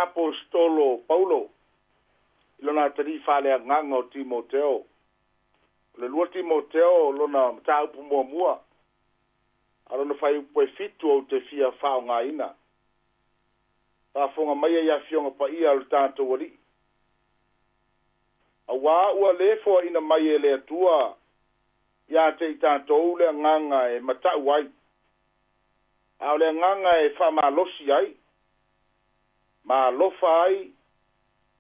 apostolo Paulo lona tari fale nganga o Timoteo le lua Timoteo lona taupu mua alona fai poe fitu o te fia fao ngā ina pa fonga mai ia fionga pa ia o tātou wari a wā ua lefo ina mai e le atua ia te i tātou le nganga e matau ai au le nganga e wha malosi ai ma lofa ai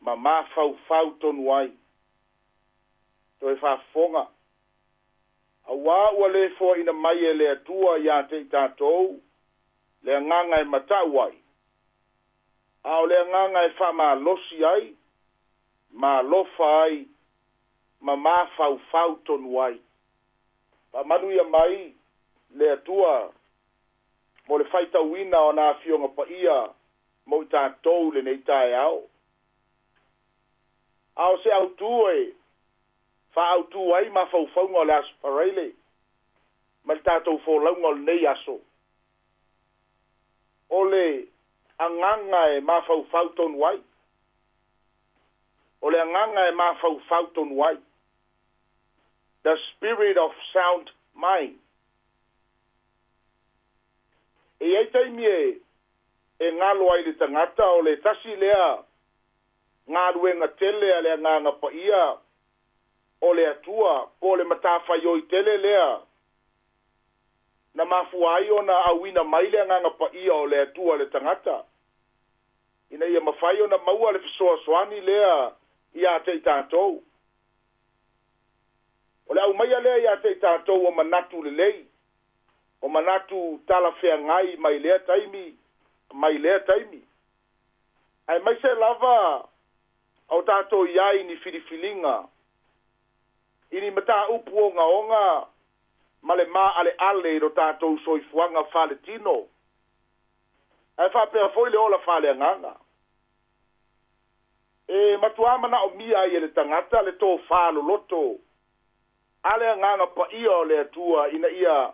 ma fau tonu ai to e wha fonga a wā ua lefo ina mai e le atua ia te i tātou le nganga e matau ai au le nganga e wha malosi ai ma lofa ai ma fau tonu ai pa manu ia mai le atua mo le faita wina o nā fionga pa ia mo i tātou le nei tae au se au tue fa au tu ai ma fau ngol as pareile ma tātou fo launga nei aso ole anganga e ma fau tonu ai ole anganga e ma fau tonu ai the spirit of sound mind e ai taimi e ngalo ai le tangata o le tasi lea ngā ruenga tele a lea nganga pa ia o le atua po le matafa i tele lea na mafua ai o na awina mai lea nganga pa ia o le atua le tangata ina ia mawhai o na maua le fisoa soani lea ia te i tātou o le au mai a lea ia te i tātou o manatu le lei o manatu tala fea ngai mai lea taimi ai mai se lava au tātou iai ni filifilinga ini mata upu o onga ma le ma ale ro tātou soifuanga faletino ai fa pea foi le ola fale nganga e matuama na o mia i le tangata le tō falo loto ale nganga pa ia o le atua ina ia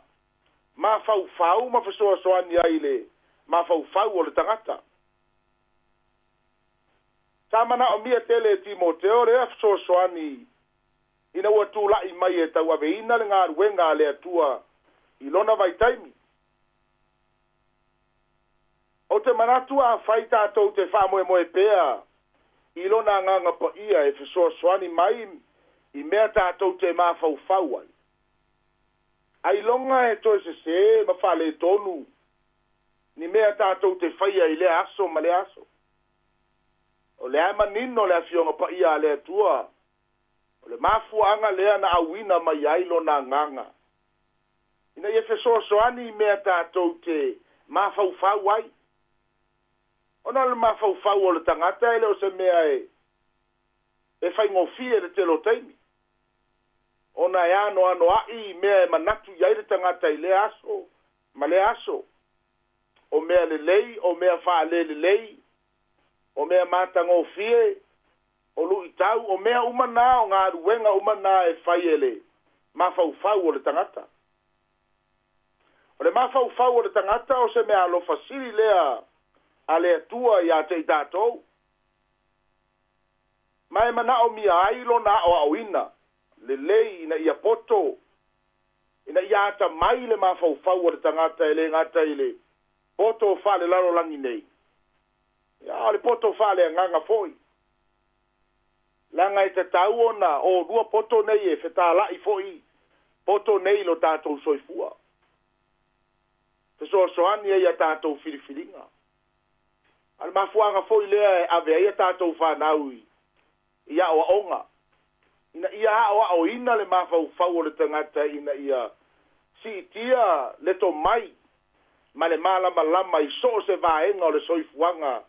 ma fau ma fasoa soani ai le ma fau o le tangata tamana o mia tele Timoteo le fasoa soani ina ua tūlai mai e tau aveina le ngā ruenga le atua i lona vai taimi o te manatua a whai tātou te wha moe pēa i lona nganga pa ia e fasoa soani mai i mea tātou te ma fau ai ai longa e to se ma fa le tonu ni mea tātou te whaia i le aso ma le aso o le ama nino le afionga pa ia le atua o le mafuanga lea na awina mai ai lona nganga ina e fesoa soani i mea tātou te ma fau ai ona le ma fau o le tangata ele o se mea e fai ngofie le te lo taimi ona e ano ai mea e manatu iai le tangata i le aso ma le aso o mea le lei o mea faa le lei o mea matanga o fie o lu itau o mea umana o ngā ruenga umana e fai ele ma fau o le tangata o le ma fau o le tangata o se mea lo fasiri lea a le atua i a te i tātou ma e mana o mia ai lo na o awina le lei ina ia poto ina ia ata mai le ma fau o le tangata ele ngata ile poto fa le laro langi nei ya le poto fa le nganga foi langa i te tau ona o rua poto nei e feta lai foi poto nei lo tātou soifua te soani e ia tātou filifilinga al mafuanga foi lea e ave ia tātou whanaui ia o onga ina ia o ina le mafau o le tangata ina ia si tia le to mai ma le malama i so se vaenga o le soifuanga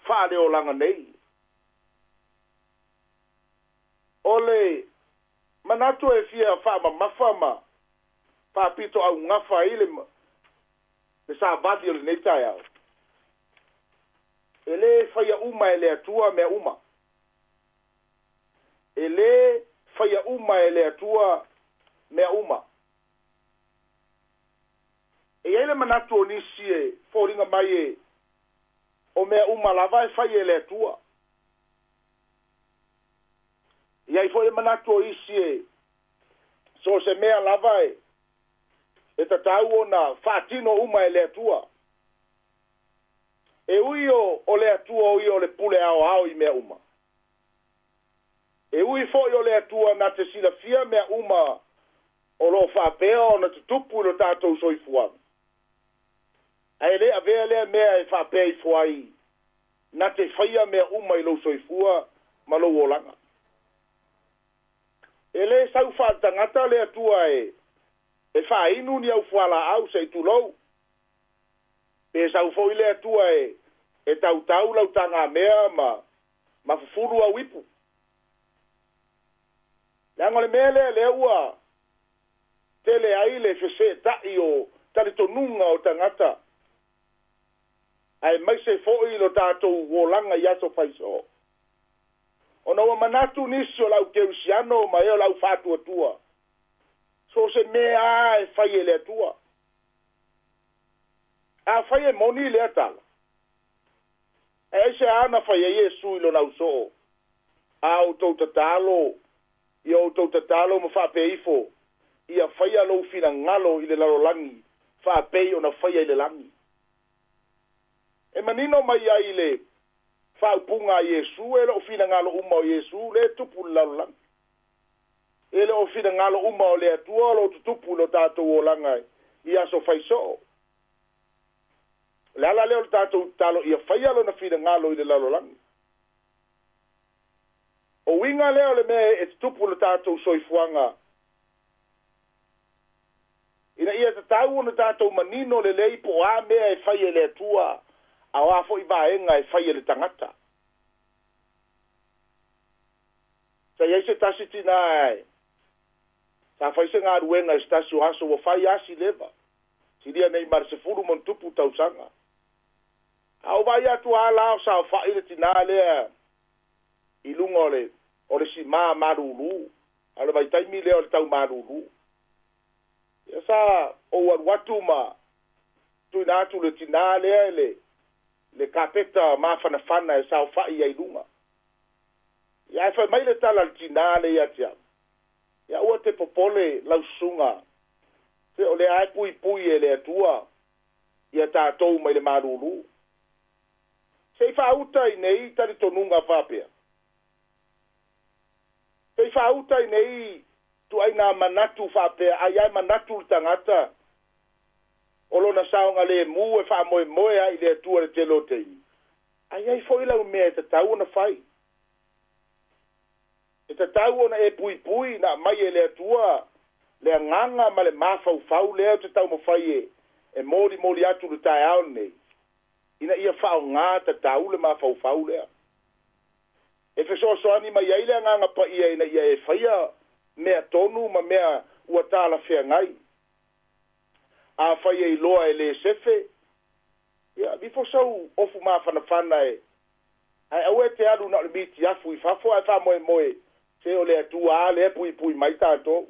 whaare o langa nei ole manatu e fia mafama pito au ngafa ile le sa vadi o le netai au ele faya uma ele atua me uma ele faya uma ele atua me uma e ele manatu o nisi e fōringa mai o mea uma lava e fai e le atua. Iai foi manatu o isi e so se mea lava e tatau o na whaatino uma e le atua. E ui o le atua o le pule ao i mea uma. E ui foi o le atua na te sila fia mea uma o lo whapea o na te tupu lo tātou soifuanga. Ai le avea lea mea e whapea i fuai na te whaia mea uma i lo soifua ma lo olanga. E le sau whaatangata le atua e whainu ni au whala au se tu lou. E sau foi le atua e tau lau tanga mea ma fufuru au ipu. Lango le mea le ua tele ai le fese tai o tali tonunga o tangata. Ai mai se foi lo tātou wolanga i aso faiso. O na wa manatu nisi o lau keusiano ma eo lau fatu atua. So se mea e fai le atua. A fai e moni le atala. E se ana fai e Yesu ilo nau so. A o tau tatalo. I o tau tatalo ma wha peifo. I a fai a lo fina ngalo i le lalolangi. Wha pei o na fai a le langi. E manino mai ai le whaupunga Yesu, e le o fina ngalo uma o Yesu, le tupu le lalolangi. E le o fina ngalo uma o le atua, lo tupu lo tātou o langai. I aso faiso. Le ala leo le tātou talo, i a fai alo na fina ngalo i le lalolangi. O winga leo le mea e tupu le tātou soifuanga. Ina ia tatau na tātou manino le leipo a mea e fai e le atua. A wafo i vaenga e fai e le tangata. Sa iei se tasi tina ai. Sa fai se ngā ruenga e stasi o aso wa fai asi leva. Siria nei mar se furu mon tupu tausanga. Au vai atu ala o sa fai le tina lea. Ilunga o le si maa maruru. Ale vai taimi lea o le tau maruru. Ia sa o watu ma. Tu ina atu le tina lea le kapeta mafana e sao fai ia ilunga. Ia e fai mai le tala le tina le ia tia. Ia ua te popole lausunga. Te o le ai pui e le atua. Ia tātou mai le maruru. Se i whauta i nei tari tonunga whapea. Se i whauta i nei tu aina manatu whapea. Ai ai manatu le tangata. O lona saonga le mu e wha moe ai le atua le te lotei. Ai ai fo ila umea e tatau na whai. E tatau na e pui na mai e le atua le nganga ma le mafau leo te tau mawhai e mori atu le tae ao nei. Ina ia whao ngā tatau le mafau lea. E fesoani mai ai le nganga pa ia ina ia e whaia mea tonu ma mea ua tāla whea ngai. A whaia i loa e le sefe. Ia, bifo sau ofu mawhana e. Ai au e te alu na le miti afu i whafo ai wha moe. Se o le atua le pui mai tātou.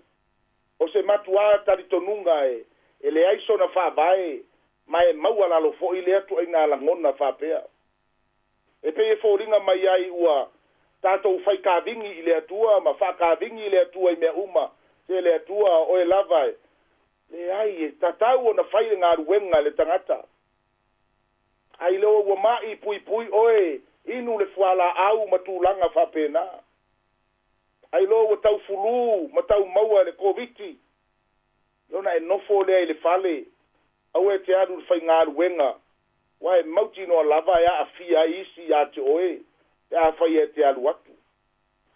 O se matua tari tonunga e le aiso na whaavae mai maua lalo fo i le atu ai ngā langona whapea. E pe e fōringa mai ai ua tātou whai kāvingi i le atua ma wha kāvingi i le atua i mea uma se le atua o e lavae. Le ai e tatau o na whai ngā ruenga le tangata. Ai leo ua mai pui oe inu le fuala au matulanga whapena. Ai lo o tau fulu, ma tau maua le koviti. Lona e nofo lea i le fale. Au e te adu le whai ngā ruenga. Wa e mauti no lava e a fia isi a te oe. E a whai e te adu atu.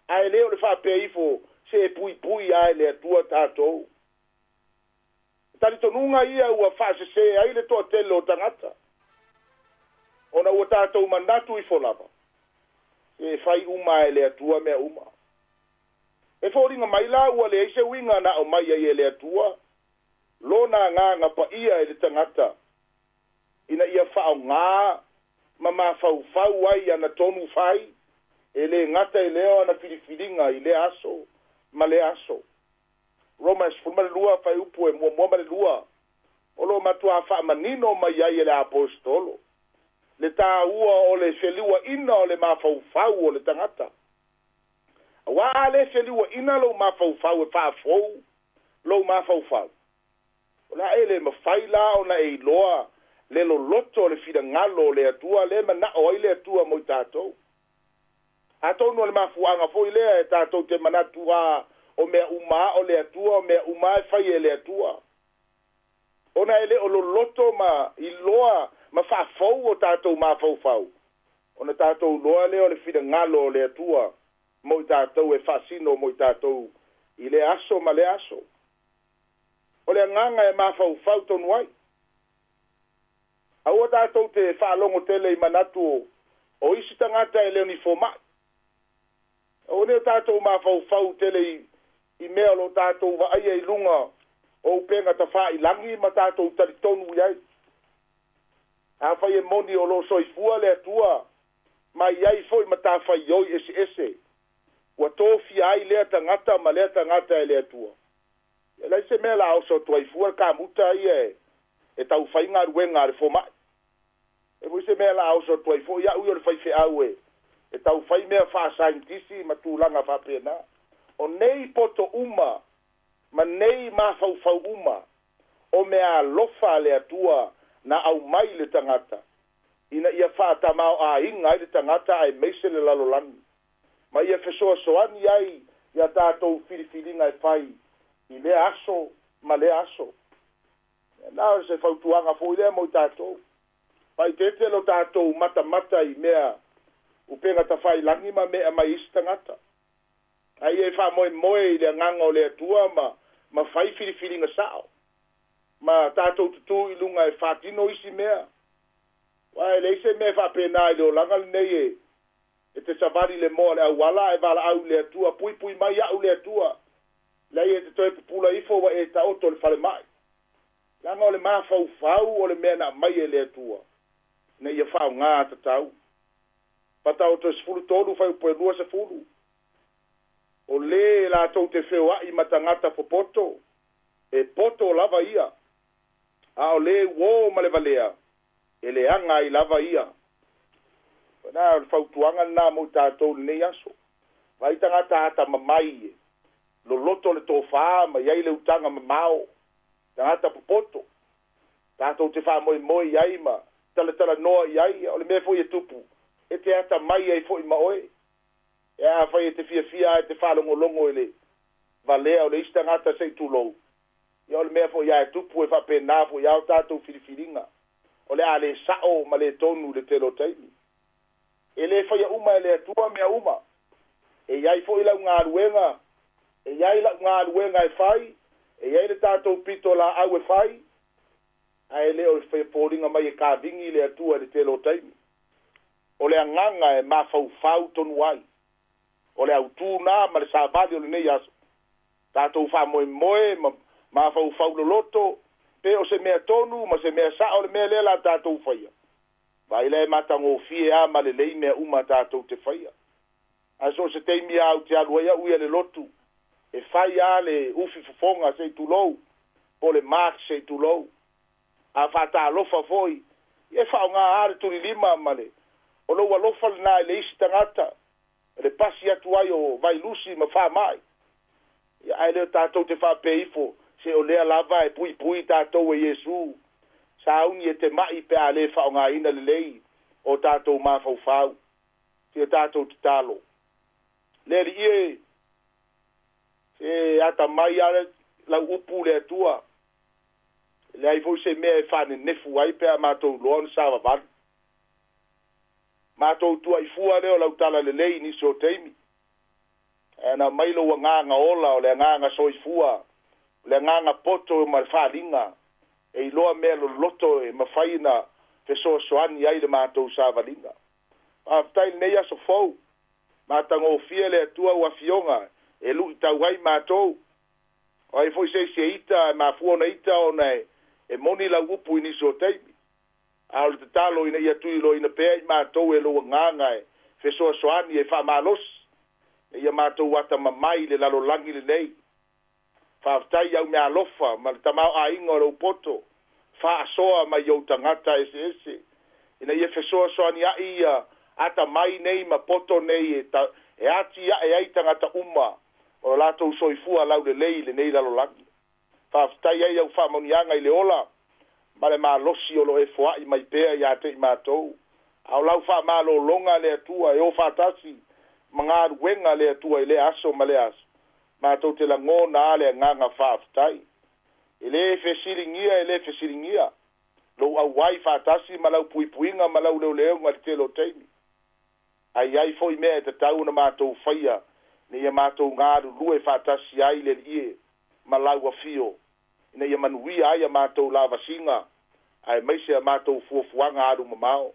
Ai leo le whape ifo se e pui ai le atua tātou. Tari tonunga ia ua whaase se ai le toa tele o tangata. Ona ua tātou mandatu ifo lava. E whai uma e le atua mea uma. E fōringa mai la ua le eise winga na o mai ai e le atua. Lona ngā pa ia e le tangata. Ina ia whao ngā, ma whau ai ana tonu whai. E le ngata e leo ana whiriwhiringa i le aso, ma le aso. Romas fulma le lua whai upu e mua le lua. Olo matua wha manino mai ai e le apostolo. Le tā tā ua o le wheliwa ina o le mawhauwhau o le tangata. Wa le wheliwa ina lo mawhauwhau e whaafou lo mawhauwhau. O la e le mawhaila o na e loa le lo loto le whira ngalo le atua le mana o le atua mo i tātou. A tonu le mafuanga fo i lea e tātou te manatua o mea uma o le atua o mea uma e whai e le atua. Ona ele o lo loto ma i loa ma whaafou o tātou mawhauwhau. Ona tātou loa le o le whira ngalo o le atua mo i tātou e whaasino mo i tātou i le aso ma le aso. O le nganga e mawhauwhau tonu ai. Aua tātou te whaalongo tele i manatu o isi tangata e leoni fomai. O ne tātou mawhauwhau tele i mea lo tātou wa aia i lunga o penga ta wha i langi ma tātou taritonu iai. A whai e moni o lo soifua le atua ma iai foi ma tā whai ioi ese ese. Wa tōwhi ai lea tangata ma lea tangata e le atua. E lai se mea la o so tuaifua ka muta i e tau whai ngā ruenga re fomai. E voi se mea la o so tuaifua ia ui o le whai whi au e tau whai mea wha saintisi ma tūlanga wha pēnā. O nei poto uma, ma nei mawhauwhau uma, o mea lofa le atua na au mai le tangata. Ina ia wha tamau a inga i le tangata ai meise le lalolani. Ma ia whesoa soani ai ia tātou whiriwhiringa e whai i le aso, ma le aso. Nā se whautuanga fo i lea mo i tātou. Pai te lo tātou mata mata i mea upenga ta whai langi ma mea mai isi tangata. Ai e wha moe moe i le nganga o le atua ma whai whiriwhiringa sao. Ma tātou tutu i lunga e whātino isi mea. Wai le ise mea wha pēnā i leo langa le nei e te savari le moa le au wala e wala au le atua, pui pui mai au le atua. Lei e te toi pupula ifo wa e ta oto le whale mai. Langa o le maa whau o le mea na mai e le atua. Ne ia whau ngā tatau. Pata o te sifuru tolu whai upoe lua se furu. O le la tau te whewai matangata po poto. E poto lava ia. A o le uo ma le valea. E le anga i lava ia. Nā o le whautuanga nā mo tātou le nei aso. Vai tangata hata mamai e. Lo loto le tō whaa ma iai le utanga ma mao. Tangata po poto. Tātou te whaa moe moe iai ma. Tala noa iai. O le mea foi e tupu. E te ata mai ai foi ma oe. E a whai e te fia e te whalongo longo e le. Valea o le istangata sei tūlou. E o le mea foi iai tupu e whape nā foi iau tātou whiriwhiringa. O le a le sao ma le tonu le telo taimi. E le whai a uma e le atua mea uma. E iai foi lau ngā ruenga. E iai lau ngā ruenga e whai. E iai le tātou pito la au e whai. A e le o le whai pōringa mai e kā vingi le atua le telo taimi. O le anganga e mawhauwhau tonu ai. O le au tūnā ma le sāvali o le nei aso. Tātou wha moe moe ma mawhauwhau loloto. Pe o se mea tonu ma se mea sa o le mea lela tātou whaia. Vai le matango fie a ma le lei mea uma tātou te whaia. Aso se teimi au te aluaia uia le lotu. E whai a le ufi fufonga se tulou. Po le mark se tulou. A whata alofa foi. E whao ngā are turi lima ma le. O lo alofa na le isi tangata. Le pasi atu ai o vai lusi ma wha mai. Ia ai leo tātou te wha peifo. Se o lea lava e pui pui tātou e Yesu. Sa uni e te mai pe a le whao ngā ina le lei. O tātou ma whau. Se tātou te talo. Le li e. Se ata mai are lau upu le atua. Le ai foi se mea e whane nefu ai pe a mātou loan sawa van. Mātou tua i fua leo lau tala le lei ni so teimi. E na mailo wa nganga ola o le nganga so i fua. Le nganga poto ma le whalinga. E i loa mea lo loto e mawhaina te so soani ai le mātou sawa linga. A tai nei aso fau. Mātango fia le atua ua fionga. E lu i tau ai mātou. O ai foi se ita e mafuona ita o nei. E moni la upu ini so teimi. A o le talo ina ia tui lo ina pea i mātou e loa nganga e fesoa soani e wha malos. E ia mātou wata mamai le lalo langi le nei. Whaftai au mea alofa ma le tamau a inga o poto. Wha asoa mai au tangata ese ese. Ina ia fesoasoani a'i ia ata mai nei ma poto nei e ati ia e ai tangata uma o latou soifua lau lelei lenei lalolagi faafetai ai au fa'amauniaga i le ola ma le malosi o lo e foa'i mai pea iā te'i matou ao lau fa'amalōloga le atua e o fa'atasi ma galuega le atua i le aso ma le aso matou te lagona a le agaga fa'afetai e lē fesiligia lou auai fa'atasi ma lau puipuiga ma lau leoleoga le telo taimi ai fo'i mea e tatau na matou faia ne ia matou galulue fa'atasi ai le li'ie ma lau afio ina ia manuia ai a matou lavasiga ae maise a matou fuafuaga alu mamao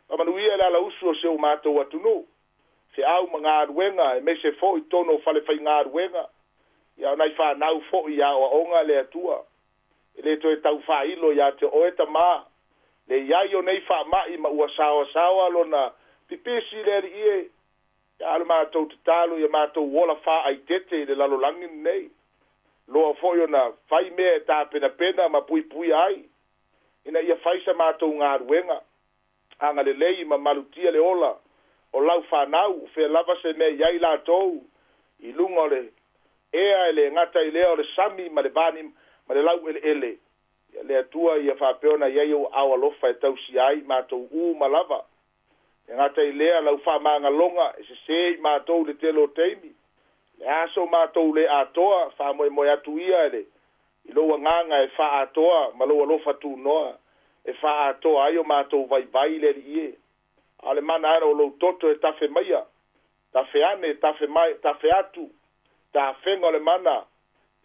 amanuia le alausu o seu matou atunu fe'au ma galuega e maise fo'i tono falefai galuega ia onai fa'anau fo'i ia o'aoga le atua e lē toe tau fa'ailo iā te oe tamā le iai o nei fa'ama'i ma ua saoasaoa lona pipisi le ali'ie ia le matou tatalo ia matou ola fa'aitete i le lalolagi nei loa fo'i ona fai mea e tapenapena ma puipui ai ina ia faisa matou galuega aga lelei ma malutia le ola o lau fanau fe lava se me iai latou i luga o le ea e le gata i lea o le sami ma le vani ma le lau ele ia le atua ia fa'apeona iai o aualofa e tausi ai matou ma lava e gata i lea lau fa'amagaloga e sesē i matou le telo taimi le aso matou le atoa fa'amoemoe atu ia ele i lou agaga e fa'atoa ma lou alofa tunoa e fa'atoa ai o matou vaivai le ali'ie a le mana era o lou toto e tafe maia tafe ane tafe mai tafe atu tafega o le mana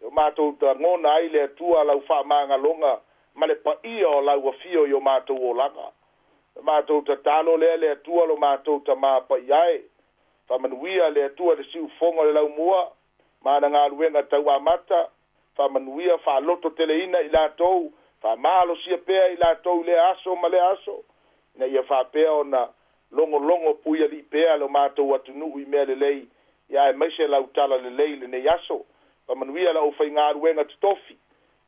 e o matou tagona ai le atua lau fa'amagaloga ma le pa'ia o lau afio i o matou olaga e matou tatalo lea le atua lo matou tamā pa'i ae fa'amanuia le atua le siufoga o le laumua ma na galuega tau amata fa'amanuia fa'aloto teleina i latou fa'amalosia pea i latou le aso ma le aso ina ia fa'apea ona logologo puia li'i pea lo matou atunu'u i mea lelei ia e maise lautala lelei lenei aso fa'amanuia la'ou faigaluega totofi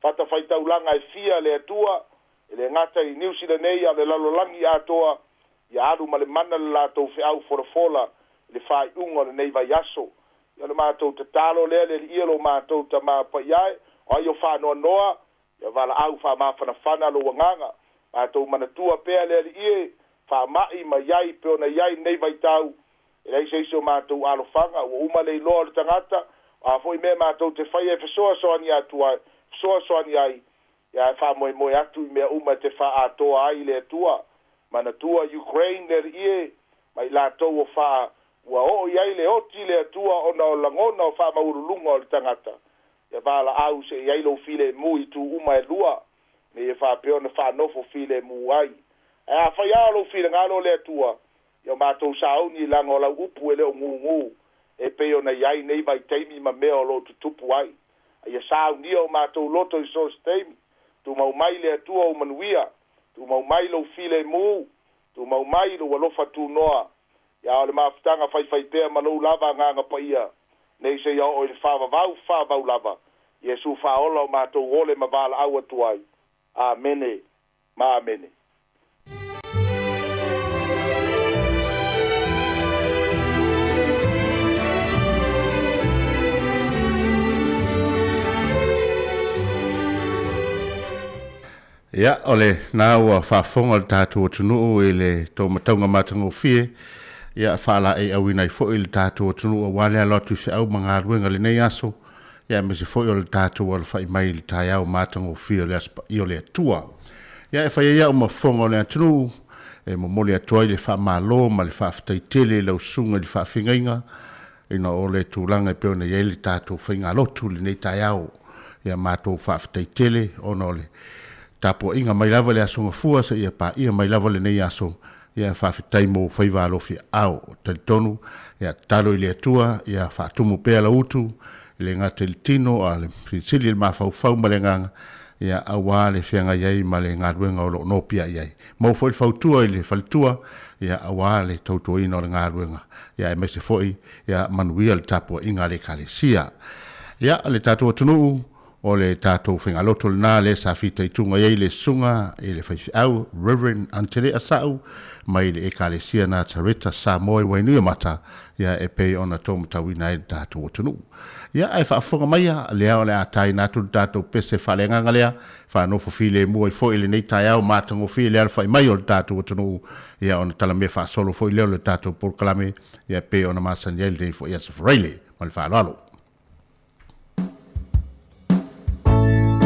fa'atafaitaulaga e fia le atua e le gata i niusila nei a le lalolagi atoa ia alu ma le mana le latou fe'au folafola le fa'ai'uga o lenei vaiaso ia le matou tatalo lea le li'ia lo matou tamā pa'i ae o ai o fa'anoanoa ia vala'au fa'amafanafana lou agaga matou manatua pea le ali'ie fa'ama'i ma iai pe ona iai nei vaitau e laise o matou alofaga ua uma le iloa o le tagata a fo'i mea matou te fai e fesoasoani atu ai fesoasoani ai ia e fa'amoemoe atu i mea uma te fa'atoa ai le atua manatua Ukraine le ali'ie mai latou o fa'a ua o'o i ai le oti le atua ona o lagona o fa'amauruluga o le tagata ia vala'au se i ai lou filemu i tu'uma e lua me ia fa'apea ona fa'anofo filemu ai e afaiā lou filegalo le atua ia matou sauni i laga o lau upu e le o ngugu e pei ona iai nei vaitaimi ma mea o lo tutupu ai ia saunia o matou loto i sositaimi tumau mai le atua o manuia tumau mai lou filemu tumau mai lou alofa tunoa ia o le mafutaga faifai pea ma lou lava agaga paia nei se ia o le fa'avavau lava iesu fa'aola o matou ole ma vala'au atu ai amene ma amene Ia, ole nā ua whaafonga le tātua tunuu e le tō mataunga matango fie. Ia, whaala e awina i fo i le tātua tunuu a wale alotu se au mga ruenga le nei aso. Ia, me se fo i le tātua le whai mai le tai au matango fie le aspa i o le atua. Ia, e whai ia o mafonga le tunuu e momoli atua i le wha malo ma le wha aftaitele le usunga le wha fingainga. Ina o le tūlanga i peona i le tātua whainga lotu le nei tai au. Ia, mātou wha aftaitele o no le tapo inga mai lava le asonga fua sa ia pa ia mai lava le nei aso ia whawhitai mo whaiva alofi au talitonu ia talo i le atua ia whaatumu pea la utu i le ngā talitino a le prinsili le mawhau ma le nganga ia awa le whianga iai ma le ngā ruenga o lo nopia iai mau fwoi whautua i le whalitua ia awa le tautua ina o le ngā ruenga ia e mese fwoi ia manuia le tapo inga le kalesia ia le tatua tunu o le tātou whengaloto nā le sa whita i tunga i le sunga i le whaifi au Reverend Antere Asau mai le ekalesia nā tareta Samoa i wainui mata ia e pei ona tō matawina i tātou o tunu. Ia ai whaafonga mai le au le atai nātu tātou pese whalenganga lea whanofo file mua i fo i le nei tai au mātango file alfa i mai o le tātou o tunu ia ona tala me whaasolo fo i leo le tātou porkalame ia pei ona masan i le fo i asa whareile ma le whaaloalo. Amen.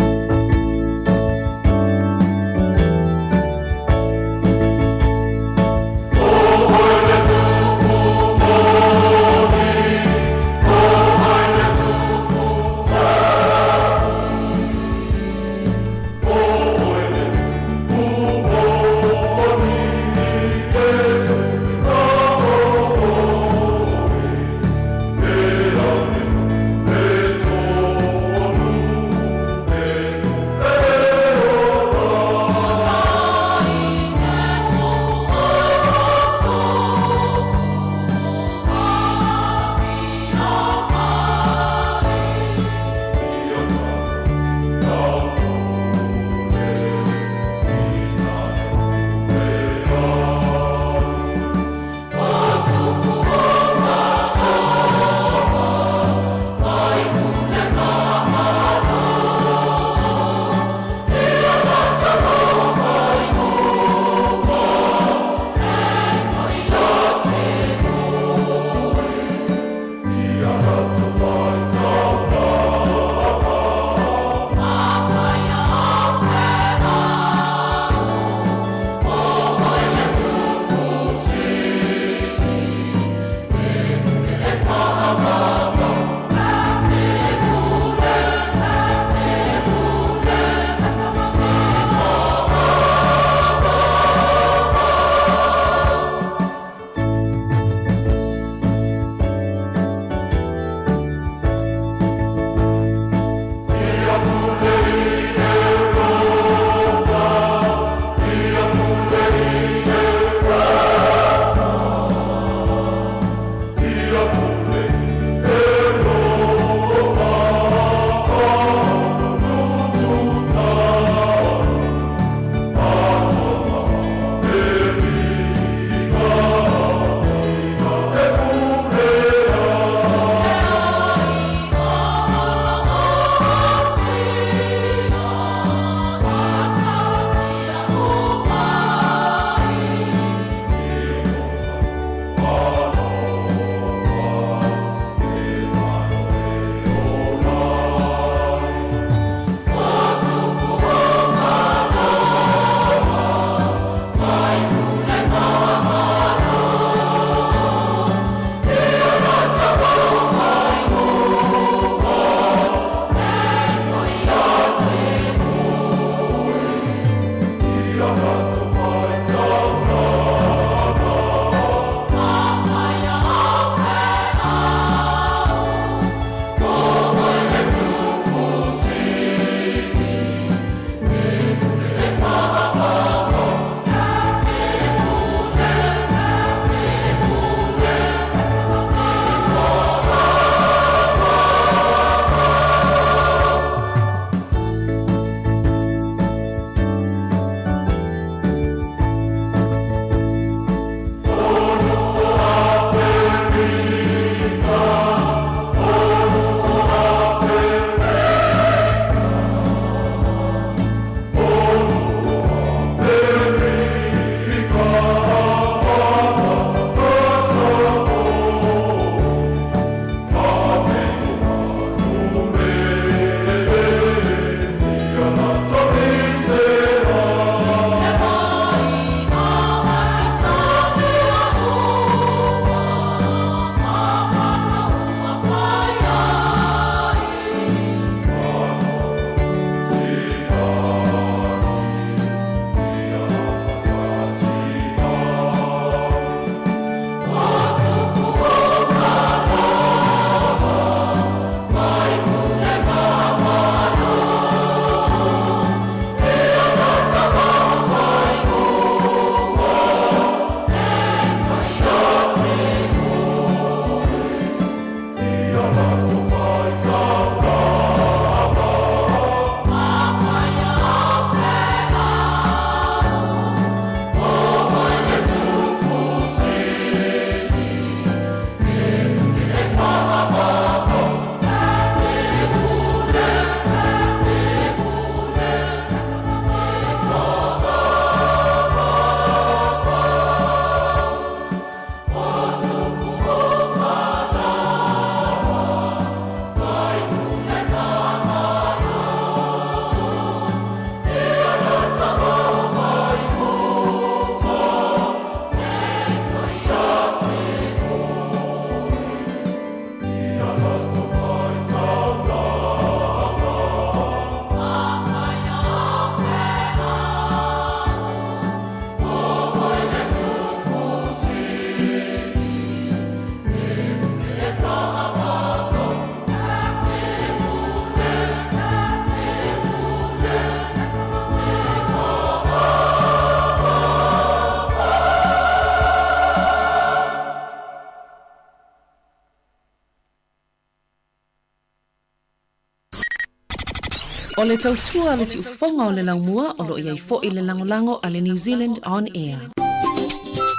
O le tautua le si ufonga o le laumua o lo iai fo i le langolango a le New Zealand On Air.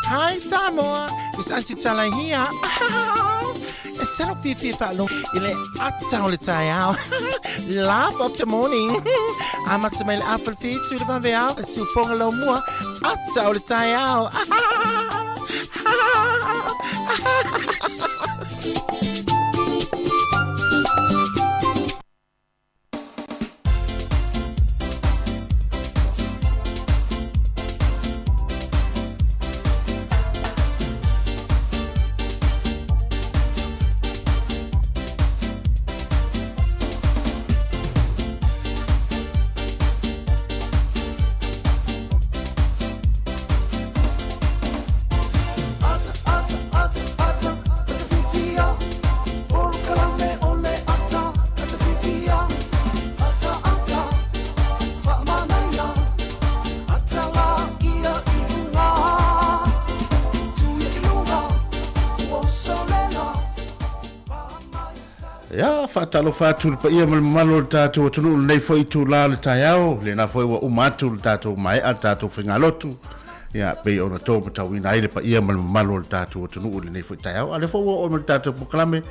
Hi Samoa, it's Auntie Tala here. It's not fifi falo ile ata o le tai au. Laugh of the morning. I'm at my apple feet to the vanveal. Su fonga lo mua ata o le tai au. Talo fatu pa ia malo tato tunu nei foi tu la le taiao le na foi wa umatu tato mai al tato fingalotu ya pe ona to pa wina ile pa ia malo tato tunu le nei foi taiao ale fo o mo tato proclame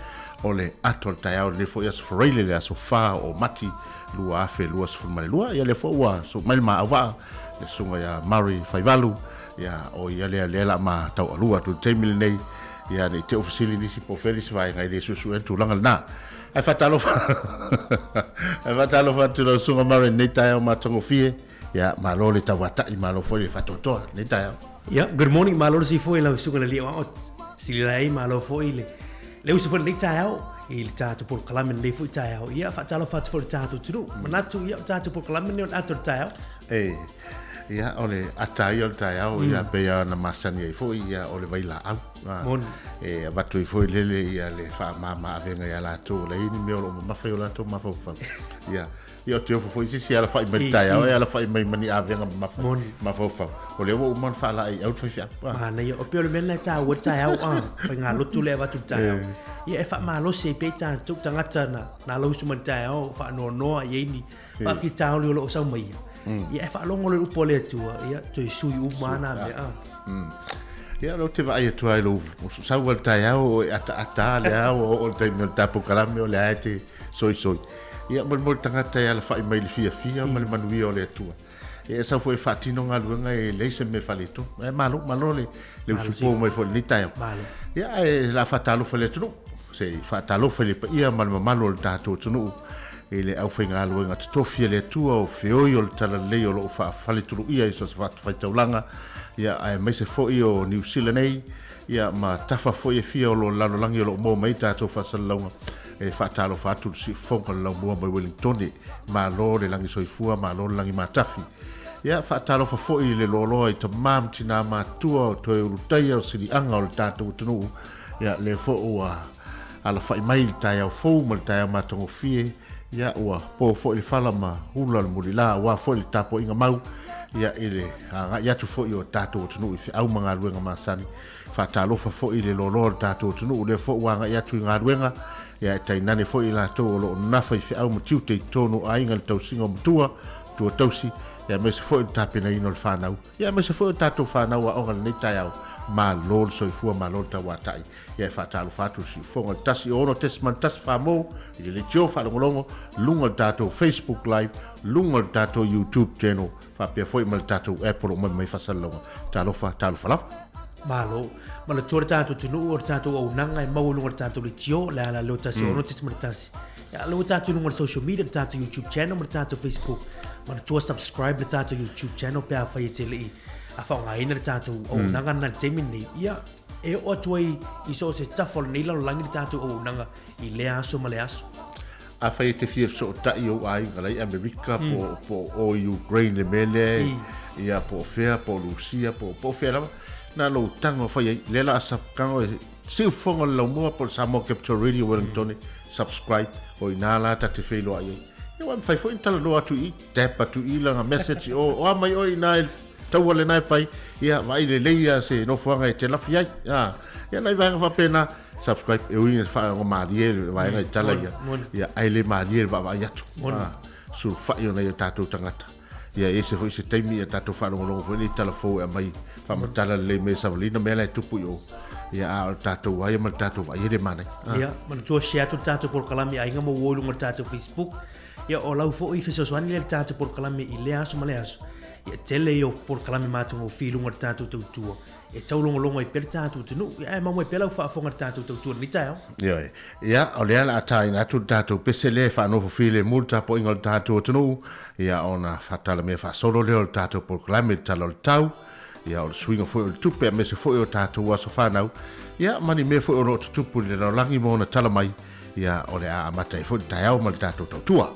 o le atol taiao le foi as freile le so fa o mati lua fe lua so mal lua ia le fo wa so mal ma ava le sunga ya mari faivalu ya o ia le la ma tau lua tu temil nei ya le te ofisili nisi po felis vai ngai de susu en tu langa na ai fatalo tu lo sunga mare nei tai o matongo fie ya malo le tawata I malo foi le fatoto nei tai ya good morning malo si foi la sunga le o si lai malo foi le uso foi nei tai o il tato por kalamen le foi tai o ya fatalo fat for tato tu manatu ya tato por kalamen ne ator tai ia ole atai o taiao ia pea na masani ai foi ia ole vai la au mon batu foi lele ia le fa mama avenga ia la to le ni me o ma fa la to ma fa ia io te foi si ala fa mai taiao ia la fa mai mani avenga ma fa o le o mon fa la ai au fa na ia o pe le mena ta o taiao fa nga lo tu le va tu taiao ia fa ma lo se pe ta tu tanga tana na lo su man taiao fa no ia ni fa ki tao lo sa mai ia fa longo le upole tua ia to sui umana me ia lo te vai tu ai lo sa wal taiao ata le o te me tapo kalame o le ate soi ia mo tanga tai ala fa mai le fia mal manui o le tua ia sa foi fatino ngaluanga e leise me falito e malo le supo mai fo ni tai ia la fatalo fa le tu se fatalo fa le ia mal malo le tato tu ele au fenga lo nga tofia le tua o feoi o tala le o lo fa fale tu ia so fa fa taulanga ia ai mai se fo o New Zealand nei ia ma tafa fo e fia o lo lalo langi o lo mo mai tato fa salonga e fa talo fa tu si fo ko lo mo mai Wellington ma lo le langi soifua ma lo langi ma tafi ia fa talo fa fo le lo i te mam tina ma tua o to u tai o sili anga o tato tunu ia le fo o ala fa mai tai o fo mal tai ma tongo fie ia ua po fo I fala ma hula le mulila wa fo I tapo inga mau ia ile nga ia tu fo I o tato tunu I au manga luenga masani fa talo fa fo I le lolo tato tunu le fo wa nga ia tu nga luenga ia tai nane fo I la to lo na fa I au mtiu te tonu ainga le tau singa mtua tu tausi ia me se fo I tape na ino le fanau ia me se fo I tato fanau wa onga le tai au ma lol so fu ma lol ta watai ia fa talo fatu si fonga tasi ono tesman tas famo I le tio fa longo lunga tato Facebook live lunga tato YouTube channel fa pe foi mal tato Apple mai fa salonga talo fa la malo ma le tuar tato tunu o tato o nanga I mau lunga tato le tio la lo tasi ono tesman tasi ya lo tato lunga social media tato YouTube channel ma tato Facebook ma tu subscribe le tato YouTube channel pe fa yetele a fa nga ina tato o nanga na temini ia e o tuai I so se tafol nei la langi tato o nanga I le aso ma le aso a fa te fie so ta io ai ngalai America po o Ukraine mele ia po fea po Rusia po fea na lo tango fa le la sa kango se fonga lo mo po Samoa Capital Radio Wellington subscribe o inala ta te felo ai eu am fai fo intala no atu I tapa tu I langa message o mai o ina tau le nai fai ia vai le leia se no fuanga te la fiai ia nai vai fa pena subscribe e uinga fa o marie vai ngai tala ia ai le marie va vai atu sul fai ona ia tātou tangata. Ia e se hoi se teimi ia tātou whanongonongo fo ni telefo e mai whamatala le me savalina me lai tupu i o. Ia a o tātou ai ma tātou vai ere mana. Ia, mana tua share tu tātou por kalami ai ngama wōlunga tātou Facebook. Ia o lau fo i fesoswani le tātou por kalami i le aso ma le aso. Ia tele i o por kalami mātou o whilunga tātou tautua. E taulongolongo i pere tātou tunu. Ia e mamoi pela u whaafonga tātou tautua ni taio. Ia, o lea la atai na tu tātou pese le whanofo while multa po ingo tātou tunu. Ia ona whatala me whaasolo leo tātou por kalami tala o tau. Ia o swinga foi o tupe me se foi o tātou aso whanau. Ia mani me foi o no tupu le langi mo na tala mai. Ia o le a amata e foi tai au ma le tātou tautua.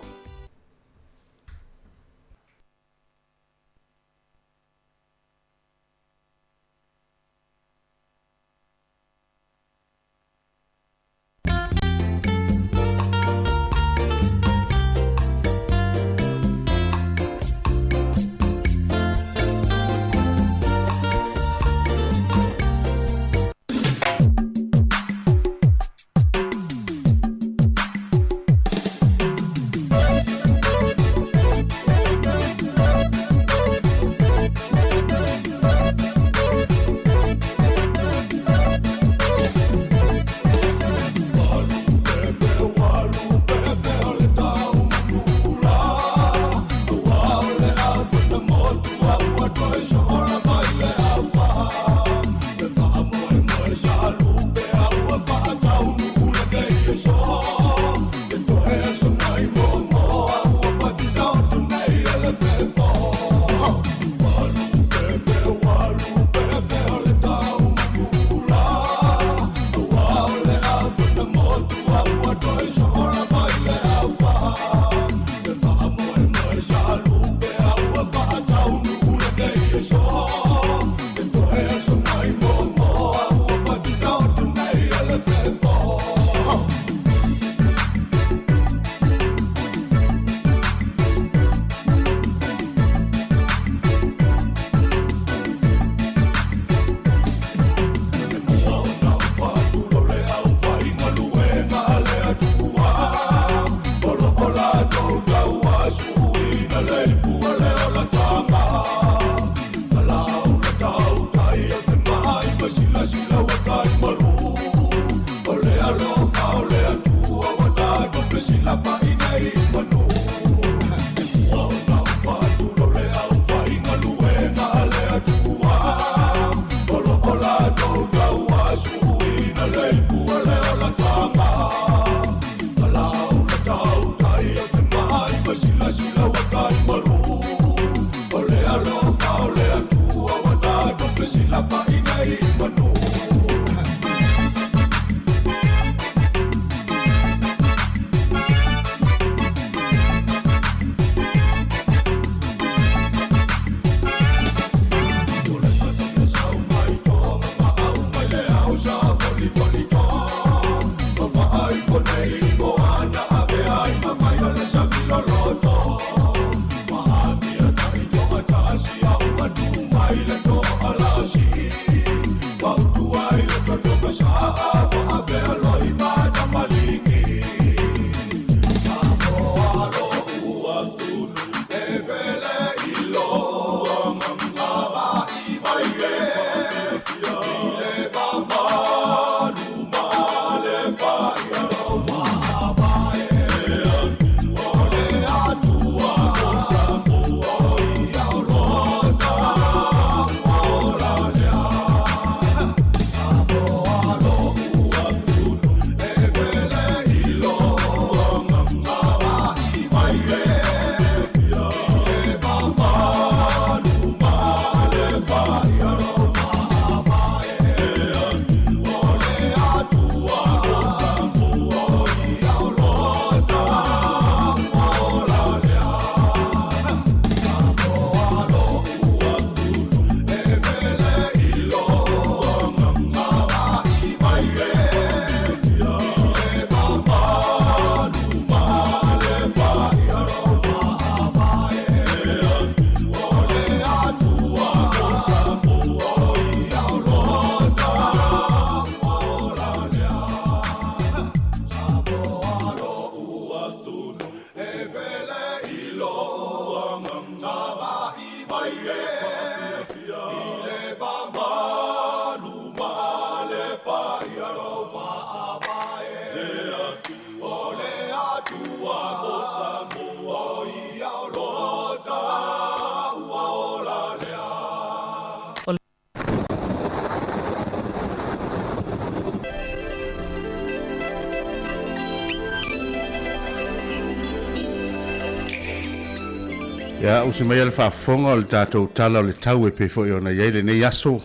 Ia usi mai le whaafonga o le tātou tala o le tau e pe fo i ona iei le nei aso.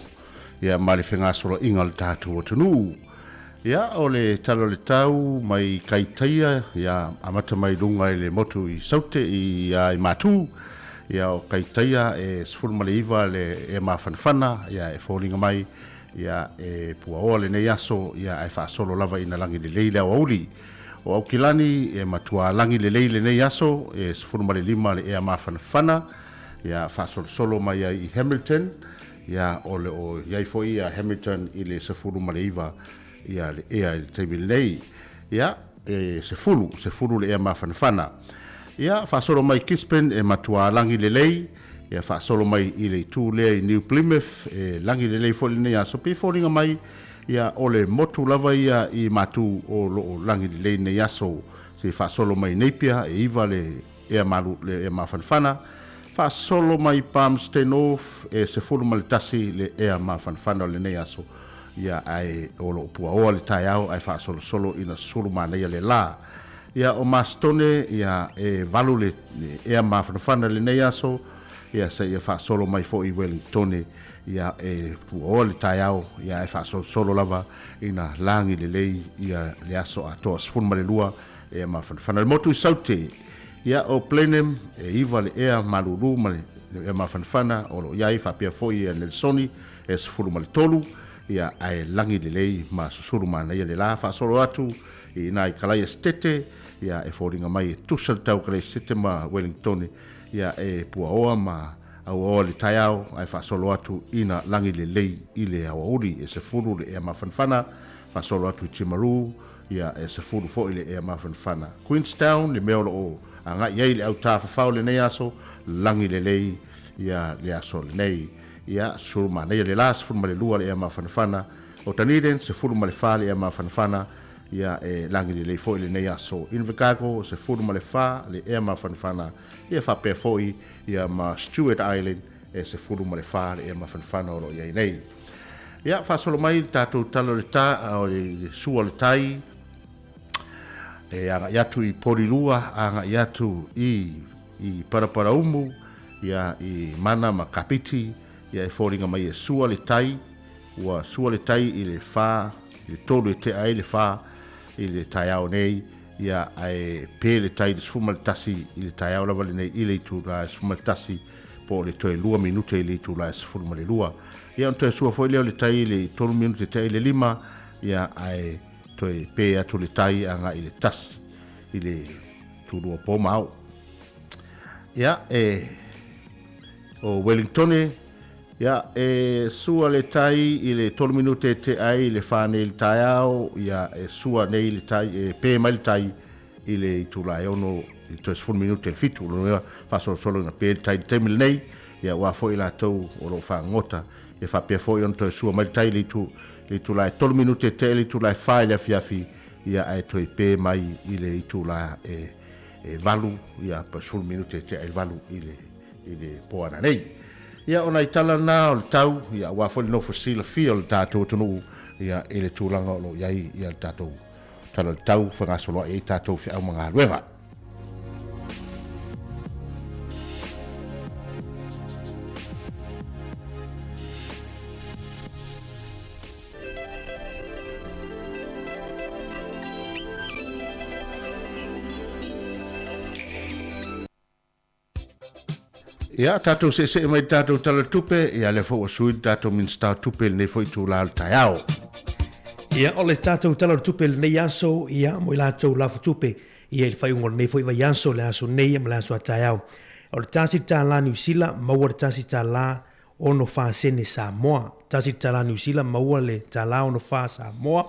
Ia ma le whengasoro inga o le tātou o tunu. Ia o le tala o le tau mai kaitaia. Ia amata mai runga i le motu i saute i matu. Ia o kaitaia e sfurma le iwa le e mawhanawhana. Ia e fōringa mai. Ia e pua oa le nei aso. Ia e whaasolo lava ina langi le leile au auli. O au kilani e matua langi le leile nei aso e sfurma le lima le ea mawhanawhana ia whaasolo solo mai i Hamilton ia o le o iai foi a Hamilton i le sfurma le iwa ia le ea i le teimil nei ia e sefuru le ea mawhanawhana ia whaasolo mai Kispen e matua langi le lei ia whaasolo mai i le tū lea i New Plymouth e langi le lei foi le nei aso pe fōringa mai ia ole motu lava ia i matu o loo langi di lei nei aso se fa solo mai Napier e iwa le ea malu le ea mawhanwhana fa solo mai Palmerston North e se fulu malitasi le ea mawhanwhana le nei aso ia ai o loo pua oa le tai au ai fa solo ina suru manea le la ia o Mastone ia e valu le ea mawhanwhana le nei aso ia se ia fa solo mai fo i Wellington ia e puo le taiao ia e fa solo lava ina langi le lei ia le aso a tos fun male lua e ma fan le motu saute ia o plenem e iva le ea malulu male e ma fana o lo ia fa pia foi e le soni e fulu male tolu ia ai langi le lei ma susuru mana ia le la fa solo atu ina i kalai stete ia e foringa mai tu sal tau kalai stete ma Wellington ia e pua oa ma au o le taiao ai fa solo atu ina langi le lei i le awauri e se furu le ea mawhanwhana fa solo atu i Timaru ia e se furu fo i le ea mawhanwhana Queenstown le meo o anga iei le au tāwhawhau le nei aso langi le lei ia le aso le nei ia suru ma nei le la se furu ma le lua le ea mawhanwhana o Dunedin se furu ma le wha le ea mawhanwhana ia e langi le lei fo i le nei aso Invercargill se furu ma le wha le ea mawhanwhana ia fa pe foi ia ma Stewart Island e se furu ma le fa e ma fanfana o ia nei ia fa solo mai tatu talo le ta o le sua le tai e anga yatu i Porilua anga yatu i para umu ia i mana ma kapiti ia e foringa mai e sua le tai ua sua le tai i le fa i le tolu e te ai le fa i le tai au nei ia ai pe le tai de sfuma tasi i le tai au lava le nei i le tu la sfuma tasi po le toe 2 minute i le tu la sfuma le lua ia on toe sua foi le tai le 3 minute te le 5 ia ai toe pe atu le tai anga i le tasi i le tu lua po mau ia o Wellington ia sua le tai i le 3 minute te ai le fane le tai au ia sua nei le tai pe mai le tai i le itula ono i 3 minute le fitu lo fa solo na pe tai temil nei ia wa foi la tau o lo fa ngota e fa pe foi on to sua mai tai le itula 3 minute te le itula fa le fiafi ia ai to pe mai i le itula valu ia pa 3 minute te ai valu i le po ana nei ia ona itala na o tau ia wa fo no fosila feel tato tunu ia ele tulanga o iai ia tato tala tau fa solo e tato fi au manga luega ia tatou se mai tatou tala tupe ia le fo sui tatou min sta tupe ne foi tu la taiao ia ole tatou tala tupe ne yaso ia mo la tau la tupe ia le fai ngol ne foi va yaso le aso nei ma la so taiao o tasi tala New Zealand ma wa tasi tala ono fa sene Samoa tasi tala New Zealand ma wa le tala ono fa Samoa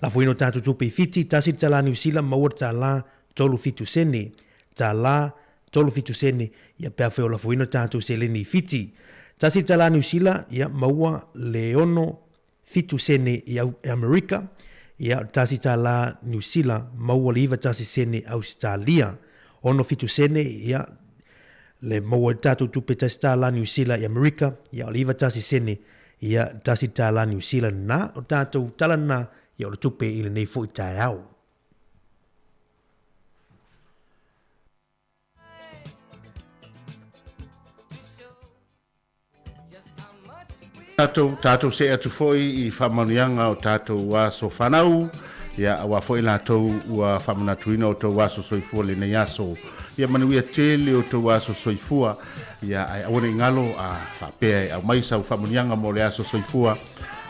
la foi no tatou tupe fiti tasi tala New Zealand ma wa tala tolu fitu sene tala tolu fitu sene ia pea feo la fuino tātou se leni fiti. Tasi tala New Zealand ia maua le ono fitu sene i Amerika ia tasi tala New Zealand maua le iwa tasi sene Australia. Ono fitu sene ia le maua tātou tupe tasi tala New Zealand i Amerika ia le iwa tasi sene ia tasi tala New Zealand na o tātou tala na ia o le tupe ili nei fo i tai au. Tātou se atu foi I whamanianga o tātou waso whanau. Ia awa foi lātou ua whamanatuina o tau waso soifua le nei aso. Ia manuia tele o tau waso soifua. Ia ai awane ngalo a whapea au maisa o whamanianga mo le aso soifua.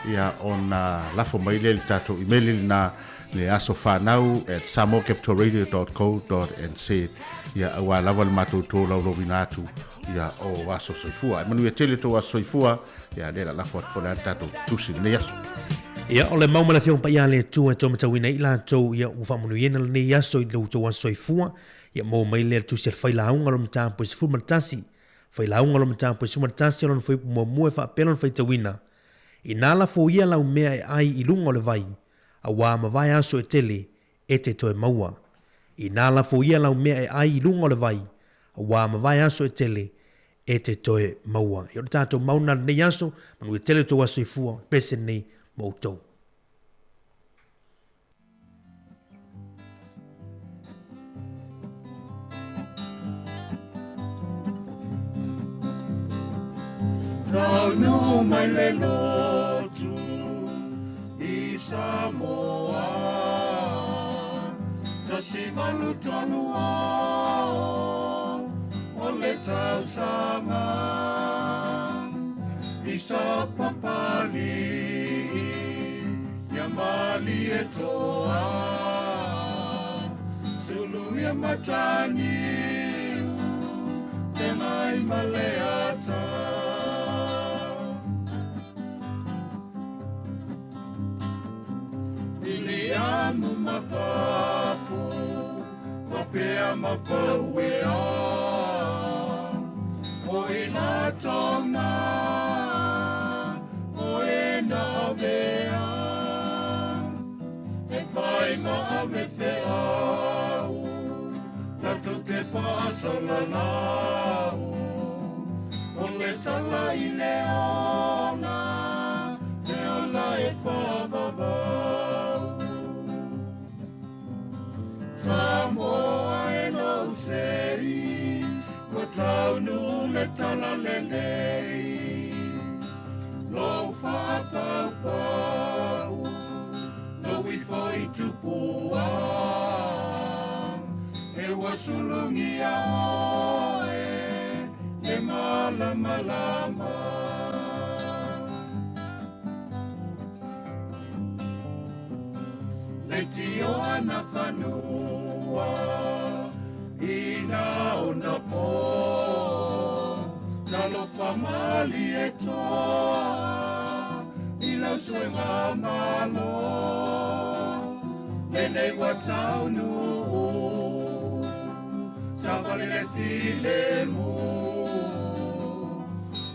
Ia ona lafo maile le tātou email na le aso whanau at samocapitalradio.co.nz. Ia awa lava le mātou tō lau atu. Ia o waso soifua. Manuia tele to waso soifua. Ia le la lafo at pole tātou tusi nei aso. Ia ole maumana fiong pa ia le tua tō matawina I lātou ia uwha manuiena le nei aso I lau tō waso soifua. Ia mō mai le tusi al whailaunga lo mtāmpo I sifu matasi. Whailaunga lo mtāmpo I sifu matasi alon whaipu mua whaapelon whaitawina. I nāla fo ia lau mea ai I lunga o le vai. A wā mawai aso e tele e te toe maua. I nāla fo ia lau mea ai I lunga o le vai. A wā mawai aso e tele e te toe maua. I o le tātou mauna nei aso, manu e tele tō aso I fua, pese nei moutou. Taunu mai le lotu I Samoa Tasi malu tanua O le tau sanga I sa papali Ia mali e toa Sulu ia matani Te mai maleata Iliamu mapapu Wapea mapauea O ina tona O ina avea E vai ma ave feau La tu te whaasalanau O le tala I leona E ala e whavavau Samoa e no sei Ko taunu le tala lelei Lo whapapau No I foi tupua E wasulungi a oe E malamalama Le tio ana whanua Ina ona po Nalo whamali e toa Ila sue mamalo Nenei wa taunu Savale le file mu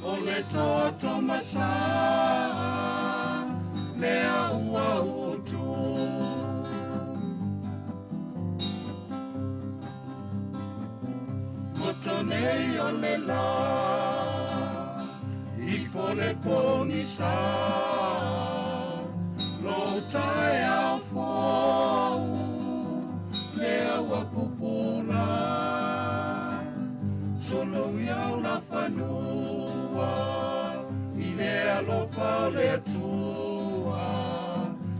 O le toto masa Lea ua utu Motonei o le la I fole poni sa Lo tai au fau Lea wa pupula Solo iau la whanua I lea lo fau le atua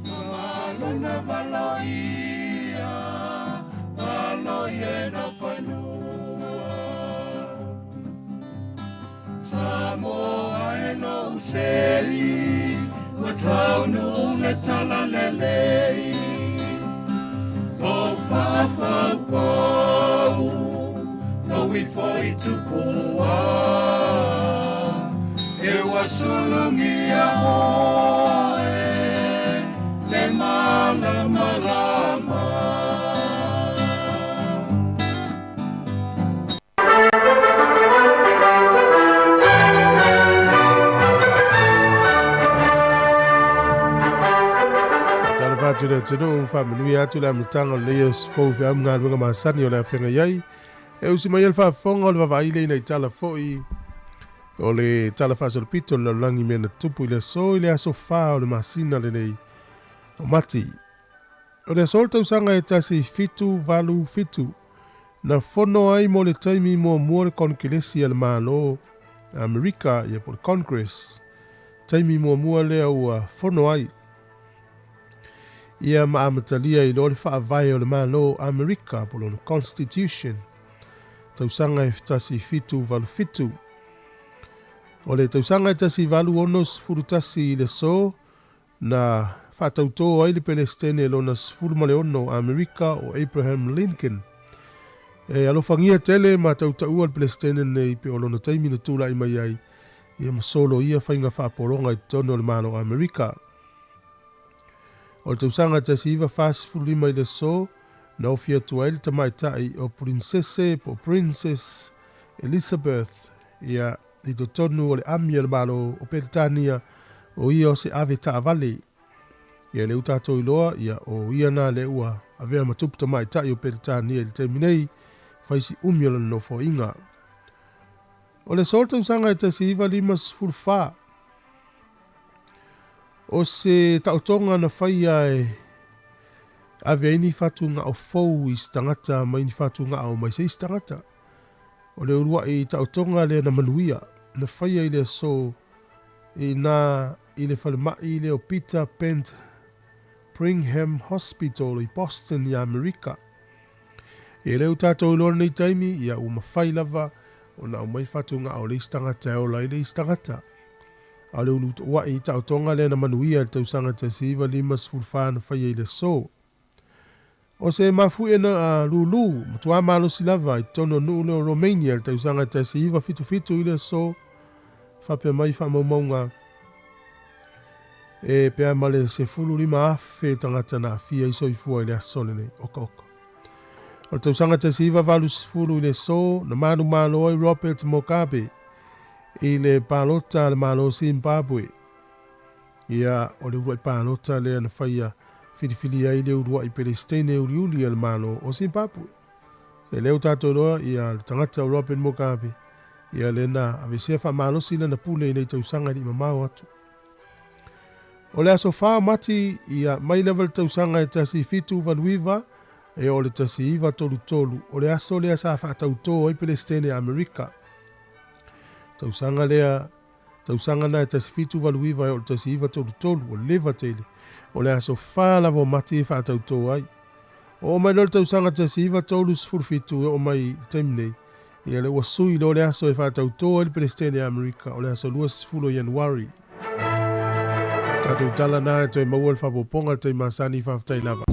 Malo na valoia Valoia na whanua Samoa e no sei Wa taunu le tala lelei O whapapau No I foi tupua E wasulungi a oe Le malamalama Fatu le tunu family atu la mtanga leos fo fi am ngal nga masani ola fenga yai e usi mai alfa fonga o va ile ina itala foi o le tala fa sol pito la langi mena tupu ile so ile aso fa o le masina le nei o mati o le solta usanga e tasi fitu valu fitu na fono ai mo le taimi mo le konkelesi al malo Amerika ia por Congress taimi mua lea ua fono ai. Ia maamatalia I lo le whaavai o le malo Amerika polo na Constitution. Tausanga tasi fitu valu fitu. O le tausanga tasi valu onos furutasi le so na whatauto ai le Palestine lo na sfuru male ono Amerika o Abraham Lincoln. E alofangia tele ma tautaua le Palestine nei pe o lona taimi na tula I mai ai. Ia masolo ia whainga whaaporonga I tono le malo Amerika. O le tausanga tasi iwa whasfuru lima I le so na ofia tuaile tamaitai o Princess Elizabeth ia I to tonu o le amia le malo o Peritania o ia o se ave taavale. Ia le utato iloa ia o ia na le ua avea matupu tamaitai o Peritania I le teminei faisi umia lana no fo inga. O le sol tausanga e tasi iwa lima sfurfa. O se tautonga na whaia e ave ini fatu nga o fou I stangata ma ini fatu nga o mai se stangata. O le urua I tautonga le na manuia na whaia I le so I le whalemai I le o Peter Pent Brigham Hospital I Boston I Amerika. E leo tātou lor nei taimi ia umawhai lava o na umai fatu nga o le stangata o lai le stangata. A leo luto wa I tautonga le na manuia le tausanga tasiva lima sfurfana whaia I le so. O se mafu e na lulu, matua malo silava I tono nuu leo Romania le tausanga tasiva fitu I le so. Whapea mai whamaumaunga. E pea male se fulu lima afe tangata na fia I soifua I le asole nei oka. O tausanga tasiva valu sfulu I le so, na manu malo I Robert Mugabe. I le palota le malo Zimbabwe. Ia o le urua I palota le na whaia whiriwhiri ai le urua I Palestine uriuli le malo o Zimbabwe. E leo tātou roa ia le tangata o Robert Mugabe. Ia le na avesea wha malo sila na pule I nei tausanga I mamau atu. O le aso wha mati ia mai level tausanga I tasi fitu valuiva e o le tasi iwa tolu. O le aso lea sa wha tauto I Palestine Amerika. Tausanga lea, tausanga na tasi fitu valuiva e o le tasi iwa tolu o leva tele. O le aso wha lavo mati wha tauto ai. O mai lor tausanga tasi iwa tolu sfurfitu e o mai temnei. Ia le wasui lo le aso e wha tauto I Palestine Amerika o le aso luas fulo Januari. Tatou tala na e toi maua le whapoponga te masani whaftai lava.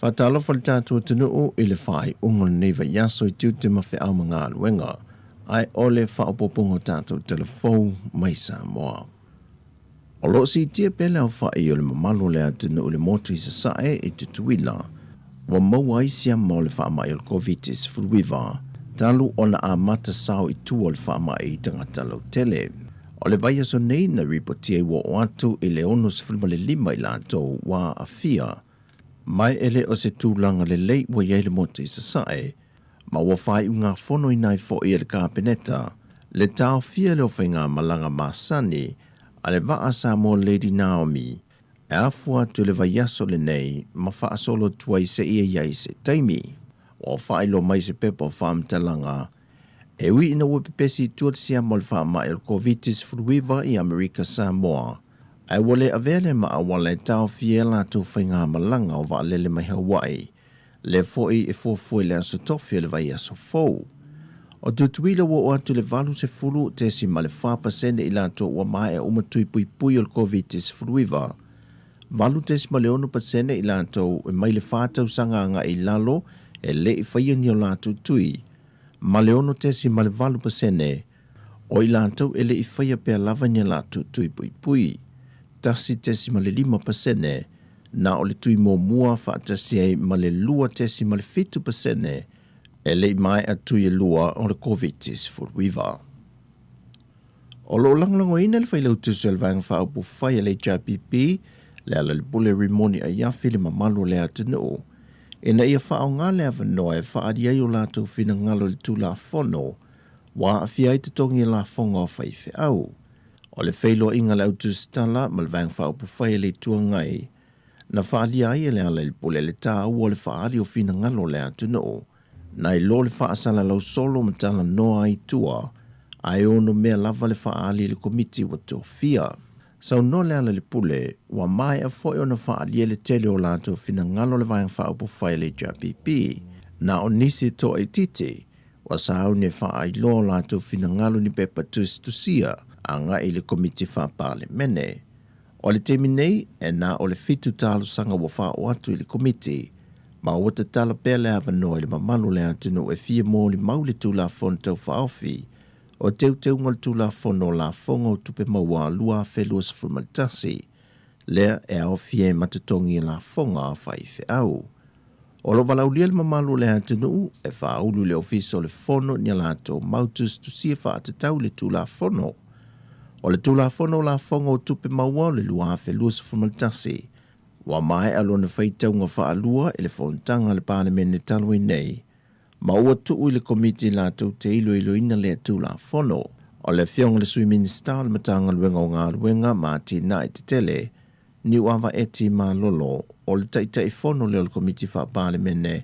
Whatalofa le tātua tunuu i le whai ungo nei wa yaso I tiu te mawhi au mga aluenga. Ai ole whaopopongo tātou telefou mai Samoa. O lo si tia pele au whai o le mamalo le atunu le motu I sa sae I tutuila. Wa maua isia mo le whaamai o le COVID-19 furuiva. Talu ona a mata sao I tua le whaamai I tangata lau tele. O le vai aso nei na ripotia I wa o atu I le onus fulmale lima I lato wa a fia. Mai ele o se tūlanga le lei wa iei le motu I sa sae. Ma wa whai unga whono I nai fo I le kāpeneta. Le tau fia le o whainga malanga masani. A le vaa sa mo Lady Naomi. E afua tu le vai aso le nei ma wha solo tuai se ia iei se taimi. O whai lo mai se pepo whaamtalanga. E ui ina ua pepesi tuat sia mo le wha mai el COVID-19 furuiva I Amerika Samoa. Ai wale avele ma awale tau fiela tu whainga malanga o wa lele mai Hawaii. Le foi e fofoi le aso tofi le vai aso fou. O tutuila wa o atu le valu se fulu te si ma le 4% I lato wa mai e umatui pui pui o le COVID-19 furuiva. Valu te si ma le 1% I lato e mai le whātau sanganga I lalo e le I whaia ni o lato tui. Ma le ono te si ma le valu pasene o I lato e le I whaia pia lava ni lato tui pui pui. Tasi te si ma le 5% na o le tui mo mua whaatasi e ma le lua te si ma le 5% e le mai atu I lua o le COVID-19 furuiva. O lo langlango ina le whailau tusu el vanga whaupu whai le JPP le ala le bule rimoni a iafi le mamalu le atunu. E na ia whao ngā le avanoa e whaari ai o lātou whina ngalo le tūla whono wa a whiai te tongi la whonga o whaife au. O le whailo inga le autu stala ma le vanga whaupu whai le tuangai. Na whaali ai le ala le bule le tā ua le whaari o whina ngalo le atunu. Na I lo le whaasala lau solo matala noa I tua, ai ono mea lava le whaali le komiti wa tō fia. Sau no le ala le pule, wa mai a foi ona whaali le tele o lato whina ngalo le vayang whaupu whai le JPP. Na o nisi tō e tite, wa sao ne whaai lo lato whina ngalo ni pepa tusia, a nga I le komiti whapale mene. O le temi nei, e na o le fitu talo sanga wa wha o atu I le komiti, ma o te tala pele ava noa le mamalu le atunu e fia mo li mau le tūla whon tau whaofi. O teu ngal tūla whono la whonga o tupe maua lua wheluas fulmaltasi. Lea e au fia e matatongi la whonga a whaife au. O lo walau lia le mamalu le atunu e whaulu le ofiso le whono ni alato mautus tu sia whaatatau le tūla whono. O le tūla whono la whonga o tupe maua le lua wheluas fulmaltasi. Wa mai alona whaitau ngā whaalua e le whontanga le pālemene talui nei. Ma ua tuu I le komiti lātou te ilo ina le atu la whono. O le whionga le sui minister le matanga luenga o ngā luenga ma tina I te tele. Ni uawa eti ma lolo o le taitai whono le o le komiti wha pālemene.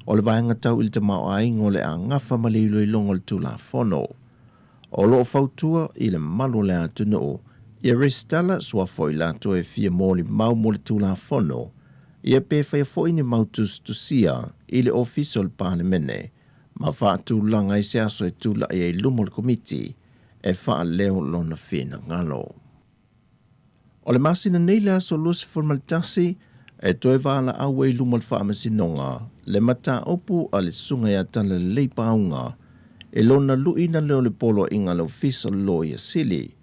O le vaenga tau I le tamau aingo le a ngafa ma le ilo longa le tu la whono. O lo whautua I le malo le atunu. Ia restala sua foi lato e fia moli mau moli tūla whono. Ia pe whai foi ni mautus tu sia I le official pānemene. Ma wha tūlanga I se aso e tūla I e lumo le komiti e wha leo lona whina ngalo. O le masina nei le aso lusi formalitasi e toe wala au e lumo le wha masinonga. Le mata opu a le sunga ia tala le leipaunga. E lona luina leo le polo inga le official lawyer sili.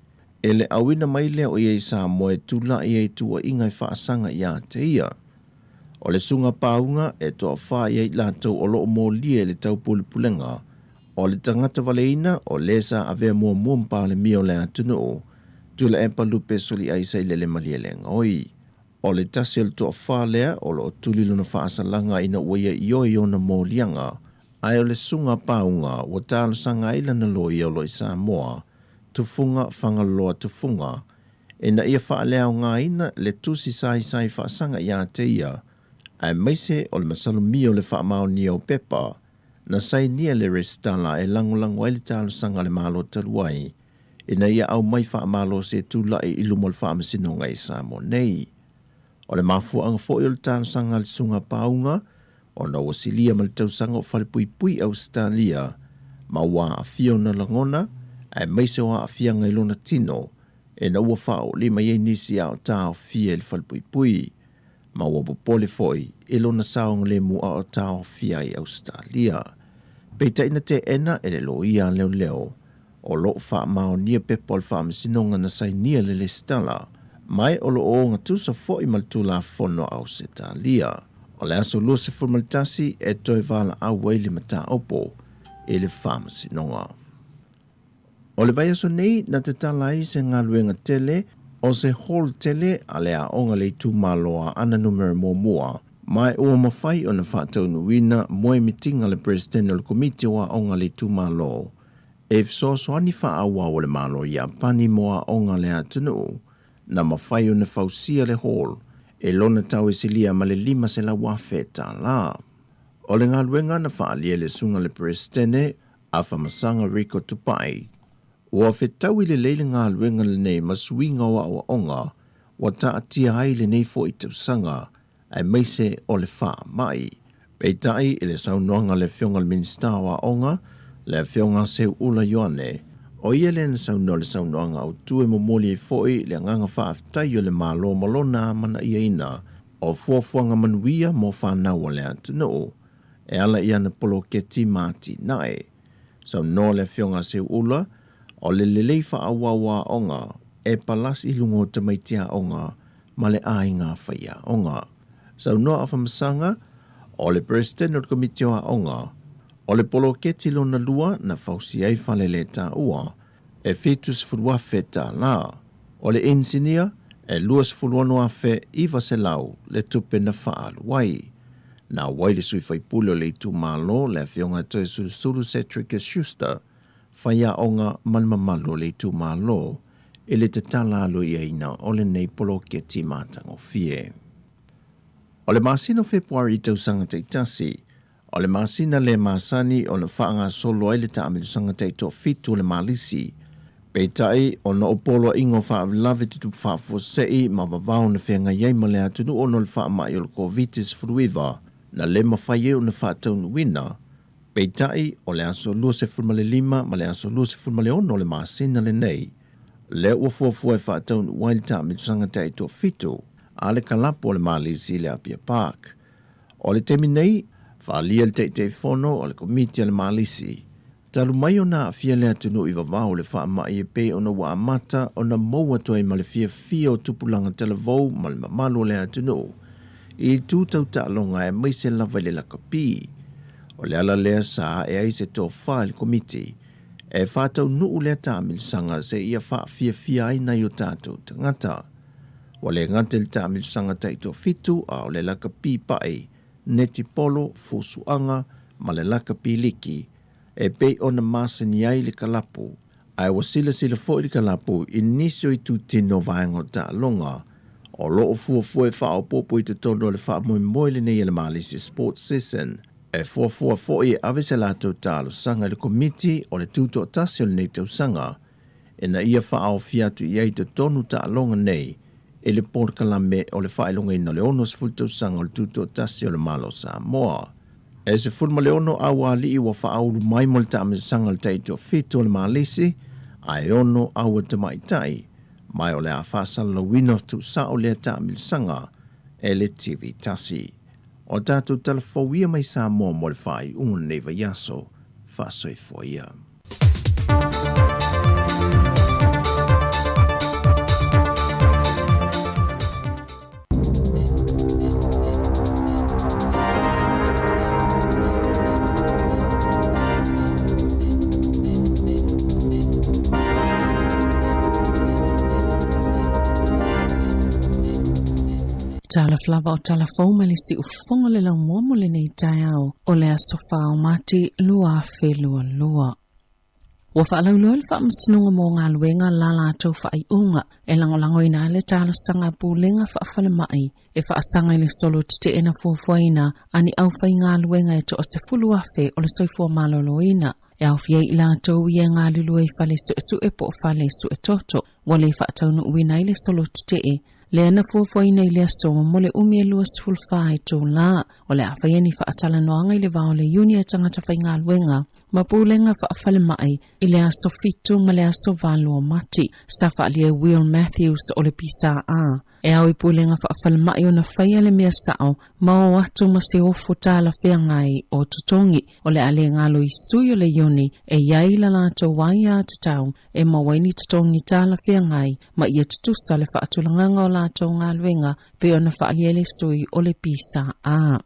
E le awina mai leo I e Samoa e tula I e tua inga I whaasanga ia te ia. O le sunga paunga e toa wha I e lātou o loo mō lia le tau pulenga. O le tangata waleina o lesa a vea mua mpa le mio le atunu o. Tula empa lupe soli aisa I le malia le ngoi. O le tasi o le toa wha lea o lo tulilo na whaasalanga ina uia I ona mō lianga. Ai o le sunga paunga o talo sanga ila na loi o lo I Samoa. Tufunga whangaloa tufunga. E na ia whaalea o ngā ina le tusi sai whaasanga ia te ia. Ai maise o le masalu mi o le whaamao ni o pepa. Na sai nia le restala e langolango ele talo sanga le malo taluai. E na ia au mai whaamalo se tula e ilumo le whaamasinonga I Samoa nei. O le mafu anga fo i le talo sanga le sunga paunga. O na wasilia ma le tausanga o whalepui pui Australia. Ma wā a fiona langona. Ai maise wa afianga I lona tino, e na ua whao lima iei nisi au tāo fia le whalpui pui. ma ua popole foi e lona saonga le mua o tau fia i Australia. Peita ina te ena e le loia leo leo, o lo wha mao nia pepo al wha masinonga na sai nia le stala, mai o lo o ngatusa foi maltula fono au Australia. O le aso lua se formalitasi e toi vala au waili mata opo e le wha masinonga. O le vai aso nei na te talai se ngaluenga tele o se hall tele a le a onga le tu maloa ana numero mua mai ua mawhai o na whātau nuina moe mitinga le president o le komite wa onga le tu malo. E fsosoani wha awa o le malo i a pani moa onga le atunu na mawhai o na whausia le hall e lona tau e silia ma le 5 se la wafeta la. O le ngaluenga na whaalia le sunga le president a whamasanga Rico Tupai. Ua whetau i le leile ngā luenga le nei masuinga o onga, wa ta atia ai le nei fo i tausanga, ai meise o le wha mai. Pei tai i le saunoanga le whionga le minsta wa onga, le whionga se ula yoane, o ia le na sauno le saunoanga au tue momoli e foi le nganga wha aftai o le malo malona mana ia ina, o fuafuanga manuia mo whanau o le atunu, e ala ia na polo ke ti mati nae. Sauno le whionga se ula, o le lelei whaawawa onga, e palas i lungo tamaitia onga, ma le ainga whaia onga. Sau noa awhamasanga, o le president o le komitioa onga, o le polo keti lona lua na whausi ai whale le ta ua, e fetus furua feta la. O le engineer, e luas furua noa fe iwa se lau le tupe na whaalu wai. Na wai le sui whaipulo le tu malo le whionga toi suru Cedric Schuster, whaia onga manmamalo le tu malo, e le te tala alo i aina o le nei polo ke ti mātango fie. O le masino Februari tau sanga te itasi, o le masina le masani o le whaanga solo ai le ta amilu sanga te ito fitu le malisi, pei tai o na opolo ingo whaavilave tutu whaafosei ma wawao na whenga iei ma le atunu ono le whaamai o le COVID-19 fruiva, na le mawhaie o na whaataunu wina, pei tai o le aso lua se fulmale 5 ma le aso lua se fulmale 1 o le masina le nei. Le ua fuafua e whaataunu waile ta amilusanga te ito fitu, a le kalapo o le malisi le Apia Park. O le temi nei, whaalia le te fono o le komiti le malisi. Talu mai o na fia le atunu i wawao le whaamai e pe o na wa amata o na maua toi ma le fia o tupulanga televou ma le mamalu le atunu. I tu tau ta alonga e maise lava le lakapi. O le ala lea sa e aise tō wha le komiti, e whātau nuu lea tā milusanga se ia wha fia aina i o tātou tangata. O le ngante le tā milusanga taito fitu a o le laka pi pai, neti polo, fusuanga, ma le laka pi liki, e pei o na masani ai le kalapu, ai wasila sila fo i le kalapu inisio i tu tino vaengo tā longa, o loo fuafua e wha o popo i te tono le wha moe le nei le malisi sports season, e fuafua foi ave se lato talo sanga le komiti o le tuto tasio le nei tau sanga, e na ia wha au fiatu i te tonu ta alonga nei, e le porkalame o le whaelonga ina le onos fultau sanga o le tuto tasio le malo Samoa. E se fulma le ono awa li i wa wha auru mai mo le ta ame sanga le taito fito le malisi, a e ono awa te maitai, mai o le a whasala wino tu sa o le ta ame sanga, e le TV tasi. O tātou talafauia mai Samoa mo le whai ungun neiva yaso, whasoi foia. Tala flava o tala fauma le si ufonga le lau momo le nei tai au o le asofa o mati lua fe lua. Wa wha lau lua le wha msinunga mo ngā luenga la lātou wha ai unga e langolango ina le tala sanga pūlenga wha awhale mai e wha asanga le solo tite ena fuafuaina ani au whai ngā luenga e to o se fulu afe o le soifua malolo ina. E au fiei i lātou i e ngā lulua i whale su e po o whale su e toto wale i wha ataunu uina i le solo tite e. Le ana fuafuaina i le asonga mo le umie lua sifulwha i tō la o le awhaiani wha atala noanga i le vao le uni e tangata whai ngā luenga ma pūlenga wha awhale mai i le aso fitu ma le aso valo mati sa wha lia Will Matthews o le pisa a. e au i pulenga whaafalmai o na whaia le mea sao, mao atu ma se ofu tāla whiangai o tutongi, o le ale ngalo i sui o le ioni, e iai la lato wai a tatau, e mawaini tutongi tāla whiangai, ma ia tutusa le whaatulanganga o lato ngaluenga, pe o na whaaliele sui o le pisa a.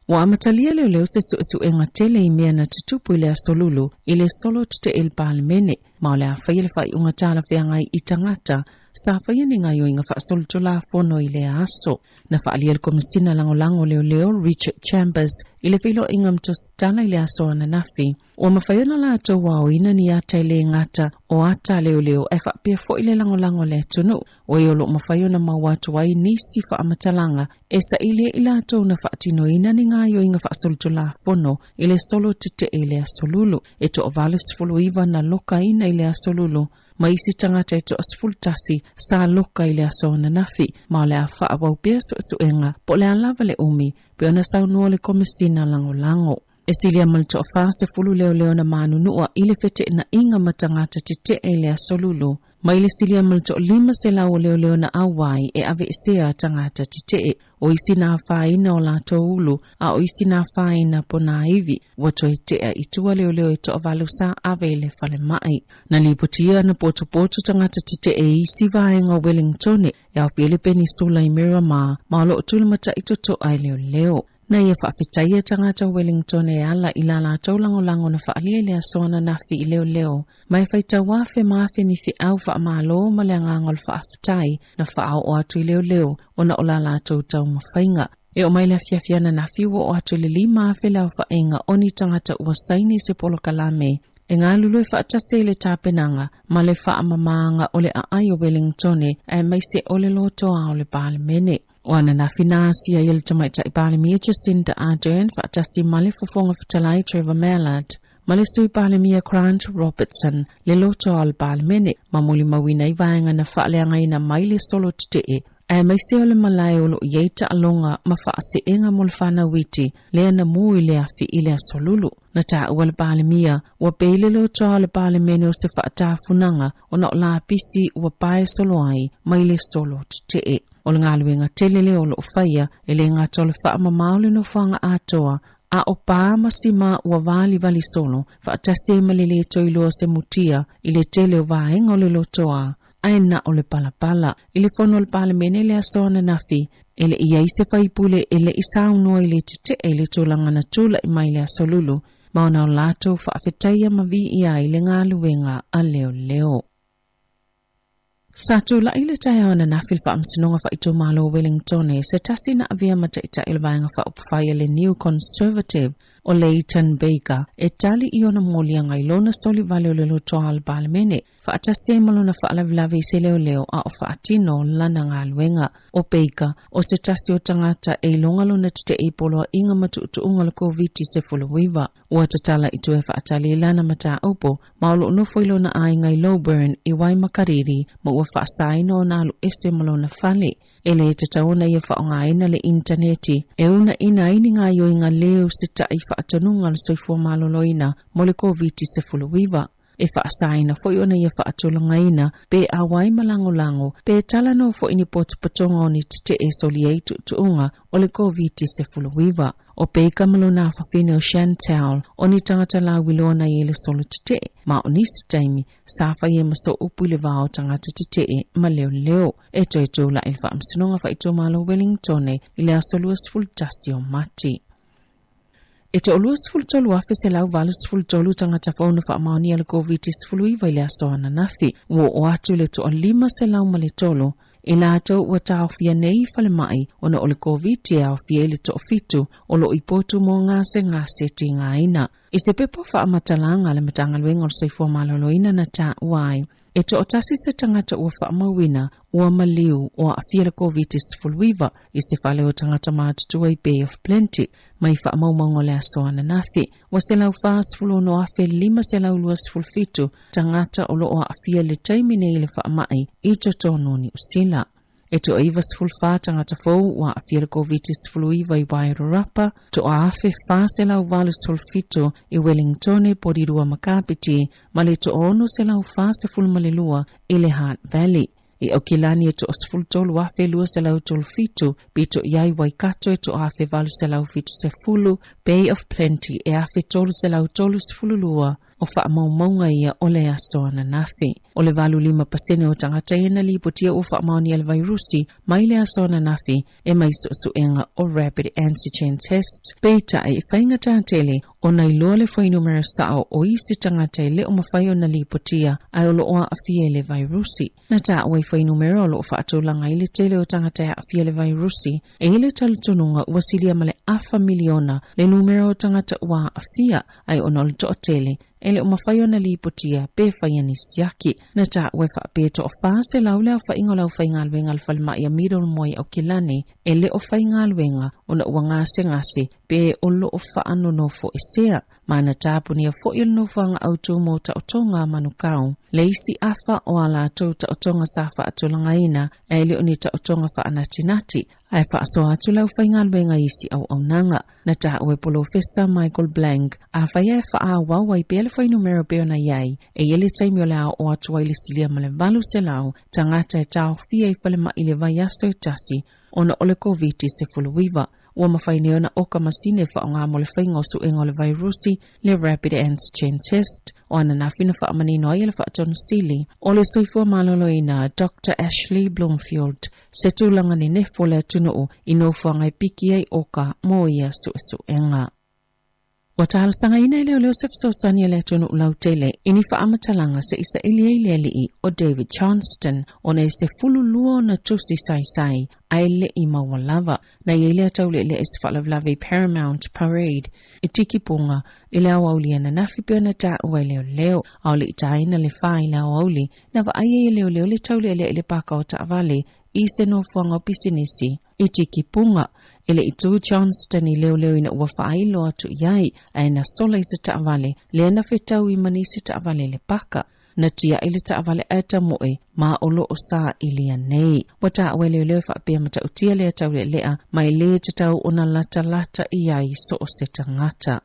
Wa amatalia leo se su enga tele I mea na tutupu ile asolulu, ile solo tute il palemene, ma ole a whaile whai unga tāla whiangai I tangata, sa whaia ni ngai o inga whaasolo tula fono ile aso. Na whaalia le komisina lango leo Richard Chambers, ile whilo ingam to stana ile aso ananafi. O mawhaiona la ato wao ina ni ata ile ngata o ata leo e whaapia fo ile lango le tunu. O iolo mawhaiona mawatu wai nisi wha amatalanga, e sa ile ila ato na whaatino ina ni ngai o inga whaasolo tula fono, ile solo tite ile asolulu. E to ovalis fulu iwa na loka ina ile asolulu. Ma isi tangata e to asfultasi sa loka ile aso ananafi, ma ole a wha wau pia su enga, po le alava le umi, pe ona saunua le komisina lango. E silia malto a whaase fulu leo na manunua ile fete na inga matangata tite ile asolulu. Ma ile silia malto 5 se lau leo na awai e ave isea tangata tite o isi na whaina o lato ulu a o isi na whaina po na iwi wato e tea itua leo e to avalu sa ave le fale mai. Na lipotia na potu tangata tite e isi vaenga Wellington e au Filipini sula I Miramar ma lo tulimata itoto ai leo. Na ia whaafitaia tangata Wellington e ala ilala tau lango na whaalia lea soana na fi leo. Mai whaita wafe maafe ni fi au wha maalo ma lea ngangol whaafitai na whaao o atu leo o na olala tau mawhainga. E o mai lea fiafiana na fi o atu li maafe lea whaenga o ni tangata uasaini se polo kalame. E ngā lulu e whaatase le tāpenanga ma le whaamamaanga o le ai o Wellington e mai se o le loto a o le palemene. O ana na finasia I le tamaita I palemia Jacinda Ardern whaatasi ma le fofonga whatalai Trevor Mallard. Ma le sui palemia Grant Robertson le loto a le palemene ma muli mawina I vaenga na whaaleanga ina mai le solo tite e mai se o le malai o lo ieita alonga ma whaase inga mo le whana witi lea na mui le afi I le asolulu. Na taa ua le palemia ua peile loto a le palemene o se whaatafunanga o na o la pisi ua pae solo ai mai le solo tite. O le ngaluenga telele o lo whaia e le ngā tole wha maule no whanga atoa a o pā masima ua vali solo whaatase malele toiloa se mutia I le tele o vaenga o le lotoa aina o le palapala I le fono le palemene le asoana nafi e le ia se paipule e le isaunua I le tite e le tolanga na tula I mai le asolulu maona o lato whaafetaia mavi ia I le ngaluenga a leo. Satu la ile tayana na filpa amsinonga fa ito malo Wellington se tasi na avia mataita ilvaenga fa upfaya le New Conservative o Leighton Baker e tali iyo na molianga ilona soli vale o le loto al palemene fa atase malo na fa alavilavi se leo a o fa atino lana ngaluenga o Baker o se tasi o tangata e ilonga lo na tite e polo inga matutu unga lo COVID se fuluwiva o atatala ito e fa atali lana mata upo maulo unofo ilona ainga I Lowburn I wai makariri ma ua fa asaino na alu ese malo na fale ele te tauna ia whaongaina le interneti e una ina ini ngā yoinga leo se tai whaatanunga le soifua maloloina mo le COVID se fuluwiva. E whaasaina fo iona ia whaatulungaina pe awai malango pe talano fo ini potupatonga o ni tite e soli eitu tuunga o le COVID se fuluwiva. O peika malona whawhine o Chantal o ni tangata la wilona I le solo tite ma o nisi taimi sa whaie maso upu le vao tangata tite ma leo. E toi la ilwa amsinonga whaito malo Wellington I le asoluas fultasio mati. E te oluas fultolu afe se lau valus fultolu tangata whaunu whaamaoni ala COVID fuluiva I le asoana nafi. O atu le to 5 se lau ma le tolo. E la tau ua tau fia nei fale mai ona o le COVID au fia le to fitu o lo ipotu mo ngase ti ngā ina. I se pepo wha amatalanga le matangaluenga o le seifua maloloina na ta uai. E to otasi se tangata ua wha amawina ua maliu o a fia le COVID fuluiva I se fale o tangata mātutua I Bay of Plenty. Mai wha amaumango le asoana nafi. Wa se lau whaas fulu no afe 5 se lau luas fulfitu tangata o lo o a fia le taimine I le wha amai I to tono ni usila. E to aivas fulfa tangata fau wa a fia le COVID fuluiva I Wairarapa to a afe wha se lau valus fulfitu I Wellington porirua makapiti ma le to ono se lau wha se fulmalelua I le Heart Valley. I au kilani e to osfultolu afe lua se lau tolu fitu, pito iai waikato e to afe valu se lau fitu se fulu, Bay of Plenty e afe tolu se lau tolu se fulu lua, o wha maunga ia ole aso ana nafi. O le valu 5% o tangata ena li potia o wha mauni al vairusi, mai le aso ana nafi, e mai suenga o Rapid Antigen Test. Beta e whainga tātele, o nai loa le whai numero sao o isi tangata le o mawhai o na li potia, ai o loa afia le vairusi. Na tā wai whai numero lo o whaatolanga i le tele o tangata a afia le vairusi, e ile talitonunga uasilia male afa miliona le numero o tangata ua afia, ai o nol to tele, ele o mawhai o na li potia, pe whai ni siaki. Na tā ue wha peto o whaase laule au whainga lau whainga alwenga alwhalma ia middle moi au kilane, ele o whainga alwenga o na ua ngase pe o lo o whaano no fo esea. Mana tāpuni a fo il no whanga au tū mō taotonga manukau. Le isi awha o ala tū taotonga sa wha atulanga ina, ele o ni taotonga wha anatinati, ai wha aso atu lau whainga alwenga isi au nanga. Na tā ue Professor Michael Blank, a whaia e wha a wawai pe ele whai numero pe ona iai, e ele taimi o leo o atu waile silia male valu se lau, tangata e tau fia i whale ma ile vai aso i tasi, ona ole COVID se fuluwiva. Ua mawhaineo na oka masine wha o ngā mole whainga o suenga le vairusi, le Rapid Antigen Test, o ana nawhina wha amanino ai le wha atonu sili. O le soifua malolo ina Dr. Ashley Bloomfield, se tūlanga ni nefo le atunuu i nofuanga i piki ai oka mo ia suenga. Wa tahalasanga ina i leo sefsosani le tunu ulau tele, ini wha amatalanga se isa ili o David Johnston, o ne se fulu luo na tusi sai, aile i mawalava, na ile ataule le esfalavlavi Paramount Parade, i tiki punga, ile awauli na nafipi na ta uwe leo, au le itaina le fai le awauli, na wa aie leo le taule ile paka o taavale, i se no fuanga pisinisi, i tiki punga, ele itu Johnston i leo ina ua whaailo atu iai, ai na sola i se taavale, le na whetau i mani se taavale le paka, na tia ili taavale aeta moe, ma olo o saa ilia nei. Wata awe leo whaapea mata utia lea tau lea, mai le te tau ona lata iai so o se tangata.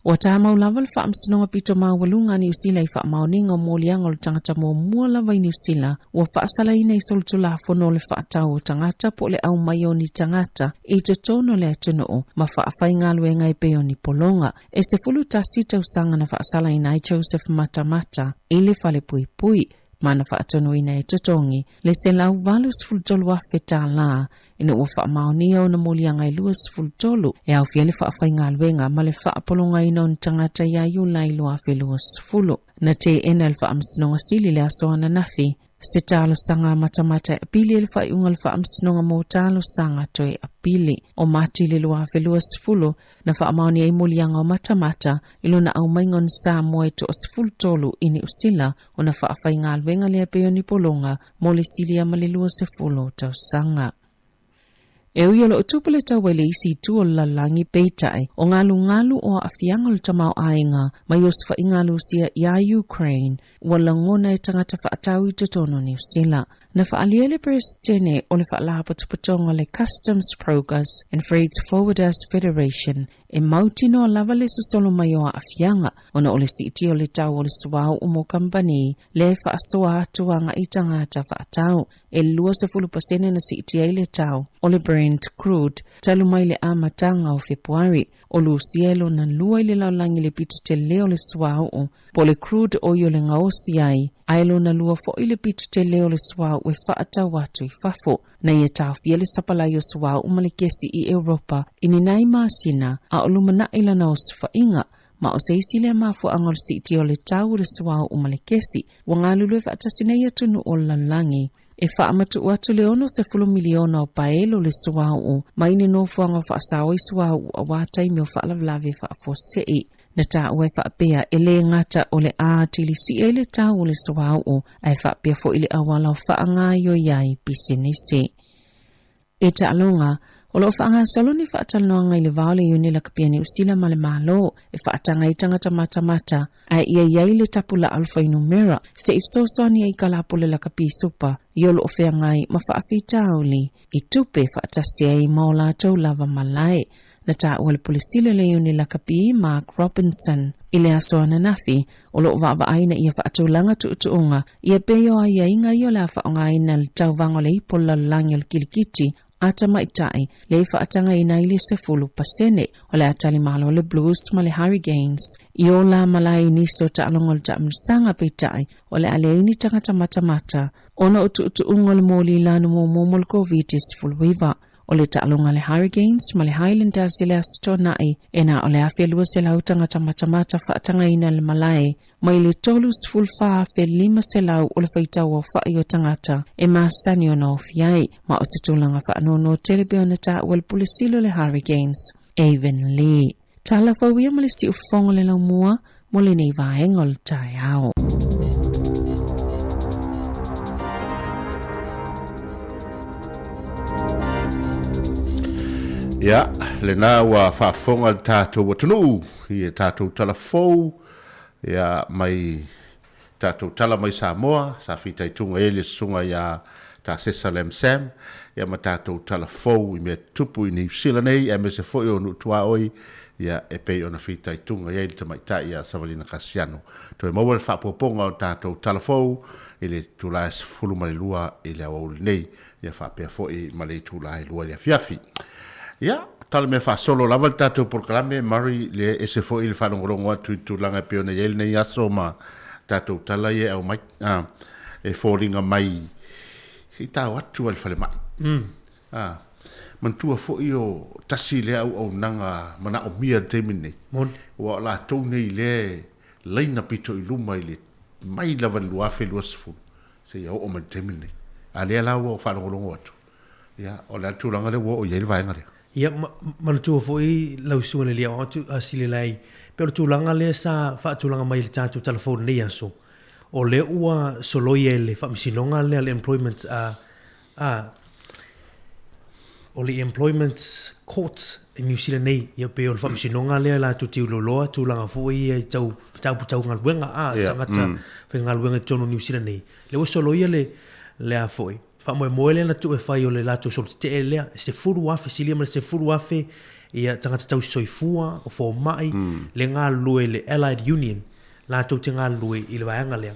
Wata maulawa le wha amsinonga pito mawalunga ni usila i wha maoninga o molianga o le tangata mo mua lava i ni usila, wa wha asala ina i solutula fono le wha atau o tangata po le au mai o ni tangata, i te tono le atunoo, ma wha awhai ngaluenga i peo ni polonga, e se fulu tasita usanga na wha asala ina i Joseph Matamata, i le whale pui, mana wha atunu ina e tutongi, le se lau valus fultolu afe tā la, ina ua wha maonia o na molianga i luas fultolu, e au fiale wha awhai ngaluenga, ma le wha apolonga ina o ni tangata ia yula i lua afe luas fulu. Na te ena le wha amsinonga sili le asoana nafi, se talo sanga Matamata e pili le wha iunga le wha amsinonga mo talo sanga toe a pili. O mati le lua afe luas fulu, na wha amaonia i molianga o Matamata, ilo na au maingon sa moe to o sfultolu ini usila, o na wha awhai ngaluenga le apeo ni polonga, mo le silia ma le luas fulu tau sanga. E ui alo utupule tau wale isi tu o lalangi peitai o ngalu o afianga o tamau ainga mai osfa ingalu sia ia Ukraine wala ngona e tangata whaatau i tutono New Zealand. Na whaaliele Presidente o le whaalapa tupatonga le Customs Progress and Freight Forwarders Federation e mautino lava le susolo mai o afianga ona o le siti o le tau o le suau o mo kampani le whaasoa atuanga i tangata whaatau e lua se 10% na siti ai le tau o le Brent Crude talu mai le amatanga o Februari o lusielo na lua i le laulangi le pita te leo le suau o po le crude o yo le ngaosi ai ailo na lua fo i le pita te leo le suau e whaata watu i fafo na ia tau fia le sapalai o suau o malekesi i Europa ini nai maasina a o lumana ila na osfa inga ma o se isi le mafu angol siti o le tau le suau o malekesi wangalulu e whaatasina ia tunu o lalangi e whaamatu watu le ono se 10 miliona o paelo le suau maini no fuanga whaasao i suau a watai meo whaalavlavi whaafosei. Na tā ue whaapea e le ngata o le ātili si e le tau o le suau ai whaapea fo ili awala o whaangaio iai pisinisi. E ta alonga, o lo whaanga saloni whaatanoanga i le vaole iuni la kapiani usila ma le malo e whaatanga i tangata Matamata ai ia iai le tapula alfa numera se ifsosoni ai kalapule la kapi supa iolo o whengai ma whaafi tauli i tupe whaatasia i maola tau lava malai na ta'awal pulisilo le yun nila kapi Mark Robinson. Ile aso ananafi, o loo va'ai na ia whaatulanga tuutuunga, ia peo a ia inga i o la whaongai na tauvango le ipola langi o kilikiti, ata maitai, le whaatanga i naili se fulu pasene, o le atali malo le Blues ma le Hurricanes. I o la malai niso ta'alongo le ta'amsanga peitai, o le aleini tangata mata-mata, ona utuunga le moli lanu mo le COVID-19 fulwiva. O le ta'alonga le Hurricanes ma le Highlanders le astonai ena o le awhelua se lau tangata mata-mata whaatanga ina le malai mai le tolus fulfa fe 5 se lau o le whaitau o whai o tangata e maasani o na ofiai ma o se tūlanga whaanono telebeo na ta'awal pulisilo le Hurricanes Avon Lee. Tala whawia ma le si ufongo le lau mua mo le nei vahenga o le tai ao. Ya, le na wa whaafonga le tātou watunu, i e tātou tala fau, ya mai tātou tala mai Samoa, sa whitai tunga ele sunga ya tā Sesalem Sam, ya ma tātou tala fau i mea tupu i New Zealand nei, e me se fo i o nutua oi, ya e pei ona whitai tunga ele ta maitai ya Savalina Kasiano. To e maua le whaapoponga o tātou tala fau, ele tūlais fulu male lua i le awauli nei, ya whaapea fo i male tūlai lua le afiafi. Ya, tal me fa solo la volta tu proclame Mari le ese foi il fa longo tu langa pione yel ne yaso ma tatu tala ye au mai e falling mai si ta watu al fale mai man tu fo io tasi le au nanga mana o mia temine mon wa la to nei le leina pito i luma ile mai la van lua fe luasfu se yo o man temine ale la wo fa longo atu ya o la tu langa le wo o yel vai ngare. Ia manatua foi lausunga le lia atu asile lai pero tulanga le sa fa tulanga mai le tatu telefone nei aso o le ua soloia le fa misinonga le employment o le employment court in New Zealand nei ia pe o fa misinonga le la tutiu loloa tulanga foi tau ngalwenga tangata fe ngalwenga tono New Zealand nei le ua soloia le a foi fa moele na tu e fai o le lato so te ele se furu afe silia ma se furu afe ia tangata tau soifua o fo mai le ngā lue le Allied Union lato te ngā lue i le vaianga lea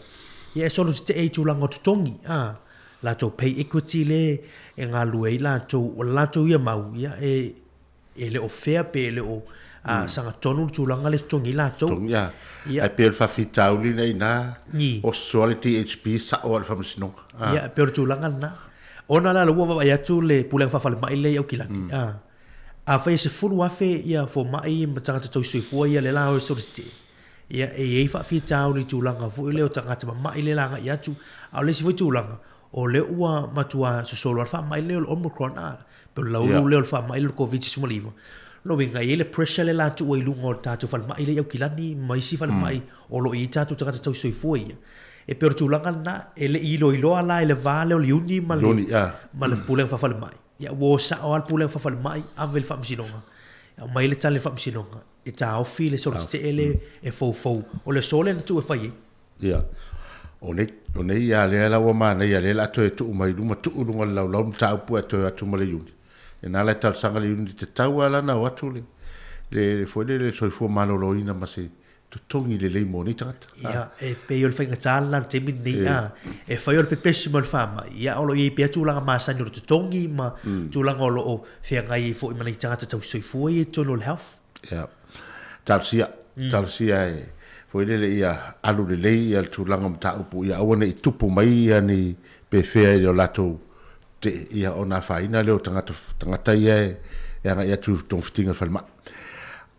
ia solo te e tūlanga tutongi lato pay equity le e ngā lue i lato ia mau ia e le o fea pe le o sanga tonu tūlanga le tongi lato ia ai pe fa fitauli nei na o sole THP sa o alfa msinong ia pe tūlanga na ona la lua vai atu le pulang fa fale mai le au kilani a fa se fulu afe ia fo mai matanga tau soifua ia le la o sorte ia e fa fitauli tūlanga fu le o tangata mai le langa ia tu a le si foi tūlanga o le ua matua so solo fa mai le o Omicron pe lau le fa mai le COVID-19 no winga ele pressure le la tu i lungo tatu fal mai le au kilani mai si fal mai o lo i tatu tangata tau soifua ia e per tu langa na ele ilo ala ele vale o liuni ma le pulen fa fal mai ya wo sa o al pulen fa fal mai avel fa msinonga ya mai le tale fa msinonga e ta o file so te ele e fo o le sole na tu e fai ya o ne ya le la wo ma ne ya le la to tu mai luma tu lunga la ta pu to ma le yuni e na le tal sanga le yuni te tau ala na watu le foi le soifua maloloina ma se tongi le lei monita ia e pe yo fenga tala te minni e fa yo pe pessimo il fama ia o lo i pe tu langa ma sa no tongi ma tu langa o fe ngai fo i mani tata tau soi fo i tono health ia talsia e foi le ia alu le lei al tu langa mta upu ia ona i tupu mai ani pe fe le lato te ia ona faina le tangata ia ia tu ton fitinga falma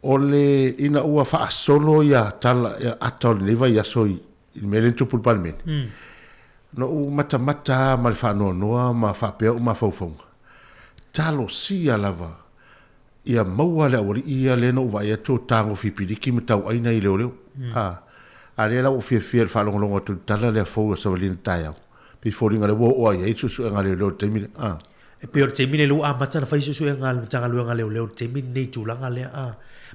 ole ina ua fa solo ya tal atol leva ya soi il melen tu pul palmen no mata mal fa no ma fa pe ma fa fonga talo sia lava ia maua le ori ia le no va ya to tango fi pidiki mata aina i leo ale la o fi fa longo tu tala le fo sa valin taya pe foringa le wo ya itu su ngale lo temi e pe te mine lu amata na fa su ngal tanga lu ngale le te mine tu langa le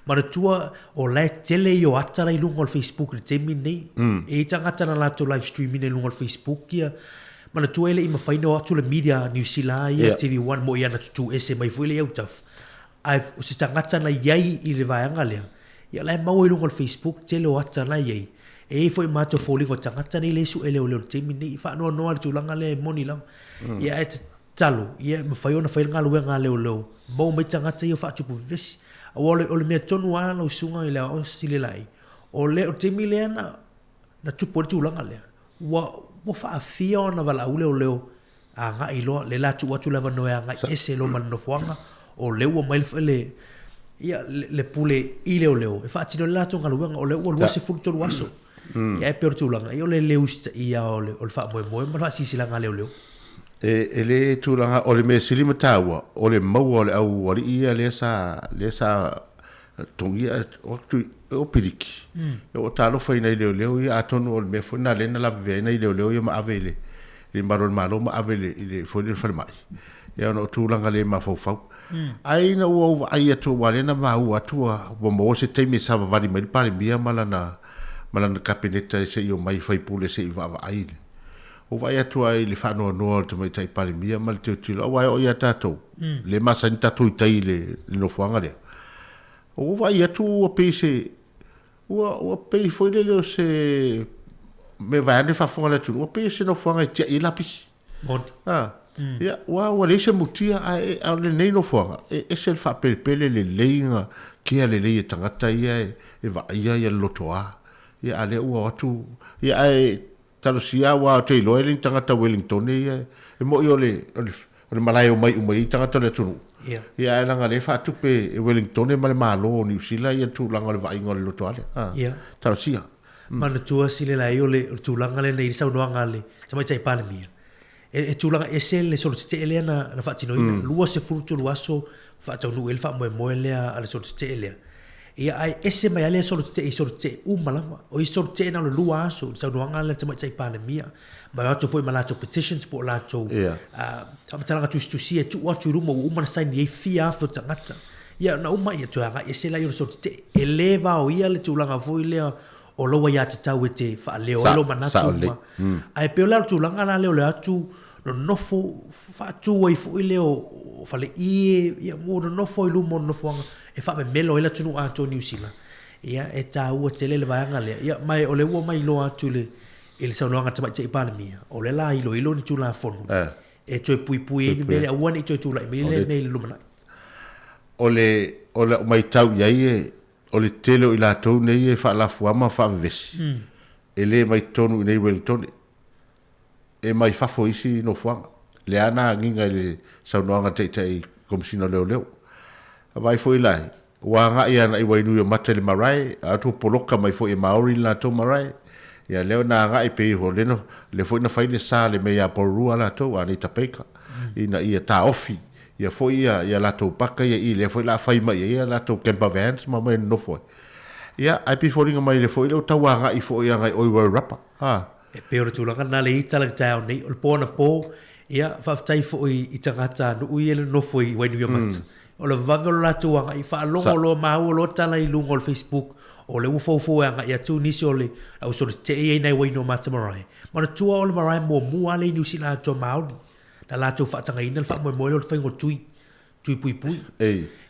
mana tua o le tele yo atara i lungo al Facebook le te mine e tangata na lato live stream ine lungo al Facebook ia mana tua ele ima faino atu le media New Zealand ia TV1 mo ia na tu ese mai foi le au taf ai si tangata na yai I le vaanga lea ia lai mau ilunga le Facebook te leo ata na yai e foi mato folingo tangata ni le su ele o leo temi ni fa no no tulanga le moni lang ia et talo ia ma fai ona fai nga luenga leo mau mai tangata ia fa tupu vesi ole me tonu ala o sunga ile o sile lai o le o temi le na tupu tulanga le wa fa afia ona vala ule o leo a nga ilo le la tu watu lava no nga ese lo man no fuanga o le o mai le ia le pule ile o leo e fa tino la tonga luenga o le o lo se fulto waso ia e per tulanga io le leus ia o le fa mo ma si silanga leo e le tulanga o le me silima tawa o le mau o le au o le ia le sa tungia o tu o piriki o talo fa ina leo ia atonu o le me fona le na la ve na leo ia ma avele le maron malo ma avele ile fo le fa mai ia no tulanga le ma fo ai na o ai atu wale na ma u atu mo se te me sa vali mai pale mia malana kapineta se io mai fai pule se va ai o vai atu ai le fa no te mai tai pale mia mal te tilo o ai ia tato le masa ni tato tai le no fuanga le o vai atu o pese o pe foi le se me vai ne fa fuanga tu o pese no fuanga ti i lapis bon ia wa le se mutia ai le nei no fuanga e se fa pele le leinga ke le le tangata ia e va ia lotoa ia ale ua atu ia ai talusia wa te loeling tangata Wellington ia e mo yo le malai o mai tangata le tunu ia ai langa le fa tupe e Wellington e male malo New Zealand ia tu langa le vai ngol lo toale ia talusia mana tua sile la yo le tu langa le nei sa no ngale sama tai pale mia e tu langa esel le so te ele na fa tino lua se fruto luaso fa tonu el fa mo le ale so te ele ia ai ese mai ale sorte malava o sorte na lo aso sa no ngala te mai pale mia ma ato foi malato petitions po la to tala tu sia tu watu rumo uma sign ye fia fo tangata ia na uma ia tu anga ese la yo sorte eleva o ia le tu langa foi le o lo ia te tau te fa le o lo manatu ai pe la tu langa la le atu no fo fa tu ai fo le o fa le ia mo no fo lu mo no fo e fa me melo ela tunu a to New Zealand ia e ta u te le vaanga le ia mai o le u mai lo atu le il sa no nga tama te pale mia o le la ilo ni tu la fonu e to pui ni mele a wani to tu la mele mele lu mana o le mai tau ia e o le telo ila to nei e fa la fuama fa ves ele mai tonu nei Wellington e mai fa fo isi no fuanga le ana nginga le sa no nga te komsino leo vai foi lai wa nga ia na iwa inu mate le marai atu poloka mai foi maori la to marai ia leo na nga pe ho le no le foi na fai le sa le me ya porua la to ani tapeka ina ia ta ofi ia foi ia la to paka ia ile foi la fai mai ia la to camper vans ma mai no foi ia ai pe foi mai le foi le tawa nga i foi nga oi wa rapa e pe o tu langa na le itala tau nei o pona po ia fa tai foi i tangata no uile no foi when you mat o le vavelo la tuanga i fa longo lo mau lo tala i lungo le Facebook o le ufo anga ia tu nisi o le au so te e nei wai no mata marai mana tua o le marai mo mua le New Zealand to mau na la tu fa tanga ina fa mo lo fa ngo tui pui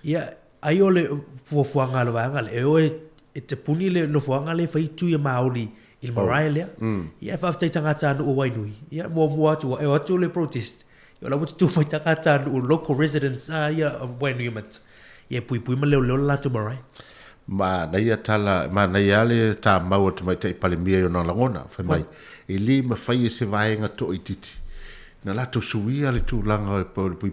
ia ai o le fo anga lo anga le e te puni le no fo anga le fa tu ia mauri il marai le ia fa tanga tanu o wai nui ia mo mua tu e o tu le protest yo la tu mai takata o local residents ia of when you met ia pui ma le la tu marai ma na ia tala ma na ia le ta mau te mai te pale mia yo na langona fa mai e li ma fai se vai nga to ititi na la to suia le tu langa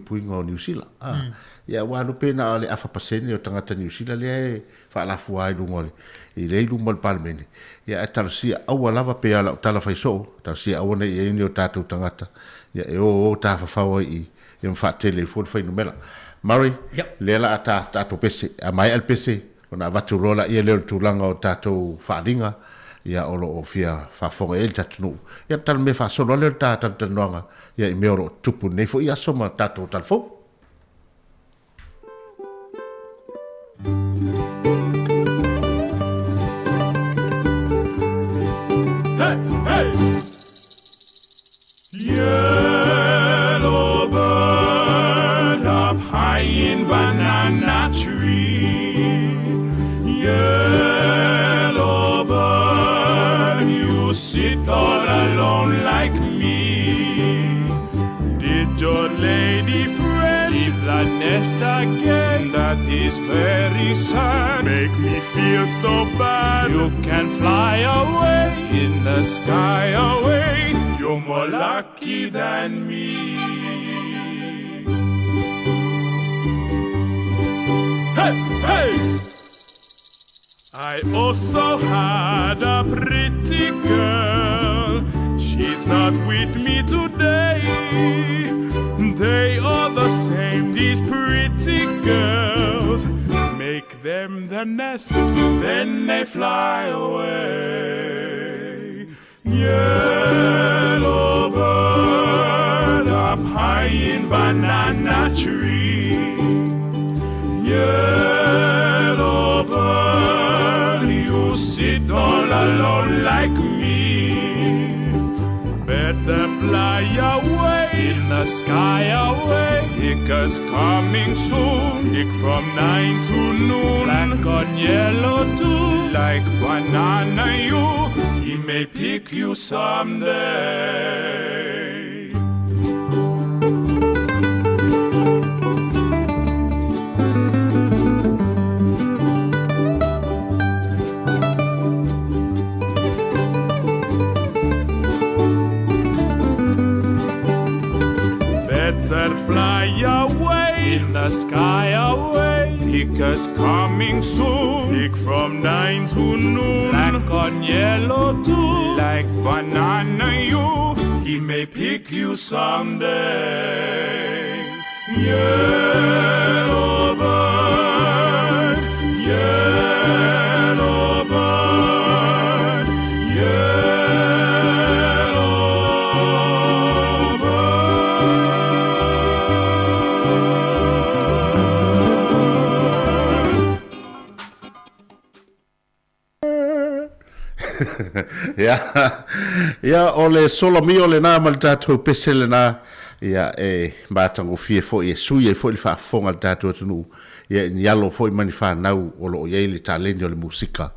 pui ngo New Zealand ia wa no pena ale afa pasene o tangata New Zealand le fa la fuai lu ngole i le lu mal palmene ia tala sia au lava pe ala tala fai so tala sia au nei e ni o tatu tangata ia e o ta fa fa i fa telefon fai no mela Mari le la ta to pese a mai al pese ona va tu rola ia le tu langa o tatu fa ringa ia o lo fia fa fo el tatu ia tal me fa so le ta noanga ia i me oro tupu nei fo ia soma tatu tal fo Yellow bird up high in banana nest again. That is very sad. Make me feel so bad. You can fly away in the sky away. You're more lucky than me. Hey, hey! I also had a pretty girl. She's not with me today. They are the same, these pretty girls. Make them the nest, then they fly away. Yellow bird up high in banana tree. Yellow bird, you sit all alone like me. Better fly away in the sky away. Hiccups coming soon. Hick from 9 to noon. Black on yellow too. Like banana you. He may pick you someday. Better fly away in the sky away. Hiccups coming soon. Hick from 9 to noon. Black on yellow too. Like banana you. He may pick you someday. Yellow bird, yellow bird, yellow Ya ole solo mi ole na mal tatu pesele na ya batango fie fo e sui e fo il fa fonga tatu tunu ya yalo fo mani fa na olo ye le talento le musika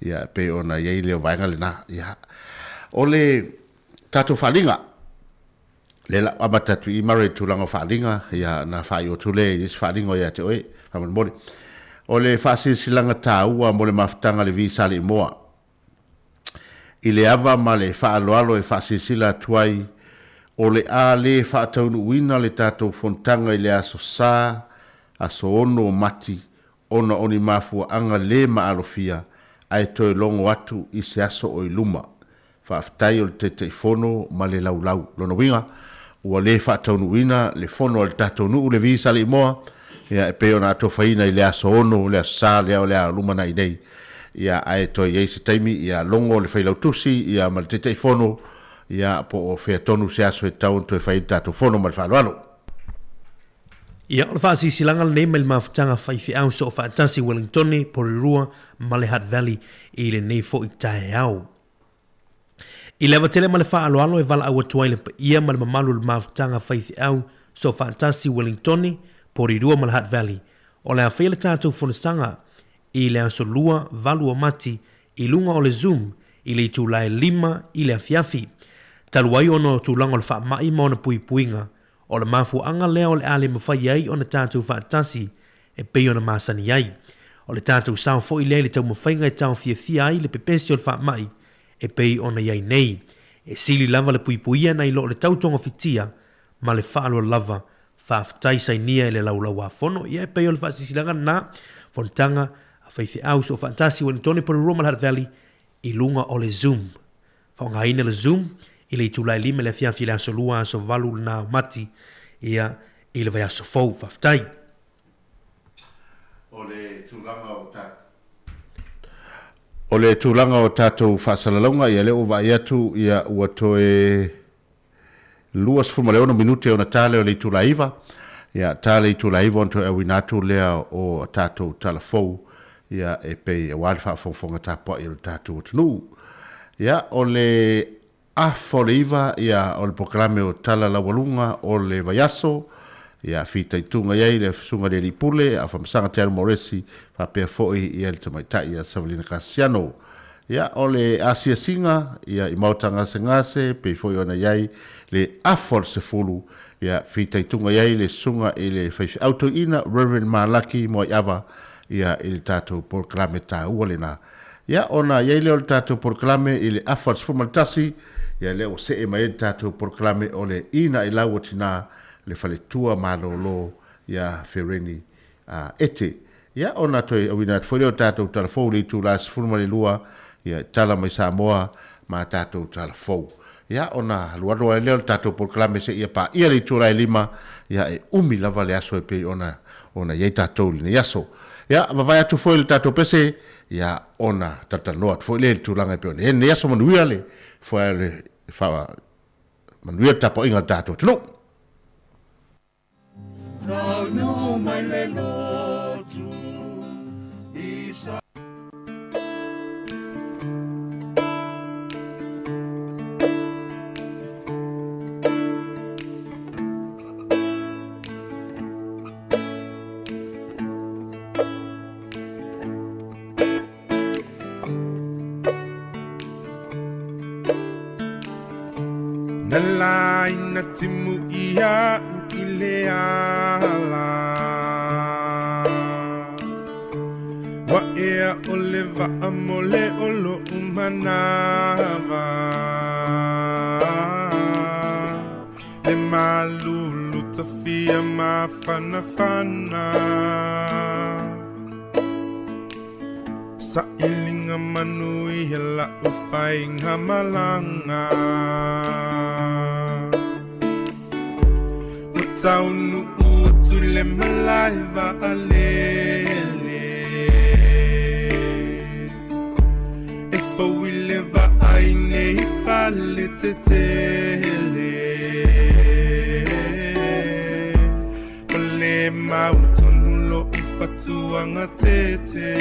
ya pe ona ye le vanga le na ya ole tatu falinga le la abatatu I mare tu langa falinga ya na fa yo tule is falinga ya te oi fa mo ole fa silanga taua mo le maftanga le visa le moa I le ava ma le whaaloalo e whaasisila tuai o le a le whaataunu wina le tātou fontanga I le aso sā, aso ono o mati, ona oni mafua anga le maalofia, ai toi longo atu I se aso o iluma. Whaaftai o le te teifono ma le laulau. Lono winga, ua le whaataunu wina, le fono le tātou nuu le visa le moa, ia e peo na ato whaina I le aso ono, le aso sā, le ao le a luma na idei. Ia ai toi ye se taimi ia longo le failau tusi ia mal te fono ia po o fe tonu se aso e tau to fai tato fono mal falalo ia o fasi silanga le mail mafutanga fai fi au so fa tasi Wellington po rua Malehat Valley I le nei fo I tai au I leva tele male fa alo e vala au tuai le ia mal mamalu le mafutanga fai fi au so fa tasi Wellington po rua Malehat Valley o le afele tato fono sanga I le aso lua valu o mati I lunga o le Zoom I le tūlai 5 I le afiafi. Taluai ono tūlanga o le wha mai ma o na pui puinga o le mafu anga lea o le ale mawhai ai o na tātou wha tasi e pei o na masani ai. O le tātou sao fo I le le tau mawhainga e tau fia ai le pepesi o le wha mai e pei o na iai nei. E sili lava le pui puia na I lo le tautonga fitia ma le wha alo lava wha aftai sai nia e le laulau a fono ia e pei o le wha sisilanga na fontanga Faith au so fantasi Wellington por Roma Malehat Valley I lunga o le Zoom. Fa ina le Zoom I le tūlai 5 le fiafi le aso lua aso valu na mati ia I le vai aso fau faftai. O le tūlanga o tātou whasalalonga ia leo vai atu ia ua toe luas fumaleona minute o na tale o le tūlai iwa ia tale I tūlai iwa onto e winatu lea o tātou talafou ia e pei e wale whaafonga tāpua I o tātou tunu. Ia o le afo le iwa ia o le pokalame o tala la walunga o le vaiaso ia fita I tunga iei le sunga le lipule a whamsanga te anu moresi whapea foi ia le tamaitai ia Savalina Kasiano Ia o le asia singa ia I mautanga se ngase pe foi ona iai le afor se fulu ia fitaitunga iai le sunga I le whaifi autoina Reverend Malaki mo Iava ia I le tātou porklame tā ua le nā. Ia ona iai leo le tātou porklame I le afor se fumaltasi ia leo se e mai le tātou porklame o le ina I lau atina le whaletua malolo ia Fereni ete. Ia ona toi awina foi leo tātou telefou le tu la sifunu le lua ia tala mai Samoa ma tātou telefou. Ia ona lualoa leo tātou porklame se ia pa ia le tura lima ia e umi lava le aso e pe ona iai tātou le aso. Ia vavai atu foi le tātou pese ia ona tatanoa foi le turanga e pe ona. Ne aso manuia le foi le manuia tapo inga tātou tunu. No mai le lotu isa Nalai na timu ia Ileala Wa ea oleva amole olo umanava Le malulu tafia mafana fana Sa ilinga manui hela ufainga malanga Taunu utule malaiva alele Efo wileva aine ifale tetele Ole mautonulo ufatua ngatete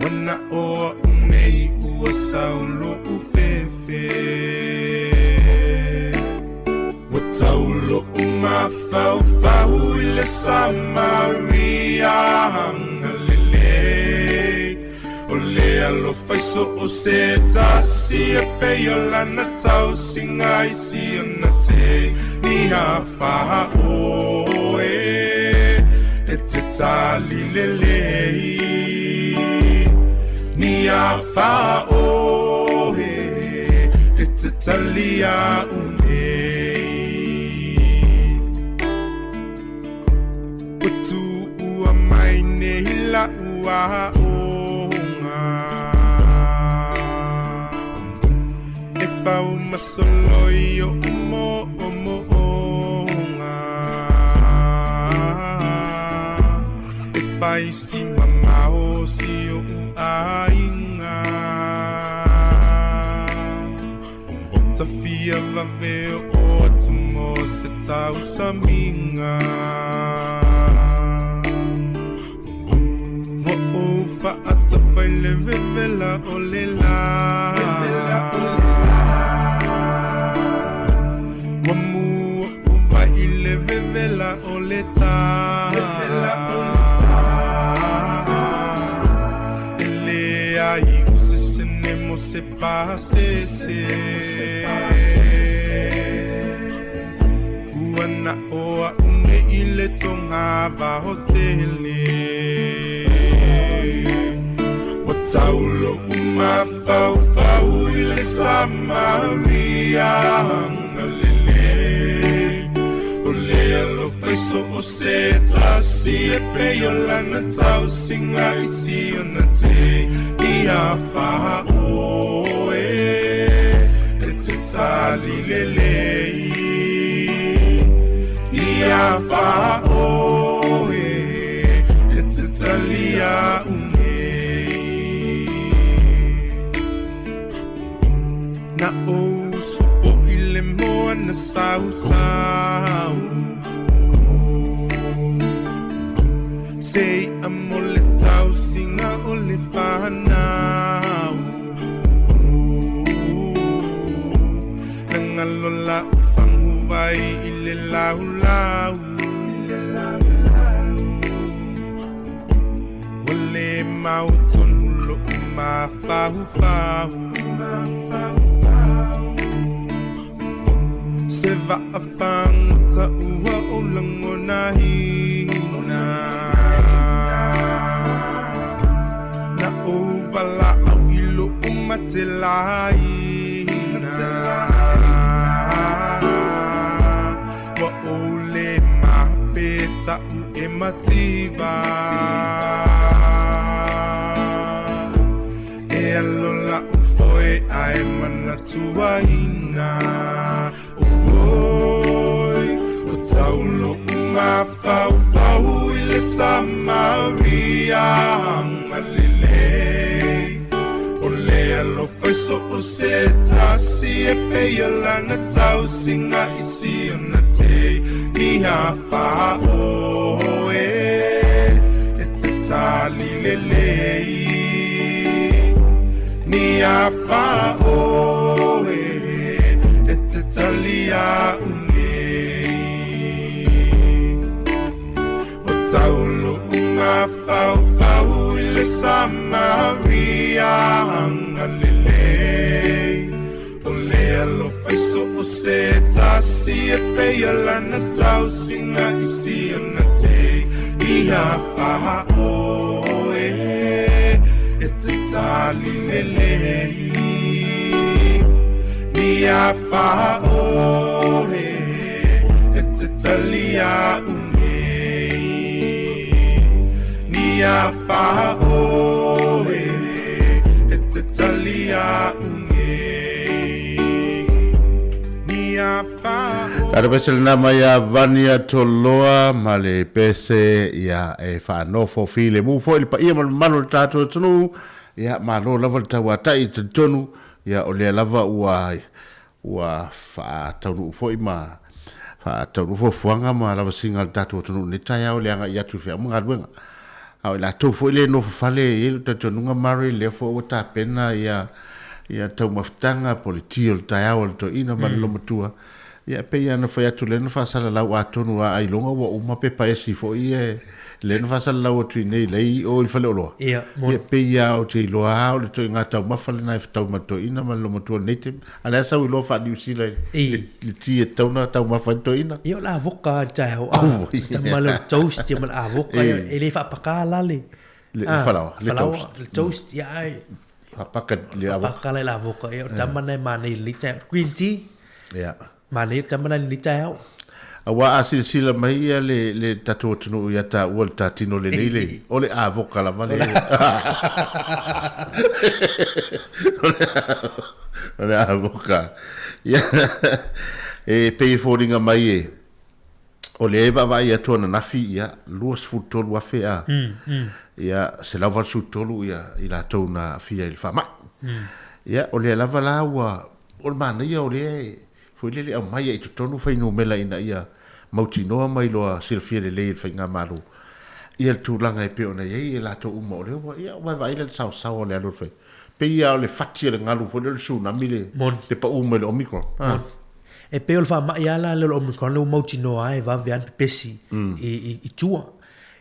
Wana oa umei ua saulo ufefe Taulo umafau ile Samaria hangalele Ole alo faiso o se tasi e peyola na tau singa isi onate Ni hafa oe e te tali lele Ni hafa oe e te talia la ua onga E fau masolo yo mo onga E fai si mamao si yo ainga Tafia vave o tumo se tau saminga Fa ata fai le vevela olela Wamu uba ile vevela oleta Ele ai use senemo se pase Uana oa une ile tonga va hotele Taulo umafau ile Samaria hangalele Ole alo faiso o se tasi e peyola na tau singa isi onate Ia faha oe e te tali lele Ia faha oe e te talia Na o supo ile moa na sau Sei amole tau singa ole whanau Nangalola ufangu vai ile lau Wale mau tonu lo ma fau fau se va a fanta ua o langona hina na o vala au ilo umatelaina wa ole mapeta u emativa e alola u foi ai mana tuaina oi o taulo ma fau fau ile Samaria ngalile ole alo foi so o se tasi e peia lana tau singa isi ona te ni ha fa o e te tali lelei ni ha fa o e te talia unei o taulo ma fau fau ile Samaria ngalilei ole alo faiso o se tasi e peia lana tau singa isi ona te ia faha o e te tali lelei ia faha o e te talia unei ia faha o e te talia Ada pesel nama ya Vania Toloa male pese ya e whanofo file mu fo il pa ia manu tato tunu ya malo lava tawa tai tonu ya ole lava ua fa tonu fo ima fa tonu fo fuanga ma lava singal tato tunu ni tai ole anga ya tu fe mga duenga au la to fo ile no fale ile tonu nga mari le fo ta pena ya tau maftanga politio tai au to ina malo matua ya pe ya no foi atu le no fa sala la wa tonu a ai longa wa uma pe pa esi fo ie le no fa sala la o tu nei le o il fale lo ya pe ya o te lo a o le to ngata ma fale na tau mato ina ma lo mato nete ala sa lo fa di usila le ti e tau na tau ma fa to ina yo la avoka cha o ta malo toast te mal avoka ele fa pakala le fala le toast ya ai pakat le avoka le avoka yo ta mana mane le cha green tea ya Mane tamana ni tau. Awa asila mai le tatu tunu ya ta wal tatino le lele. Ole avoka la vale. Ole avoka. Ya. E pei foringa mai e. Ole eva vai a tona nafi ya luas futolo afe a. Ya se lava futolo ya ila tona fia il fama. Ya ole lava la wa ol mana ya ole foi lele au mai e tonu fai no mela ina ia mautinoa mai loa silfia le fai ngā maru ia tu langa e pe ona ia la to uma o le ia vai le sau le alo fai pe ia le fati le ngalu foi le tsunami le pa uma le omicron e pe o fa mai ala le omicron le mautinoa e va vian pesi e tua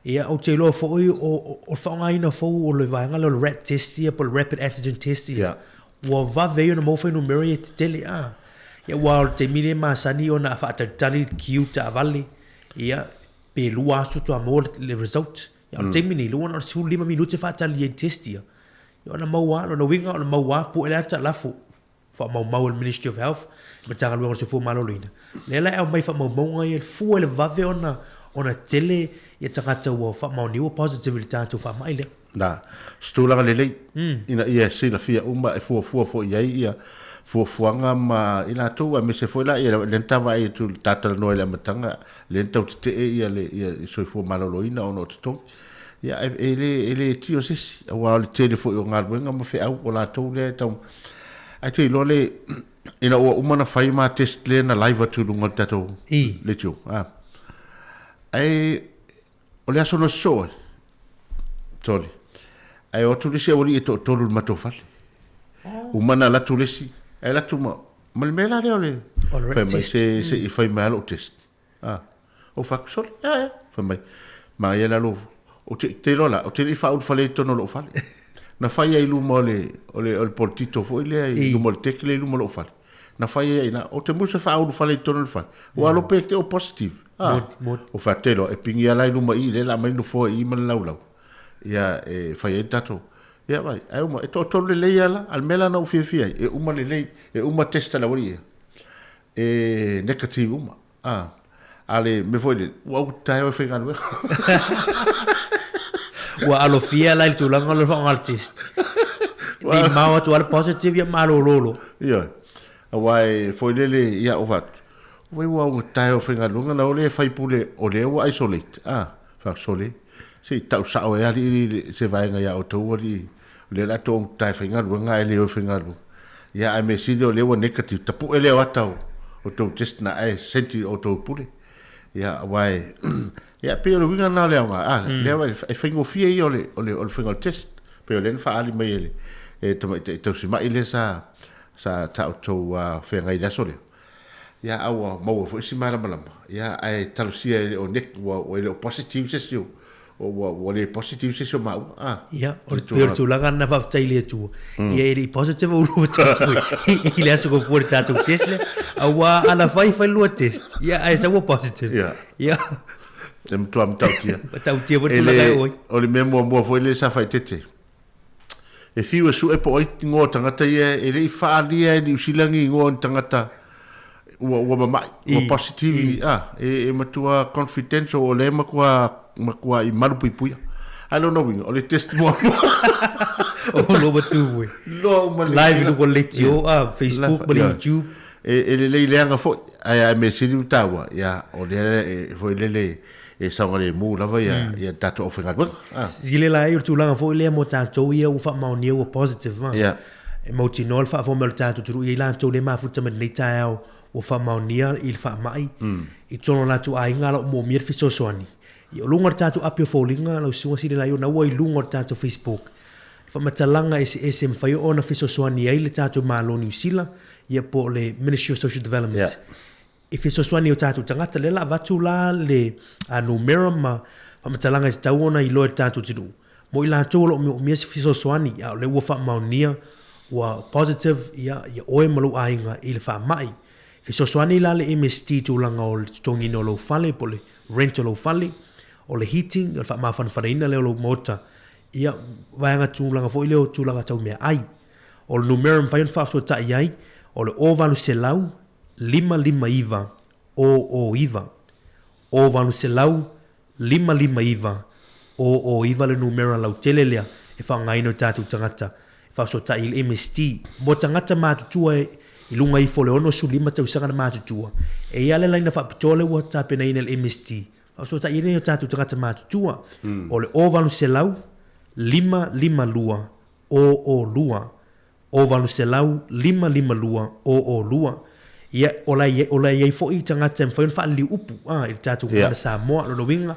ia o te lo foi o fa nga ina fo o le vai nga le rat test ia po rapid antigen test ia wa va veio no mo foi no meri tele ia wal te mire masani ona fa tali kiuta vale ia pe lua su to amor le result ia te mini lua no su 5 minutos fa tali test ia ona maua no winga ona maua po ela ta lafu fa mau el ministry of health matanga lo se fu malolina lela e mai fa mau ia fu ele vave ona tele ia tangata wa fa mau new positivity to fa mai le na stula le ina ia sila fia uma e fu ia fuanga ma ina tu a me se foi la ia lenta vai tu tata no ele matanga lenta te ia le ia so fu maloloina ono to ia ele tio sis wa le telefone o ngal wenga mo fe au ola to le tau ai tu lo le ina o umana fai ma test le na live tu lunga tato le tio ai o le aso no so toli ai o tu le se oli to lu matofale umana la tu le si e la tu mal mela le ole fa mai se fai mal o test o fa sol fa mai ma ia la lo o te lola o te le fa fale tono lo fale na fai ai luma ole portito foi le ai luma le tekle luma lo fale na fai ai na o te musa fa fale tono lo fale o alo pe te o positive o fa telo e pingi ala luma I le la mai no foi I man lau ia e fai ai tato ia vai ai uma e to le ala al mela na fia e uma le e uma testa la wori e negative uma ale me foi le wa tai o fenga no wa alo fia la il tulanga lo fa artist ni mau tu al positive ya malo lolo ia awai foi le ia o vat we wa tai o fenga no na ole fai pule ole wa isolate fa sole se tau sa o ali se vai nga ya o to ali le la to tai fenga no nga ele o fenga no ia ai me si le wa negative tapu ele wa tau o to just na ai senti o to pule ia wai ia pe o winga na le le wa e fengo fie I ole fengo test pe le fa ali me ele e to si mai le sa ta to fenga ida sole ia awa mo fo si mara mala ia ai talusia o nek o le positive sesio o le positive sesio ma ia o le tu la ganna fa taile tu ia eri positive o lu tu il aso go fuori tato test awa ala fai lu test ia ai sa wo positive ia tem tu am tautia vo tu la oi o le memo mo fo le sa fai tete e fiu su e po I ngo tangata ia e le fa lia ni usilangi ngo tangata wa mai wa positive e matua confidence o le makua I malu puipuia I don't know o le test mo o lo batu we live no le tio Facebook but YouTube e le leanga fo ai me sili tawa ya o le foi le e sa le mu lava ya tato ofenga zile la ir tu langa fo le mo tato ia u fa ma ni o positive ya e mo ti nol fa fo mo tato tu ia la to le ma futa me nei tao o fa maunia il fa mai I tono la tu ai ngalo mo mir fi soani I lunga tatu apio folinga lo singa sile la yo na wai lunga tatu Facebook fa matalanga ese mfai ona fi soani ai le tatu malo New Zealand ia po le Ministry of Social Development I fi soani o tatu tangata le la vatu la le numero ma fa matalanga I tau ona I lo tatu tidu mo ila to lo mi fi soani ya le wo fa maunia wa positive ia oe malu ainga il fa mai fi soani la le MST tu langa o tongi no lo fale po le rental lo fale o le heating o fa ma fan farina le lo mota ia vaanga tu langa fo ile o tu langa tau me ai o le numero fa fa so ta ai o le o valu selau 55 iva o iva o valu selau 55 iva o iva le numero la telelea e fa ngai no tatu tangata fa so ta il MST mo tangata ma tu I lunga I fole ono su lima tau sanga na matutua. E ia le laina fa pitole wa tape na ina le MST. So ta ina yo tatu tangata matutua. O le ovalu selau, lima lua, o lua. Ovalu selau, lima lua, o lua. Ia ola ia fo I tangata mfa yon fa li upu. Il tatu ngana Samoa, no winga.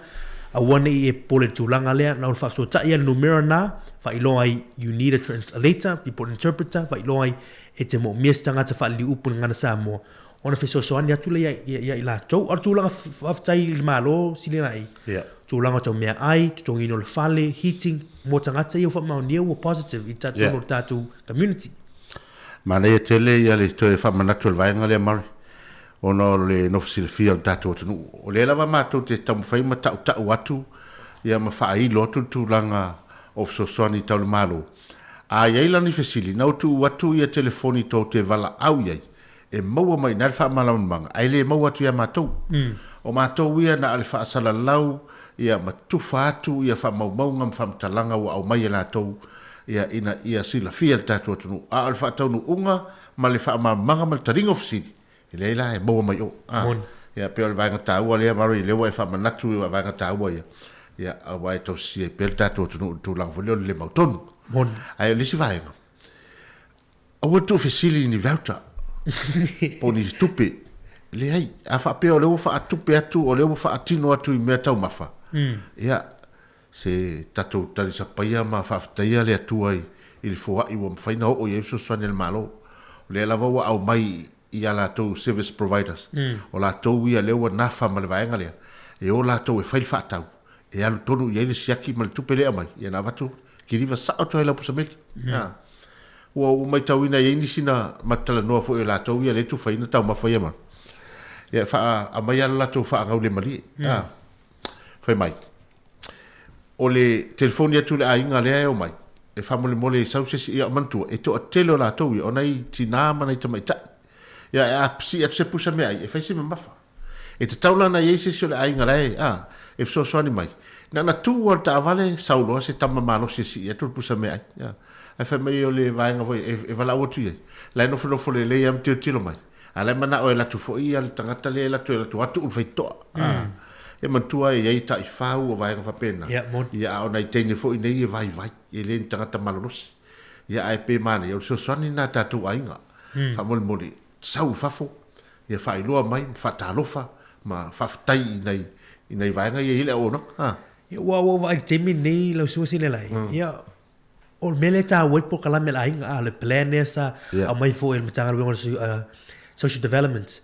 A wane I pole tulanga lea, na fa so ta ia le numero na, fa ilo ai, you need a translator, people interpreter, fa ilo ai, e te mo mies tangata fa li upu ngana Samoa. Ona fiso soani atu le ia ila tau, ar tūlanga whaftai il malo sili nai. Tūlanga tau mea ai, tutongi no le fale, heating, mo tangata ia whamau nia ua positive I tatu tatu community. Mana ia tele ia le toe whamanatu le vaenga le mari. Ono le nofisile fia o tatu atunu. O le lawa mātou te tamu whaima tau atu, ia ma whaai lotu tūlanga o fiso soani tau le malo. A iai lani fesili, nau tu watu ia telefoni tō te wala au iai. E maua mai nal fa malamanga ai le maua tu ia matou o matou ia na ale fa sala lau ia matufa atu ia fa mau ngam fa talanga wa au mai la tou ia ina ia sila fiel tatu tunu a al fa tonu unga ma le fa manga mal taringo fsidi ile la e maua mai o ia pe vai ngata wa le mari le wa fa manatu wa vai ngata wa ia a vai to si pe tatu tunu tu lang folio le mauton ai le si vai o tu fesili ni vauta poni stupe le ai a fa pe o le fa tupe atu o le fa atino atu I mea tau mafa ia se tato tali sa paia ma fa taia le atu ai il fo ai wo faina o ye so sanel malo le lava wa au mai ia la to service providers o la to ia le wa nafa ma le vaenga le e o la to e fail fa tau e alu tonu ia le siaki ma le tupele mai ia na vatu kiriva sa o toila pusameti o mai tauina ia ni sina matala no fo la tau ia le tu faina tau ma faia ma ia fa a mai ala tu fa ngau le mali foi mai o le telefoni atu le ainga le o mai e fa mole sau se ia mantu e to telo la tau o nai tina ma nai tamai ta ia a psi at se pusa me ai e fa se ma fa e te taula na ia se so le ainga le e so so ni mai na tu o ta vale saulo se tama malo se si e tu pusa me ai ai fa mai o le vainga voi e vala o tu ia la no fo le le am tilo mai ala mana o la tu fo ia le tangata le la tu atu fai to e mantua e ai ta i fau o vainga fa pena ia o nai tene fo nei e vai e le tangata malonos ia ai pe mana o so soni na ta tu ainga fa mol sau fafo ia fa ilo mai fa talofa ma fa tai nei vainga ia ile o no ia wa vai temi nei lo so sine lai ia o mele ta wait po kala mel ainga le plan esa a mai fo el matanga we social development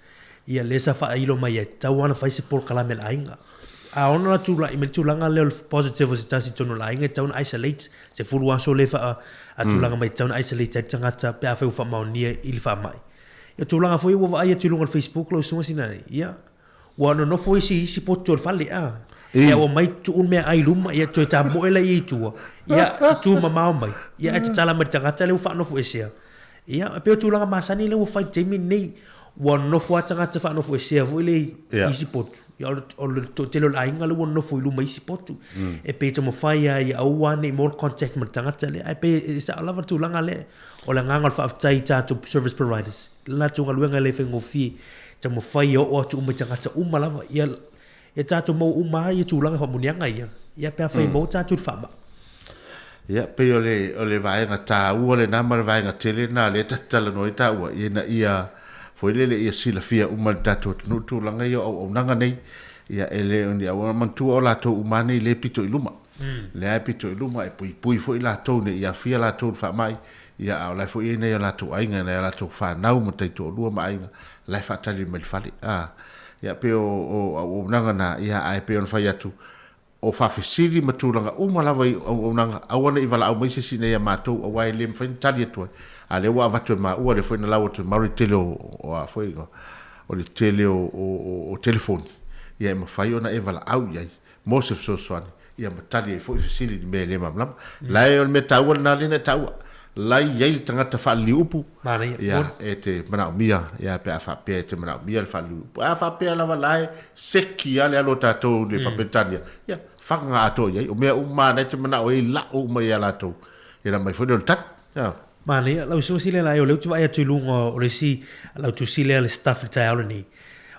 ia lesa fa ilo mai ta wana fa se por kala mel ainga a ona tu la email tu langa le positive se tasi tono la ainga ta isolate se full wa so le fa a tu langa mai ta isolate tanga ta pe fa fa ma ni il fa mai ia tu langa fo i wa ia tu langa Facebook lo so sina ia wa no fo si po tu fa le ia o mai tu un me ai luma ia tu ta mo ele i tu ia tu mama mai ia te tala mai tanga tele fa no fo esia ia pe tu langa masani le fa temi nei wa no fo tanga te fa no fo esia fo le isi pot ia o le to tele la inga le no fo luma isi pot e pe te mo fa ia au wa nei more contact mai tanga tele ai pe sa lava tu langa le o le nganga fa tai ta to service providers la tu ngaluenga le fengo fi te mo fa ia o tu mai tanga ta lava ia e tato mo uma ia tulanga fa munianga ia pe fa mo tato fa ba ia pe o le vainga ta u le na mal vainga tele na le tatala no ta u ia foi le ia sila fia uma tato no tulanga ia o nanga nei ia ele on ia o man tu o la to umani le pito iluma le pito iluma e pui foi la to ne ia fia la to fa mai ia o la foi nei la to ainga nei la to fa nau mo te to lua mai la fa tali mal fali ia pe o nanga na ia ai pe on fai atu o fa fesili matulanga uma lava o nanga awana i vala au mai se sine ia matou o wai lem fain tali atu ale wa vatu ma ua le foi na lawa tu mari tele o a foi o le tele o telefoni ia ma fai ona e vala au ia mosef so soani ia matali e foi fesili di me le mamlam la e on me taua na lena taua lai yai tangata fa liupu ia e te mana mia ia pe fa pe te mana mia fa liupu a fa pe la vai seki ale alo tato le fa petania ia fa nga to yai o me o mana te mana o la o me ala to ia mai fo del tat ia mani la so sile la yo le tu vai tu lungo o le si la tu sile le staff ta ala ni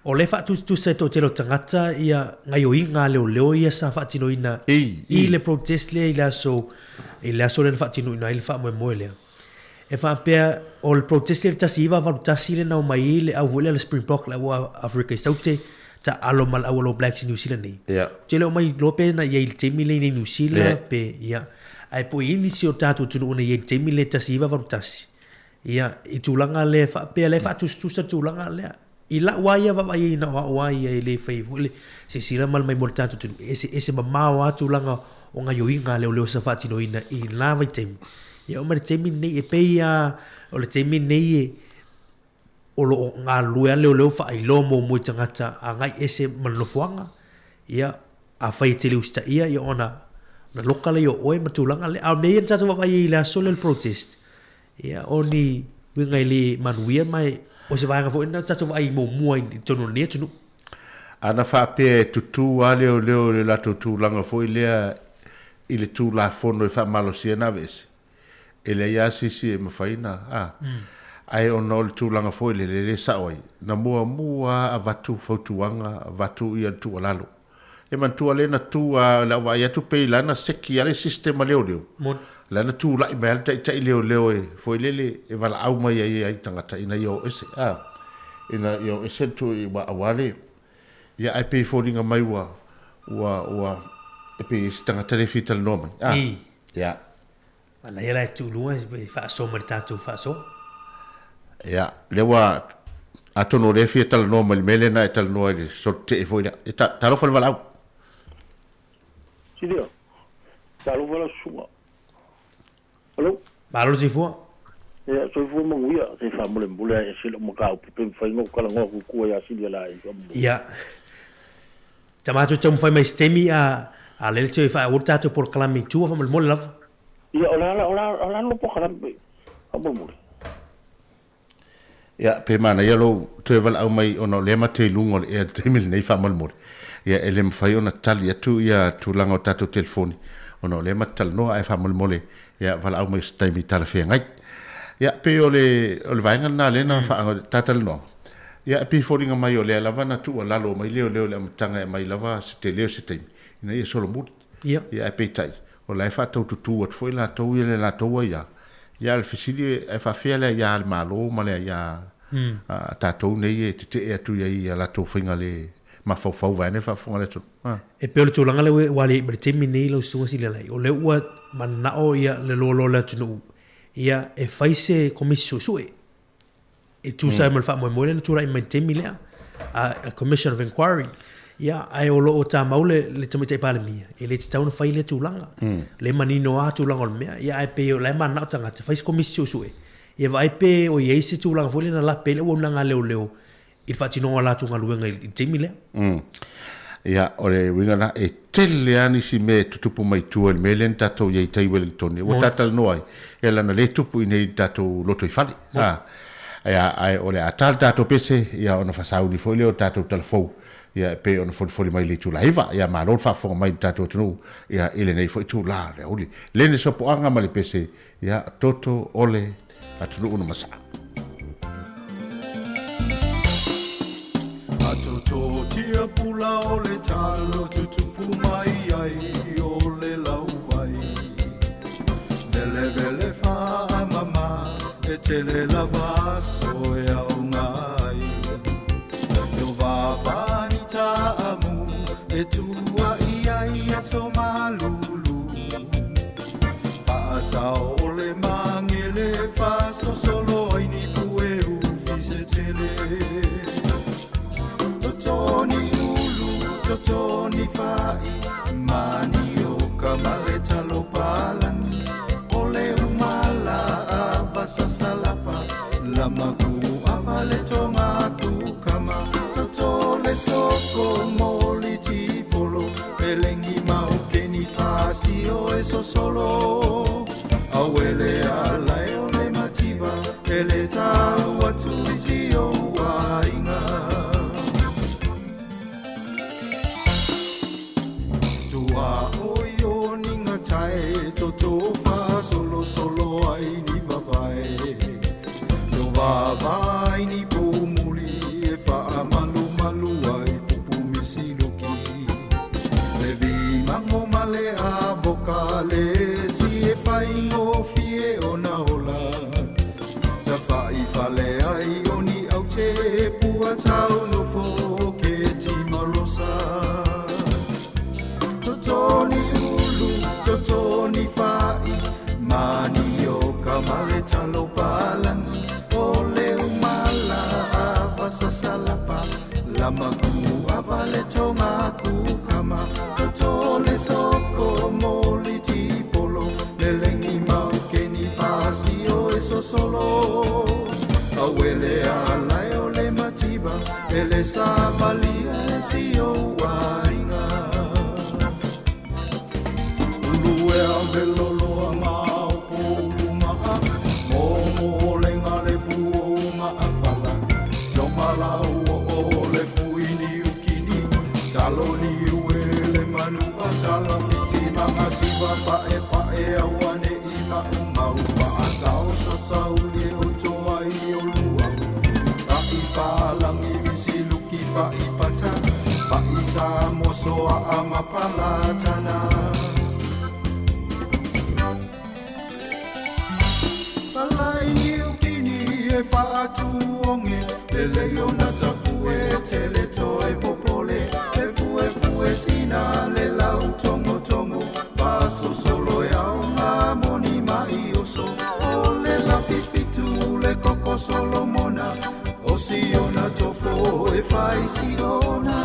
o le fa tu se to telo tangata ia ngai o inga le ia sa fa tino ina i le protest le ila so le fa tino ina il fa mo le e fa pe o le protest le tasiva va tasile na mai le au le Springbok la wa Africa Saute ta alo mal au Blacks New Zealand ni tele o mai lope na ye te mile ni New Zealand pe ia ai po inicio tatu tu una ye te mile tasiva va tasi ia i tulanga le fa pe le fa tu sa tulanga le ila waya va vai na waya le faithful se sila mal mai morta tu ese mama wa tulanga o nga yo inga le sa fa tino ina i lava tem ya o mer tem ni e pe ya o le tem ni o lo nga lua le fa i lo mo tangata a ngai ese malofuanga ya a fai te usta ia ya ona na lokale yo oi matulanga le a me tsa va vai la solo protest ya oni wingai li manuia mai o se vai nga fo ina tsa vai mo tono ne tunu ana fa pe tutu ale o le la tutu langa fo ile ile tu la fono fa malo sia na ves ele ya si me faina ai ono tu langa fo ile le sa oi na mua avatu fotuanga avatu ia tu lalo e man tu ale na tu la va ya tu pe la na seki ale sistema leo la na tu la email ta leo e fo ile e vala au mai ai tangata ina yo ese ina yo ese tu i wa awale ya ai pe foldinga mai wa e pe stanga telefita no mai ya ana era tu lua fa so merta tu fa so ya le wa atono le fita no mai mele na tal no ile so te foi ta lo fa valau Sidio. Talo wala sua. Hello. Malo si fu. Ya, so fu mo wia, se fa mo le mbule e silo mo ka pe fa ngo kala ngo ku ya sidio la i. Ya. Tamato chum fai mai stemi a le tse fa urta to por klami tu fa mo love. Ya, ola no po kala pe. Abo. Ya, pe mana ia lo travel au mai ono le mate lungo e te mil nei fa mal mor. Ya ele mfai ona tali atu ia tu lango tato telefoni. Ono le matal no ai fa mal mole. Ya val au mai stai mi tala fe ngai. Ya pe ole vainga na le na fa tatal no. Ya pe foringa mai ole lava na tu ala lo mai le le mtanga mai lava se te leo se te. Ina ia solo mut. Ya pe tai. O la fa tu at foi la to ile la to ya. Ya al fisili e fa fiele ya al malo male ya tatou nei e te e atu ia la tō whinga le ma fau vane fa fonga le tō. E peo le tōlanga le wale i temi nei lau sunga si le lai. O le ua manao ia le lolo le tunu. Ia e faise komisio sue. E tu sa mal fa mo le tura i mai temi lea. A commission of inquiry. Ia ai o lo o tā maule le tamita i pale mia. E le tauna fai le tūlanga. Le manino a tūlanga o le mea. Ia ai peo le manao tangata faise komisio sue. Ia vai pe o ye se tu lang fole na la pele o nanga leo i fa tino ala tu ngaluenga i temi le ia ole winga na e tele ani si me tutupu mai tu el melen tato ye tai Wellington o tatal noi e la na le tupu i nei tato loto i fali ia ai ole atal tato pese ia ona fa sauni fole o tato telefo ia pe ona fole mai le tu laiva ia ma lo fa fo mai tato tu ia ele nei fo tu la le oli le ne so po anga mali pese ia toto ole atulu una masa atoto tia pula ole talo tutupu mai ai ole lau vai vele fa mama e tele lava so e au ngai yo va vanita amu e tua ia so malulu pasa ole mangele fa so solo ini pueu fisetele totoni ulu totoni fai mani o kamale talo palangi ole umala avasa salapa lamaku avale tonga tu kama totole soko moli tipolo pelengi mau keni pasio eso solo awele ala ole mativa ele tau atu isio wainga tua oio ninga tae toto fa solo ai ni vavai to vavai ni pomuli e fa malu ai pupu misiluki levi mango male avocale faingo fie ona ola ta fai fale ai oni au te pua tau no fo ke ti marosa totoni ulu totoni fai mani o kamale talo palangi ole umala avasa salapa lamaku avale tonga ku kama totole soko moli tipolo lelengi mau keni pasio eso solo awele ala ole mativa ele savalia sio wainga uluwe ambelolo amau puluma mo lenga le puuma afala jomala ole fuini ukini taloni uele manu atala fitima kasiva pae awane ima umau fa asao sasauli otoa i olua ta ipalangi misiluki fa ipata fa isa mosoa amapalatana palai ukini e fa atu onge lele yona tapue tele toe popole fue sina le lau tongo faso solo ya una moni mai oso ole la fifitu le coco solo mona osiona tofo e fai siona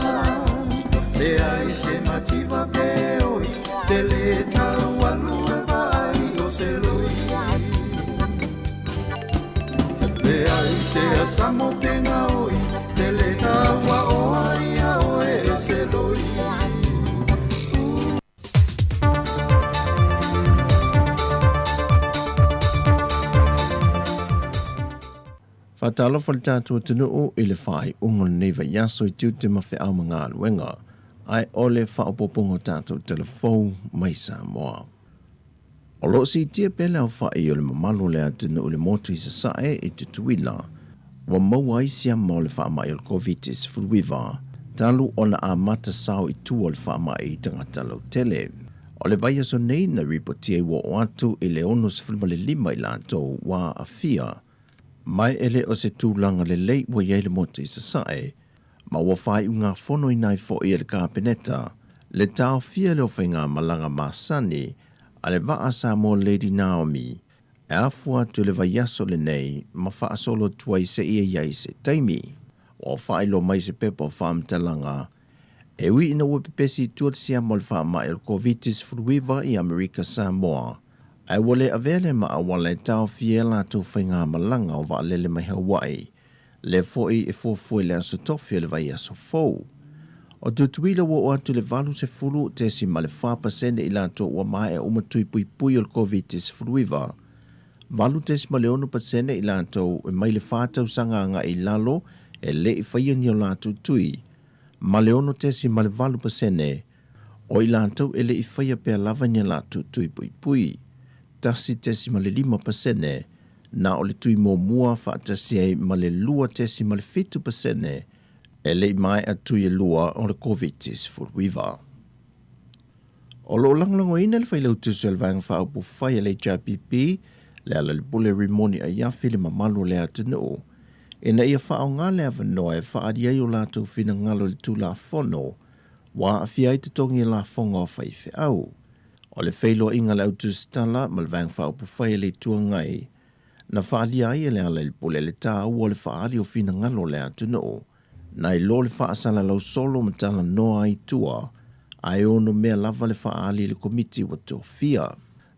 le ai se mativa beoi te tau alu e vai o se lui. Le ai se a samo penga oi, te le tau a o ai a o e se lui. Fatalo fal tātua tunuu i le whai ungon neva yaso I tiu te mawhi au mga aluenga, ai ole whaopopongo tātou telefou mai Samoa. O lo si tia pele au whai o le mamalu le tunuu le motu I sasae I tutuila, wa maua isia mo le wha mai o le COVID-19 furuiva, talu ona a mata sao I tua le wha mai I tangata lau tele. O le vai aso nei na ripotia I wa o atu I le onus fulma le lima I lantou wa a fia, mai ele o se tūlanga le lei wa iei le motu I sasae, ma wa whai unga whono I nai fo I le kāpeneta, le tau fia leo whainga malanga masani, a le waa sa mo Lady Naomi, e afua tu le vai aso le nei, ma wha asolo tuai se ia iei se taimi, wa whai lo mai se pepo whaam talanga, e ui ina ua pepesi tuat sia mo le wha ma el COVID-19 furuiva I Amerika Samoa, ai wale avele ma awale tau fiela tu whainga malanga o wa lele mai Hawaii, le foi e fofoi le aso tofi le vai aso fou. O tutuila wa o atu le valu se fulu te si ma le 4% I lato wa mai e umatui pui pui o le COVID-19 furuiva. Valu te si ma le 1% I lato e mai le whātau sanganga I lalo e le I whaia ni o lato tui. Ma le ono te si ma le 2% o I lato e le I whaia pia lava ni lato tui pui pui. Tasi tesi ma le 5% na o le tui mō mua whaatasi ai ma le lua tesi ma le 5% e le mai a tui e lua o le COVID-19 furuiva. O lo langlango ina le whailau tusu el vang whaupu whai le JPP le ala le bule rimoni a iafi le mamalu le atunu. Ina ia whao ngā le avanoa e whaari ai o lātou whina ngalo le tū la whono wa a whiai te tongi la whonga o whaife au. O le whailo inga le autu stala ma le vang whaupu whai le tua ngai. Na whaali ai le ala le pole le tā ua le whaari o whina ngalo le atunu. Na I lo le whaasala lau solo ma tala noa I tua, ai ono mea lava le whaali le komiti wa tō fia.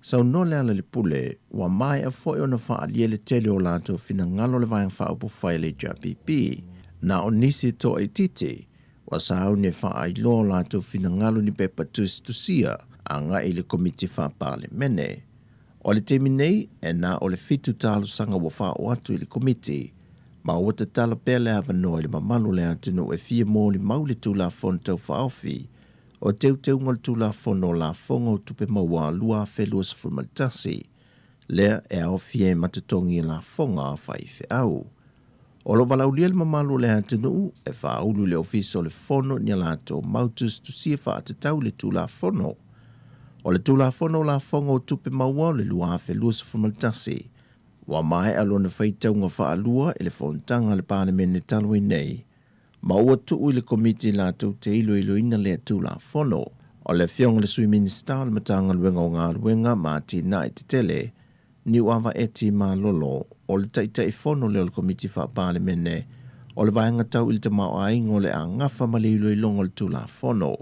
Sau no le ala le pule, wa mai a foi ona whaali le tele o lato whina ngalo le vang whaupu whai le JPP. Na o nisi tō e titi, wa sāu ne whaai lo lato whina ngalo ni pepa tusia, anga I le komiti whapale mene. O le temi nei, e na o le fitu talo sanga wa wha o atu I le komiti, ma o te tala pele avanoa le mamalu le atunu e fia mō li mau le tūla whon tau whaofi, o teu ngal tūla whon o la whonga o tupe maua lua wheluas fulmaltasi, lea e au fia e matatongi la whonga whaife au. O lo walau lia le mamalu le atunu e whaulu le ofiso le whono ni alato mautus tu sia wha atatau le tūla whono. O le tūla whono la whonga o tupe maua le lua wheluas fulmaltasi, wa mai alona whaitau ngā whaalua e le whontanga le parlemene talui nei, ma ua tuu le komiti la tau te ilo ina le tūla whono, o le whiong le sui minista le matanga luenga o ngā luenga ma tina I te tele, ni wawa eti ma lolo, o le taita I whono leo le komiti wha parlemene, o le vaenga tau il te mao aingo le a ngafa ma le ilo ilongo le tūla whono.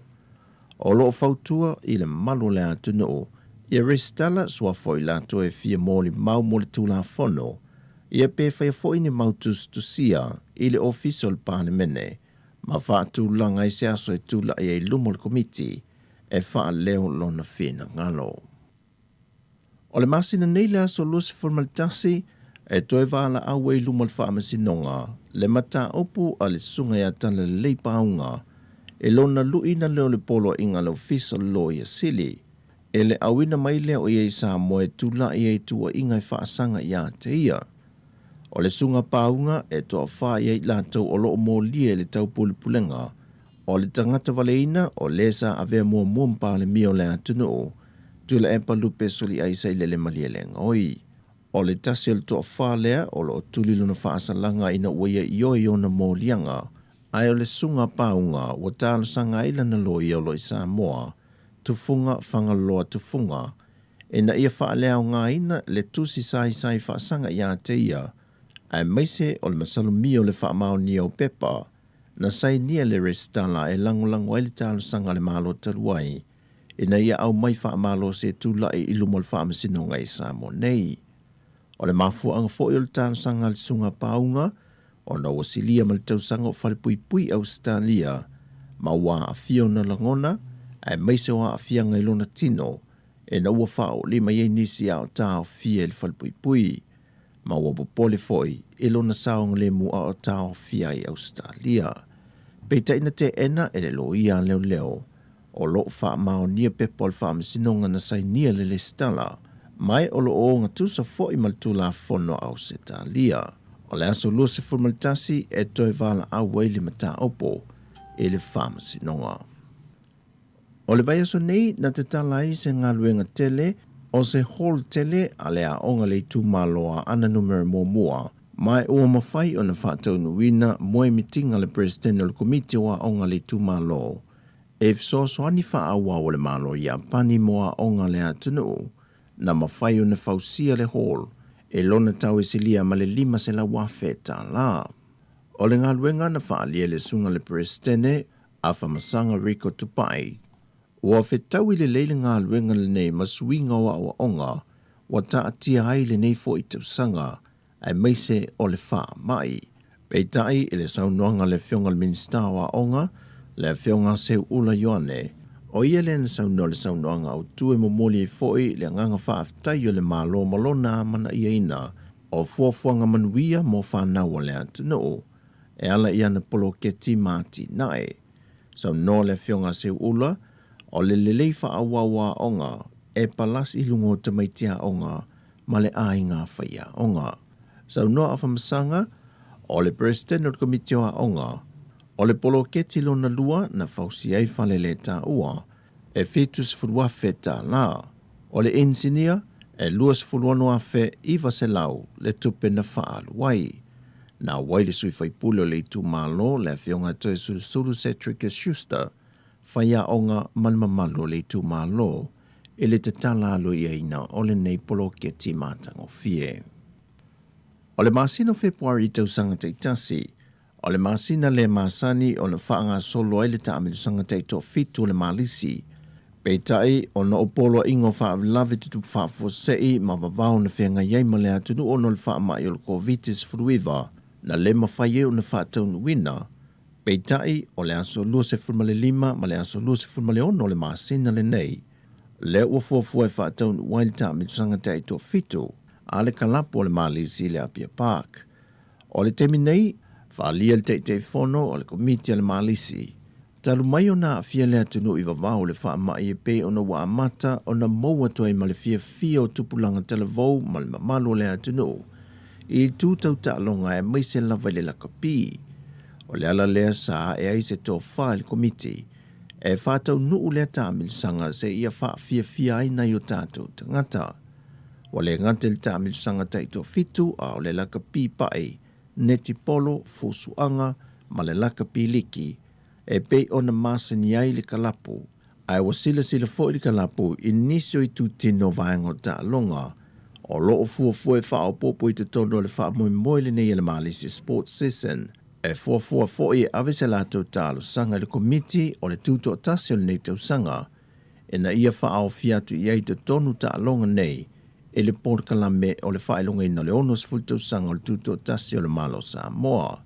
O lo whautua I le malu le atunu, Ia restala sua foi lato e fia moli mau mo le tūla whono, ia pe whai foi ni mautus tu sia I le official parlemene, ma wha tūlanga I se aso e tūla I lumo le komiti, e wha leo lona whina ngalo. O le masina nei le aso lusi formaltasi, e toi wala awe I lumo le wha masinonga, le mata opu a le sunga ia tala le leipaunga, e lona luina leo le polo inga le official law ia sili, e le awina mai lea o iei sa moe tula iei tua ingai whaasanga ia te ia. O le sunga paunga e toa wha iei lātou o loo mō lia le tau pulipulenga, o le tangata waleina o lesa avea mua mumpa le mio le atunu, tu le empa lupe soli aisa I le malia le ngoi. O le tasi le toa wha lea o lo tuliluna whaasalanga ina uia ioi ona mō lianga, ai o le sunga paunga o tālo sanga ila na loi o lo I Samoa, tufunga whangaloa tufunga, e na ia whaalea o ngā ina le tusi sai whaasanga ia te ia, ai maise o le masalu mio le whaamao ni au pepa, na sai nia le restala e langolango ai le tālo sanga le malo taruai, ina ia au mai whaamalo se tula e ilumol whaamasino ngai Samoa nei. O le mafu anga fo il tano sanga le sunga paunga, o na wasilia ma le tausanga o whalepui Australia, ma wā a fiona langona, ai maise wā a fianga ilona tino, e na ua whao lima ye nisi au tau fia il whalepui, ma ua popole foi, ilona saong le mua o tau fia i Australia. Peita ina te ena e le loia leo leo, o lo wha mao nia pepol wha masinonga na sai nia le le stala, mai o lo o ngā tusa fo i maltula fono au Australia. O le aso lua se fulmaltasi e toi vala au waili mata opo e le wha masinonga. O le vai aso nei na te talai se ngā luenga tele o se hall tele a le a onga le tu maloa ana numero mua mai ua mawhai o na whātau nuina moe mitinga le president o le komite wa onga le tu malo. E fso soani wha awa o le malo i a pani moa onga le atunu na mawhai o na whausia le hall e lona tau e silia ma le lima se la wafeta la. O le ngā luenga na whaalia le sunga le president a whamasanga Rico Tupai. Ua whetau i le leile ngā luenga le nei masuinga wa onga wa ta atia hai le nei fo i tausanga ai meise o le wha mai. Peitai i le saunoanga le whionga le minsta wa onga, le whionga seu ula yoane, o ia le na saunoanga au tue momoli e foi le nganga wha aftai o le malo malona mana ia ina, o fuafuanga manuia mo whanau o le antano, e ala ia na polo keti mati nae. Saunoa le whionga seu ula, o le lelei wha awawa onga, e palas i lungo tamaitia onga, ma le ainga whaia onga. Saunoa awhamasanga, o le president o le komitio a onga, o le polo keti lona lua na fausi ai whale le ta ua, e fetus furua feta la, o le engineer, e luas furuano afe iwa se lau le tupe na whaalu wai. Na wai le sui whaipulo le tu malo le whionga toe sulu Cetrica Schuster, whaia onga manmamalo le tu malo, e le te tala alo ia ina o le nei polo keti mātango fie. O le masino Februari tausanga teitasi, o le masina le masani o le whaanga solo ai le taamilusanga teito fitu le malisi, peitai o na opolo ingo whaavlawe tutu whaafosei ma wawao na whenga iei ma le atunu o no le whaamai o le COVID-19 fruiva, na le mawhaie o na whaataunu wina, peitai o le aso lua se fulmale lima ma le aso lua se fulmale ono le masina le nei, le ua fuafua e whaataunu wai le taamilusanga teito fitu, a le kalapo le malisi le Apia Park. O le temi nei, whaalia le teitei fono o le komiti le malisi. Talu mai o na fia le atunu i wawao le wha mai e pe o na wa amata o na maua toi ma le fia o tupulanga televou ma le mamalo le atunu. I tūtau ta'alonga e maise lawa le lakapi. O le ala lea sa e aise tō wha le komiti. E whātau nuu le tāmilusanga se ia wha fia aina i o tātou tangata. O le ngate le tāmilusanga taito fitu a o le lakapi pae, neti polo, fusuanga, ma le lakapi liki, e pei o na masani ai le kalapu, ai wa sila fo i kalapu i nisio i tūtino vaengo ta longa, o loo fuafua e whao popo i te tono le wha moe le nei le malisi sports season, e fuafua fo i ave se lato talo sanga le komiti o le tuto atasi o le nei tau sanga, e na ia whao fiatu i ai te tonu ta longa nei, e le porkalame o le whaelonga ina le ono se fultau sanga o le tuto tasi o le malo Samoa.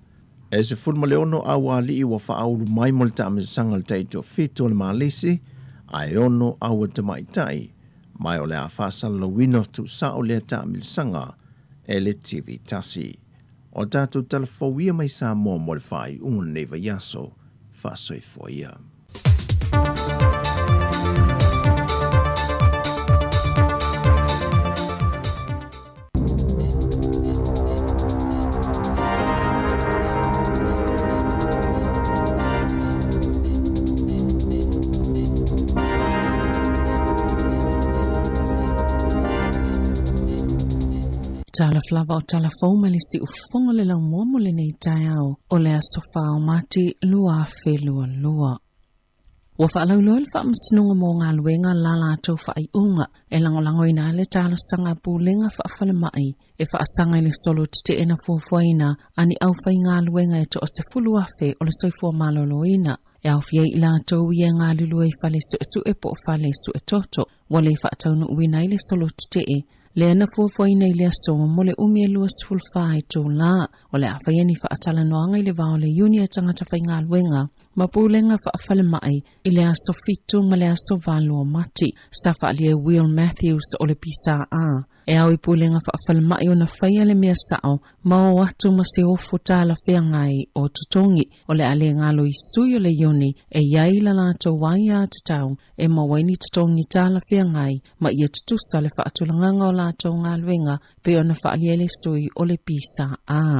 E se fulma le ono awa li i wa whaauru mai mo le taame sanga le teito fito le malisi, a e ono awa te maitai, mai o le a whaasala la wino tu sa o le taame sanga e le TV tasi. O tātou talafauia mai Samoa mo le whai unga neva yaso, whaasoi foia. Tala flava o tala fauma le si ufonga le laumomo le nei tai au o le asofa o mati lua fe lua. Wa whaalauloa le whaamasinunga mō ngā luenga la lātou whaaiunga e langolango ina le tala sanga pūlenga whaafale mai e whaasanga le solo tite ena fuafuaina ani au whai ngā luenga e to o se fulu afe o le soifua malolo ina e au fia I lātou ia ngā lulu e whale su e po whale su e toto, wale whaataunu uina I le solo te e. Le ana fuafuaina I le aso mo le umi e lua sifulwha I tō la, o le awhaia ni whaatala noanga I le vao le uni e tangata whai ngā luenga, ma pūlenga whaafale mai I le aso fitu ma le aso valua mati, sa whaalia Will Matthews o le pisa a. E au I pūlenga whaafale mai o na whaia le mea sao, ma o atu ma se ofo tāla whea ngai o tutongi, o le ale ngalo I sui o le ioni, e iai la lātou wai a tatau, e ma waini tutongi tāla whea ngai, ma ia tutusa le whaatulanganga o lātou ngā luenga, pe o na whaalia le sui o le pisa a.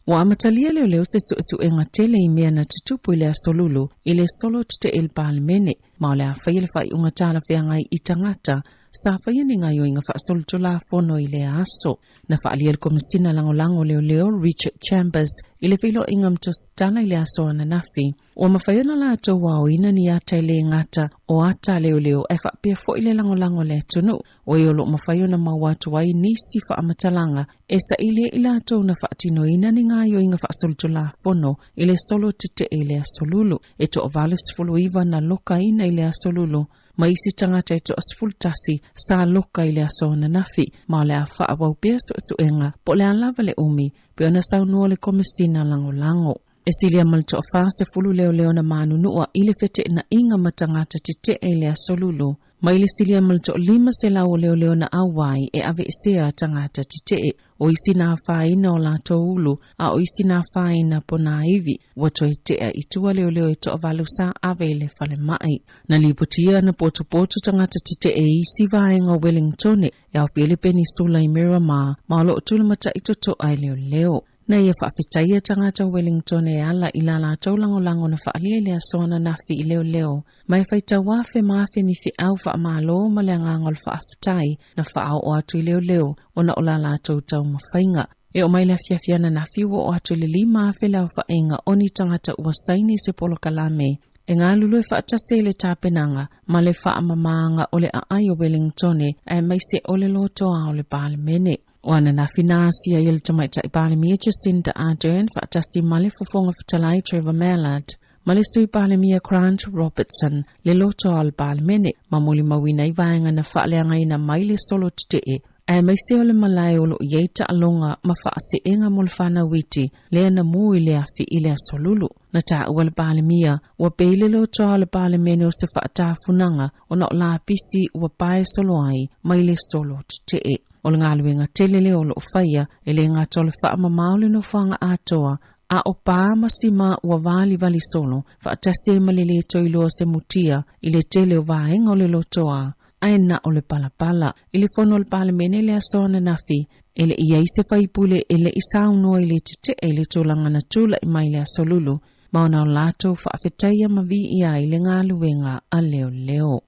Wa amatalia leo se su e ngatele I mea na tutupu I le asolulu, I le solo te il palemene, ma o le awhaia le whai unga tāla whea ngai I tangata, sa whaia ni ngai o inga whaasolutu la fono I le aso. Na whaalia le komisina lango leo Richard Chambers I le whilo ingam to stana I le aso ana nafi. O mawhaiona la ato wao ina ni ata le ngata o ata leo e whaapia fo I le lango le tunu. O I olo mawhaiona mawatu wai nisi wha amatalanga e sa ilia I la ato na whaatino ina ni ngai o inga whaasolutu la fono I le solo tite I le asolulu. E to o valus fulu iwa na loka ina I le asolulu. Ma isi tangata e to asfultasi sa loka I le aso na nafi, ma le a wha awau pia suenga, po le alava le umi, pe ona saunua le komisina lango. E silia mal to a se fulu leo na manunua I le fete na inga matangata te e le asolulu. Ma ili silia mal to 5 se lau leo na awai e ave isea tangata te o isi na whaina o la ulu, a o isi na whaina po na iwi, wato I tea I tua leo to avalusa ave le fale mai. Na liputia na potu tangata te e isi vaenga Wellington e au Filipini sula I Miramar, ma lo tulamata I toto ai leo. Na ia whaafitaia tangata Wellington e ala I la lātou lango na whaalia le asona nafi I leo. Mai whaita wafe maafe ni fi au wha malo ma le ngangol whaafitai na whaau o atu I leo o na o la lātou tau mawhainga. E o mai la fiafiana nafi o atu le 5 afe lau whaenga o ni tangata ua saini se polo kalame. E ngā lulu e whaatase le tāpenanga ma le whaamamanga o le aai o Wellington e mai se o le lotoa o le palemene. O ana na finasia I le tamaita I palemia Jacinda Ardern whaatasi ma le fofonga whatalai Trevor Mallard. Ma le sui palemia Grant Robertson le loto al palemene ma muli mawina I vaenga na whaaleanga ina mai le solo te e. E mai se o le malai o lo yeita alonga ma whaase enga molfana witi le ana mui le afi I le asolulu. Na ta ua le palemia ua peile loto al palemene o se whaatafunanga o na o la pisi ua pae solo ai mai le solo te e. O le ngaluenga telele o lo whaia e le ngata o le whaamamaule no whanga atoa a o pāma sima ua vali solo whaatase malele toiloa se mutia I le tele o vaenga o le lotoa aina o le palapala I le fono o le palemene le asona nafi e le ia I se paipule e le isaunoa I le tete e le tūlanga na tūla I mai le asolulu ma ona o lato whaafetaia ma vi ia I le ngaluenga a leo.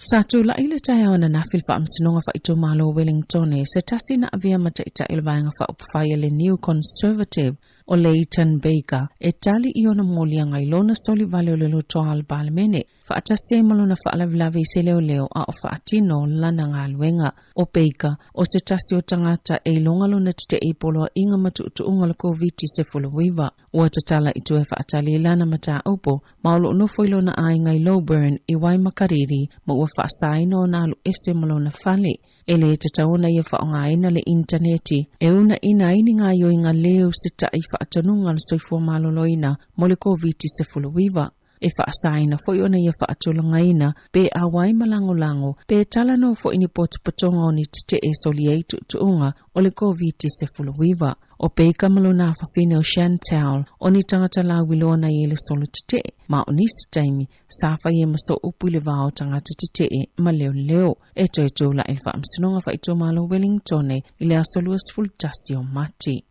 Satu la ile taia ona na filpa amsinonga fa ito malo Wellington se tasi na avia mataita ilvaenga fa upfaya le New Conservative o Leighton Baker e tali iona molia ngailona soli vale o le lotoa al palemene fa atase malona fa alavilavi se leo a o fa atino lana ngaluenga o Baker o se tasi o tangata e longa lona tite e polo inga matu unga la COVID se fuluwiva o tatala itu e fa atali lana mata upo maulo no foilona a inga I Lowburn I wai makariri ma ua fa asaino na alu ese malona fale ele te tauna ia whaongaina le interneti e una ina ini ngā yoinga leo se ta I whaatanunga le soifua maloloina mo le COVID se fuluwiva. E whaasaina foi ona ia whaatulungaina pe awai malango pe talano fo ini potupatonga o ni te e soli eitu tuunga o le COVID se fuluwiva. O peika malona whawhine o Chantal o ni tangata la wilona I le solo te ma o nisi taimi sa whai e maso upu le vao tangata te ma leo e toi la ilfa amsinonga whaito malo Wellington I le asoluas fultasi o mati.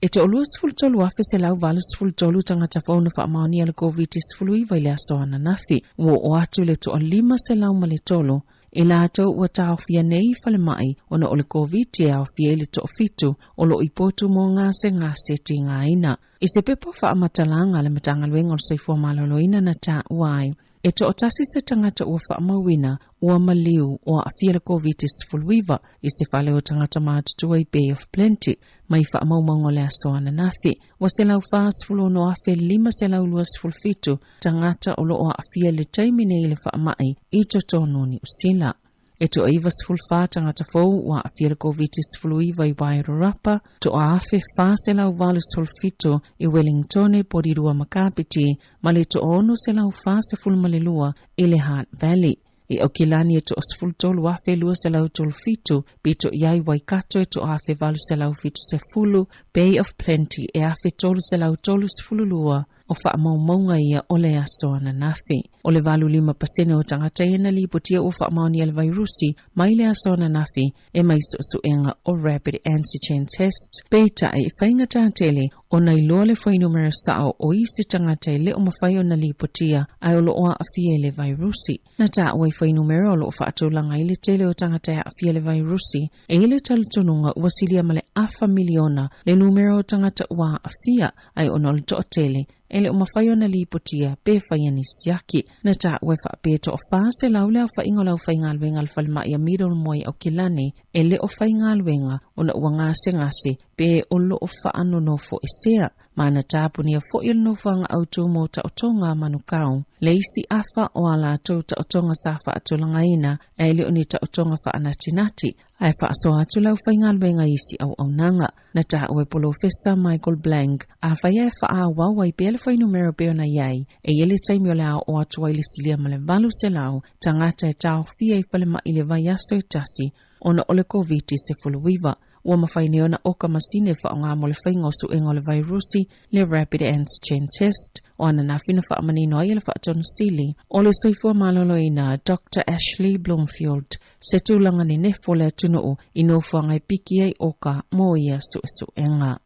E te oluas fultolu afe se lau valus fultolu tangata whauna whaamaoni ala COVID fuluiva I le asoana nafi o atu le to o 5 se lau ma le tolo e la tau ua taofia nei fale mai ona o le COVID e aofia I le to o fitu o lo ipotu mo ngase ti ngā ina. I se pepo wha amatalanga le matangaluenga o le seifua maloloina na ta uai. e to o tasi se tangata ua whaamawina ua maliu o a whia le COVID-19 i se whale o tangata mātutua i Bay of Plenty, mai whaamaumango le asoana nafi. Wa se lau whaasfulu no awhi 5 se lau luas fulfitu tangata o lo o a whia le taimine i le whaamai i to tonu ni usila. E to aiva sfulfa tangata fau wa a whia le COVID-19 i Wairarapa, to a awhi wha se lau walu sulfito i Wellingtone porirua makapiti, ma le to ono se lau wha se fulmalelua i le Heart Valley. I au kilani e to asful tolu afe lua se lau tolu fitu, pito iai Waikato e to afe valu se lau fitu se fulu, Bay of Plenty e afe tolu se lau tolu se fulu lua, o wha maunga ia ole asoana nafi. O le valu 5% o tangata ena li putia o wha mauni al vairusi, mai le asoana nafi, e mai suenga o rapid antigen test. Peita e whainga tātele, o nai loa le whai numero sao o isi tangata le o mawhai o na li putia, ai o loa a fie le vairusi. Na ta wai whai numero o lo wha atulanga i le tele o tangata a fie le vairusi, e ile talutonunga uasilia male afa miliona le numero o tangata ua a fia, ai o nol to tele, ele o mawhai o na li putia, pe whai anisiaki. Na ta wefa peto o fa se laule o whaingo lau whaingal wenga al falma ia middle moi au kilane e le o whaingal wenga o na ua ngase pe o lo o whaano no fo e sea. Mana tāpuni a fo il no whanga autu mo ta otonga manukau. Le isi afa o ala tau ta otonga safa atulanga ina e le o ni ta otonga wha anatinati. Ai wha aso atu lau whaingal wenga isi au nanga. Na ta ue Professor Michael Blank a whaia wha a wawai pe le whai numero pe ona iai e ele taimi o le a o atu ai le silia ma le valu se lau tangata e tau fia i whale ma i le vai aso i tasi ona ole COVID-19. Ua mawhaine ona oka masine wha o ngā mo le whainga o suenga o le vairusi le rapid antigen test o ana na whina wha amanino ai le wha atonu sili. O le soifua malolo ina Dr. Ashley Bloomfield se tūlanga ni nefo le atunuu i no whangai piki ai oka mo ia suenga.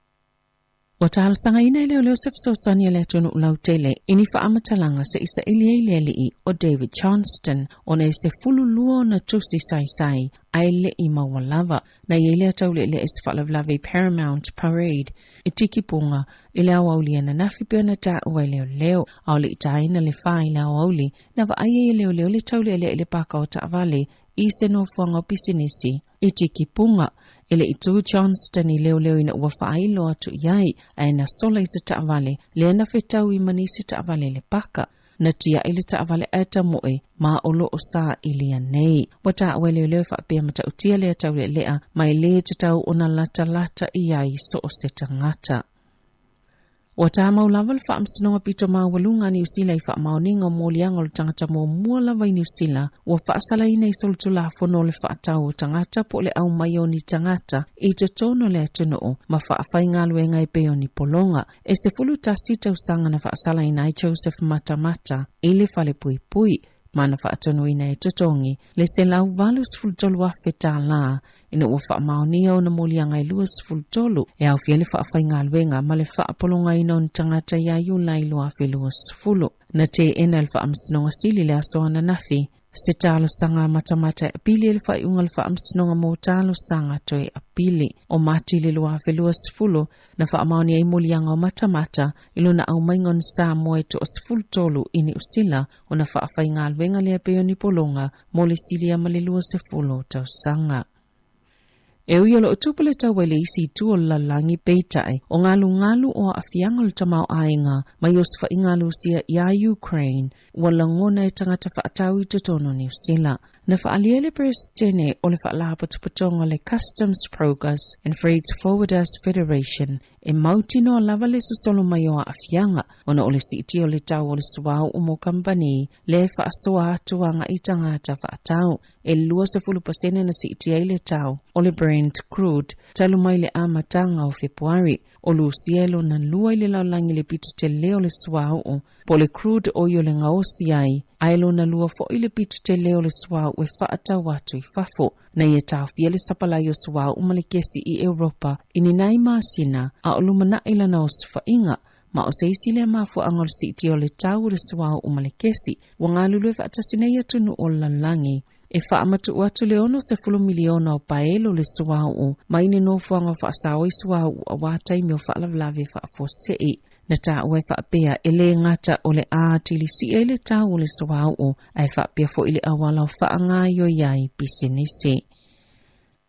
Wa tahalasanga ina leo leo sefsosani le tonu lau tele ini wha amatalanga se isa ili o David Johnston o ne se fulu luo na tusi sai ai le i mawalava na ile atau le es whalavlavi Paramount Parade i tiki punga i le awauli ana nafi pia na ta ua leo au le itai na le whai le awauli na wa aie leo le tau le paka o ta avale i se no whanga pisinisi i tiki punga. Ele itu Johnston i leo ina ua whailo atu iai ai na sola i se taavale le na whetau i manisi taavale le paka. Na tia ili taavale aeta moe ma olo o saa ilia nei. Wata awe leo whaapea mata utia lea tau lea mai le te tau ona lata iai so o se tangata. Wata maulawa le whaamsinonga pito mawalunga ni usila i whaamaoninga o molianga o le tangata mo mua lava i ni usila ua whaasala ina i solutula fono le whaatau o tangata po le au mai o ni tangata i te tono le atunoo ma whaafai ngā luenga i peo ni polonga e se fulu tasita usanga na whaasala ina i Joseph Matamata i le whale pui mana whaatonu ina e tutongi le se lau valus fultolu afe tā la ina ua whaamaonia o na molianga i luas fultolu e au fiele whaafai ngā luenga ma le whaapolonga ina o ni tangata ia iula i lua afe luas fulu. Na te ena le whaamsinonga sili le asoana nafi se talo sanga Matamata e pili e le whaiunga le whaamsinonga mo talo sanga toe a pili o mati le lua afe luas fulu na whaamaonia i molianga o Matamata ilo na au maingon sa moe to os fultolu ini usila o na whaafai ngā luenga le apeo ni polonga mo le silia ma le luas e fulu tau sanga. E ui lo tupule tau wele isi tu o lalangi peitai o ngalu o afianga le tamau ainga mai o sifa ingalu sia ia Ukraine wala ngona e tangata whaatau i tutono New Zealand. Na whaaliele presidene o le whaalapa tupatonga le Customs Progress and Freight Forwarders Federation e mautino lava le susolo mai o afianga ona o le siti o le tau o le suau o mo kampani le whaasoa atuanga i tangata whaatau e lua sa 10% na siti ai le tau o le Brent crude talu mai le amatanga o Februari o lusielo na lua i le laulangi le pito te leo le suau o po le crude o yo le ngaosi ai ailo na lua fo i le pito te leo le suau e whaata watu i fafo na ia tau fia le sapalai o suau o malekesi i Europa ini nai maasina a o lumana ila na o sfainga ma o seisi le mafu angol siti o le tau le suau o malekesi wangalu le whaatasina ia tunu o lalangi e whaamatu watu le ono se 10 miliona o paelo le suau o maine no fuanga whaasao i suau a wātai me o whaalavlawe whaafosei. na ta ue whaapea e le ngata o le ātili si e le tau o le sawau o ai whaapea fo i le awala o whaanga yo iai pisinisi.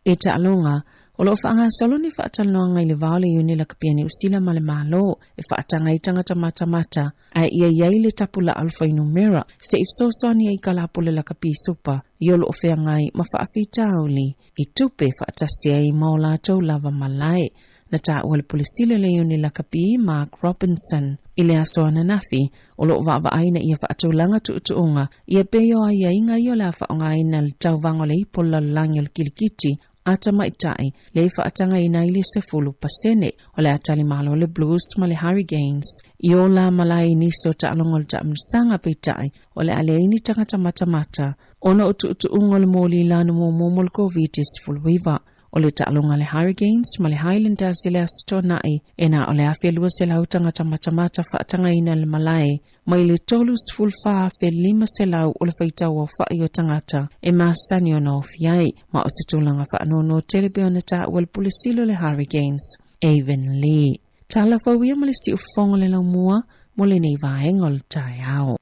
E ta alonga, o lo whaanga saloni whaatalanoa ngai le vaole iuni la kapia ni usila ma le malo e whaatanga i tangata mata ai ia iai le tapula alfa inumera se ifsosoni ai kalapole la kapi supa iolo o whea ngai ma whaafita auli i tupe whaatasi ai maola tau lava malai na ta ua le polisile le iuni la kapi Mark Robinson i le asoana nafi o lo wa aina ia whaatulanga tuutuunga ia peo ai inga i o la whaonga aina le tau vango le ipola langi o le kilikiti ata maitai le whaatanga ina ili se 10% o le atali malo le Blues ma le Hurricanes i o la malai niso ta alongo le taamsanga peitai o le ale ini tangata mata ona o tuutuunga le moli lanu mo le COVID-19 o le taalonga le Hurricanes ma le Highlanders le astonai ena o le afelua se lau tangata mata whaatanga ina le malai mai le tolus fulfa fe 5 se lau o le whaitau o whai o tangata e masani o na ofiai ma o se tūlanga whaanono telebe o na ta ua le pulisilo le Hurricanes Avon Lee. Tala whauia ma le si ufongo le lau mua mo le nei vaenga o le tai au.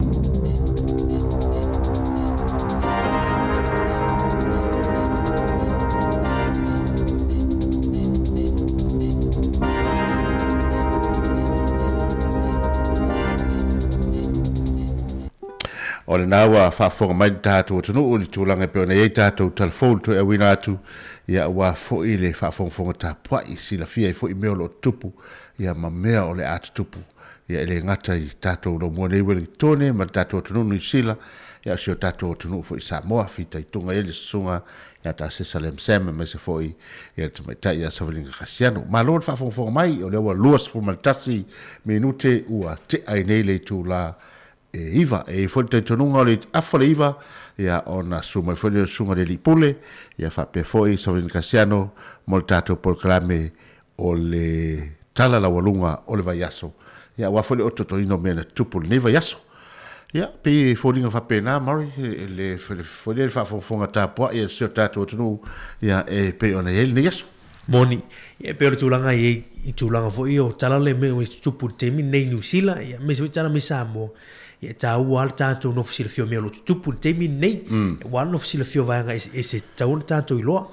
O le nawa whaafonga mai tātou o tunu o li tūlanga pe ona ei tātou telefon to e wina atu ia ua fo i le whaafonga tā puai sila fia i fo i meo lo tupu ia ma mea o le atu tupu ia ele ngata i tātou no mua nei weli tone ma tātou o tunu nui sila ia sio tātou o tunu fo i Samoa fita i tunga ele sunga ia tā se Salem Sema me se fo i ia tamaita ia Sawalinga Kasiano ma lo le whaafonga mai o le ua luas fo maltasi minute ua te ai nei le tūla e iva e fonte tonunga le afole iva ia ona suma fonte sunga le lipule ia fa pe foi Sawalinga Kasiano moltato proclame o le tala la walunga o le vaiaso ia wa fole otto ino mena tupul ne vaiaso ia pe folinga fa pena mari le fole fa fonga ta po ia se tato tonu ia e pe ona el ne yaso moni ia pe tulanga i tulanga fo io tala le me o tupul temi nei New Zealand ia me se tala me Samoa ia tau al tanto no fosile fio melo tupu temi nei wan no fosile fio vanga e se tau tanto i loa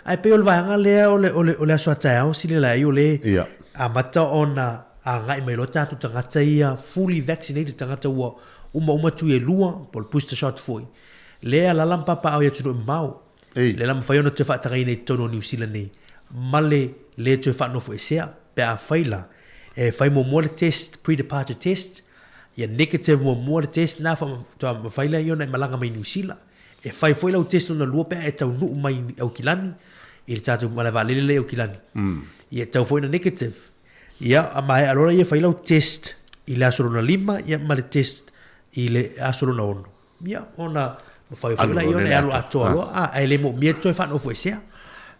ai pe ol vanga le ole so tau sile la io le a mata ona a ngai melo tanto tangata ia fully vaccinated tangata uma tu e lua pol booster shot foi le ala lampa pa au ia tu mau le lam fa yo no te fa tanga nei tono New Zealand nei male le te fa no fo sia pe a faila e fai mo test pre departure test ia negative mo test na fa to faila yo na malanga mai New Zealand e fai foi lau test na lua pe e tau nu mai au kilani il tatu mala vale le au kilani ia tau foi na negative ia mai allora ia fai lau test il asolo na lima ia male test ile asolo na ono ia ona fai foi la yo na alo atolo a ele mo mieto fa no foi sia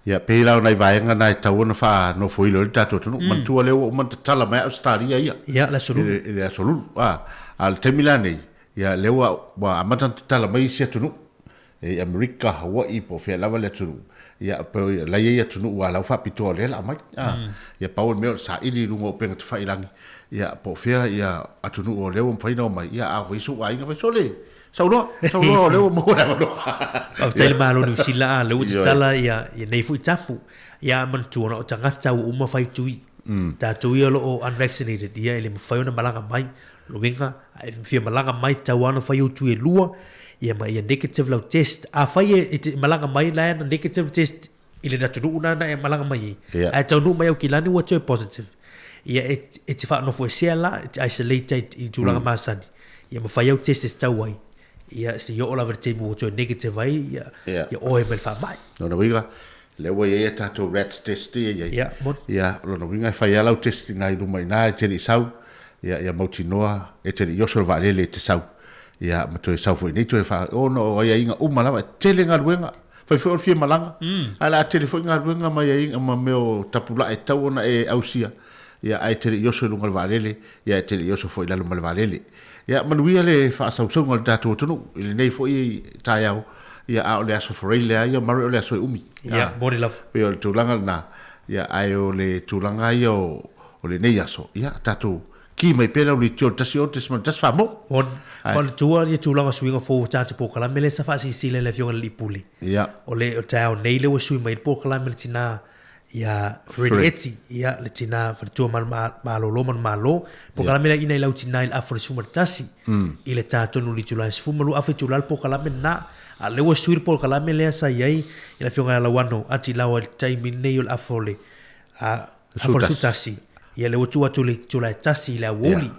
ia pe la nai vaenga nai tau na fa no foi lo tato tu man tu le o man tala mai Australia ia la solo ile solo al temilane ia lewa wa amatan tala mai sia tu e America Hawaii po fe lava le tu ia pe la ia tu wa la fa pito le la mai ia paul me sa ili lungo pe tu fa ilang ia po fe ia atunu o lewa fa ino mai ia a visu wa inga fa sole Saulo le mo la no. Of tele malo New Zealand le uti tala ia nei fu tapu ia man tu na o tanga tau uma fai tui. Ta tui o unvaccinated ia ele fai na malanga mai lo winga ai fia malanga mai tau ana fai tu e lua ia mai negative low test a fai e malanga mai la na negative test ile na tu na na malanga mai ai tau nu mai o kilani wa tu positive ia it fa no fu sela isolated i tu langa masani ia ma fai o test tau wai ia se yo ola verte mo to negative ai ia o e fa mai no winga le wo ia tato rat test ia no winga fa ia lau test nai lu mai na te sau ia mo tinoa e te yo sol vale le te sau ia mo to sau foi ni to fa no ia inga umala tele nga luenga fa foi fi malanga ala telefone nga luenga mai inga ma meo tapula e tau na e ausia ia ai te yo sol nga vale ia te yo sol foi la lu mal vale ia manuia le fa sausonga le tatou tonu ile nei foi taiao ia a le aso foreile ia maro le aso umi ia body love pe o tulanga na ia ai o le tulanga ia o le nei aso ia tatou ki mai pena uli tio tasi o te smana tas famo on tua ia tulanga suinga fo tatu po kala mele sa fa si le fionga lipuli o le o tau nei le sui mai po kala mele tina ia Reneti ia le tina fa tu malo po kala mele ina lau tina il afro sumar tasi ile tatu no li tulanga fu malu afi tulal po kala mena a le sui po kala mele sa yai ina fionga la wano ati lawa taimi nei ul afole a afro tasi ia le tua tula tasi le woli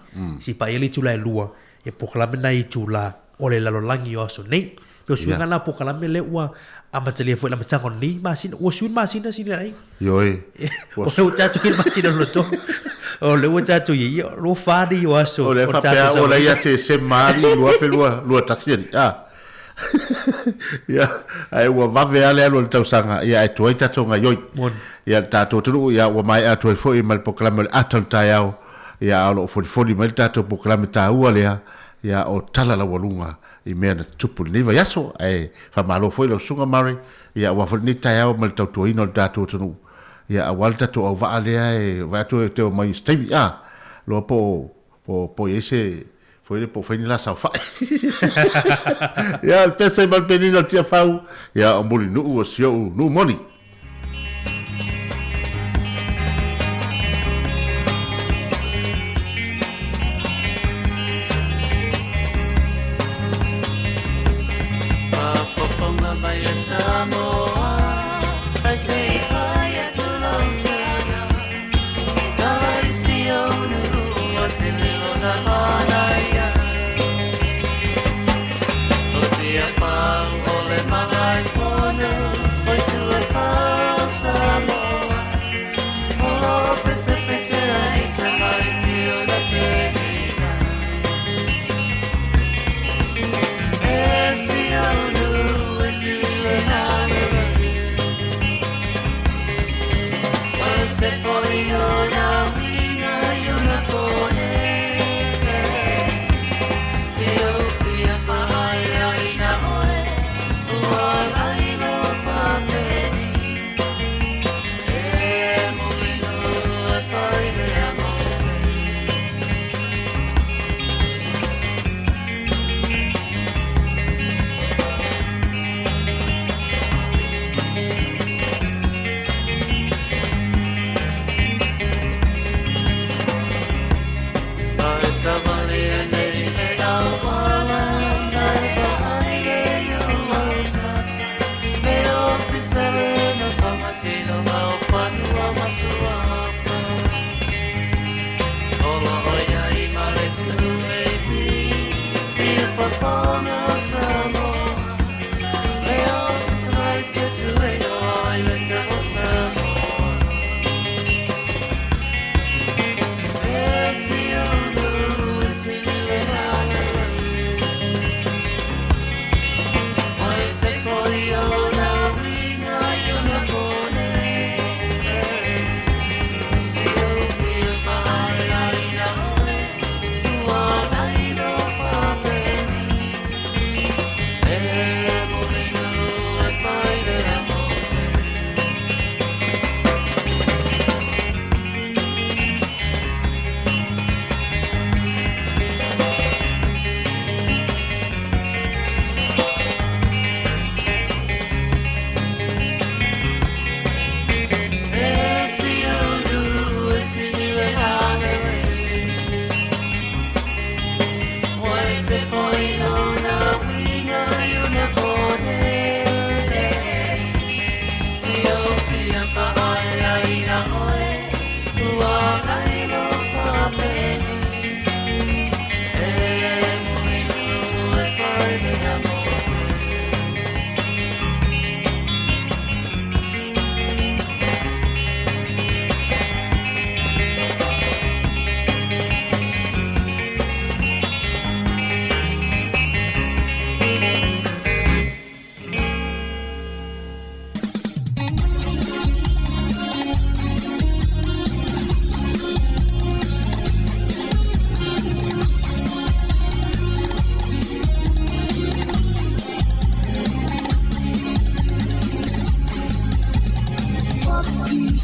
si pa ele tula lua e pokalame nai tula o le lalolangi o aso nei pe suinga na pokalame le ua amatele foi la matango ni masina o suin masina sina ai yoi o le tatu ki masina lo to o le tatu ye lo fadi o aso o le fa pe o le ia te se mari lua tasi ya ai wa vave ale lo tau sanga ya e toita tonga yoi ya tato tru ya wa mai a toi foi mal proclame atal taiao ya alo foi mal tato proclame ta ua le ya o tala la walunga I mea na tupu niva yaso ai fa malo foi lo sunga mari ya wa foi ni taiao mal tau toi no tato tru ya awal tato o va ale ai va to te mai stemi lo po ese foi po fini la sa fa ya pesa mal penino tia fau ya o moli nu o sio nu moni Samoa, I say hi to long time. Talaisio nu wasilio na manaya. Otia pa ole malai pono, oi tu pa Samoa. Olo pese ai tamai tio na penina. Esio nu for you now we know you not for Samoa, Samoa, lay off his life, get away, your island, Samoa. Yes, you do, see you why say for you now, we know you're not born.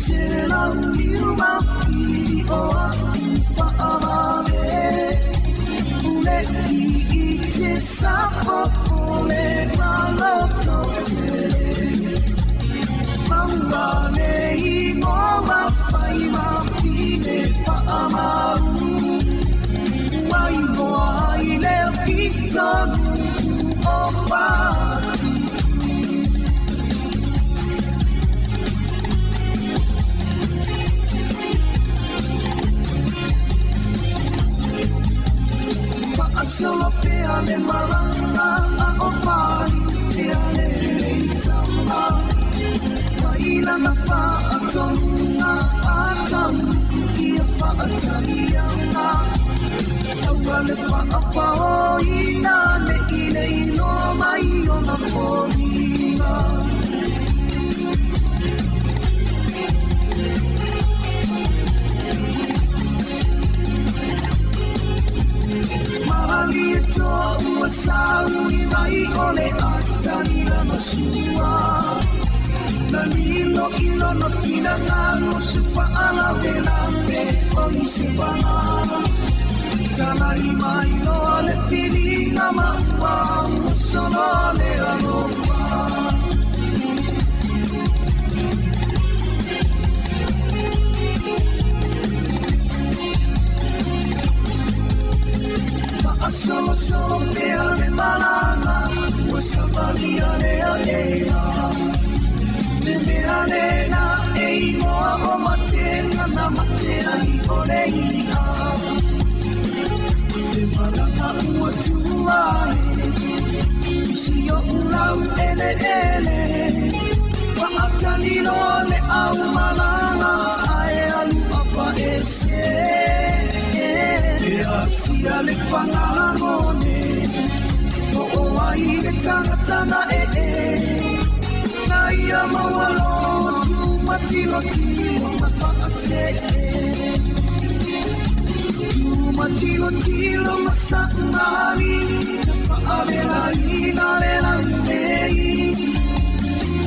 Serang you ma fi o fa te sapo pole maloto tele Mama le ingo wafai mapine whaamaru Wai moa i leo pitonu o whatu Solo pea le maranga a o whai pea le reitama Waila na wha atonga a tamu i a wha atanianga Aua le wha a whao i nane i le ino mai o na whoringa Mahali ito ua saui mai ole atani la masua Na nilo ilo no tina ngano se whaala vela me o i se wanga Tanai mai no le whiri na maua o sono le alofa Solo solo pea le malanga Ua savalia le aena Le mea lena e imoa o matenga Na matea i o le ia Le malanga ua tuae Isi o ulau ele ele Wa atanilo le au malanga Ae alu apa e se Sia le whangarone O o ai le tangatana Na ia mawalo tu matilo tilo na whaase Tu matilo tilo masangani Na whaavela ina le langei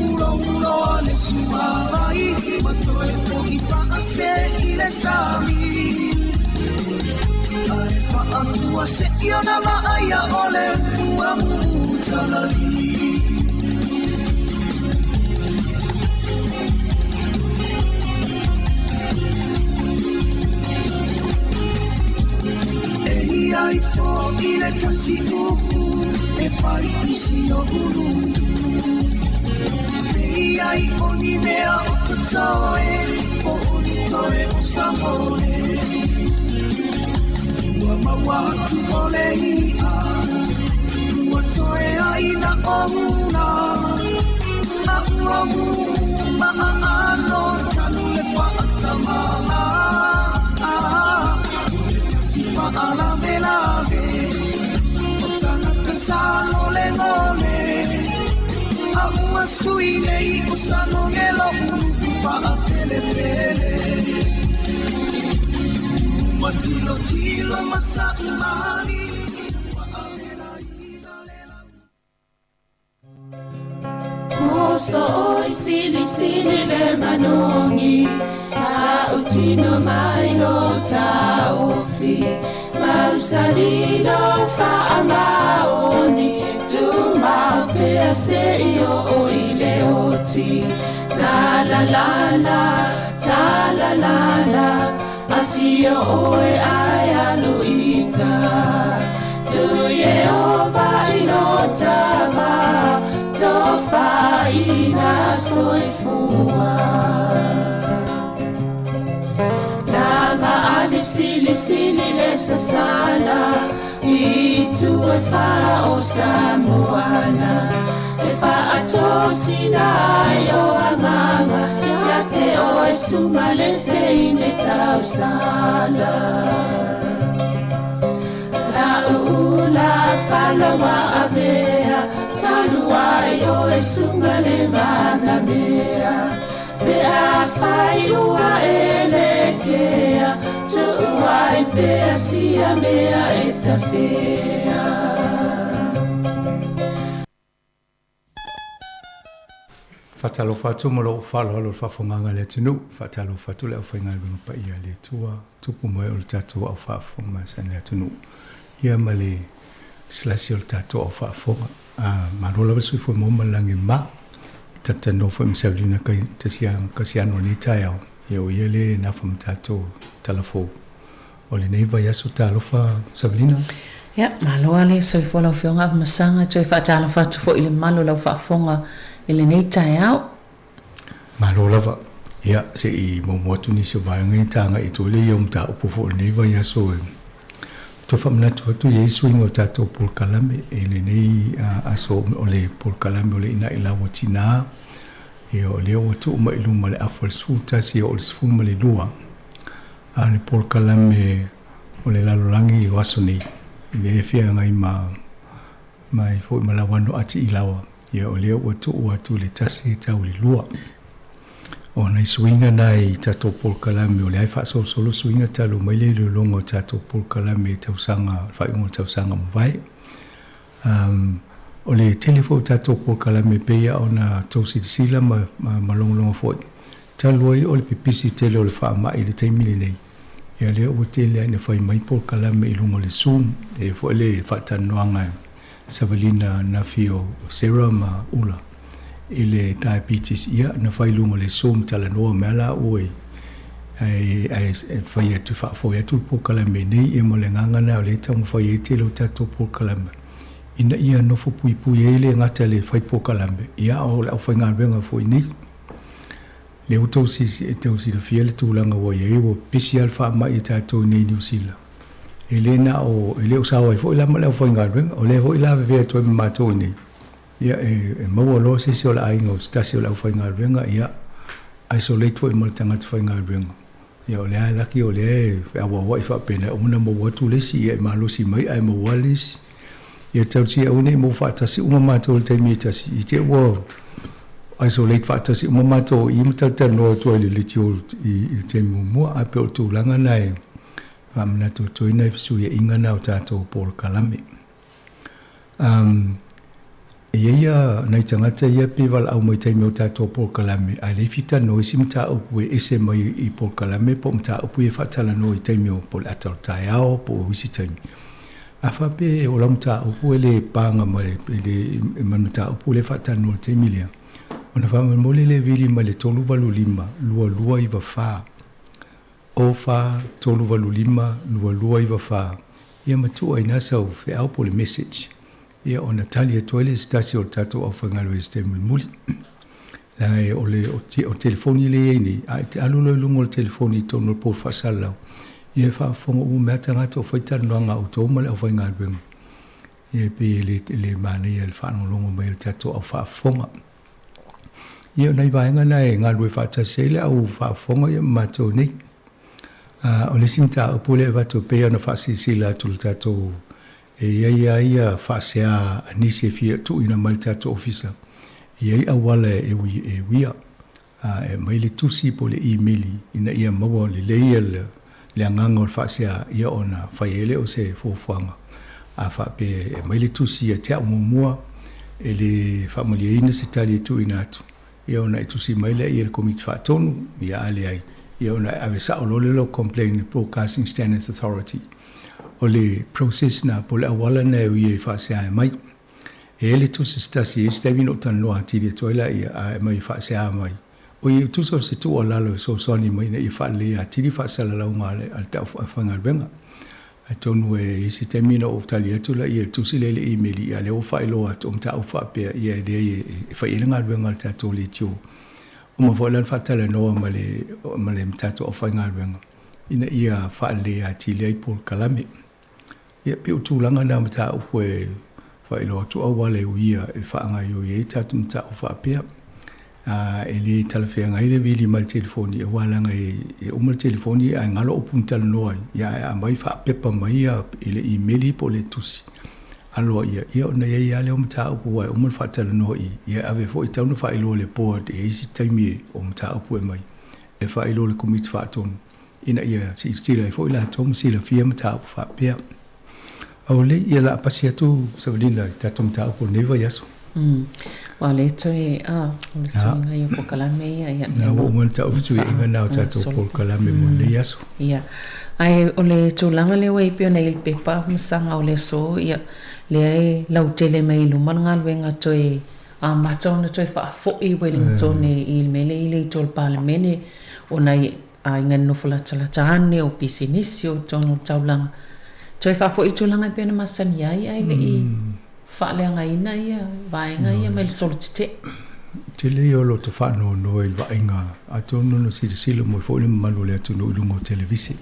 Ulo ulo ale sumarai Matoe po I whaase I le sami Whaatua se ia na maaya ole ua mutalari E iai fo I le tasi upu E whai isi o uru E iai oni mea o tatoe O oni toe o Samoa Mawatu ole ia Ua toe aina o huna A ua mu maa ano Tanu le whaatamana Si whaala me lave O tangata sa ngole ngole A ua sui nei o sano ngelo Unu whaatele pele Matilo tilo masaumani Moso oi sili sili le manongi Ta utino mai lo ta ofi Mausalino fa amaoni Tu ma pea se io o ile oti Ta la la la, ta la la la Afio oe ai aluita Tu Yehova inotama Tofa ina soifua Langa alif sili sili le sasana Itu e fa o Samoana E fa atosina yo anganga Te oe sumalete ine tau sala La ula falawa avea Talua oe sungale mana mea Pea fai ua elekea Tu uai pea sia mea etafea Fatalo fatu molo falo halo fafonganga le tunu fatalo fatu le ofinga le pa ia le tua tupu mo o tatu au fafong masan le tunu ia male slasi o le tātou au whaafonga. Marola wa sui fo moma langi ma, tatano fo msaulina kasiano ni tai au, e o iele na fo mtātou talafo. O le neiva yaso talofa Sabrina? Ya, maloa le soi fo lau fionga masanga, tui whaatalofa tufo ile malo lau whaafonga ile nei tai au. Malola wa, ya, se I momotu ni se vayanga I tanga I tole ia umta upo fo le neiva yaso to whamnatu atu ye swing o tātou Paul Kalame e le nei aso o le Paul Kalame o le ina ila o tina e o leo o tu uma iluma le afol sfutasi o le sfuma le lua a le Paul Kalame o le lalolangi o aso nei le e fia ngai mai fo I malawano ati ilawa e o leo o tu atu le tasi tau le lua o nei swinga nai tātou Paul Kalame o le ai whaasol solo swinga talu mai le longo tātou Paul Kalame tausanga whaingo tausanga mwai o le telefo tātou Paul Kalame peia o na tausitisila ma longolongo fwoi talu ai o le pipisi tele o le wha mai le taimile nei e le o tele ane whai mai Paul Kalame I lungo le Zoom e fwoi le whaatanoanga Savalina Nafio Sarah ma Ula ile diabetes ia na fai lungo le som tala no mela oi ai fai tu fa foi tu Paul Kalame nei e mo le nganga na le tamo fai te lo tato Paul Kalame ina ia no fo pui ele ngata le fai Paul Kalame ia o le fai ngal benga foi ni le uto si le fiel tu langa wo ye wo special fa mai tato nei New Zealand elena o ele o sawa foi la mo le fai ngal benga o le foi la ve to ma to ni ia e maua lo se o la ainga o stasi o la whainga ruenga ia isolate fo I mo le tangata whainga ruenga ia o le ai laki o le e awa wai whapena o muna mo watu lesi ia ma losi mai ai mo walis ia tau tia une mo whaatasi uma mato le taimi tasi I te ua isolate whaatasi uma mato I mtauta noa tua le liti o I te mua a pe o tu langa nai whamna tu toina I fisu ia inga na o tātou Paul Kalame ia nei tangata ia pival au mai taimi o tātou Paul Kalame ai le fita no I simta upu e ese mai I Paul Kalame po mta upu e whatala no I taimi o Paul atau tai ao po huisi taimi a whape o lamta upu e le panga mai le manmata upu le whatala no taimi lea o na whama mole le vili ma le tolu walu lima lua I wha o wha tolu walu lima lua I wha ia matua I nasau fe au po le message ia ona talia toile stasi o tato au whangalo e stemul muli. Lai o telefoni le ni a te alulo lungo o telefoni tono po whasalau. Ia whaafonga u mea tangata o whaitara noanga o tō male au whaingalo bengu. Ia pe le mana ia le whanau longo mai le tato au whaafonga. Ia nei vaenga nei ngalo e whaatasele au whaafonga ia mato ni. O le simta o pule vato pea na whaasisila atu le tato ia whaasea nisi fia tu ina mai tato ofisa. Ia awala e wia. Mai le tusi po le e-maili ina ia mawa le leia le anganga o le whaasea ia ona whaiele o se fuafuanga. A whape mai le tusi ia te amumua e le whaamalia ina se tali tu ina atu. Ia ona e tusi mai le ia le komiti whaatonu ia ale ai. Ia ona ave sa o lo complain Broadcasting Standards Authority. O le process na po le awala na e whaasea mai. E le tu se stasi e stavi no tan loa tiri toila ia mai whaasea mai. O i tu se tu o lalo so soni mai na i whaale a tiri whaasala lau ngale al tau whangarbenga. A tonu e isi temina o tali atu la i tu si lele e-maili ia leo whaelo atu o mta au whaapea ia e dea e whaele ngarbenga al tato le tio. O ma whaelan whaatala noa ma le mtato o whangarbenga. Ina ia whaale a tili ai Paul Kalame. Ia pe utulanga na mta upo e whaelo atu au wale uia e whaanga yo e tatu mta o whaapea. E le talafea ngai le vili mal telefoni e walanga e umal telefoni a ngalo opuntal noa. Ia a mai whaapepa mai a ele e-maili po le tusi. Aloa ia ona ia le o mta upo wai umal whaatala noa i. Ia ave fo i tauna whaelo le board e isi taimi o mta upo e mai. E whaelo le komiti whaatonu. Ina ia sila e fo i la tomu sila fia mta upo whaapea. Au le ia la pasi atu Savalina tato mta upo neva yaso. Wa le toi le swinga yo po kalame ya. Na wo mo ta usu inga na ta to po kalame mo le yaso. Ya. Ai ole tulanga le wai pio nei pepa msanga ole so ya le lau tele mai lu mangal wenga toi a matona toi fa fo I Wellington I mele I tol parlemene ona a ngan no fula tala tane o pisinisi o tono taulanga toi fa fo I tulanga pena masan yai ai le I fa le nga ina ia vai nga ia mel soltite tele yo lo to fa no no il va inga a tono no si silo mo fo le malu le tu no lungo televisi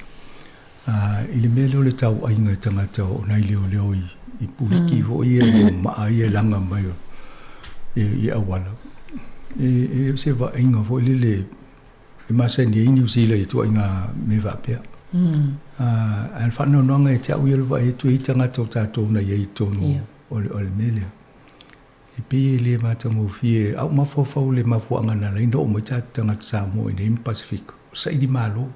ili mele le tau ainga tangata o nai leo I puliki ho ia mo ma ia langa mai I awala se va inga fo le masa ni New Zealand tu inga me va pia al fa no nga te au il va tu tangata tato na ye tono o le mele I pe le mata mo fie au ma fo le ma fo ngana le ndo mo tangata Samoa I Pacific sai di malo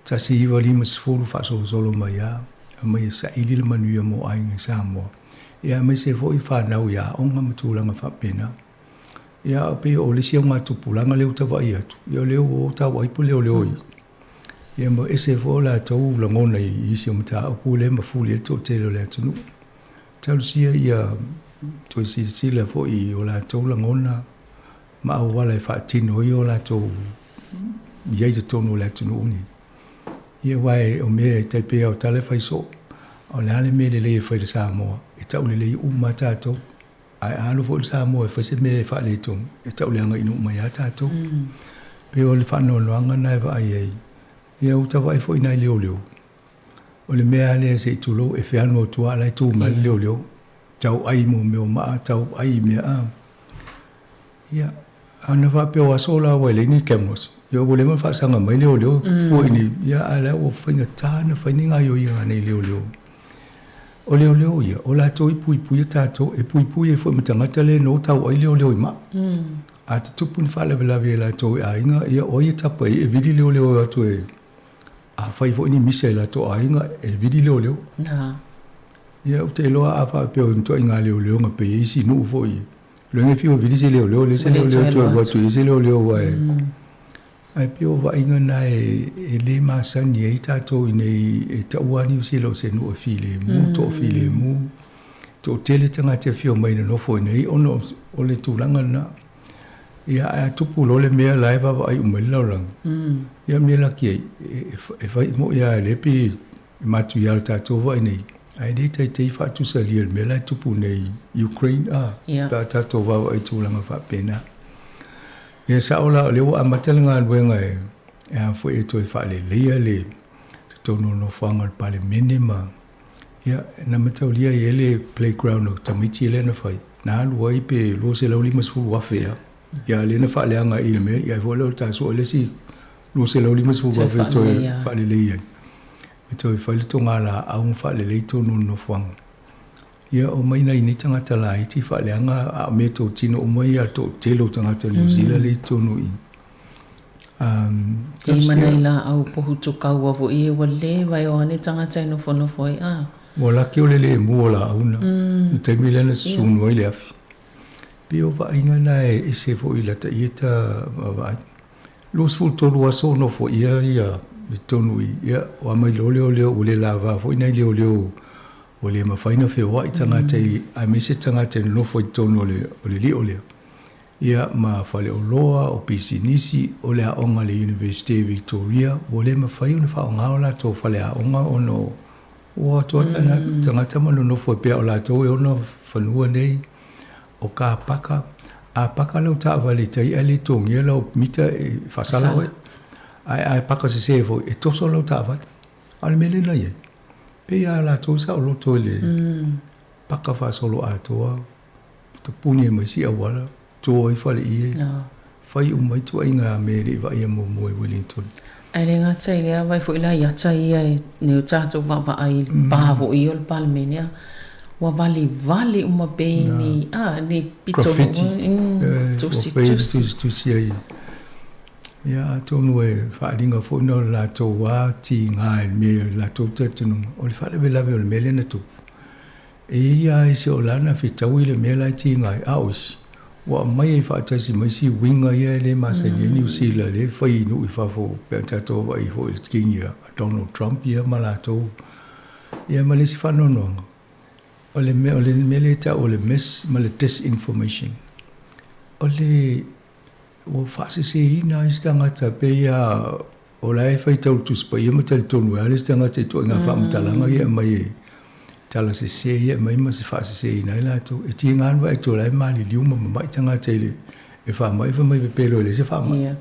ta si vali mas fulu fa solo mai ya mai sa ili le manu mo ai ngai Samoa ya mai se foi fa na ya onga mtulanga fa pena ya pe o le sia ngatu pulanga le uta vai atu yo le o ta wai pu le o ya mo ese fo la to la ngona I sia mta pu le ma fu le to te le tunu ta sia ya to si le fo I o la to la ngona ma o wala fa tino yo la to ye to no le tunu ni ia wai o me te pe o tale fai so o le ale me le fai de Samoa e tau le uma tato ai alo fo Samoa fai se me fa le tong e tau le anga inu mai tato pe o le fa no loanga nai va ai ia uta vai fo ina leo o le me ale se tulo e fe ano tua la tu ma leo tau ai mo me o ma tau ai me a ia ana va pe o sola wa le ni kemos yo bole ma fa sanga mai leo fo ini ya ala o finga tana fininga yo ya nei leo o leo ya o la to pui tato e pui fo mtanga tele no tau ai leo ma a te tupun fa la la to a inga ya o ya tapa e vidi leo to e a fai fo ni misela to a inga e vidi leo na ya o te lo a fa pe o to inga leo nga pe isi no fo i lo nge fi o vidi se leo le se leo to lo to se leo wa ai pio va inga na e le masa ni e tato nei e tauani usi lo se no file mu to file mu to tele tanga te fio mai no fo nei ono o le tulanga na ia a tupu lo le mea live va ai umel lo lang ia me la ki e fa mo ia le pi matu ya tato va nei ai de te fa tu sa li me la tupu nei Ukraine tato va ai tulanga fa pena ia sa ola le wa matelanga wenga e fo e to fa le to no fanga al parliament ma ia na matolia ele playground o tamiti le na fai na lu ai pe lo se lo limas fu wa fe ia le na fa le anga ile me ia vo lo ta so le si lo se lo limas fu wa fe to fa le ia to fa le to ngala a un fa le to no fanga ia o mai nei ni tanga tala I ti fa le anga a me to tino o mai a to telo tanga te New Zealand le tonu I I manaila au pohu to kaua vo I wale vai o ane tanga tai no fono foi wala ki o le mu ola auna te milena sunu ai le afi pe o va inga na e se fo I la ta ieta va los fu to lo so no fo ia tonu ia o mai lo le lava fo ina le o le mawhaina whewha I tanga te a me se tanga te nofo I tono o le li o lea. Ia ma whale o loa o pisinisi o le aonga le University of Victoria o le mawhai o na whaonga o la tō whale aonga o no o tō tanga tamano nofo pia o la tō e ono whanua nei o ka paka a paka lau ta wale tai ali tōngi e lau mita e whasala oe ai paka se sefo e toso lau ta wale ale mele na ye pe ia la tō sa o loto le paka whasolo a tōa to puni e mai si a wala tō i whale i e whai umai tu ainga me re wa ia mo moe Wellington ai le ngata I lea vai fo ila iata ia e neo tātou wapa ai pāvo I o le palmenia wa vali uma beni ni pito tusi ai ia tonu e whaaringa fo no la tō wā ti ngā e me la tō tētunu o le whale vela veo le mele na tu ia e se o lana fitau i le mea lai ti ngai aus. Wa mai e whaatasi mai si winga ia le masa ni New Zealand le whai inu i whafo pe tato wa i ho i kingi a Donald Trump ia malato. Ia ma le si whanonoanga. O le mele ta o le ma le disinformation. O le o whaase se ina i stangata pe ia o la e whai tau tuspa ia ma tali tonu ale stangata i tua ngā whaamatalanga ia mai e tala se ia mai ma se whaase se ina i lato. E tia ngānua e tō lai maali liuma ma mai tangata i le e wha mai pe pelo le se wha mai.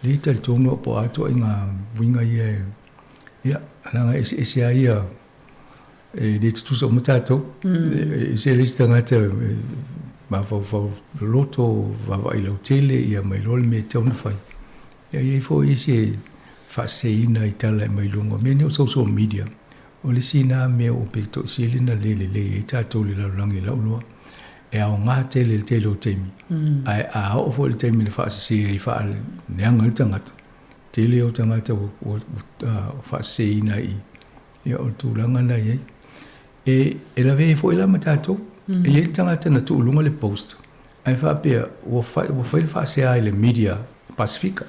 Le tali tonu o po ato i ngā winga ia ia alanga e se a ia e le tutusa o matato e se le stangata ma fau loto va i lau tele ia mai lole me tauna fai. Ia i fo i se whaase ina i tala mai lungo mene o social media. O le sina mea o pe to silina le e tātou le laulangi laulua. E au ngā tele le tele o teimi. Ai a o fo le teimi le whaase se i whaale neanga le tangata. Tele o tangata o whaase ina i. Ia o tūlanga na iei. E la vei fo ila matatou. E iei tangata na tūlunga le post. Ai whapea o whai le whaase ai le media Pasifika.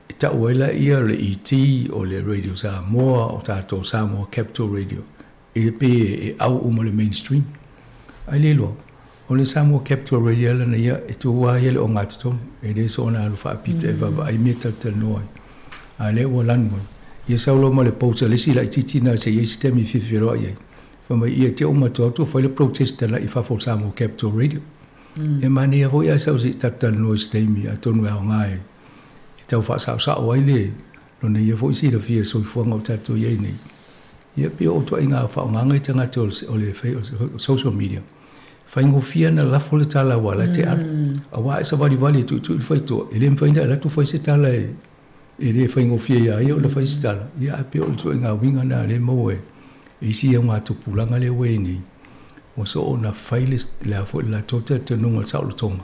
E ta uela ia le ET o le Radio Samoa o tātou Samoa Capital Radio. E le pe e au uma le mainstream. Ai le loa. O le Samoa Capital Radio lana ia e tua ia le o ngātatom. E le so na alu whaapita e vava ai mea tatanoai. A le ua lanua. Ia saulo ma le pousa le sila i titina se iei sistemi whiwhiroa iei. Whamai ia te o matoto whai le protesta la i whafo Samoa Capital Radio. E mani a voi a sau si tatanoai sistemi a tonu au ngai. Tau whaasau ai le, lona ia fo isi la fia soi fuanga o tātou iei nei. Ia pia o tua inga whaongangai tangata o le social media. Whaingo fia na lafo le tala wala te ara. A waa e sa wali tu i whaitoa. E le mwhaina la tu whai se tala e le whaingo fia ia ia o le whai se tala. Ia pia o tua inga winga na le moe. E isi au ngā tupulanga le wei nei. O so o na whai le afo la tota te nunga sao le tonga.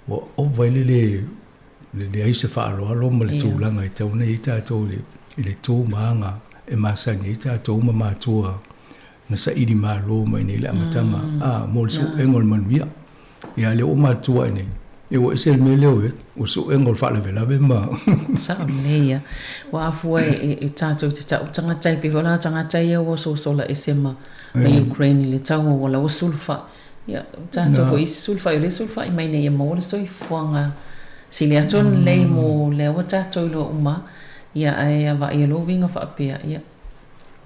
O vaile le aise whaaloalo ma le tūlanga i tauna i tātou le tō maanga e masani i tātou ma mātua na sa iri mālo mai nei le amatanga a mo le su engol manuia ia le o mātua nei e o ese me leo o su engol whaalawe ma sa mleia wa afua e tātou te tau tangatai pe wala tangatai e o sola e sema ma Ukraine le tau wala o sulfa ia tātou i sulfa i le sulfa i mai nei e mo le soi fuanga si le aton lei mo le o tātou lo uma ia ai ava ia lo winga whaapea ia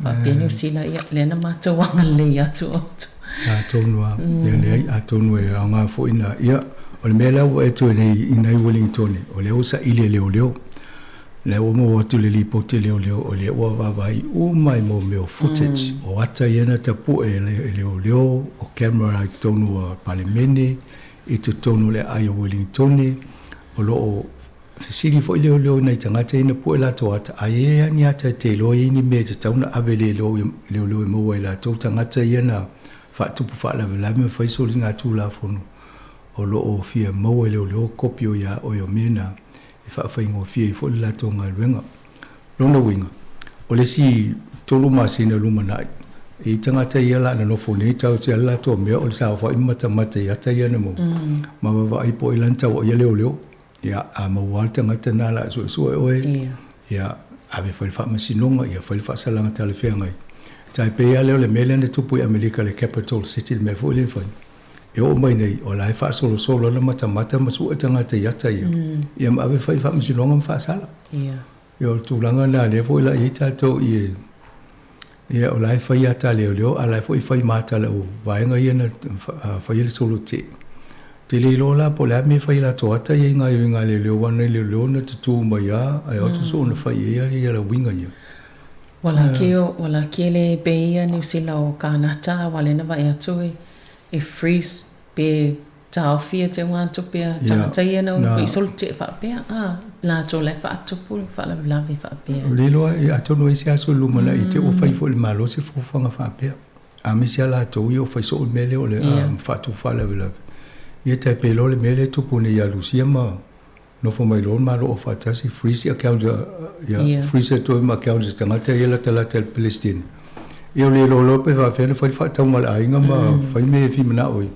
whaapea New Zealand ia le na mātou wanga lei atu atu atonua ia nei atonua e au ngā fo ina ia o le mea lau e tu nei inai Wellington o le o sa ile leo le o mo atu le lipote leo o le o vavai umai mo meo footage o ata iena tapu e leo o camera i tonu a Palemene i te tonu le ai o Wellington o loo fesili fo leo nei tangata ina pu la to ata ai ni ata te lo ini me te tauna ave leo e mo la to tangata ina fa tu pu fa la me fa so linga tu la fono o loo fia mo leo kopio ya o yo mena e fa ingo fia fo la to ngalwenga lona winga o le si tolu masina lumanai e tangata ia la na no fone tau te la to me o sa fa imata ya ta ia mo ma va i po ilanta o ia leo ia a mawal tangata na la so oe ia ave foi fa masinonga ia foi fa salanga tale fenga tai pe ia leo le mele ne tupu America le capital city me foi le foi e o mai nei o la fa solo na mata ma su tangata ia ta ia ma ave foi fa masinonga fa sala ia o tulanga na le foi la ita to ia o la fa ia ta leo ala foi mata la o vaenga ia na fa ia solo te le lola po la me fai la toata i nga le leo na tu mai ai o so na fai ia la winga ia wala ke le beia New Zealand o Kanata wale na vai atu e freeze pe tau fia te wanto pe tangata ia na i sol te fa pe la to le fa atu pu fa la vi fa pe le loa i atu no isi aso lumana i te o fai fo le malo se fo fanga fa pe a me sia la to io fai so mele o le fa tu fa la ia te pelo le mele tupu ni ia Lucia ma no fo mai lon ma lo fa tasi freeze account ia freeze to ma account tangata ia la tala tel Palestine Ia le lo pe fa fe fa tau mal ai nga ma fa me fi mana oi.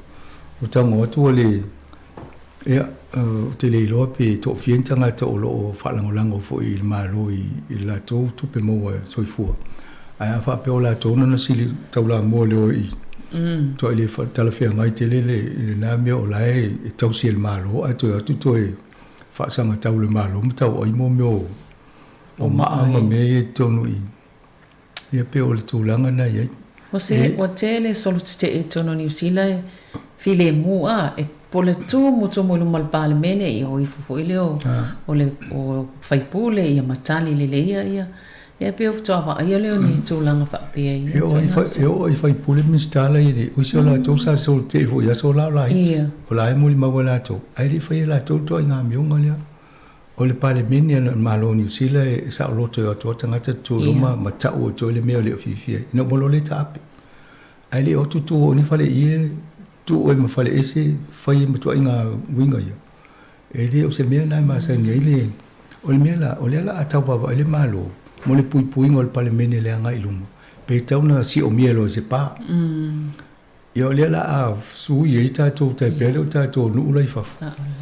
O tau tu le ia te le lo pe to fien tanga to lo fa lango fo il malo i la to pe mo so fu. Ai fa pe la to no sili tau la mo le i. To le fa tala fe ngai te le na me o lai tau si il malo a to to e fa sanga tau le malo tau ai mo o ma me to no i. Ia pe o le tūlanga na iai. O te le solo te e tono New Zealand, file mua, e pole tū muto mo lumal pāle mene i o ifufo i leo, o le whaipule i a matali le leia ia. Ia pe o fitoa ia leo ni tūlanga whapea ia. E o i whaipule mistala i re, usi o la tō sa so te fo ia so la iti. O la e muli maua la tō. Ai re whai la tō tō i ngā mionga lea. O le pale meni ana malo New Zealand e sa loto o to tangata tu loma ma tau o to le mea le fifi no mo le tape ai le o tu o ni fale ie tu o ma fale ese fai ma tu inga winga ia e le o se mea na ma sa ni le o le mea o le la atau va le malo mo le pui ngol pale meni le anga iluma pe tau na si o mea lo se pa ia le la a su ye ta to te pele ta to nu lai fa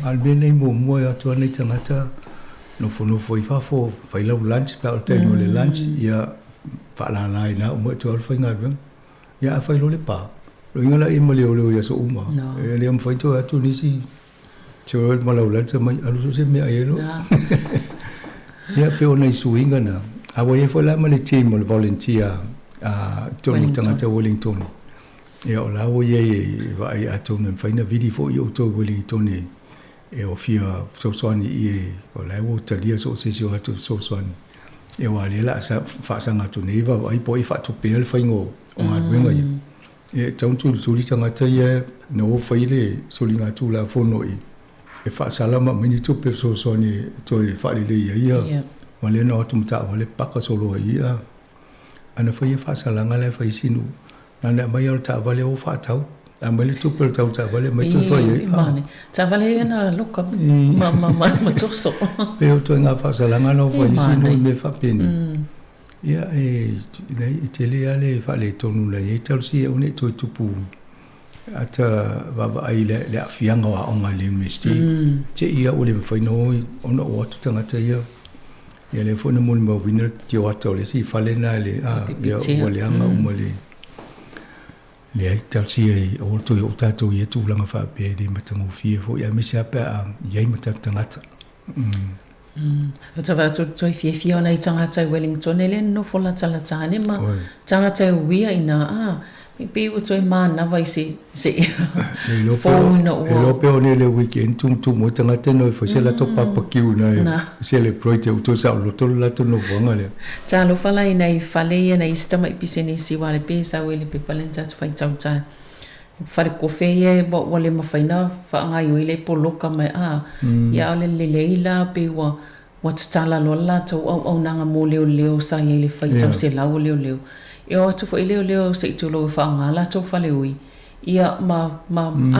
al bene mo ya to nei tangata no fo i fa fo fai lau lunch pa o te no le lunch ia fa la na mo to al fai ngal ia fai lo le pa lo ingala i mo le ia so uma e le am fai to atu ni si cho mo lau lunch mai alu so se me ai lo ia pe o nei su ingana a wo e fo la mo le team mo volunteer a to tangata Wellington e o la o ye vai atu me fai na video fo yo to Wellington e o fia so soani e o la o talia so se so atu so soani e wa le la sa fa sanga tu nei va ai poi fa tu pe le fai ngo o nga wenga e tau tu li tanga ta ye no fai le so li nga tu la fo no e fa sala ma mini tu pe so soani to e fa le ia o le no tu ta o le paka so lo ia ana fai fa sala nga le fai sinu na mai o ta vale o fa tau a mai tu pel tau ta vale mai tu fai ta vale na loka ma tu so pe o to nga fa sala nga no fai sinu me fa peni ia e nei te le ale fa le tonu le e tau si o ne to tupu ata va ai le afianga o nga le misti te ia o le fai no ona o tu tanga te ia ia le fo na mo mo winner ti o to le si fa le na le ia o le anga o mo le ai tau si ai o to o tato i tu langa fa pe di matango fie fo ia misia pe a ia matangata o tava to fie ona i tangata i Wellington ele no fo la tala tane ma tangata wia ina pe o to ma na vai se fo no o pe o le weekend tum mo tangata no fo se la to papa kiu na celebrate o to sa lo to la to no vonga le ta lo fala ina i fale na istama ipiseni si wale pe sa wele pe palenta to fai tau ta fare kofeye bo wale mafaina fa nga yo ile poloka mai ya ole leila pe wa tala lo la to au nanga mo leo sa ile fai tau se la o leo yo to fo leo se to lo fa nga la to fale ui ia ma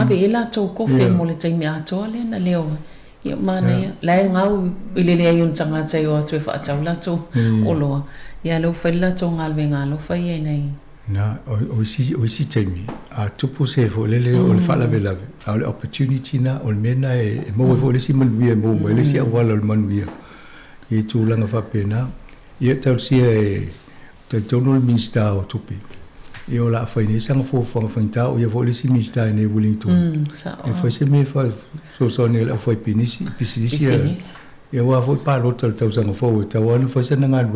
ave la to kofe mo le taimi ato le na leo ia mana la ngau ile le yon tanga tai o to fa tau la to olo ia lo fa la to ngal venga lo fa ye nei na o si taimi a tupu se fo le o le fa la vela a le opportunity na o mena e mo fo le si man wi mo le si wala le man wi e tu langa fa pena ia tau si e te tono minsta o tupi e o la fa ni sang fo fa o ia fo le si minsta ne Wellington e fa se me fa so ne la fo pinisi e wa fo pa lo tau sang fo ta wa no fa se na ngal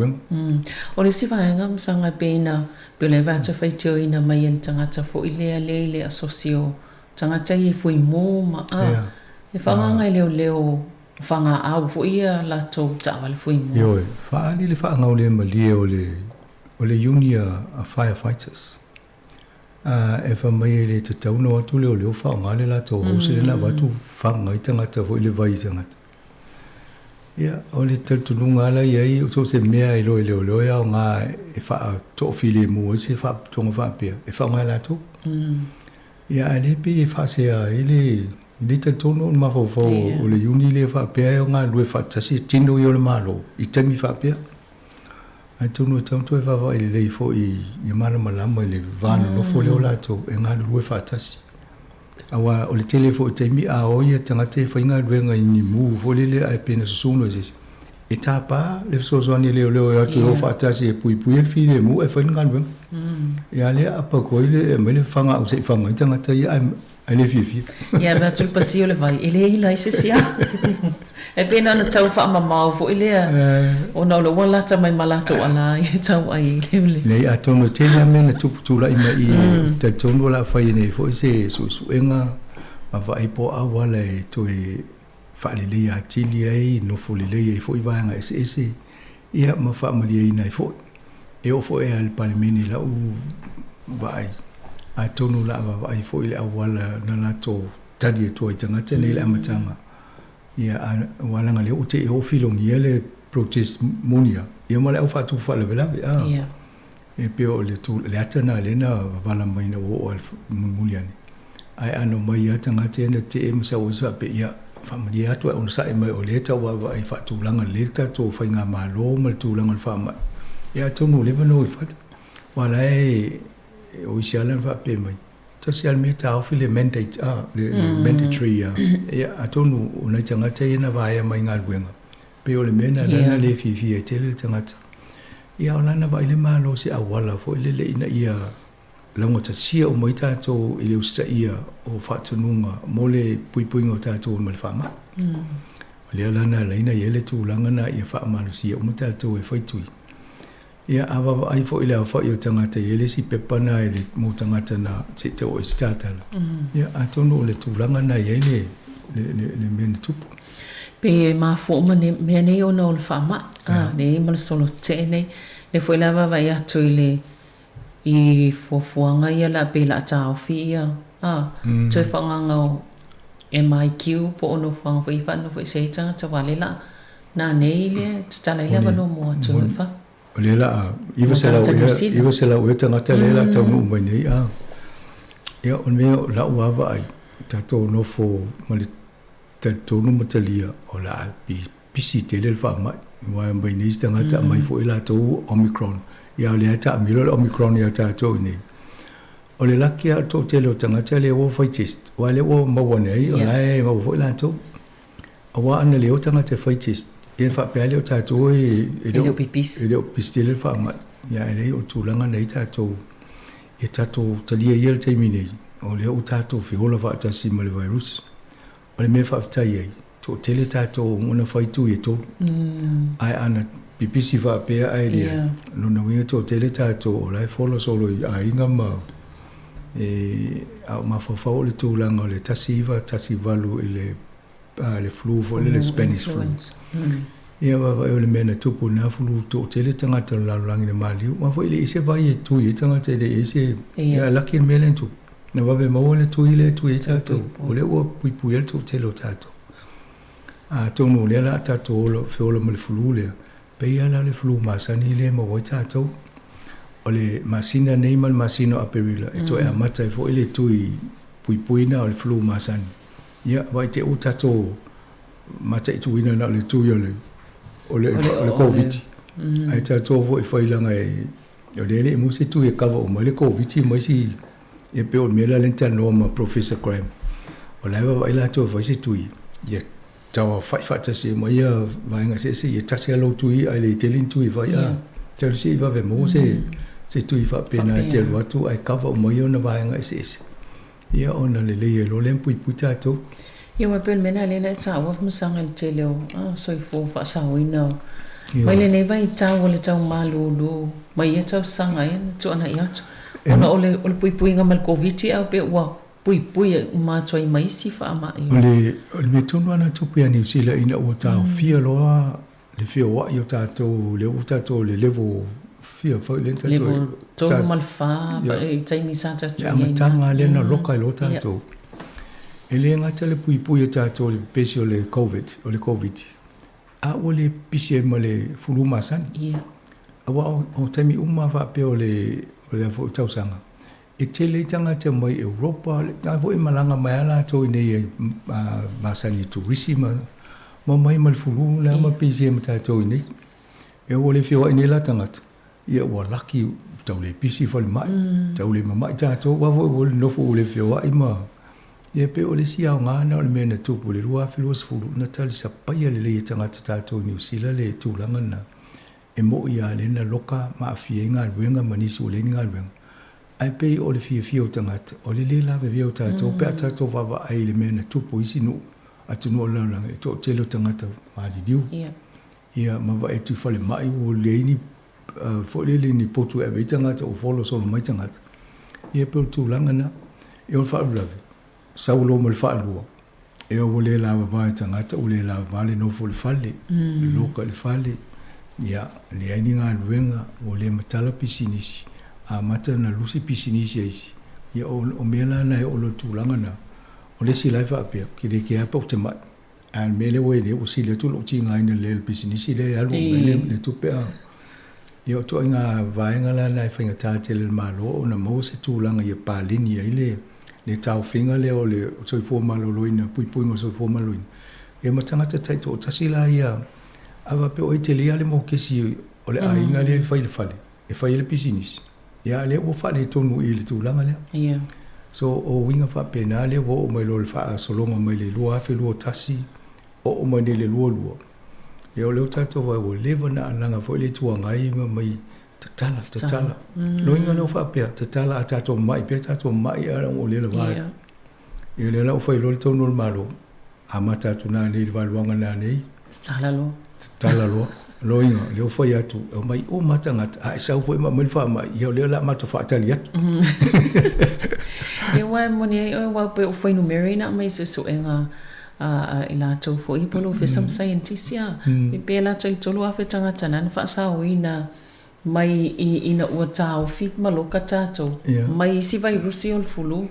o le si fa ngam sanga pena pele va to fa tio ina mai en tanga ta fo ile asocio tanga ta i fo mo ma e fa nga leo fa nga a fo ia la to ta va fo mo yo fa ni le fa nga le ma o le Union of Firefighters e fa mai le te tau no atu leo fa nga le la to o se le na va tu fa nga itanga ta fo ile vai tanga ia o le tu nunga la ia so se mea i lo ya nga e fa to fili mo se fa to nga fa pe e fa nga la to ia ale pe fa se ile te tono ma fo o le Union le fa pe nga lu fa ta si tino yo le malo i temi fa pe ai tonu tonu e vava ile lei fo I malama ile vano no fo le ola to e ngā lue whātasi. Awa o le tele fo te mi a o ia tangata e whainga ruenga I ni mu fo lele ai pena susuno e e tāpā le sosoani leo e atu o whātasi e pui e while mu e whainga ruenga. E ale apa ko ile e mele whanga au sei whanga I tangata I ai le fifi. Ia mea tulu pasi o le vai, ele I lai se sia. E pena na tau wha mamau fo ilea. O na ula walata mai malato ala I tau ai leule. Nei a tono tēnea mena tuputula I mai I te tono la whai nei fo I se suenga ma vai po awala e to e whaalelei a tili ai no folelei e fo I vaanga ese ia ma whaamari ai nei fo. E o fo e al palimeni la u vai a tono la vai fo ile awala na la to tadi e to I tangata nei le amatanga. Ia walanga le ute e o filongi ele protest monia. Ia male au fatu fale velawe. Ia. E peo le tu le atana le na wala mai na o muliani. Ai ano mai atanga tena te e msa o sa pe ia family atu e onsa e mai o le ta wa ai fatu langa le ta to fainga malo mal tu langa fama. Ia to no le no fat. Wala e o isiala fa pe mai. Social media au file mandate le mandatory ia atonu una tangata ina vai mai ngalwenga pe ole mena na le fifi e tele tangata ia ona na vai le malo se awala fo le ina ia longo ta sia o moita to ile usta ia o fatununga mole puipuingo ta to mal fama le ala na le ina yele tu langa na ia fa malu sia o moita to e faitui ia ava ai fo ile afa yo tangata yele si pepana ile mo tangata na se te o statala ia atono le tulanga na yele le men tupu pe ma fo mane me ne o no fama ne mal solo te ne le foi lava vai atu ile I fofuanga ia la pe la tau fia te whanganga MIQ po ono whanga fo I whanu fo I seitanga te wale la na nei le tala ile wano mua tu I o le la iwa se la ue tangata le la tau nuu mai nei ia on mea la uawa ai tato nofo mali tato nu matalia o la pisi te le wha mai wai mai nei tangata mai fo ila tau Omicron ia le ata amilo le Omicron ia tato nei o le laki a to te leo tangata le wo fai test wai le wo mawane ai o la e mawa fo ila tau awa ana leo tangata fai test e fa pele o tato e leo pipis e leo pistele fa ma ya ele o tulanga nei tato e tato talia yel taimine o leo tato fi hola fa tasi mal virus o le me fa tai ai to tele tato una fa tu e to ai ana pipisi fa pe ai dia no no we to tele tato o lai follow solo ai ngama e a ma fa o le tulanga le tasi valu ele le flu fo le Spanish flu ia wa le mena tupu na flu to tele tangata la langi le mali ma fo ile ise vai e tu i tangata le ise ia laki melen tu na va ve mo le tu ile tu i tato o le o pui el tu telo tato a tonu le la tato lo fe o le flu le pe ia la le flu ma sani le mo o tato o le masina nei mal masino aperila e to e amata fo ile tu i pui na o le flu ma sani ia vai te o tato mata tu ina na le tu yo le o le covid ai tato vo e foi langa e o le mo se tu e kava o le covid mo si e pe o me la lenta no ma professor Graham o la va ila to vo se tu ia tawa fa se mo ia vai nga se ia tasi lo tu ai le telin tu vai ia tel si va ve mo se tu fa pena te lo tu ai kava o mo ia na vai nga se ia ona le lo lempu I putato ia wa pel mena le na ta wa msanga le tele so fo fa sa wina mai le nei vai ta o le tau malulu mai e tau sanga e tu ana ia ona ole pui nga mal covid au pe wa pui ma toi mai si fa ma ole me tonu ana tu pe ani sila ina o ta fia loa le fia wa yo ta to le o ta to le level fia fa le ta to mal fa tai mi sa ta tu ya matanga le na loka lo ta to ele ngata le pui ta to le pesio le covid a ole pisi male fulu masan awa o tami umma fa pe ole fo tausanga e tele tanga te mai Europa na vo malanga mai ala to nei masani turisima mo mai mal fulu la ma pisi mata to nei e ole fio ni la tanga ia ua laki tau le pisi fale mai tau le mamai tātou wa vo le nofo o le whioa i ma ia pe o le sia o ngana o le mea na tupu le rua whilua sifuru na tali sa paia le le tangata tātou New Zealand le tūlanga na e mo ia le na loka ma afia inga alwenga manisi o le inga alwenga ai pe o le fia o tangata o le le lave via o tātou pe a tātou vava ai le mea na tupu isi nu atunu o lalang e tō telo tangata maari diu ia ma va e tu fale mai o le ini fo le ni potu e ve tangata o folo solo mai tangata ia pe o tūlanga na e o wha lave saulo mo le whaalua e o le lava vai tangata o le lava vale no fo le fale loka le fale ia le aini ngā luenga o le matala pisinisi a mata na lusi pisinisi aisi ia o mela na e o lo tūlanga na o le si lai whaapea ki le ke apa o te mai an mele we le o si le tulu ti ngā ina le pisinisi le alu mele le tupea ia o toa ngā vaenga la na e whainga tātele le malo o na mau se tūlanga ia pālini ai le tau whinga le o le soi fua maloloina, pui ngo soi fua maloloina. E matangata taito o tasila ia, awa pe o te lea le mo kesi o le ainga le whai le whale, e whai le pisinisi. Ia le o whale tonu i le tūlanga lea. So o winga wha pena le o mai lo le wha solonga mai le lua awhi lua tasi, o mai le lua. E o leo tato wa o lewa na alanga fo le tua ngai mai tatala. No inga no fa pea, tatala a tato mai, pea tato mai a o le vai. E le la o fai lo le tonu le malo. A mata tu na le valuanga na nei. Tatala lo. Lo inga, le o fai atu, o mai o mata ngata, a isa o fai ma mai fa mai, ia o le la mata fa tali atu. E wai moni o wau pe o fai no meri na mai se so enga I la tau fo I polo fe some scientist ya I pe la tau tolu a fe tangata na fa sa o ina mai ina ua tau fit maloka tatou mai si vai rusi o fulu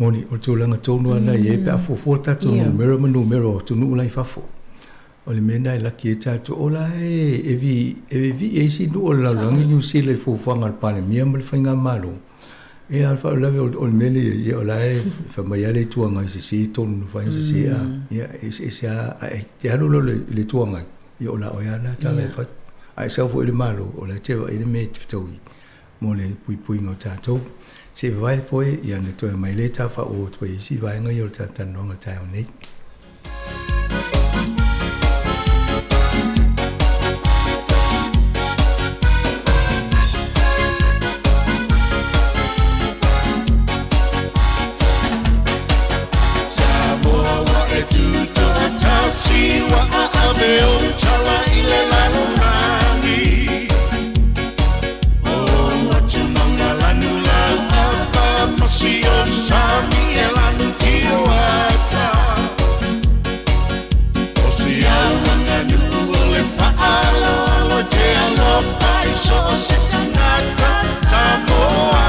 moni o tūlanga tonu ana e pe a fofo tatou numero tunu ulai fafo o le mena I laki e tatou o la e vi e si nu o la langi New Zealand fofanga al pane mia mal whainga malo e alfa lave o le mele e o la e fa mai ale tuanga I si tonu whainga si a e se a te harulo le tuanga e o la oiana tala e fat ai sa fo le malo o la te vai me tui mo le pui ngo tatou se vai foi ia ne to mai le ta fa o toi si vai ngo yo ta no nga ta nei Si wa ave o chala ile la nani o watu nanga lanu la apa masio sami elanu tio ata o si awanga nu le faalo alo te alo pai so se tangata Samoa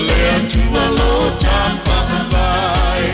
le atu alo tampa bai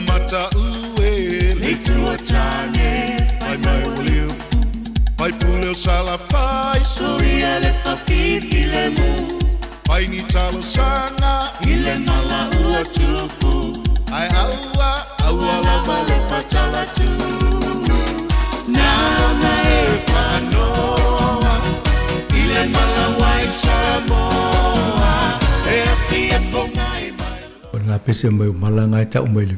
Mata ue le tua tane fai mai ulio fai puleo sala fai soia le fa fifi le mu fai ni talo sana ile mala ua tupu ai aua la vale fatala tu na e fa noa ile mala wai Samoa e a fia pongai la pese mai malanga ta mai le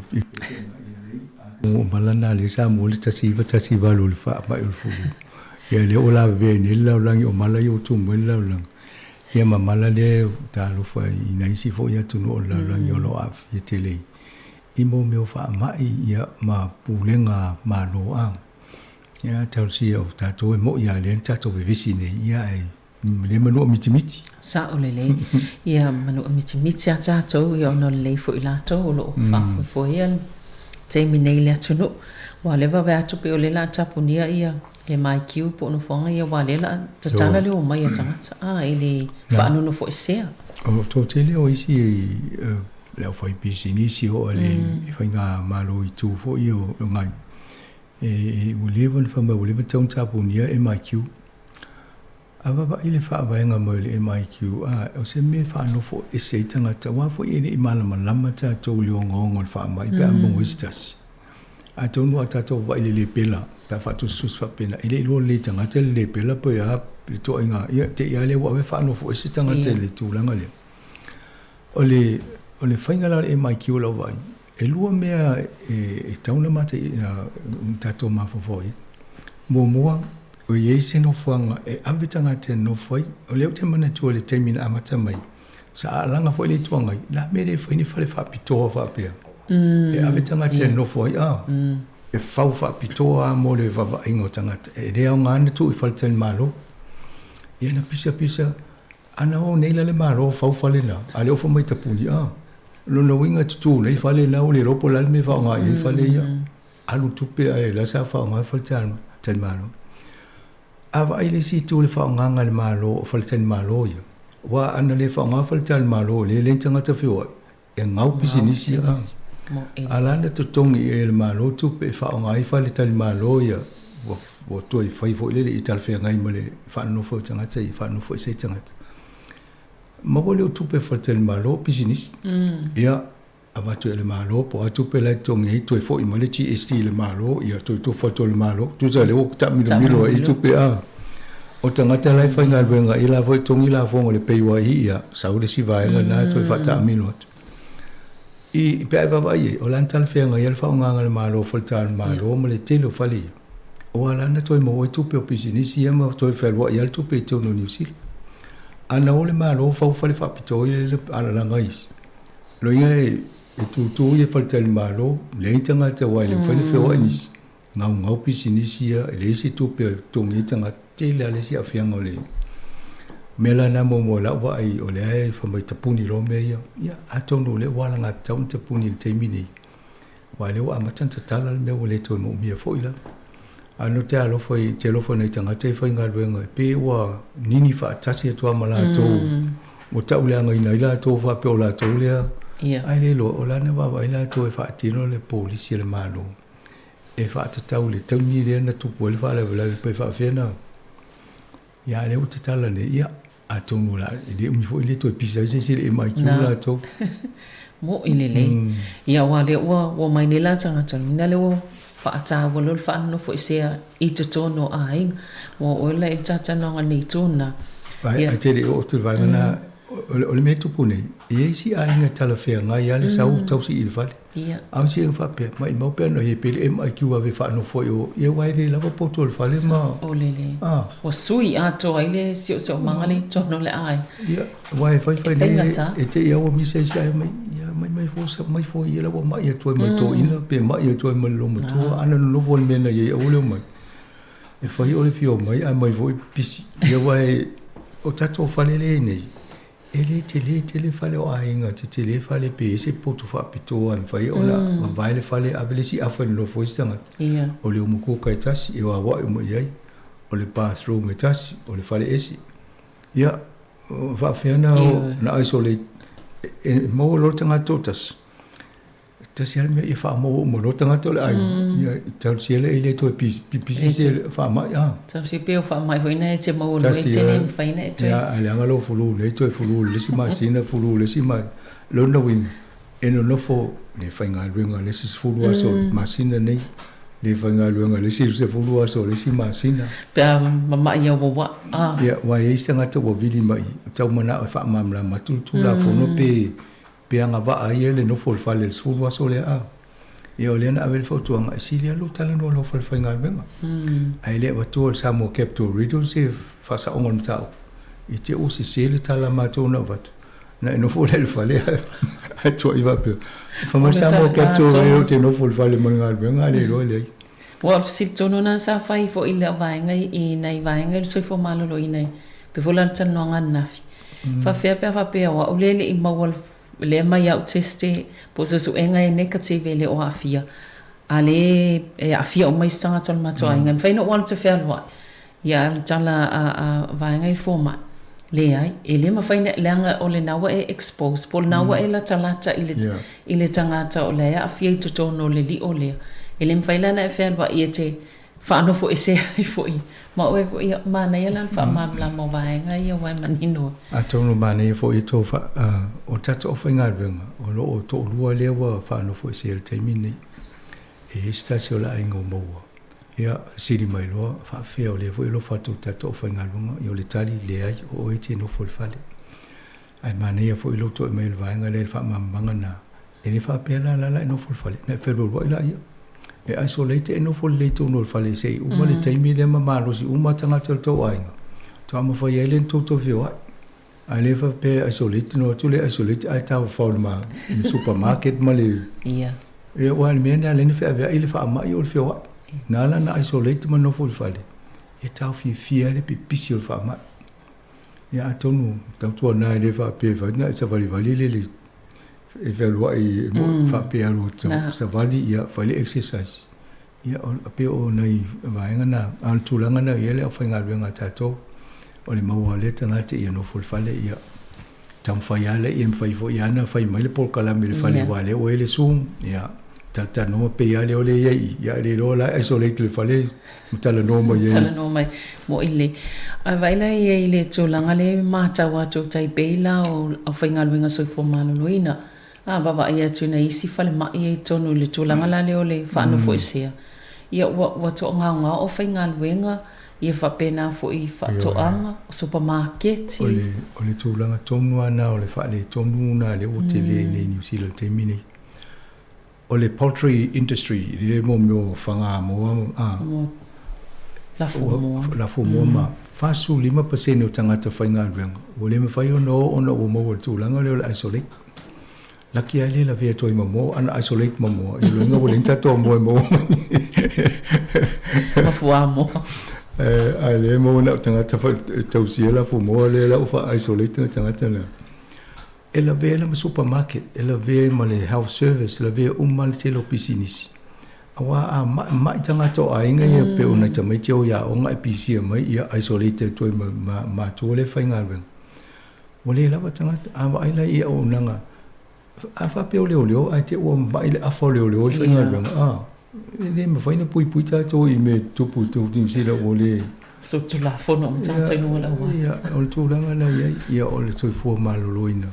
o malana le sa mo le tasi valu le fa mai le fu ya le ola ve ni la langi o mala yo tu mo la lang ya mala le ta lo fa ina isi fo ya tu no la langi o lo af ye tele I mo me o fa mai ya ma pulenga ma lo a ya tel si o ta to mo ya le ta to visi ne ya ai le manu mitimiti sa o le ia manu mitimiti a to yo no le fo ila to lo fa fo ia te minei le tunu wa le va tu pe o le la tapunia ia le mai kiu po no fonga ia wa le la tala le o mai a tangata ele fa no fo sia o to te le o isi le fai business o le fai nga malo I tu fo io ngai o leven fa o leven tong tapunia e mai kiu ava ile fa va nga mo le mai kiu o se me fa no fo e se tangata wa fo ile I mala malama ta to le ngong fa mai pe mo wistas a to no ta to va ile le pela pa fa tu sus fa pena ile lo le tangata le pela po ya to nga ia te ia le wa fa no fo e se tangata le tu langa le o le fainga la e mai kiu la vai e lua mea e tauna mate tato mafofoi mo o ye se no fuanga e avitanga te no foi o leo te mana tu le termina amata mai sa langa foi le tuanga la me le foi ni fale fa pito fa pia e avitanga te no foi e fau fa pito a mo le va ingo tanga e le ngana tu I falte malo e na pisa ana o nei le malo fau fale na ale o fo mai tapuni lo no winga tu nei fale na o le ropo la me fa nga e fale ya alu tupe ai la sa fa nga falte tel malo ava ile si tu le fa nga le malo falte malo ya wa ana le fa nga falte malo le tanga ta fi o e ngau business ya alanda to tongi e le malo tupe fa nga I fale tel malo ya wo to I fai fo le ital fe ngai mole fa no fo tanga tsai fa no fo se tanga ma vole o tupe fatel malo business ia avatu le malo po tupe la tongi to fo I mole ti esti le malo ia to fatel malo tu za le o ta milo I tupe o tangata lai fa ngal benga ila vo tongi la fo le pe wa ia sa o le si va na to fa ta milo I pe va vai o lan tal fe ngal fa ngal malo fatel malo mo le telo fali o ala na to mo tupe business ia ma to fa wa ia tupe to no new seal ana ole malo fa fa le fa pito ile ala la ngais lo ia e tu ia fa tel malo le tanga te wa le fa le fe onis ngau pisinisia le si tu pe tongi tanga te le si afia ngole mela na mo la wa ai ole ai fa mai tapuni lo me ia atono le wala nga taun tapuni te mini wa le wa matanta tala me ole to mo mi fo ila ano te alo foi telefone tanga te foi ngalwenga pe wa nini fa tasi to mala to mo ta ule nga ina ila to fa pe ola to le ai le lo ola ne va ila to fa tino le polisi le malo e fa ta ule te mi le na tu pole fa le pe fa fena ya le uta tala ne ya atono la ile mi foi le to pisa se le mai ki la to mo ile le ya wa le wa mai ne la tanga tanga le wo ata wolo fa no fo sia I to tono ai wo ola I tata no ni tuna vai a te o tu vai na o le metu pune e si ai nga tala fe nga ya le sau tau si il fale au si fa pe mai mo pe no e pe mai ki wa ve fa no fo yo e wai le la po to fale ma o le o sui a to ai le si so mangali to no le ai wai fai le e te ia o mi se sai mai mai fo sa mai fo ia la wa mai to mai to ina pe mai to mai lo mo to ana no vol mena ye o le mai e fai o le fio mai a mai vo pisi ia wai o tato fale le nei ele tele fale o ainga tele fale pe se poto fa pito an fai ona ma vai le fale avele si afa no fo istanga o le mo ko kai tas e wa mo ye o le bathroom tas o le fale esi ia va fena na isolate mo lo tanga totas tasial me fa mo lo tanga to ai ya tal siele ile to pis se fa ma ya tal si pe fa mai foi na te mo no te nem fa na to ya ale ngalo fulu le to fulu le si ma sina fulu le si ma lo no wing eno no fo le fa ngal le si fulu aso ma sina nei le fa ngal le si se fulu aso le si ma sina pe ma ya wa ya wa ye sanga to vili mai tau mana fa mamla matu tu la fo no pe peanga va ai le no fol fale sul wa sole a ia o le na avel fo tuanga asilia lu tala no lo fol fainga benga ai le wa tu Samoa capital region se fa sa ongon tau i te o se sele tala ma to na va na no fol le fale a to i va pe fa ma Samoa capital region te no fol fale manga benga le lo le wa sit tono na sa fai fo ile vainga I nei vainga so fo malo lo nei pe volan tan no nafi fa pe wa o le I mawal le mai au teste po so enga e negative le o afia ale e afia o mai stanga tol mato inga fa no want to fair wa ya tala a vainga I forma le ai e le ma fa langa o le nawa e expose pol nawa e la talata ile tangata o le afia to tono le li o le ele mfaila na fair wa iete fa no fo ese fo ma o ma na yala fa ma la mo vainga ia wa manino a tonu ma ne fo I to fa o tato fa ngal benga o lo o to lua le wa fa no fo ese te mini e stasio la ingo mo ia siri mai lo fa fe o le fo lo fa to tato fa ngal benga yo le tali le ai o e te no fo fale ai ma ne fo lo to mai vainga le fa ma banga na e fa pe la no fo fale na fe lo la ia e isolate e no fo le to no fale sei o le taimi le ma lo si uma tanga to ainga to ama fa yelen to vio ai le fa pe isolate no to le isolate ai ta fa ma supermarket ma le ia e wa le mena le fa ave ile fa ma yo le fio na la na isolate ma no fo fale e ta fi le pipisi o fa ma ia tonu to na le fa pe fa na sa vali le e velua I fa pe alo sa vali ia fale exercise ia o pe o nei vainga na an tulanga na ele o fainga venga tato o le maua le tanga te ia no fol fale ia tam faiale ia fai fo ia na fai mai le pol kala me le fale wale o ele sum ia tata no pe ia le o le ia le lo la isolate le fale mutala no mai tala no mai mo ile a vaila ia ile tulanga le mata wa to tai beila o fainga venga so fo malo loina baba ia tuna isi fale ma ia tonu le tulanga la le ole fa no fo sia ia wa to nga o fainga wenga ia fa pena fo I fa to anga supermarket o le tulanga tonu ana o le fa le tonu na le hotele le New Zealand te mini o le poultry industry le mo fanga mo la fo mo ma fa su 5% o tangata fainga wenga o le me fa yo no ona o mo tulanga le isolate laki ale la via toi mamo ana isolate mamo I lo nga bolenta to mo ma fuamo ale mo na tanga ta tausia la fu mo le la fa isolate tanga tana ela vea la supermarket ela vea ma le health service ela vea mal te lo business awa ma tanga to ainga ia pe ona ta mai teo ya onga PC mai ia isolate toi ma to le fainga ben wole la tanga ava ai la ia onanga afa pe o leo ai te o mai le afa leo fainga ben le me faina pui ta to I me tupu to si la ole so tu la fono mtanta no la wa ia o tu langa na ia o le toi fo maloloina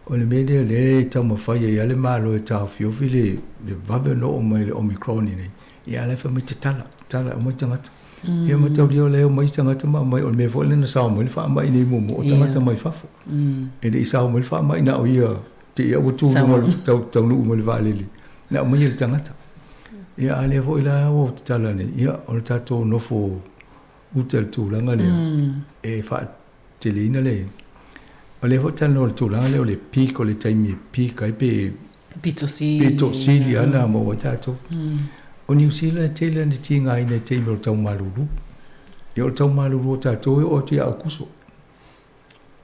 o le media le tama fai ia le malo e ta fio fili le vabe no o mai le omicron ni ia le fa me tala o mai tangata ia ma tau dio le o mai tangata ma mai o me fo le na sa mo le fa mai ni mo o tangata mai fafo e le sa mo le fa mai na o ia te ia o tu mo tau no mo le vale na mai le tangata ia ale vo ila o tala ne ia o tato no fo utel tu langa le e fa telina le o le hotel no tu langa le o le pico le taimi pica pe pito si ana mo tato o New Zealand tele ni tinga ina tele tau maluru yo tau maluru tato o ti akuso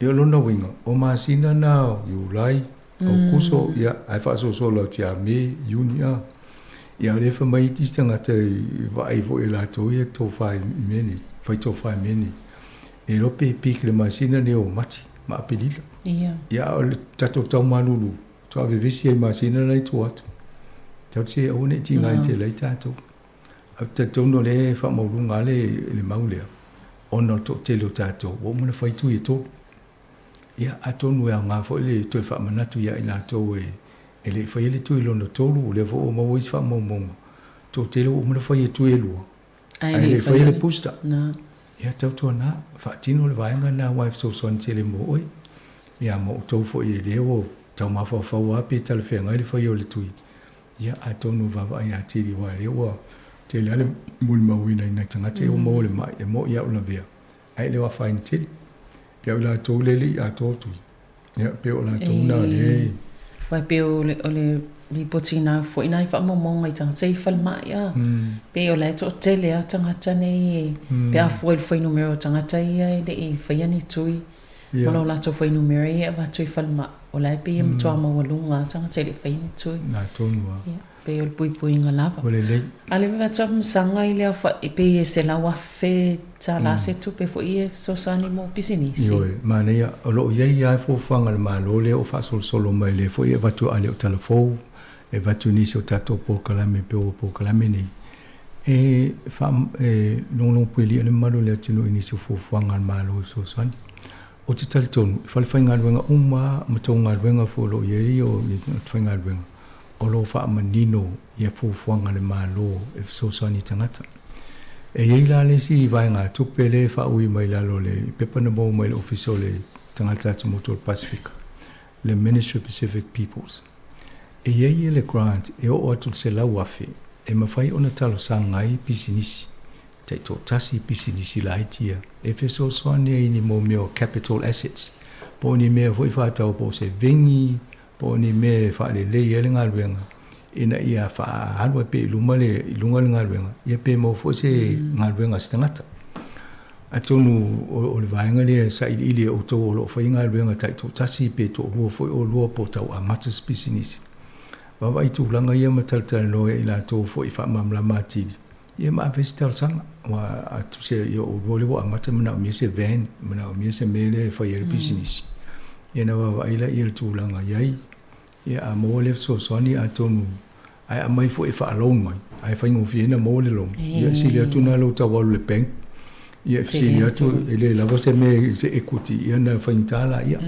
yo lo no winga o masina na you lai akuso ia ai fa so lo ti a me unia ia le fa mai ti stanga te vai vo ela to ia to fai meni fai to fai meni e lo pe le masina ne o mati ma apelila ia o tato tau malulu to ave visi e masina nei to atu tau se o ne ti ngai te lai tato a tato no le fa mo lunga le maulea ono to te lo tato o mo fai tu i to ia atonu ya nga fo le to fa manatu ya ina to ele fa ele tu lo no tolu le vo mo wis fa mo to te lo mo fa ye tu elo ele fa ele pusta na ia tau to na fa tino le vainga na wife so son te le mo oi ia mo to fo ye le o tau mawhawhau api tala whea ngai le whai o le tui. Ia a tonu wawa ai a tiri wa le ua te le ale muli mawina ina tangata e o mo le mai e mo ia una vea. Ai le wa whain tili. Pia ula tau le li a tau tui. Ia pia ula tau na le. Wai pia o le li potina fo ina I wha momonga I tangata I whalmai a. Pia o le to tele a tangata nei. Pia fo il fwai numero tangata I le I whaiani tui. Molo la to fwai numero I a watu I whalmai. O lai pia mtua mawalunga tangata I le whaiani tui. Na tonua. Pe o pui nga lava. Ole le. Ale me vata msanga I lea fa pe se la wafe ta la se tu pe fo I so sani mo pisinisi. Yo, mana ia o lo ia fo fanga le malo le o fa solo mai le fo ia vatu ale o telefo e vatu ni so tato po kalame pe o po kalame ni. E fa long peli le malo le tino ini so fo fanga le malo so sani. O te tali tonu, fa fanga wenga uma matonga wenga fo lo ia o fanga wenga. O lo wha manino ia fufuanga le malo e so sani tangata. E iei la le si vai ngā tupe le wha ui mai lalo le pepana mo mai le ofiso le tangata atu motor Pacific. Le Ministry of Pacific Peoples. E iei le grant e o atu se lau afe e mawhai ona talo sa ngai pisinisi. Te to tasi pisinisi la itia. E fe so sani e ni mo meo capital assets. Po ni mea voi whatau po se vengi po ni me fa le ele ngal wenga ina ia fa halwa pe lunga ngal wenga ia pe mo fo se ngal wenga stangata atonu o le vainga le sa ile o to o fa ngal wenga tai to tasi pe to lo fo o lo po tau a mata species va vai tu langa ia matal tal no ila to fo fa mamla mati ia ma vestal sang wa atu se yo o le a mata mana mi se van mana mi se mele fa ia business ia va vai la ia tu langa yai ia a mo le so soni a tonu ai a mai fo e fa long mai ai fa ngo fiena mo le long ia si le tu na lo ta wa le bank ia si le tu ele la vo se me se equity ia na fa intala ia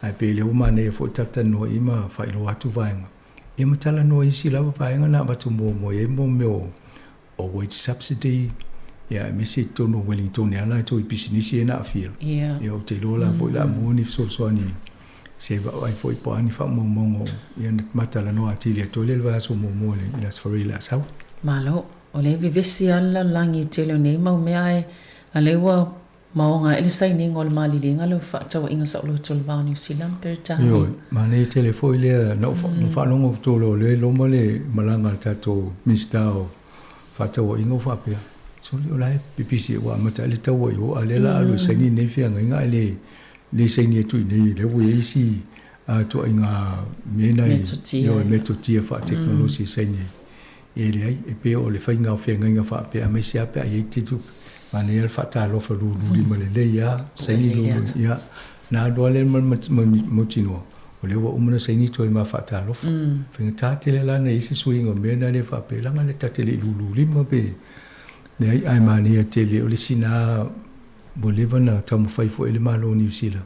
ai pe le uma ne fo tata no ima fa lo atu vainga ia matala no isi la vainga na ba tu mo e mo meo o wage subsidy ia me se tonu Wellington ia la to business na feel ia o te lo la vo la mo ni so soni se va ai foi po ani fa momongo ia net matala no atili to le va so momole las farila sau malo o le vivesi alla langi tele ne mau me ai alewa maonga ele sai ni ngol mali linga lo fa tawa inga sa lo tol va New Zealand per ta yo mane telefoi le no fa longo to lo le lo male malanga tato mistao fa tawa inga fa pe so le lai pipisi wa mata le tawa yo ale la lo sai ni ne fia nga le sai ni tu ni le wo isi a to inga mena yo metotia fa technology sai ni ele ai e pe o le fa inga fe nga fa pe a me sia pe ai tu manel fa ta lo fa lu li male le ya sai ni lu ya na do le mo tino o le wo umna sai ni to ma fa ta lo fa ta te la na isi swing o mena le fa pe la nga le ta te le lu li ma pe ne ai mani te le o le sina Bolivar na tamu fai fo ele malo New Zealand.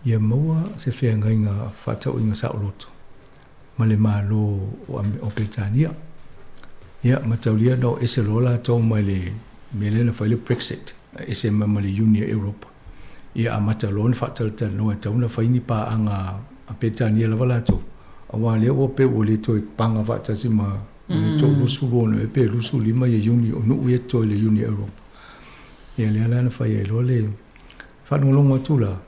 Ia maua se fea ngai ngā whatau inga sa oloto. Ma le malo o Britania. Ia mataulia no ese lola tau mai le melena fai le Brexit. Ese ma le Union Europe. Ia a matalona whatalata no e tauna fai ni pa anga a Britania la walato. A wā lea o pe o le toi panga whatasi ma to lusu rono e pe lusu lima e Union o nuu e toi le Union Europe. Ia le ala na fai e lo le whanolonga tula.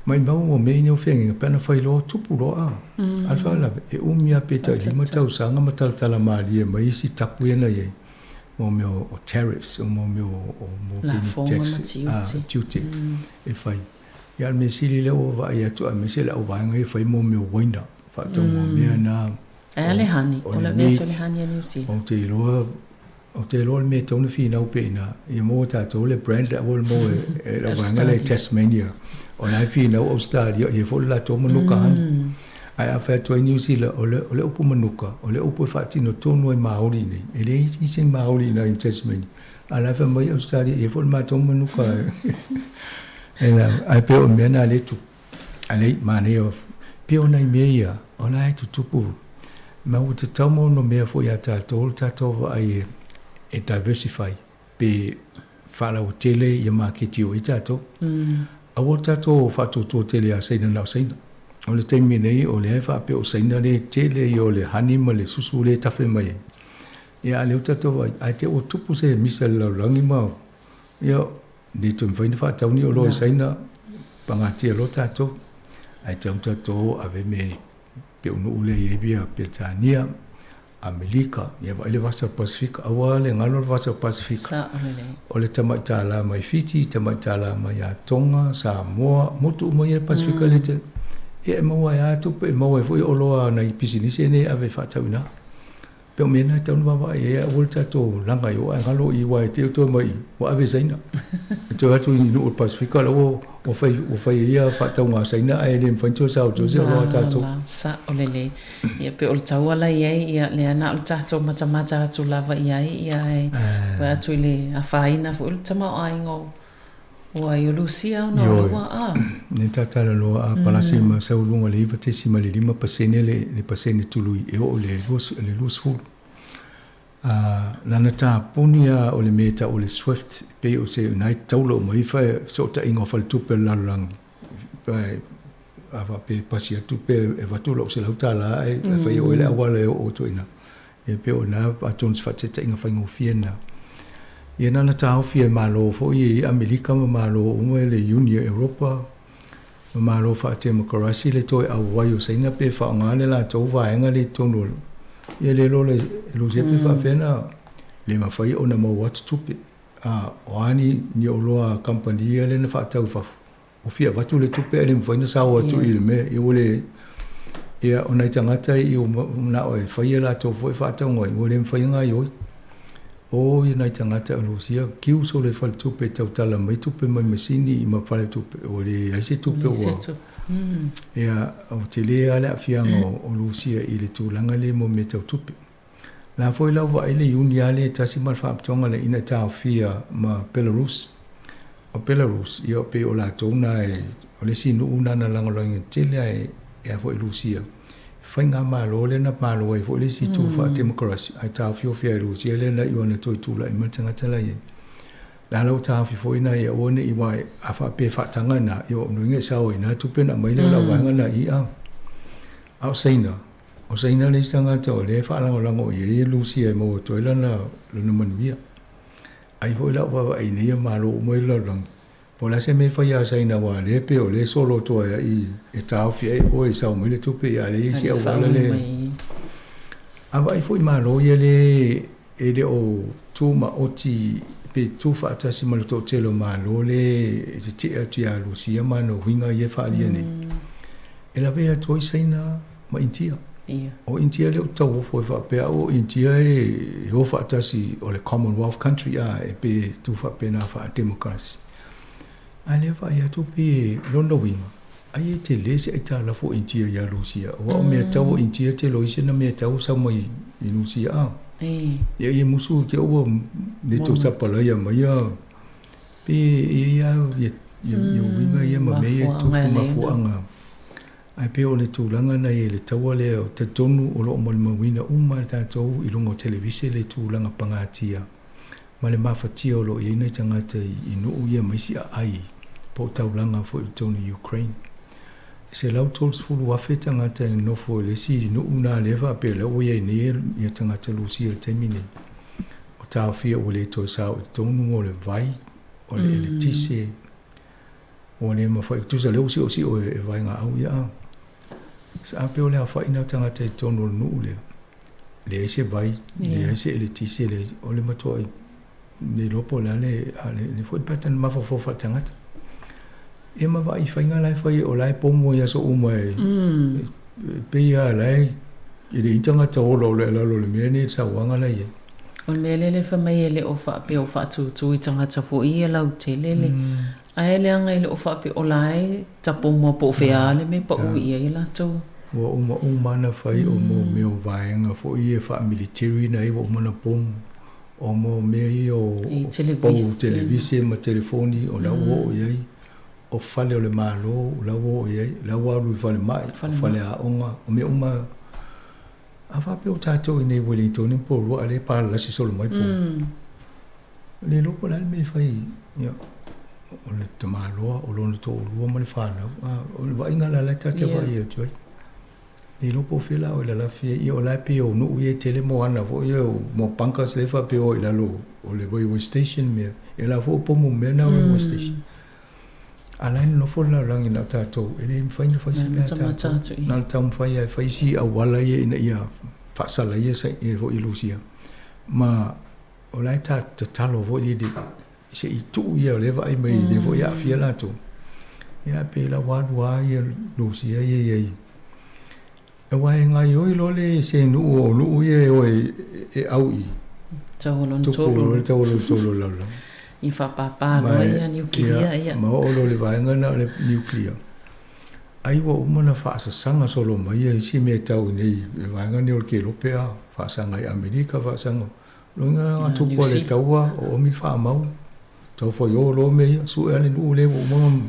Mai mau o mei neo whengi pena fai lo tupu lo a. Alfa la e umia peta i matau sanga mataltala maali e mai si tapu e na ye. Mo meo o tariffs, o mo meo o mo pini tax. Duty. E fai. Ia me sili leo wa ia tu a me sili au vaenga e fai mo meo waina. Whato mo mea na. E ale hani. O la vea tole hani a New Zealand. O te iloa o te loa me tauna whina upe ina i mō tātou le brand la wol mō e la wanga le Tasmania o nai whina o Australia i e fōle la tō manuka hana ai a whea toi New Zealand o le upu manuka o le upu whaatino tōnu e Māori nei e le isi Māori na i Tasmania a la whea mai Australia i e fōle ma tō manuka e la ai pe o mea na le tu a le mane o pe o nai mea ia o nai tu tupu ma o te tau mō no mea fo ia tātou wa ai e diversify pe whala o tele i a maketi o i tātou. A o tātou whato tō tele a seina nau seina. o le taimi nei o le fa pe o saina le tele i o le hani ma le susu le tafe mai ia le tatou ai te o tupu se misa la langi ma ia de tu mfaina fa tauni o lo saina pangati lo tatou ai tatou ave me pe unu ule ia bia Britania Amerika ia va le vasa Pacific awa le ngalo vasa Pacific o le tama tala mai Fiji tama tala mai a Tonga Samoa motu mai Pacific le te e mo ya tu pe mo foi o lo na pisinisi ne ave fa tauna pe o mena tau no va e o tatou langa yo ngalo i wa te to mai wa ave saina to atu no Pacific lo o fai ia fa tau nga saina ai le fancho sa o se lo tatou sa olele ia pe o tau ala ia le ana o tatou mata tu lava ia wa tu le a faina fo o tama ai ngo wa yo Lucia no wa ne tatala lo a palasi ma sa ulunga le iva tesi ma le 5% le pasene tului e o le lus fu lana ta punia o le meta o le Swift pe o se unai taulo mai fa so ta ingo fal tupe lalang pe ava pe pasia tupe e vatulo se lautala e fa yo le awale o toina e pe ona a tons fa te ingo fa ingo fiena ia nana tau fia malo fo i Amerika malo unwe le Union Europa malo fa democracy le toi a wayo saina pe fa ngale la to va nga le tono ia le lo le se pe fa fena le ma fai ona mo what tupe a oani ni o loa company le na fa tau fa o fia va tu le tupe le fa na sa o tu il me i ole ia ona tangata i o na o fai la to fa tau ngoi o le fa nga yo o ia nai tangata o Lucia kiu so le fal tupe tau tala mai tupe mai mesini i ma fale tupe o le aise tupe o ia o te le ala fiango o Lucia i le tūlanga le mo me tau tupe la foi lau wa ele unia le tasi mal whaaptonga le ina tau fia ma Belarus o Belarus ia pe o la tōna e o le sinu una na langaloinga tele e a foi Lucia fainga malo le na malo e foi le si tu fa democracy ai tau fio fia Lucia le na iona toi tula i matanga tala ye la lau tau fi foi na e one i wai a fa pe fa tanga na yo nuinga sao ina tu pe na mai le la wanga na i a au saina o saina le sanga to le fa lango ye Lucia mo to la na le no manuia ai foi la wa ai ne malo mo le lang po la se me fa ya saina wa le pe o le solo to ai e tau fi o i sao mo le tu pe ya le si o la le ava ai foi malo ye le o tu ma oti pe tu fa ta si malo to telo malo le se ti a Lucia ma no winga ye fa li ne e la vea toi saina ma intia o intia le tau foi fa pe o intia e ho fa ta si o le Commonwealth country e pe tu fa pe na fa democracy ale fa ya tu pe londo winga ai te le se ta la fo intia ya Lucia o me tau intia te lo ise na me tau sa mai i Lucia ia musu ke o le to sa pala ya mai ya pe ia winga ia ma me tu ma fu anga ai pe o le tūlanga nei le taua le o te tonu o loo mawina uma le tātou i rungo televise le tūlanga pangatia. Ma le mawhatia o loo i nei tangata i nuu ia maisi a ai po taulanga fo i tonu Ukraine. Se lau tols fulu wafe tangata i nofo le si i nuu nā lewa pe le o ia i nei ia tangata Lucia le taimine. O tāo fia o le to sao i tonu o le vai o le tise o le mawhai tusa leo si o e vai ngā au ia au. Sa ape o le a whaina tangata i tono nuu lea. Le aise vai, le aise ele tise le o le matua i le lopo le le fwoi patan mawhafofa tangata. E mawa i whainga lai whai o lai pomo ia so umai. Pe ia lai i le intangata olo le lalo le mea ni sa wanga lai e. O le mea lele whamai e le o wha pe o wha tu i tangata po i e lau te lele. Ai le anga ile o wha pe o lai tapo mo po whea le me pa ui e la tau. Wa umana whai o mo meo vaenga fo i e wha military na iwa umana pom. O mo mea i o pou televisi ma telefoni o lau o iei. O whale o le malo, lau o iei. Lau aru i whale mai, whale a onga. O mea uma a wha pe o tātou i nei Wellington i po rua le pāla lasi solo mai po. Le lopo lai me whai, o le tamaloa o lona to lua ma le whanau o le wainga la lai tate wai e tuai ni lopo fila o la fia i o lai pe o nu i e tele mo ana fo i o mo panka se fa pe o i la lo o le railway station mea e la fo po mo mea na railway station alain no fo la langi na tatou e le mwhaina whai se mea tatou na le tau mwhai ai whai si a wala i ina ia whaasala i sa i fo i lusia ma o lai ta talo fo i de se i tu ia o le vai mai le fo ia fia la tu ia pe la wadua ia lusia ia e wai ngai oi lo le se nu o nu ia o e au i Tolon tolo la I whapapa no ia nuclear ia. Ma o lo le vaenga na le nuclear. Ai wa umana whaasa sanga solo mai ia si me tau nei vaenga ni o ke lopea whaasanga i Amerika whaasanga. Longa tupo le taua o omi wha mau. Tau wha yo lo me ia su ea le nu le o umana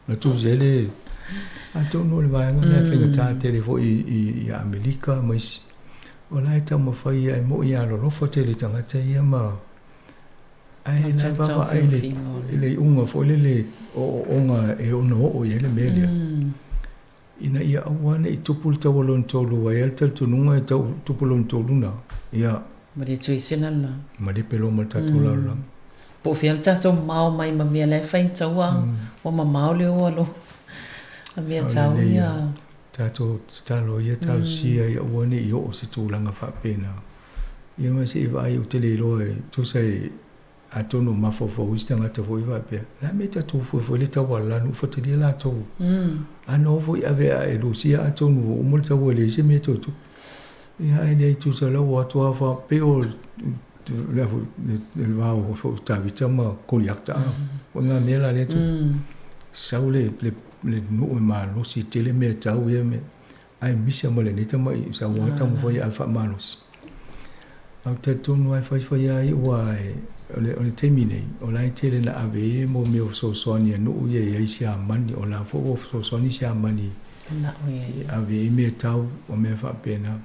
na tu zele. A tau no le vaenga na whenga tā tere fo i Amerika maisi. O lai tau mawhai ai mo i alolofa te le tangata ia ma ai lai wawa ai le unga fo le o onga e ona o i ele melia. Ina ia awane i tupul tawalon tolu ai el tal tununga i tau tupulon tolu na. Ia. Mare tui sila la. Mare pelo ma tatu la la. Po fial tato mau mai ma mea lai whai tau ang o ma mau leo alo. A mea tau ia. Tato talo ia talo sia ia wane i o si tūlanga whapena. Ia mai se iwa ai o te leilo e tu sai a tono mafofo uistanga te foi whapea. La me tatu foi le tau ala nu whatiri la tau. Ano foi ave a e lusia a tono o mul tau le se me totu. Ia ai nei tu sa lau atu a whapeo le wao fo tawitama koliakta. O ngā mea le tu. Sau le no ma lo si tele me tau ia me ai misia mole ni tama i sa wa tamu foi alfa malos au te tonu ai fai ai wai ole termine o lai tele na ave mo me so sonia no ia ia sia mani o la fo so soni sia mani na ave me tau o me fa pena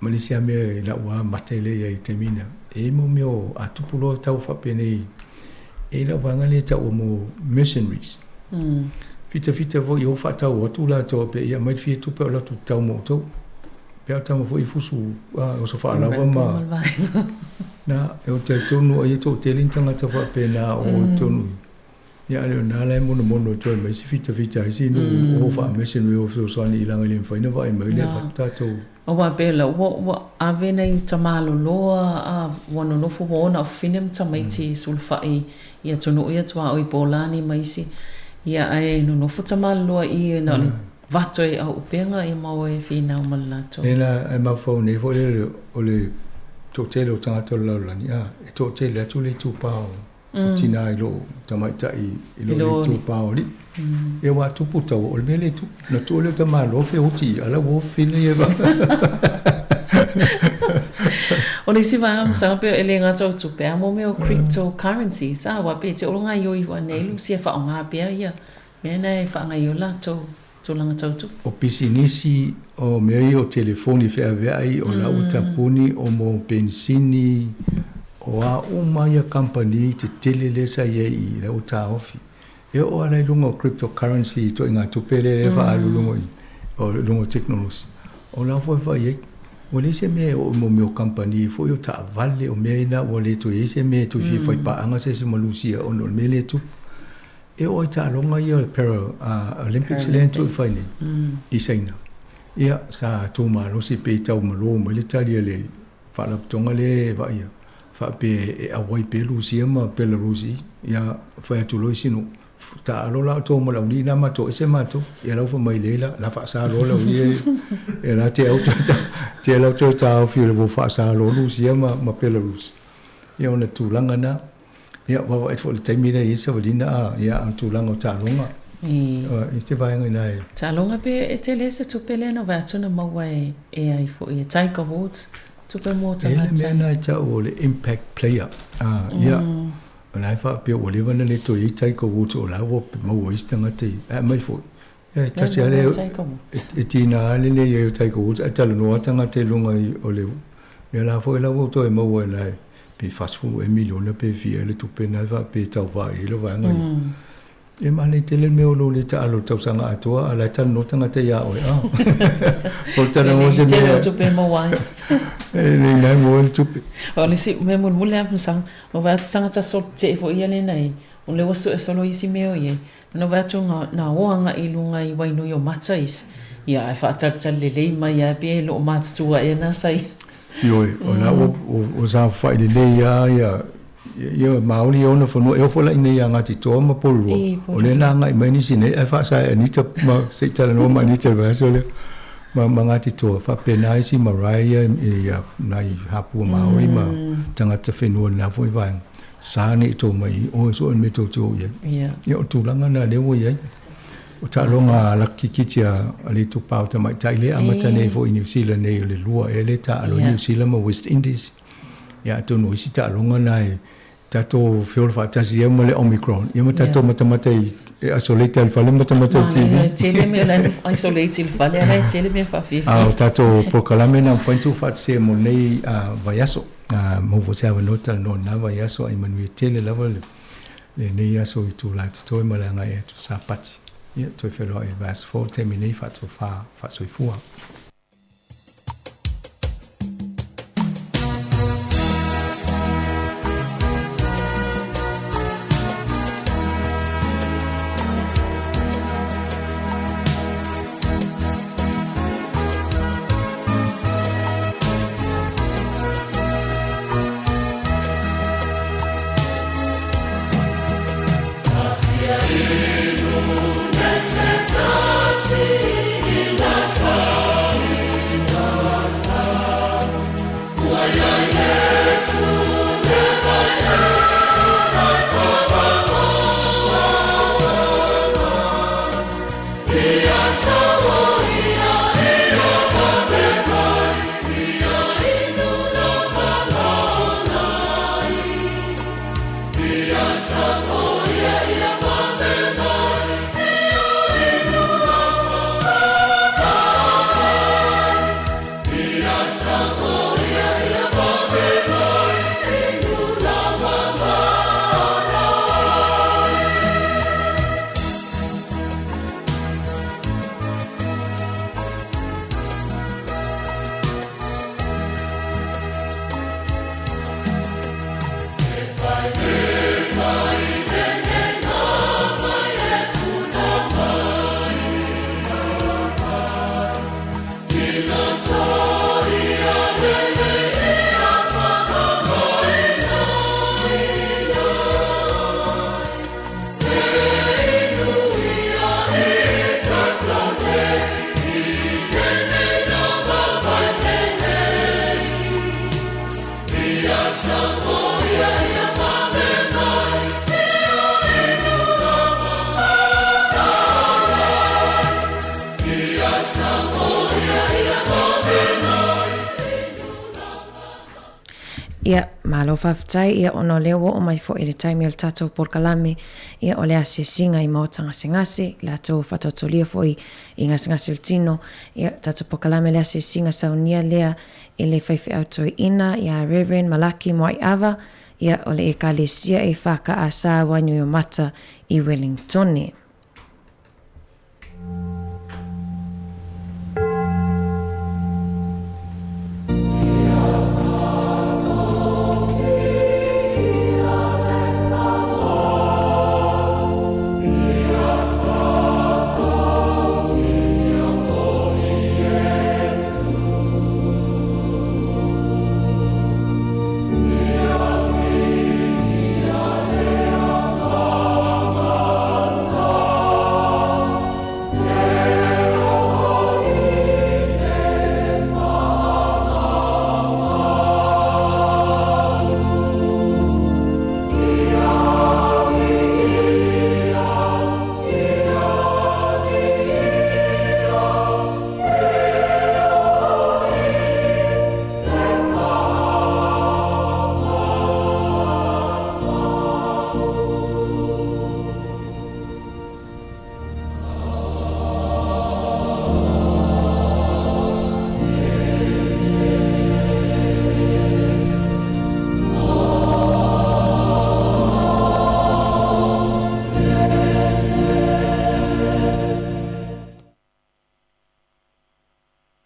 malisia me la wa matele ia termina e mo me o atupulo tau fa pena e la vanga le tau mo missionaries Fita vo i ofa tau o tu la to pe ia mai fia tu pe la tu tau mo to. Pe tau mo foi fusu o so fa la ma. Na e o te tonu ai to te lintanga ta fa pe na o tonu. Ia le na le mo to mai si fita si no o fa mission o so so ni langa le fa ina vai mai le fa ta to. O wa pe la wo ave nei tamalo loa a wono no fo ona finem tamaiti sulfa ia tonu ia tua o i polani mai si. Ia ai no futa malua I na le vato e au penga I mau e fina o malato. Ena e ma phone e vole o le totele o tangata laulani. E totele atu le tupao. Tina I lo tamaita I lo le tupao li. E wa tupu tau o le mele tu. Na tu le tamalo fe uti ala wo fina e va. O le si va sa pe ele nga tau tu pe mo me o cryptocurrency sa wa pe te olanga yo I wa nei si fa nga pe ia me nei fa nga yo la to langa tau tu o pisinisi o me o telefoni fe ave ai o la utapuni o mo pensini o a uma ia company te telele sa ia I la uta ofi e o ala lungo cryptocurrency to nga tu pele le fa lungo o lungo technology o la fa ia o le se me o mo meu company foi o ta vale o me na o le to ese me to fi foi pa anga se malusia o no me le tu e o ta longa ia para Olympics le tu foi ni I saina ia sa tu ma lo si pe tau malo mo le talia le fa la tonga le va ia fa pe e a wai pe lusia ma Belarusi ia fa tu lo sino ta lo la to mo la ni na ma to ese ma to ia la fo mai le la fa sa lo la ni e la te auto te la to ta fi le fa sa lo lusia ma Belarus ia ona tu langa na ia wa e fo le te mira ia sa valina ia tu langa ta longa e te vai ngai ta longa pe e te lese tu pele no va tu na mawai e ai fo ia tai ka votes tu pe mo ta na ta na ta o le impact player ia Lai fa pe o le vana le to I tai ko uto la wo mo wo istanga te mai fo e ta se le e tina le le e tai ko uto ta no tanga te lunga o le e la fo la wo to e mo wo la pe fast food e miliona pe fi le tu pe na va pe ta va e lo va ngai E male tele me olo le ta alo tau sanga atua ala tan no tanga te ia oi a. O tana mo se me. Tele tupe mo wai. Ni nai mo le tupe. O le si me mo mule am sang. O va sanga ta so te fo ia le nei. O le wasu e solo isi me o ye. No va tu na oanga i lunga i wai no yo matais. Ia e fa ta le mai ia be lo matua e na sai. Yo o la o sa fa le ia ia mauli ona fo no e fo la ina ia ngati to ma polu o le na ngai mai ni sine e fa sa ni ta ma se tala no ma ni te va so le ma ngati to fa pena isi maraya ia nai hapu maui ma tanga te fenua na fo vai sa ni to mai o so me to ia ia o tu langa na le wo ia o ta longa la kikitia ali to pau ta mai tai le amata nei fo New Zealand nei le lua e le ta alo New Zealand ma West Indies ia to no isi ta longa nai tato fiol fa tasi e mole Omicron ia tato matamata e isolate al fale matamata tele me la isolate il fale ala tele me fa fi tato proclame na fontu fa se mole vaiaso mo você ava nota no na vaiaso ai manu tele level le nei aso tu la to mala ngai tu sapati ia to felo il vas for terminer fa to fa so fua Ia malo faafetai ia ono lea ua o mai foʻi le taimi o le tatou polokalame ia o le asiasiga i mau tagasegase latou faatautolia foʻi i gasegase o le tino ia tatou polokalame le asiasiga saunia lea i le faifeʻautoeina ia Reverend Malaki Moaiava ia o le ekalesia e fakaasa wainu o mata i Wellington. Oh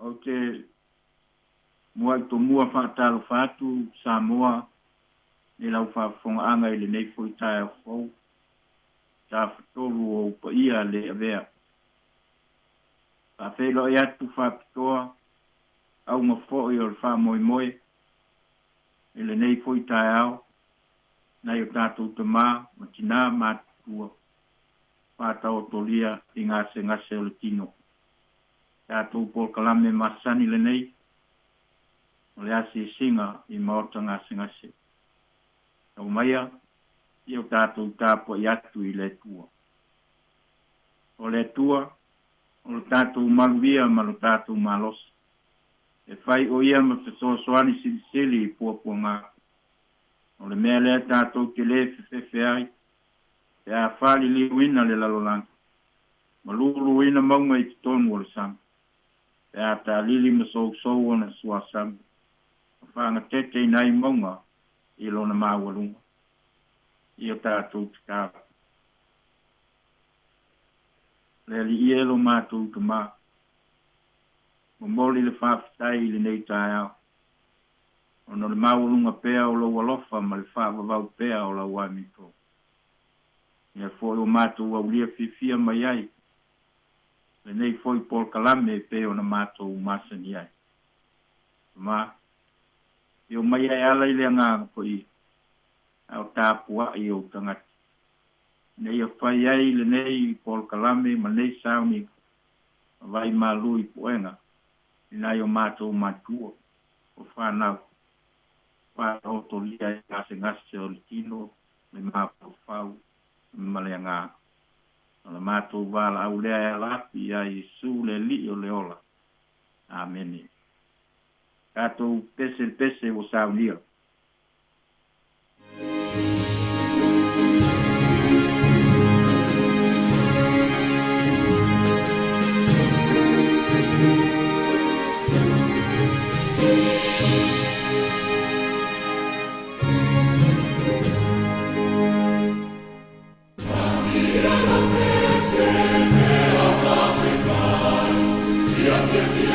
o te mua to mua whaatalo whatu Samoa e lau whaafonga i le nei fo i tae o fau ta whatoru o pa ia le avea a whelo e atu whaapitoa au mafo i o le wha moi moi e le nei fo i tae au nei o tātou te mā ma tina mātua whātau tolia i ngase o le tino tātou Paul Kalame masani le nei o le ase singa i maota ngase o maia i o tātou tāpua i atu i le tua o le tua o le tātou maluia ma le tātou malos e whai o ia ma te soani silisili i puapua ngā o le mea lea tātou ke le fefe ai e a whali li wina le lalolang ma lulu wina maunga i te tonu o le sang e a tā lili ma sou ona sua sang a whanga tete nai maunga i lona māwalunga i o tātou te kāra le li i elo mātou te mā ma moli le whaafitai le nei tāi au ono le māwalunga pēa o lau alofa ma le whaavavau pēa o lau amito ia foi o mātou au lia fifia mai ai le nei foi Paul Kalame pēa o na mātou masani ai ma i o mai ai ala i le anganga po i au tāpua i o tangati nei o whai ai le nei Paul Kalame ma nei sauni vai malu i poenga i nai o mātou matua o whanau whanau to lia i ngase o le tino le māpau whau ma le ngā le mātou wala au lea e lapi a i su le li o le ola ameni tātou pese o saunia Che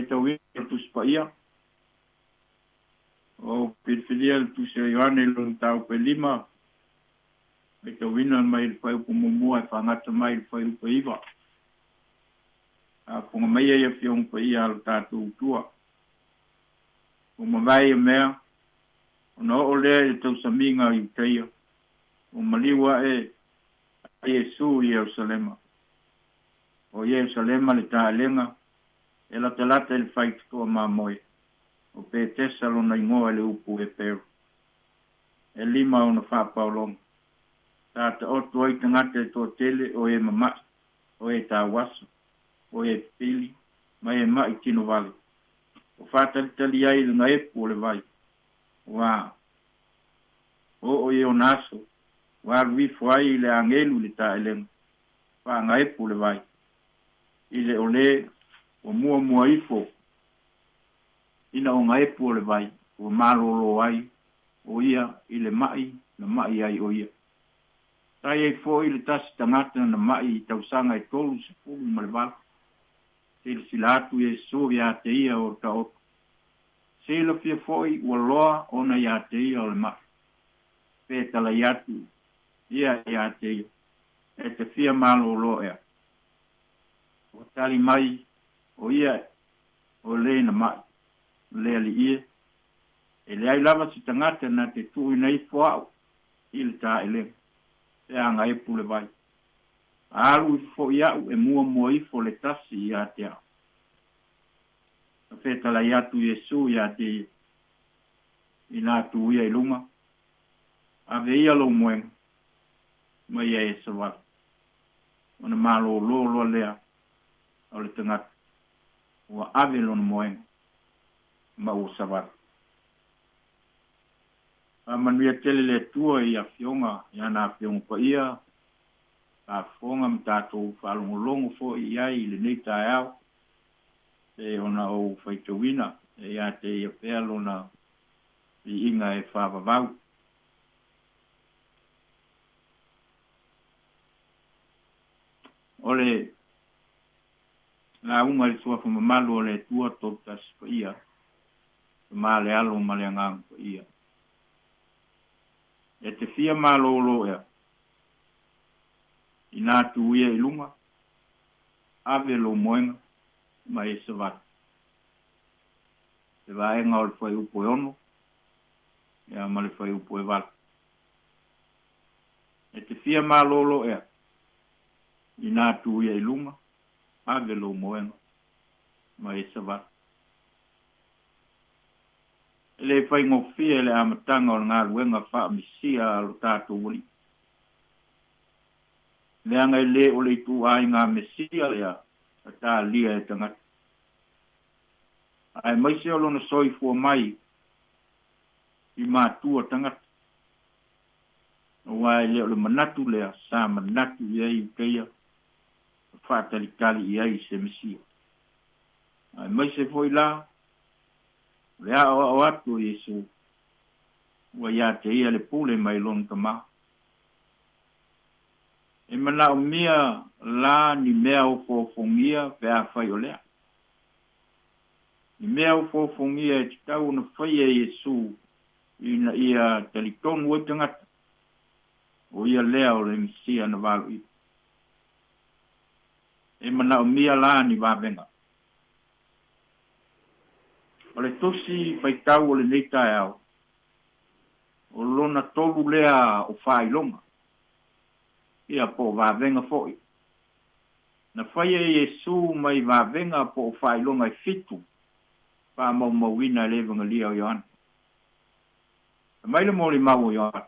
tawi tu spaia o pilfilia tu se yoane lo tau pe lima mai tawina mai fai ku mumua fa ngata mai fai ku iva a punga mai ia fiong pe ia al tatu tua o mai mea no ole tu saminga i teia o maliwa e Yesu Yerusalema o Yerusalema le talenga ela telata il fight ko mamoi o pe tesalo na ingoa le upu e peru e lima ona fa paulong tata o toi tangate to tele o e mama o e tawaso o e pili mai e mai tino vale o fata tali ai le ngai pu le vai wa o e onaso wa vi foi le angelu le taelen pa ngai pu le vai ile ole o mua ifo ina o ngai pu le vai o malolo ai o ia ile mai na mai ai o ia tai e fo ile tas tangata na mai tausanga e tolu se pu malval il silatu e sovia te ia o tau se lo fie foi o loa ona ia te ia o le mai pe tala iatu ia ia te ia e te fia malolo ea o tali mai o ia o le na mai le ali ia e le ai lava si tangata na te tui nei foau il ta ele e anga e pule vai alu i fo iau e mua i fo le tasi ia te au a feta la iatu Yesu ia te ina tu ia ilunga ave ia lo moeng mai e sawat ona malo lo lea o le tangata ua ave lo moeng ma o sawat a manuia tele le tua ia fionga ia na fionga pa ia a fonga mtato falongolongo fo ia i le nei tae au e ona o faitowina e ia te ia pelo na i inga e whavavau. Ole la unga le tua whamamalu o le tua totas pa ia ma le alo ma le angang pa ia e te fia malolo ea ina tu ia ilunga ave lo moenga ma e savat te vaenga o le fai upo e ono ea ma le fai upo e val e te fia malolo ea ina tu ia ilunga ave lo moenga ma e savat le fai ngofia le amatanga o ngā luenga wha misia alo tātou wali. Le angai le o le tu ai ngā mesia lea a tā lia e tangata. Ai maise o lona soi fua mai i mātua tangata. O ai le o le manatu lea sa manatu i ai ukeia whātalikali i ai se mesia. Ai maise foi la lea o atu Yesu ua ia te ia le pule mai lon kama e mana o mia la ni mea o fofongia pe a fai o lea ni mea o fofongia e titau na fai e Yesu ina ia telikonu o tangata o ia lea o le misia na walu i e mana o mia la ni wavenga o le tosi paitau o le nei tae au. O lona tolu lea o whailonga. Ia po wavenga foi. Na whai e Yesu mai wavenga po o whailonga i fitu. Pa mau mauina e levanga lia o Ioana. Mai le mo le mau o Ioana.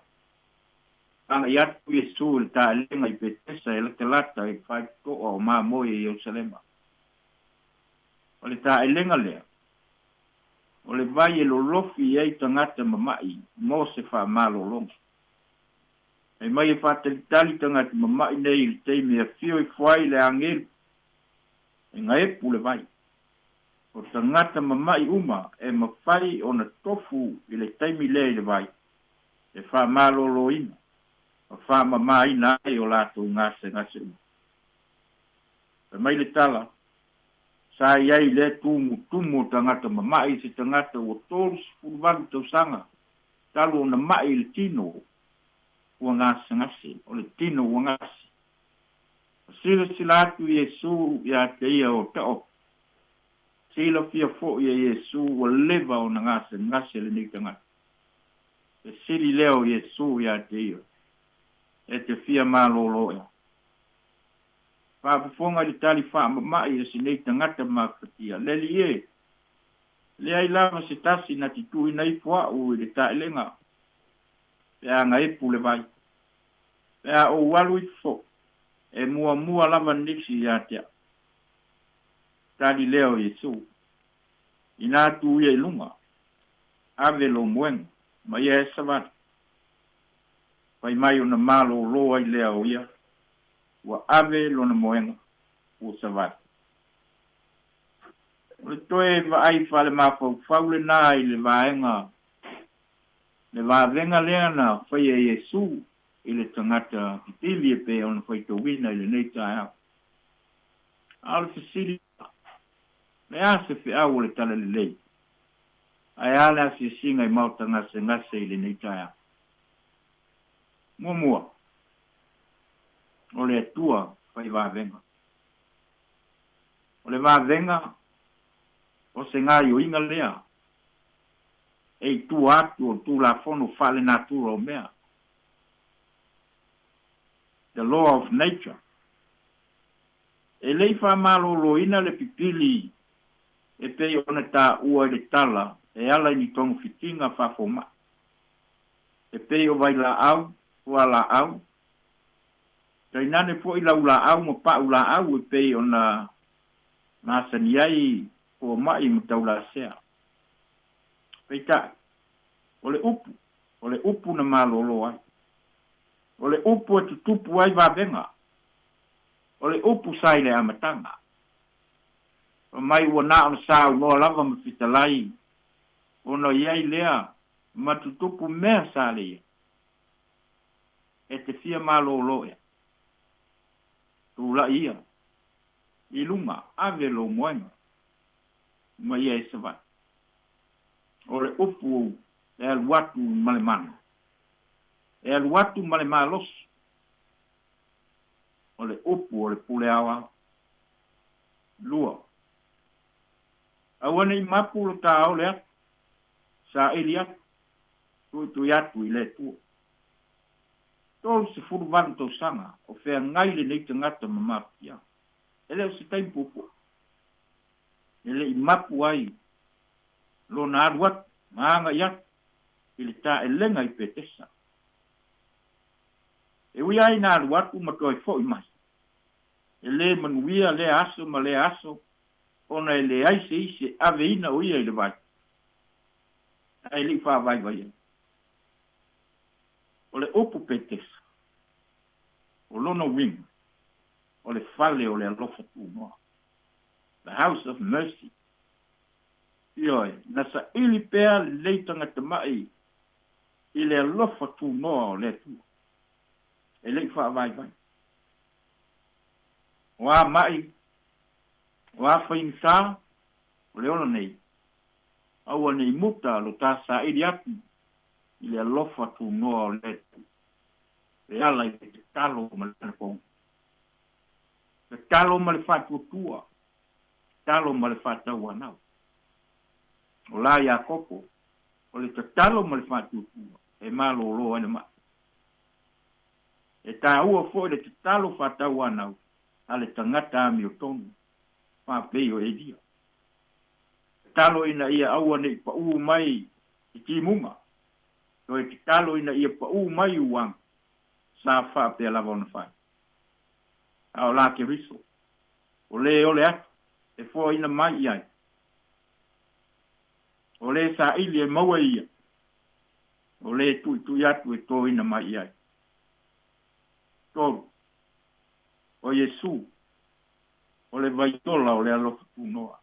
Anga i atu Yesu le tae lenga i petesa e late lata e whai toa o maa moe i Jerusalema. O le tae lenga lea. O le vai e lo lofi e tangata mamai, mo se wha malolonga. E mai e whātalitali tangata mamai nei le teime a fio i whai le angelu. E ngai epu le vai. O tangata mamai uma e mawhai o na tofu i le teime le le vai. E wha malolo ina. O wha mamai nai o lato ngase uma. E mai le tala, sa iai le tumu tangata mamai se tangata o tolu sifuluvalu tausaga talu ona mai le tino ua gasagasi o le tino ua gasi sila atu Iesu ia te ia o ta'o sila fia fo'i ia Iesu ua leva ona gasagasi lenei tagata e sili leo Iesu ia te ia e te fia malolo ia fa'afofoga i le tali fa'amama'i e sinei tagata makatia leli e le ai lava se tasi na titu'uina ifoa'u i le ta'elega pe aga epu le vai pe a ou alu i fo e muamua lava nisi ia tea tali leo Iesu ina atu ia i luga ave lo moenga ma ia e savata pai mai ona malolo ai lea o ia ua ave lona moenga ua savata o le toe va'ai fa le mafaufau lenā i le vaega le vavenga lea na faia Iesu i le tagata pitili e pe ona faitauina i lenei taeao a o le fesili le a se fe'au o le tala lelei ae a le asiasiga i maotagasegase i lenei taeao muamua o le atua fai vavenga o le vavenga o se gaioiga lea e tu atu o tulafono fa'ale natura o mea the law of nature e lei fa'amalōlōina le pipili e pei ona tā'ua i le tala e ala i ni tongo fitiga fa'afoma'i e pei o vai la'au ua la'au tainane fo'i lau la'au ma pa'u la'au e pei ona masani ai o ma'i ma taulasea peita'i o le upu na malolo ai o le upu e tutupu ai vavenga o le upu sai le amataga o mai ua na ona saunoa lava ma fitalai ona iai lea ma tutupu mea sa leia e te fia malolo ia tula'i ia i luga ave lo moenga ma ia e savai o le upu e aluatu ma le mana e aluatu ma le malosi o le upu o le puleawa lua aua nei mapu lo tāo le atu sa ili atu tui atu i le tua tolu se fuluvalu tausaga o feagai lenei tagata ma mapia e le o se taimipupu e le'i mapu ai lona alu atu ma agai atu i le ta'elega i petesa e ui ai na alu atu ma toe fo'i mai e lē manuia le aso ma le aso ona e leai se ise aveina o ia i le vai ai le'i fa'avaivai ai o le upu petesa o lona winga o le fale o le alofa tunoa the house of mercy ioe na sa'ili pea lelei tagatama'i i le alofa tunoa o le atua e le'i fa'avaivai o ama'i o afaimitā o le ona nei aua nei muta lo tasa'ili atu i le alofa tunoa o le atua e ala i te talo ma le telefon te talo ma le fa'atuatua talo ma le fa'atauanau o la Iakopo o le tatalo ma le fa'atuatua e malōlō ai le ma'i e tāua fo'i le tatalo fa'atauanau a le tagata amiotonu fa'apei o Elia talo ina ia aua nei pa'ū mai i timuga o e tatalo ina ia pa'ū mai uaga sa fa'apea lava ona fai a o la keriso o lē ole atu e fo'aina mai i ai o lē sa'ili e maua ia o lē tu'itui atu e toina mai i ai tolu o Iesu o le vaitola o le alofa tunoa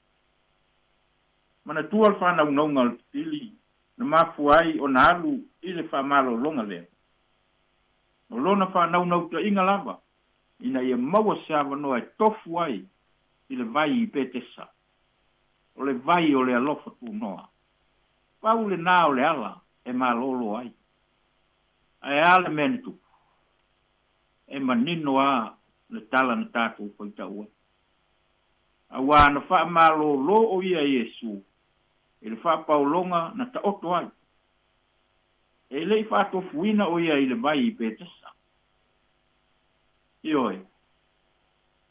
manatua le fa'anaunauga o le pipili na mafu ai ona alu i le fa'amalologa lea o lona fa'anaunau-ta'iga lava ina ia maua se avanoa e tofu ai i le vai i petesa o le vai o le alofa tu noa. Pau le nā o le ala e malolo ai. Ai ale meni tu. E manino a le tala na tātou koita ua. A wā na wha malolo o ia Iesu. E le wha paulonga na ta oto ai. E le wha tofuina o ia i le vai i pētasa. Ioi.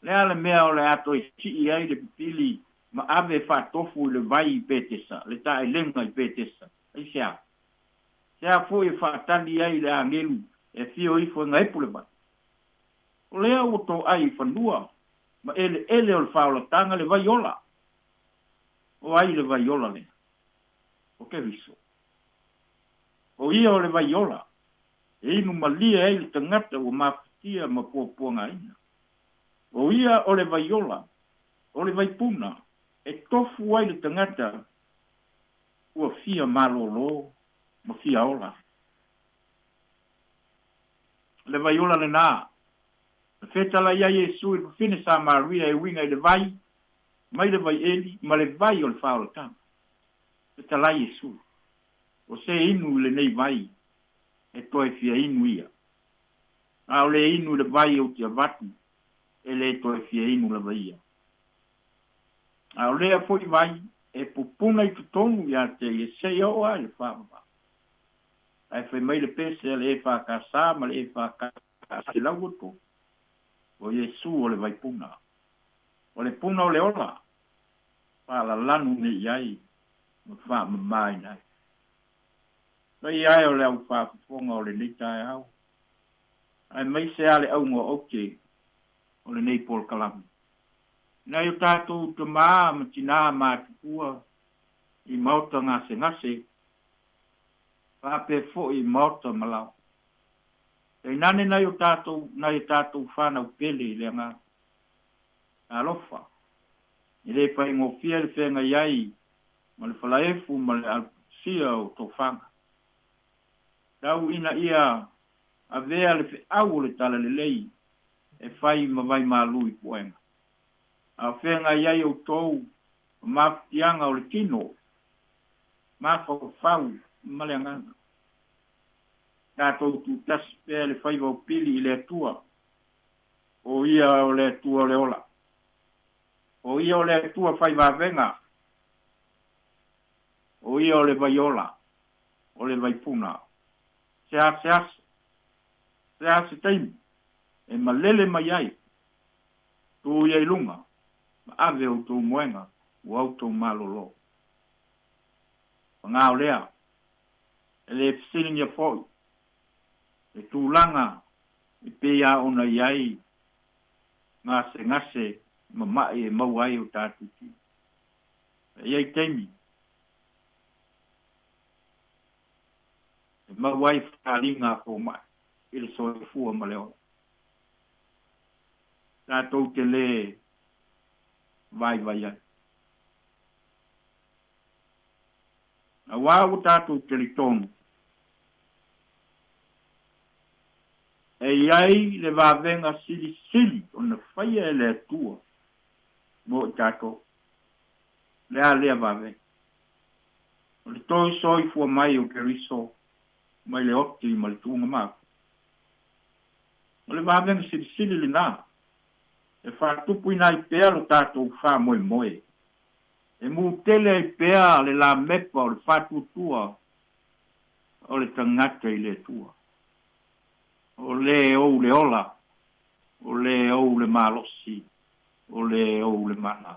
Le ale mea o le ato i si i ai le pipili ma ave wha tofu i le vai i pētasa. Le ta e lenga i pētasa. Ai sea. Sea fu i wha tali ai le angelu e fio i fo nga epu le vai. O lea o to ai whanua. Ma ele o le whaola tanga le vai ola. O ai le vai ola le. O ke viso. O ia o le vai ola. E inu malia e le tangata o mafitia ma puapuanga ina. O ia o le vai ola. O le vai puna. E tofu ai le tangata. Ua fia malolo. Ma fia ola. Le vai ola le naa. Le fetala ia Iesu i fine sa Maria e winga i le vai. Mai le vai eli. Ma le vai o le whaola tanga. Fetala Iesu. O se inu le nei vai. E toe fia inu ia. A o le inu le vai o tia vatu. E le toe fia inu le vai ia. A o lea foi vai. E pupuna i tutonu ia te e se o a le whaola. Ai fai mai le pese le e whakasa ma le e whakasa le lau to. O Iesu o le vai puna. O le puna o le ola. Pala lanu ne iai. Ma wha ma mai nai. Pai ai o le au whafonga o le nitai au. Ai mai se ale au ngā oke. O le nei Paul Kalamu. Nai o tātou te maa ma tina maa tupua. I mauta ngase ngase. Pape fo i mauta malau. E nane nai o tātou whanau pele le ngā. Alofa. I le pai ngō fia le whenga iai. Ma le whalaefu ma le alpusia o tō whanga. Tau ina ia a vea le whi au le tala le lei. E whai ma vai ma lui poenga. A whenga iai o tōu. Ma whianga o le tino. Ma whau ma le nganga. Tātou tu tasi pēr le whaiva o pili i le atua. O ia o le atua le ola. O ia o le atua whaiva venga. O ia o le vai ola. O le vai puna. Se ase taimi. E malele mai ai. Tu iai lunga. Ma ave o tu moenga. O au tu malolo. Ngā o lea. E le fisilinga fōi. E tūlanga e pēia ona iai ngase ma mai e mau ai o tātuki. E iai teimi. E mau ai whāringa ko mai. I le soe fua ma leo. Tātou te le vai ai. A wāu tātou te li tonu. E iai le wawenga sili o na whaia e le atua. Mo i tātou. Lea wawenga. O le toi soi fua mai o ke riso. Mai le oti ma le tuunga maa. O le wawenga sili le nā. E whātupu ina i pēa lo tātou whā moe. E mu tele i pēa le la mepa o le whātutua. O le tangata i le tua. O le ou le ola, o le ou le malosi, o le ou le mana.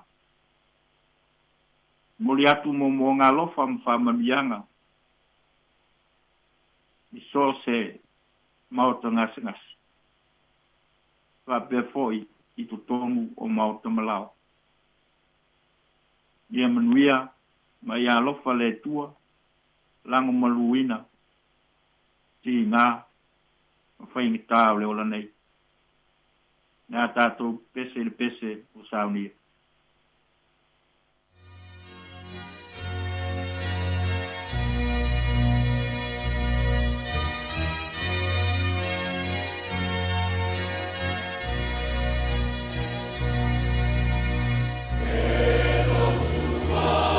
Moli atu mo ngā lofa mwhamamianga. I so se mauta ngasi. Whape foi i tutongu o mauta malau. Ia manuia, ma ia lofa le tua, lango maluina, ti ngā, whai ngi tāo le ola nei. Nā tātou pese le pese o saunia. Elo sua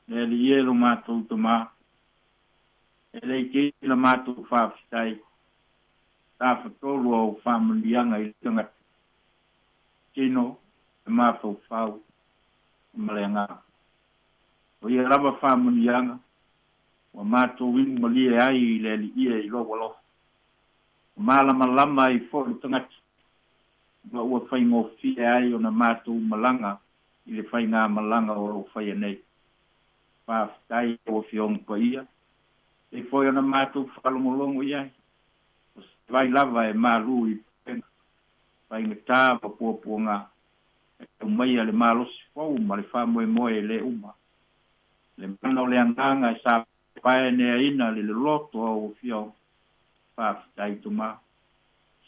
le li e lo mātou te mā. E le ke la mātou whaafitai. Tā whatolu au whaamalianga i tangata. Tino, e mātou whau, malenga. O ia raba whaamalianga, wa mātou wingu malie ai i le li ia i loa lo. Malama lama i fo i tangata. Wa ua whaingo fie ai o na mātou malanga, i le whainga malanga o lo whaia nei. Whaafitai o whiong pa ia. E foi ona mātou whakalongolongo iai. O se vai lava e mālu i penga. Vai ngetā pa puapua ngā. E umaia le mālosi fau ma le whamoe moe le uma. Le mana o le anganga e sa pae nea ina le loto au whiong. Whaafitai tu mā.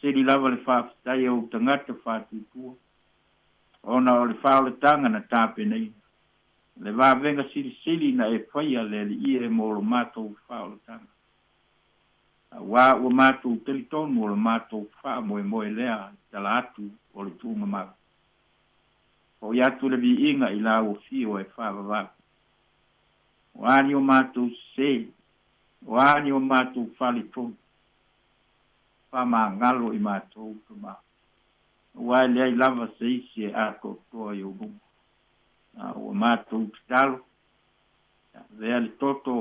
Se li lava le whaafitai au tangata whātutua. Ona o le whaoletanga na tāpe nei. Le venga sili na e whaia le li e mōro mātou whaoletanga. Wā ua mātou telitonu o le mātou wha moe lea tala atu o le tūnga mā. O i atu le vi inga i la o fio e wha wawa. Wāni o mātou se, wāni o mātou whali tonu. Wha mā ngalo i mātou tu mā. Wā lea i lava se isi e ako toa i o bunga. O mātou te talo. Vea le toto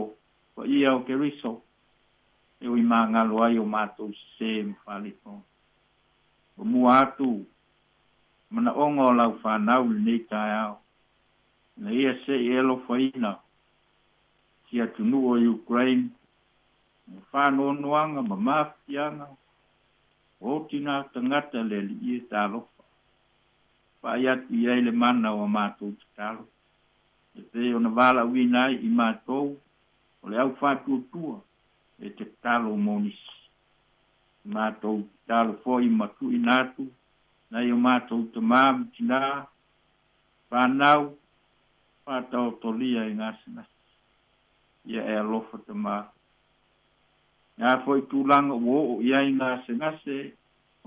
o ia o ke riso. E o i mā ngalo ai o mātou se mwhale tonu. O mua atu. Mana onga o lau whanau le nei tai au. Na ia se i elo whaina. Si atunu o Ukraine. Whano noanga ma mafianga. O tina tangata le li ia talofa. Paiat i le mana o mātou te talo. E te o na wala uinai i mātou, o le au whātua tua, e te talo monis. Mātou te talo fo i matu i nātu, nei o mātou te māmu tina, whanau, whātau tolia i ngāsina. Ia e alofa te mā. Ngā fo i tūlanga o ia i ngāse,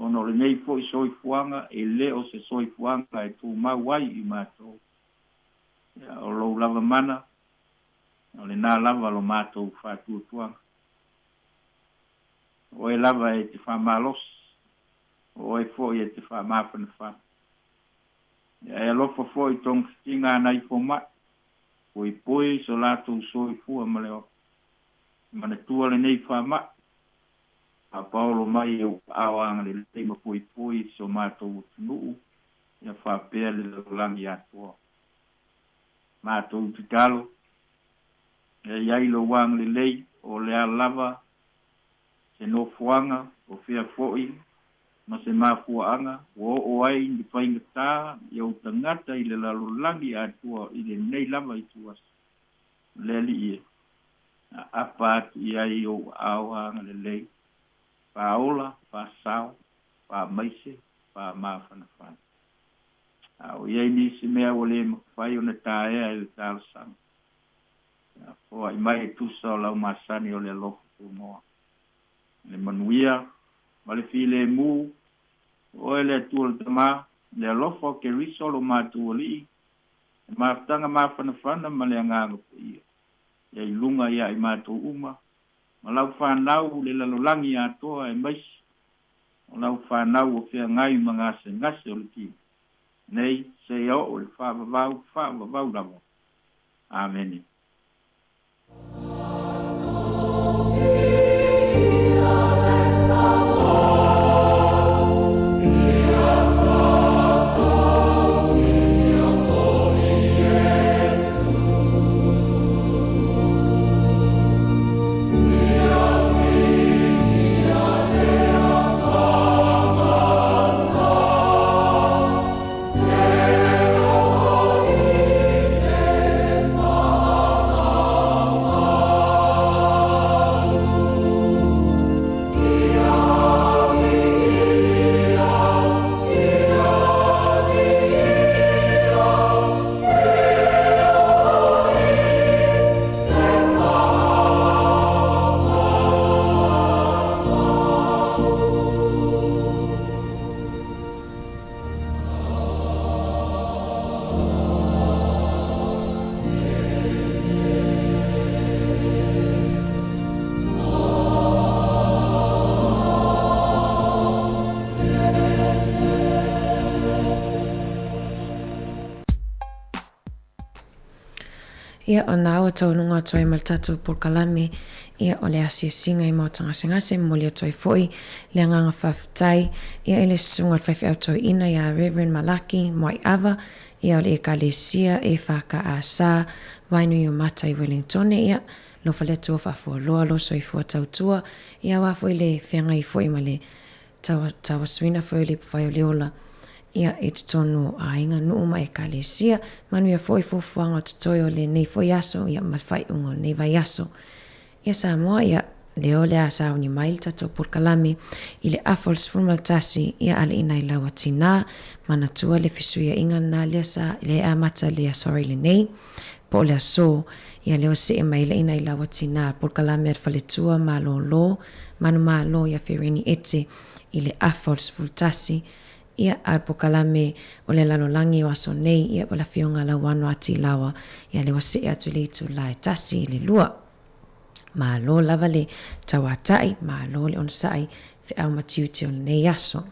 ono le nei fo i soifuanga, e le o se soifuanga e tū mawai i mātou. O lou lava mana, o le nā lava lo mātou whātua tuanga. O e lava e te whamalos, o e fo i e te whamawhana wha. E alofa fo i tong whitinga nai fo mai, o i poi so lātou soifua ma leo. Mana tua le nei whamai. A Paulo mai o awanga le tema pui so mātou tunu ia whapea le langi atua. Mātou te talo, e iai lo wang le lei o le lava, se no fuanga o fea foi, ma se mafuanga, o ai ni paingata, i au tangata i le lalo langi atua, i le nei lava i tuas. Le li ie, a pat i ai o awanga le lei. Paola, pa sao, pa maise, pa mawhana whana. Au iei nisi mea o le mawhai o na taea e le tālasanga. Fua i mai e tusa o lau masani o le alofa tu moa. Le manuia, ma le file mu, o e le atua le tama, le alofa o ke riso lo mātua li. E mawhtanga mawhana whana ma le anganga po ia. Iei lunga ia i mātua uma. Ma lau whanau le lalolangi a toa e maisi. O lau whanau o whea ngai mga ngase o le ki. Nei, se o le whaavavau lama. Amen. Oh Ia o nā o tau nunga toi mal tatou Pulkalame, ia o le asia singa I mautanga singase, mo le toi foi, le anganga whawhtai, ia ele sunga whaifi au toi ina ia Reverend Malaki, moi ava, ia o le ekalesia e whaka a sā, wainu I o mata I Wellington, ia lo whale tua whafua loa lo so I fua tautua, ia wafo I le whenga I foi ma le tawa swina foi le whai o leola, ia e tonu a inga nuu ma ekalesia, manu ia foi fufuanga tutoi o le nei foi aso, ia malwhai ungo nei vai aso. Ia Samoa ia leo le asa ni mail tatou Pulkalame I le afols fulmaltasi ia ale ina I lawa tina, mana tua le fisuia inga na le sa le amata le sorry le nei, po le aso, ia leo se e mai le ina I lawa tina, Pulkalame ar fale tua ma lo, manu ma lo ia Ferini ete I le afols fultasi, ia ar Pulkalame o le lanolangi o aso nei, ia o la fionga la wano ati lawa, ia le wase atu le itu la tasi le lua. Ma lo lava le tawatai, ma lo le onsai, fe au matiuti o nei aso.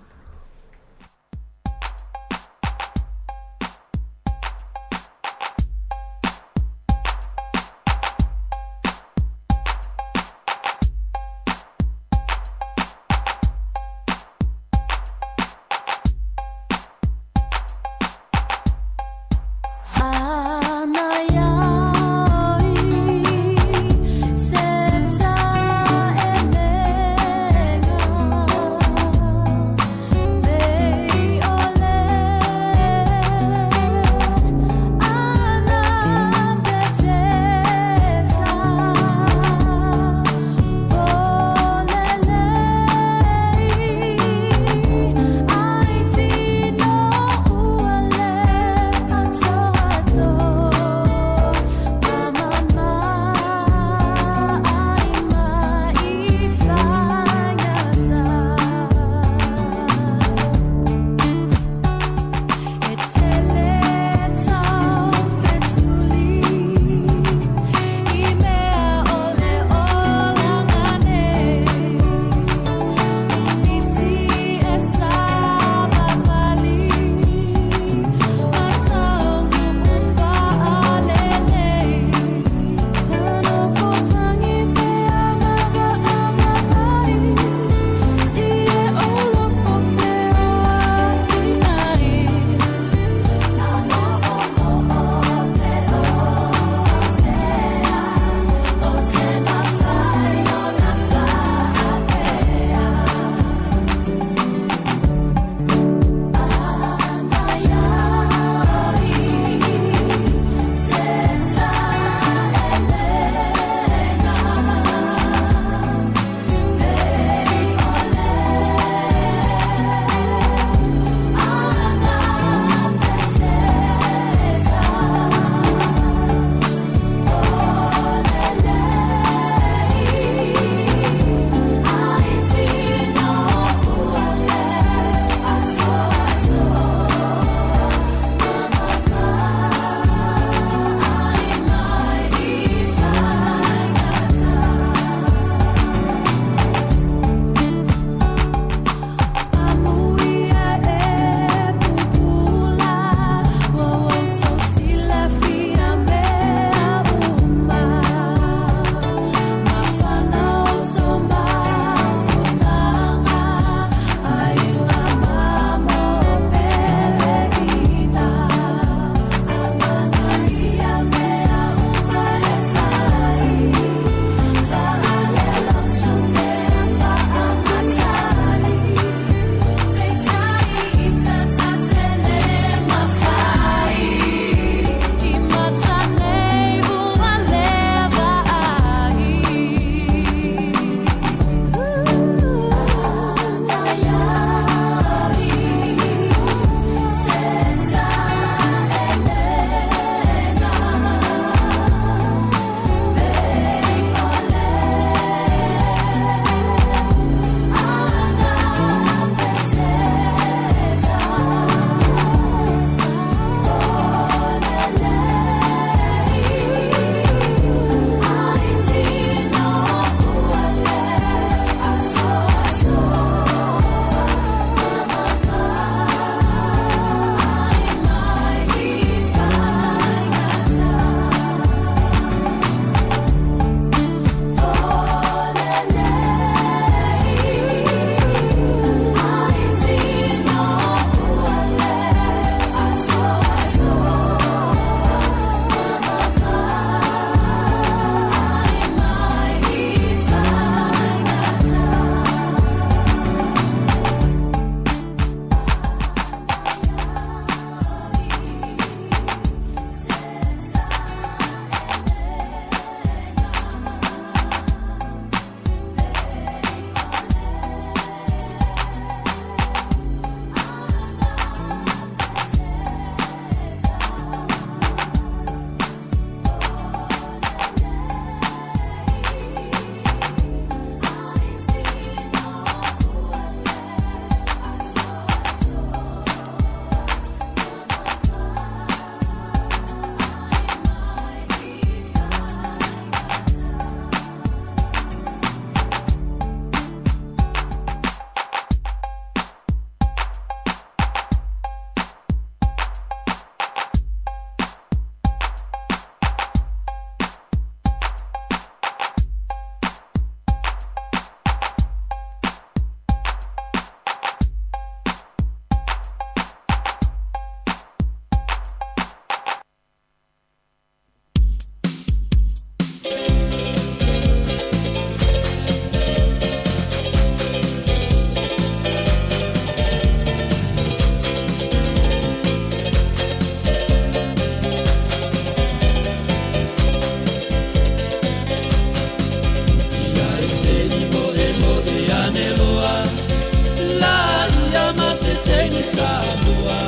ni Samoa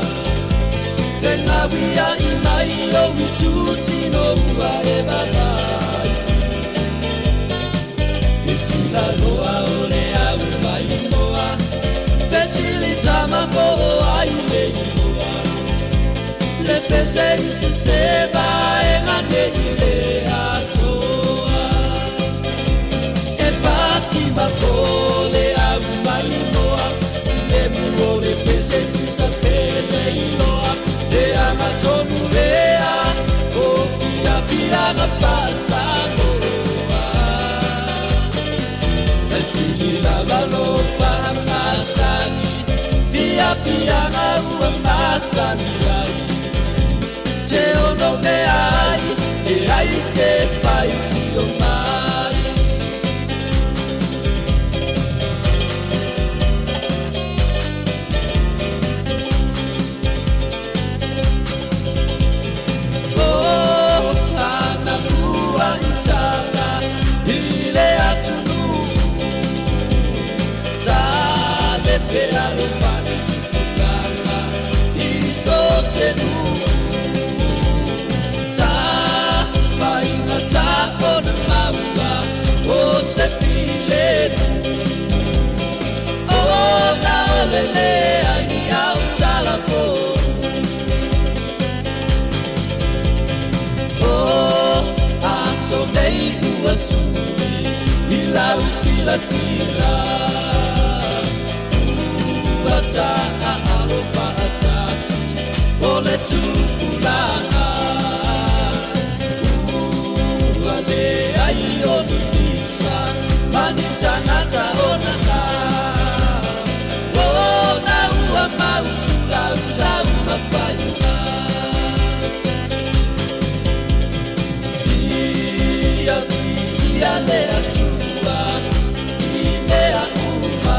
Tena wia inai o wituti no ua e babai Esila loa o le au mai noa Pesili tama moa i le inoa Le pese i se seba e ngane i le atoa E pati mapole au mai noa Le muo le pese tu sa pele inoa Le anga tonu lea o fia fia na pasa moa E sili la valo pa masani Fia fia na ua masani ai Te ono me ai E ai se fai ti o mai Pera lo fare tutto Iso se nu Sa vai na ta on maua O se file O na ole le ai au tala po O aso nei ua sui Ila usila sila Bata alofa atasi Ole tupulana Uale ai oni nisa Manita nata onana Ona ua mautu lauta uma whaina Ia lea tua I mea uma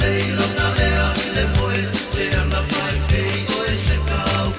Leila na ea i le moe, te ana mai pei o e se kau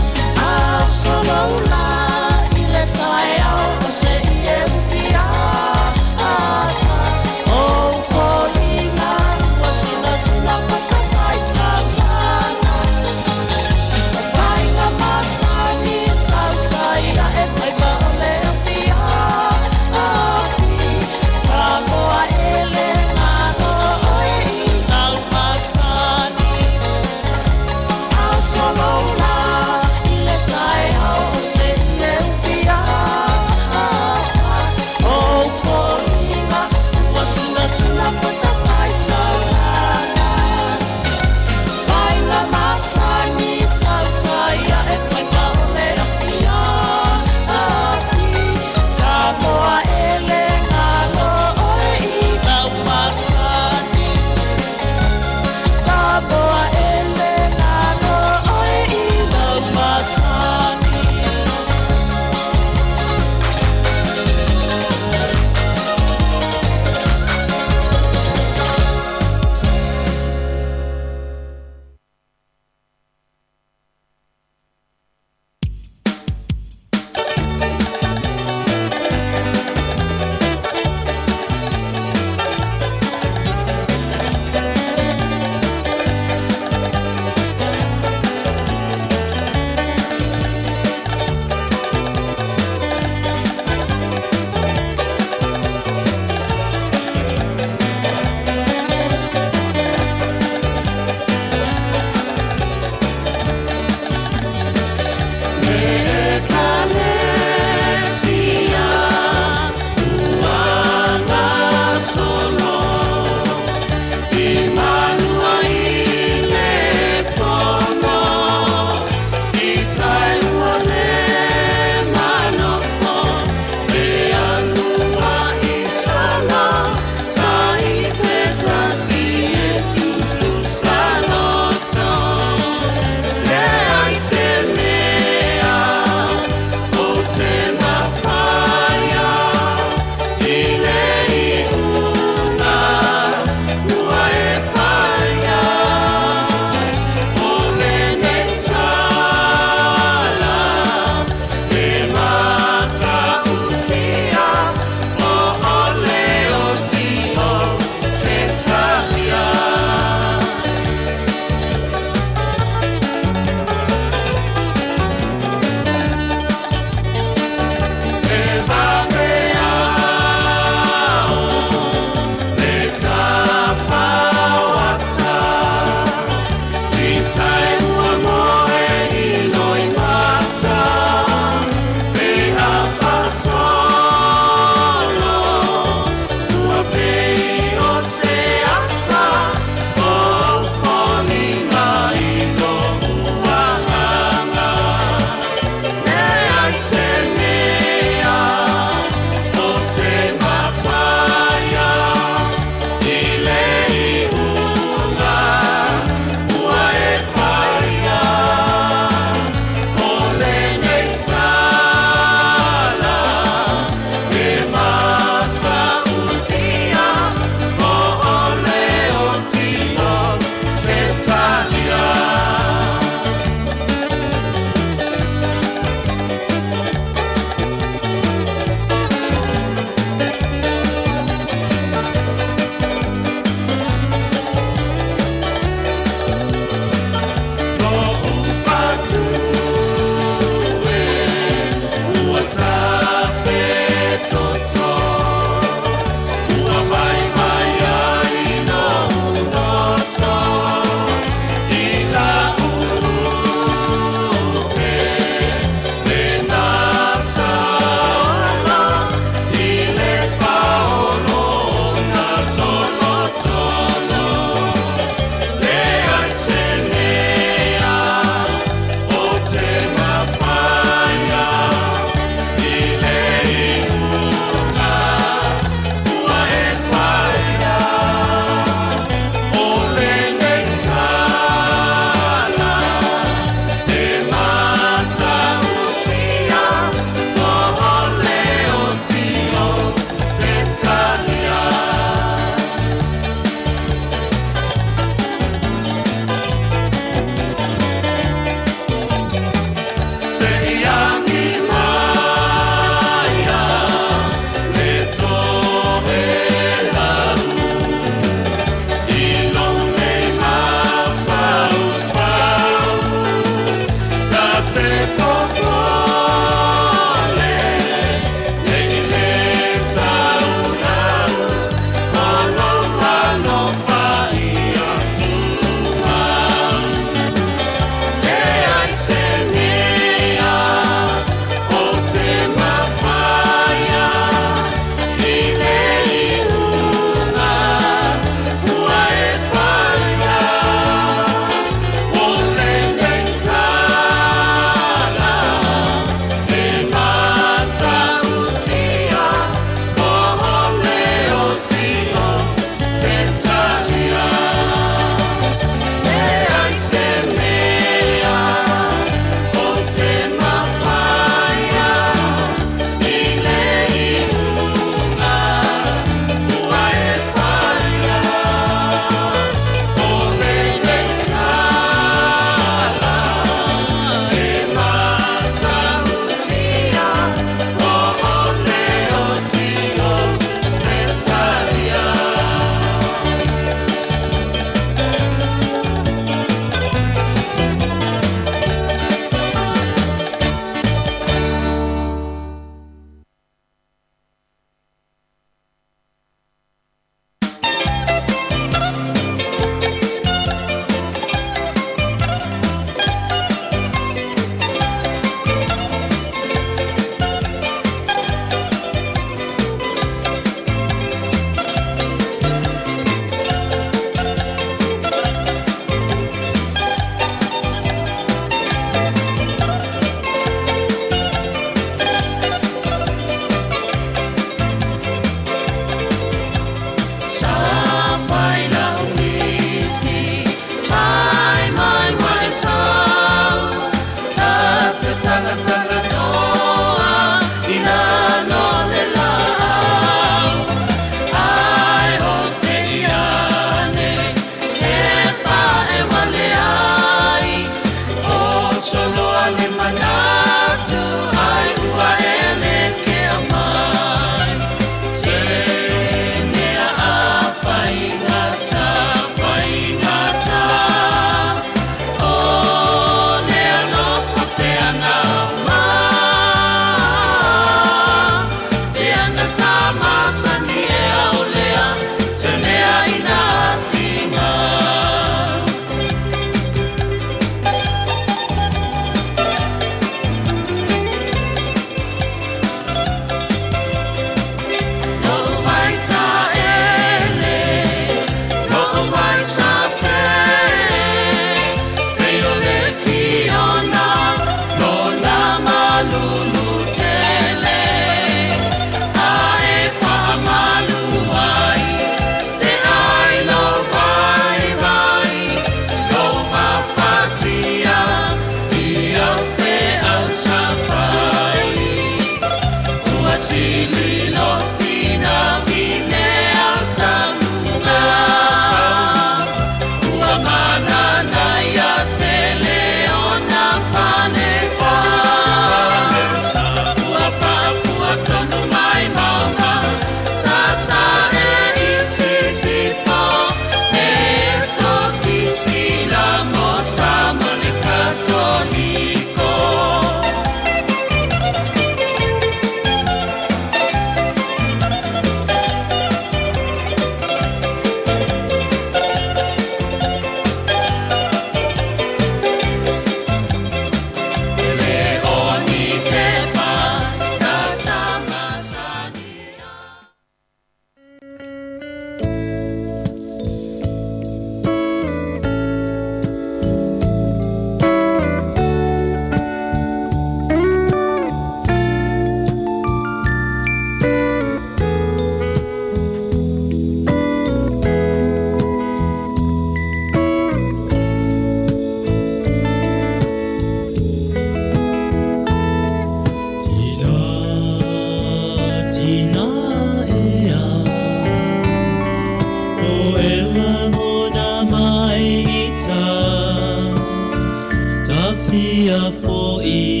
ia fo'i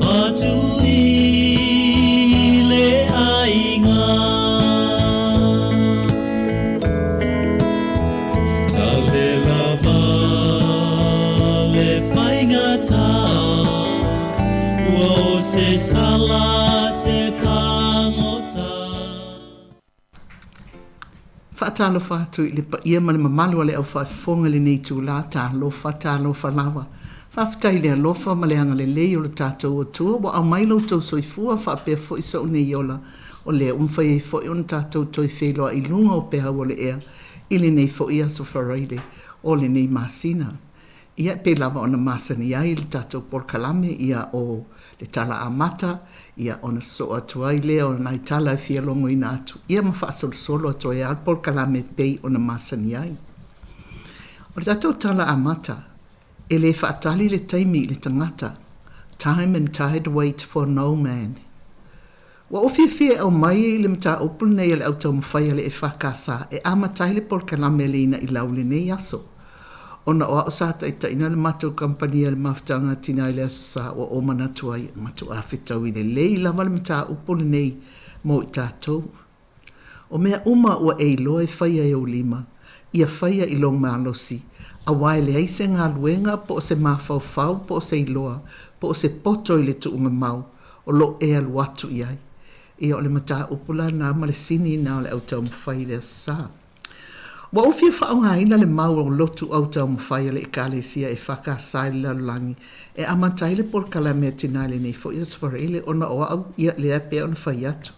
atu i le ainga tale lava le whainga tau ua o se sala se pangota. Whaatalo whātu i le pa ia mani mamalu ale au whaifonga le nei tū la tālo whalawa. Whawhitai lea lofa ma le anga le lei o le tātou o tua, wa au mailo tau soifua whapea fo i so nei ola o lea umwhai e fo i on tātou toi wheloa i lunga o peha o le ea, i le nei fo i aso wharaile o le nei masina. Ia pe lava ona masani ai le tātou porkalame ia o le tala amata, ia ona so atuai lea o nai tala e fia longo ina atu. Ia ma whaasol solo atuai al porkalame pei ona masani ai. O le tātou tala amata, e le whaatali le taimi le tangata. Time and tide wait for no man. Wa o fia au mai le mta opul nei le auto mwhai le e whakasa e amatai le porkalame le ina i laule nei aso. Ona o au sata i taina le matou kampania le mafutanga tina i le aso sa o o manatu ai matu a whitau i le lei lava le mta opul nei mo i tātou. O mea uma ua e loa e whaia e o lima, ia whaia i long malosi, a wai le aise ngā luenga po o se mawhau po o se iloa, po o se poto i le tuunga mau, o lo e alu atu i ai. Ia o le mata upula nā malesini nā le autau mwhai le sa. Wa ufia whaunga ina le mau o lotu autau mwhai le ekalesia e whaka sai le langi, e amatai le porkala mea tina le nei fo ias whareile ona o au ia le ape on whai atu.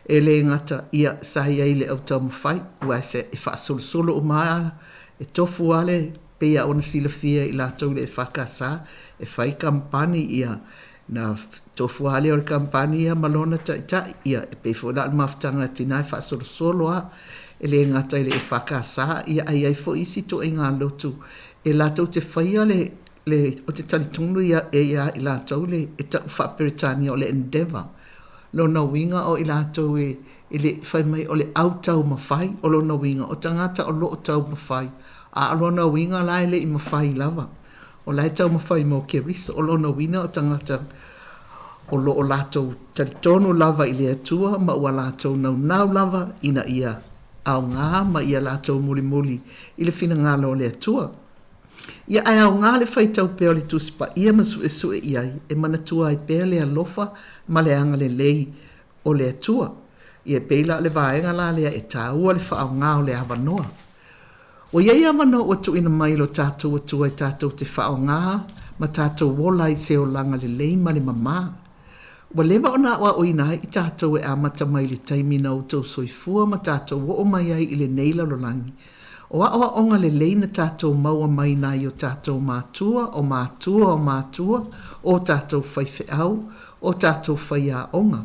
E le ngata ia sahi ai le autau mwhai, ua se e whaasolo o maa, e tofu ale, pe ia ona sila fia i lātou le e whaka sa, e whai kampani ia, na tofu ale o le kampani ia malona ta ia, e pe fo la maftanga tina e whaasolo a, e le ngata le e whaka sa, ia ai fo isi to e ngā lotu, e lātou te whaia le o te talitunu ia e ia i lātou le, e ta whaperitania o le endeavour. Lona winga o i lātou e le whai mai o le autau mawhai, o lona winga o tangata o lo tau mawhai, a lona winga lai le i mawhai lava, o lai tau mawhai mo ke risa, o lona winga o tangata o lo o lātou taritonu lava i le atua, ma ua lātou nau lava ina ia au ngā, ma ia lātou muli i le whina ngālo o le atua. Ia ai au ngā le whai tau peo le tusipa, ia masu e sue i ai, e manatua ai pea le alofa, ma le anga le lei o le atua. Ia peila le vaenga la lea e tāua le wha au ngā o le awanoa. O iei awanoa o tu ina mai lo tātou atua e tātou te wha au ngā, ma tātou wola i se o langa le lei ma le mamā. Wa lewa o nā wa o ina i tātou e amata mai le taimina o tau soifua, ma tātou o mai ai i le neila lo langi. O a onga le leina tātou maua mai nai o tātou mātua, o tātou whaife au, o tātou whaia onga.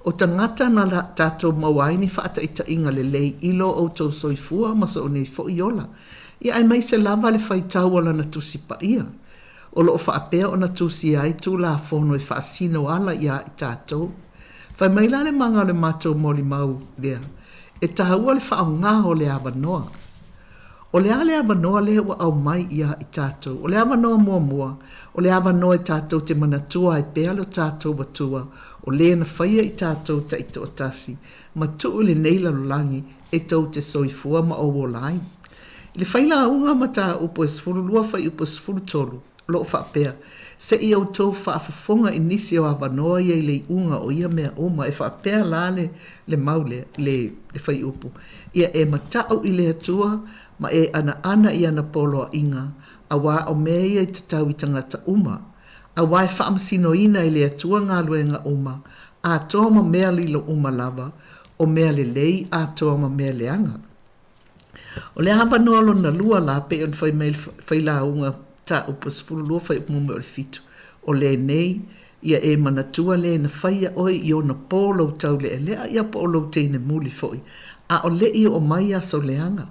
O tangata na tātou mauaini whaata ita inga le lei ilo o tau soifua masa o nei fo iola. Ia ai mai se lava le whaitau ala na tusi pa ia. O lo o whaapea o na tusi ai tū la whono e whaasino ala ia i tātou. Whai mai la le manga le mātou moli mau lea. E tahua le whaau ngā o le awanoa. O le ale awanoa le wa au mai ia i tātou. O le awanoa mua. O le awanoa i tātou te manatua e pea lo tātou watua. O le na whaia i tātou ta ito o tasi. Ma tuu le neila lulangi e tau te soifua ma o wolai. Le whaila unga ma tā upo esfuru lua whai upo esfuru tolu. Lo whapea. Se ia o tau whaafafonga i nisi o awanoa ia i le unga o ia mea oma e whapea la le maule le whai upo. Ia e matau i le atua ma e ana i ana polo inga, a wā o mea ia i te tau i tangata uma, a wā e whaamasino ina i le atua ngā luenga uma, a toa ma mea lilo uma lava, o mea le lei a toa ma mea leanga. O le hawa noalo na lua la pe on whai la unga ta upos furu lua whai umume o le fitu. O le nei, ia e manatua le na whaia oi i o na polo tau le lea ia polo teine muli foi, a o le i o mai a so leanga.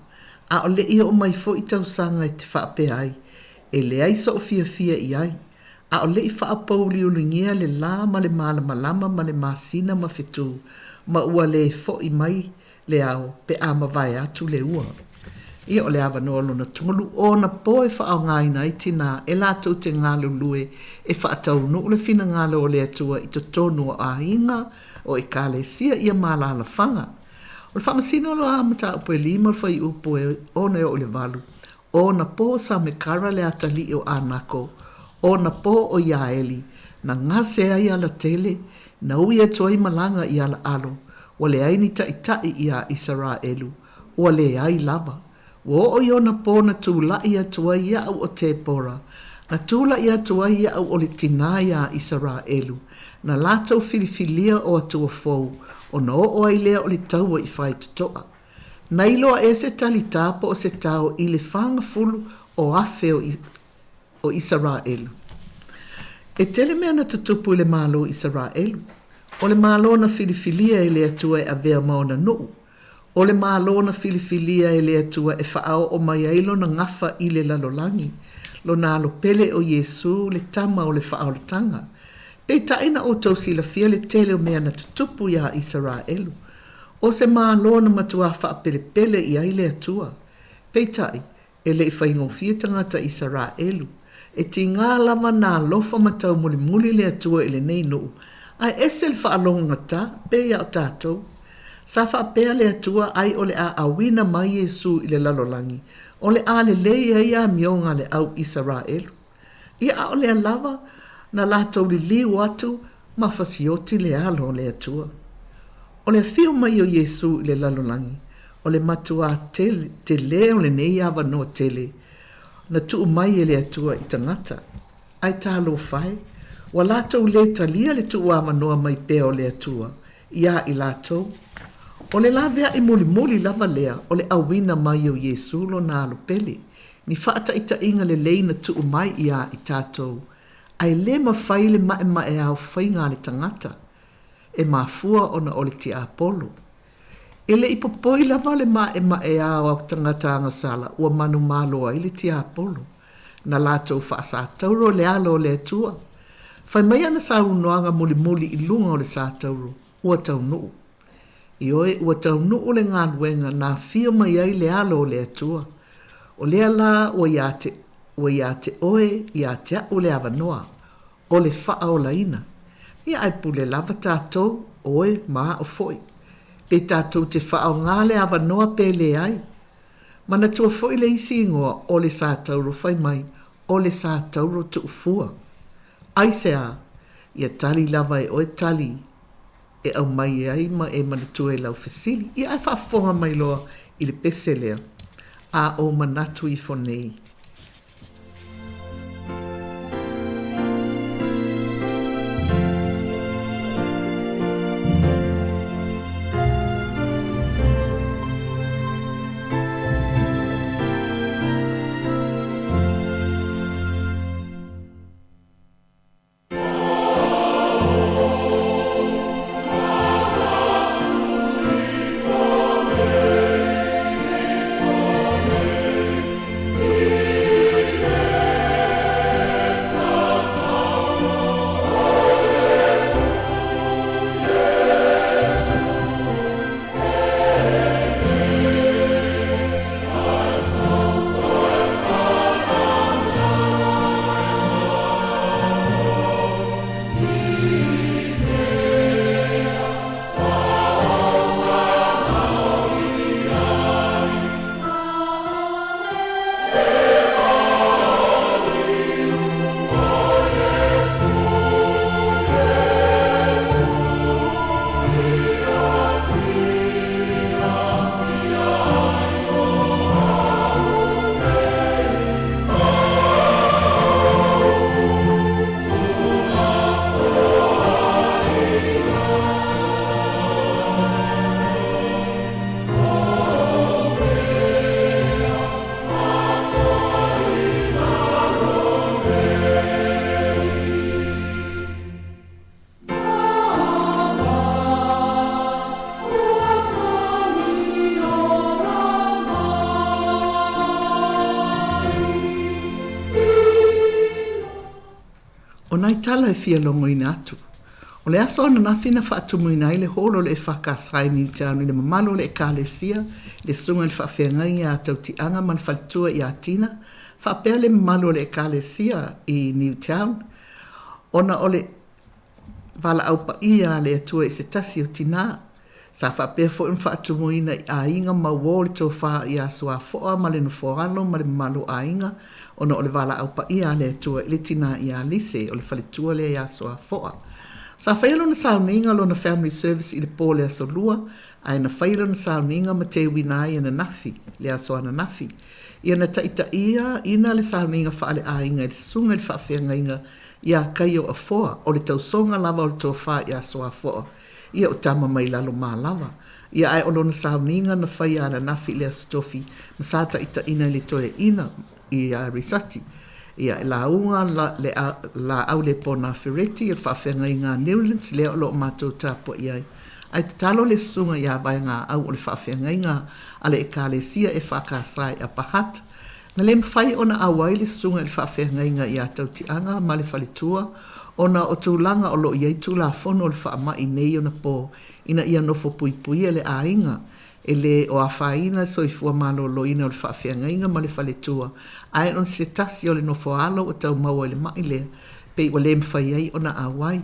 A o le ia o mai fo i tau sanga i te whaape ai. E le ai so fia i ai. A o le i whaapauli o lingia le la ma le malama ma le masina ma fitu. Ma ua le fo i mai le au pe a ma vai atu le ua. Ia o le awa noa lona tolu o na po e wha au ngai nai tina e lātou te ngā lulue e wha atau no le fina ngā o le atua i to tonu o ahinga o e ka le sia ia mala la whanga. O le whamasino lo a mata upo e lima whai upo e o na o le valu. O na po sa me kara le atali o anako. O na po o iaeli na ngase ai ala tele na ui e toi malanga i ala alo. O le aini ta itai ia Israelu. O le ai lava. O yo na po na tula ia tua ia au o te pora. Na tula ia tua ia au o le tina ia Israelu. Na lātou filifilia o atua fou. O na o ai lea o le taua i whai tutoa. Na iloa e se tali tāpo o se tau i le whanga fulu o afe o Israelu. E tele mea na tutupu le malo Israelu. O le malo na filifilia e le atua e avea maona nuu. O le malo na filifilia e le atua e whaao o mai ailo na ngafa i le lalolangi. Lo na alo pele o Yesu le tama o le whaao le tanga. Pe taina o tau sila fia le tele o mea na tutupu ia Israelu. O se malo na matua wha pele pele i ai le atua. Pe tai e le whaingo fia tangata Israelu. E ti ngā lava nā lofa matau muli muli le atua i le nei nuu. Ai ese le whaalonga ta pe ia o tātou. Sa whaapea le atua ai o le a awina mai Yesu i le lalolangi. O le a le leia ia mionga le au Israelu. Ia a o le lava na lātou li liu atu ma fasioti le alo le atua. O le fiu mai o Yesu i le lalolangi. O le matua te leo le nei awa no tele. Na tuu mai e le atua i tangata. Ai tālo whai. Wa lātou le talia le tuu ama noa mai peo le atua. Ia i lātou. O le lavea i muli muli lava lea o le awina mai o Yesu lo na alo pele. Ni whaata ita inga le leina tuu mai ia i tātou. Ai le mawhai le mae au whainga le tangata. E mafua ona o le ti Apollo. E le ipopoi lava le mae au tangata angasala ua manu maloa i le ti Apollo. Na lātou whaasa tauro le alo le atua. Whai mai ana sa unoanga muli muli i lunga o le sa tauro. Ua tau nuu. I oe ua tau nuu le ngā luenga nā fia mai ai le alo le atua. O le ala ua ia te oe ia te au le avanoa. O le wha o laina. Ia ai pule lava tātou oe maa o foi. Pe tātou te wha o ngā le avanoa pe le ai. Mana tua foi le isi ingoa o le sā tauro whai mai. O le sā tauro tu ufua. Ai se a, ia tali lava e oe tali. E au mai ai ma e manatua e lau fesili. Ia ai whaafonga mai loa i le pese lea. A o manatu i fonei. O nai tala e fia longo ina atu. O le aso ana nafi na whaatumuina i le holo le whakasai ni tānu le mamalo le ekalesia, le sunga le whawhengai a tautianga man whalitua i a tina, whapea le mamalo le ekalesia i Newtown. Ona ole wala au pa ia le atua i se tasi o tina, sa whapea fo in whaatumuina i a inga ma wole tō wha i a sua foa ma le nufoalo ma le mamalo a inga, ona ole wala au pa ia le atua i le tina i a lise o le whalitua le i a sua foa. Sa whailo na sauninga lo na family service i le pōle aso lua, ai na whailo na sauninga ma te winai na nafi, le aso ana nafi. Ia na taita ia, ina le sauninga whaale a inga, le sunga le whawhenga inga, ia kai o a foa, o le tausonga lava o le tō wha i aso a foa. Ia o tama mai lalo mā lava. Ia ai o lo na sauninga na whai ana nafi le aso tofi, ma sa taita ina le toe ina i a risati. Ia la unga la au le pona fereti il fa fenga inga Newlands le lo mato tapo ia ai talo le sunga ia vai nga au le fa fenga inga ale ekalesia e fa kasai a pahat na le fai ona awai le sunga le fa fenga inga ia tauti anga ma le falitua ona o tulanga o lo ia tula fono le fa ma inei ona po ina ia no fo pui pui le ainga ele o afaina so i fua malo lo ina o le whaafenga inga ma le whaletua. Ai on se tasi o le no foalo o tau maua le maile, pe o le mwhai ai o na awai.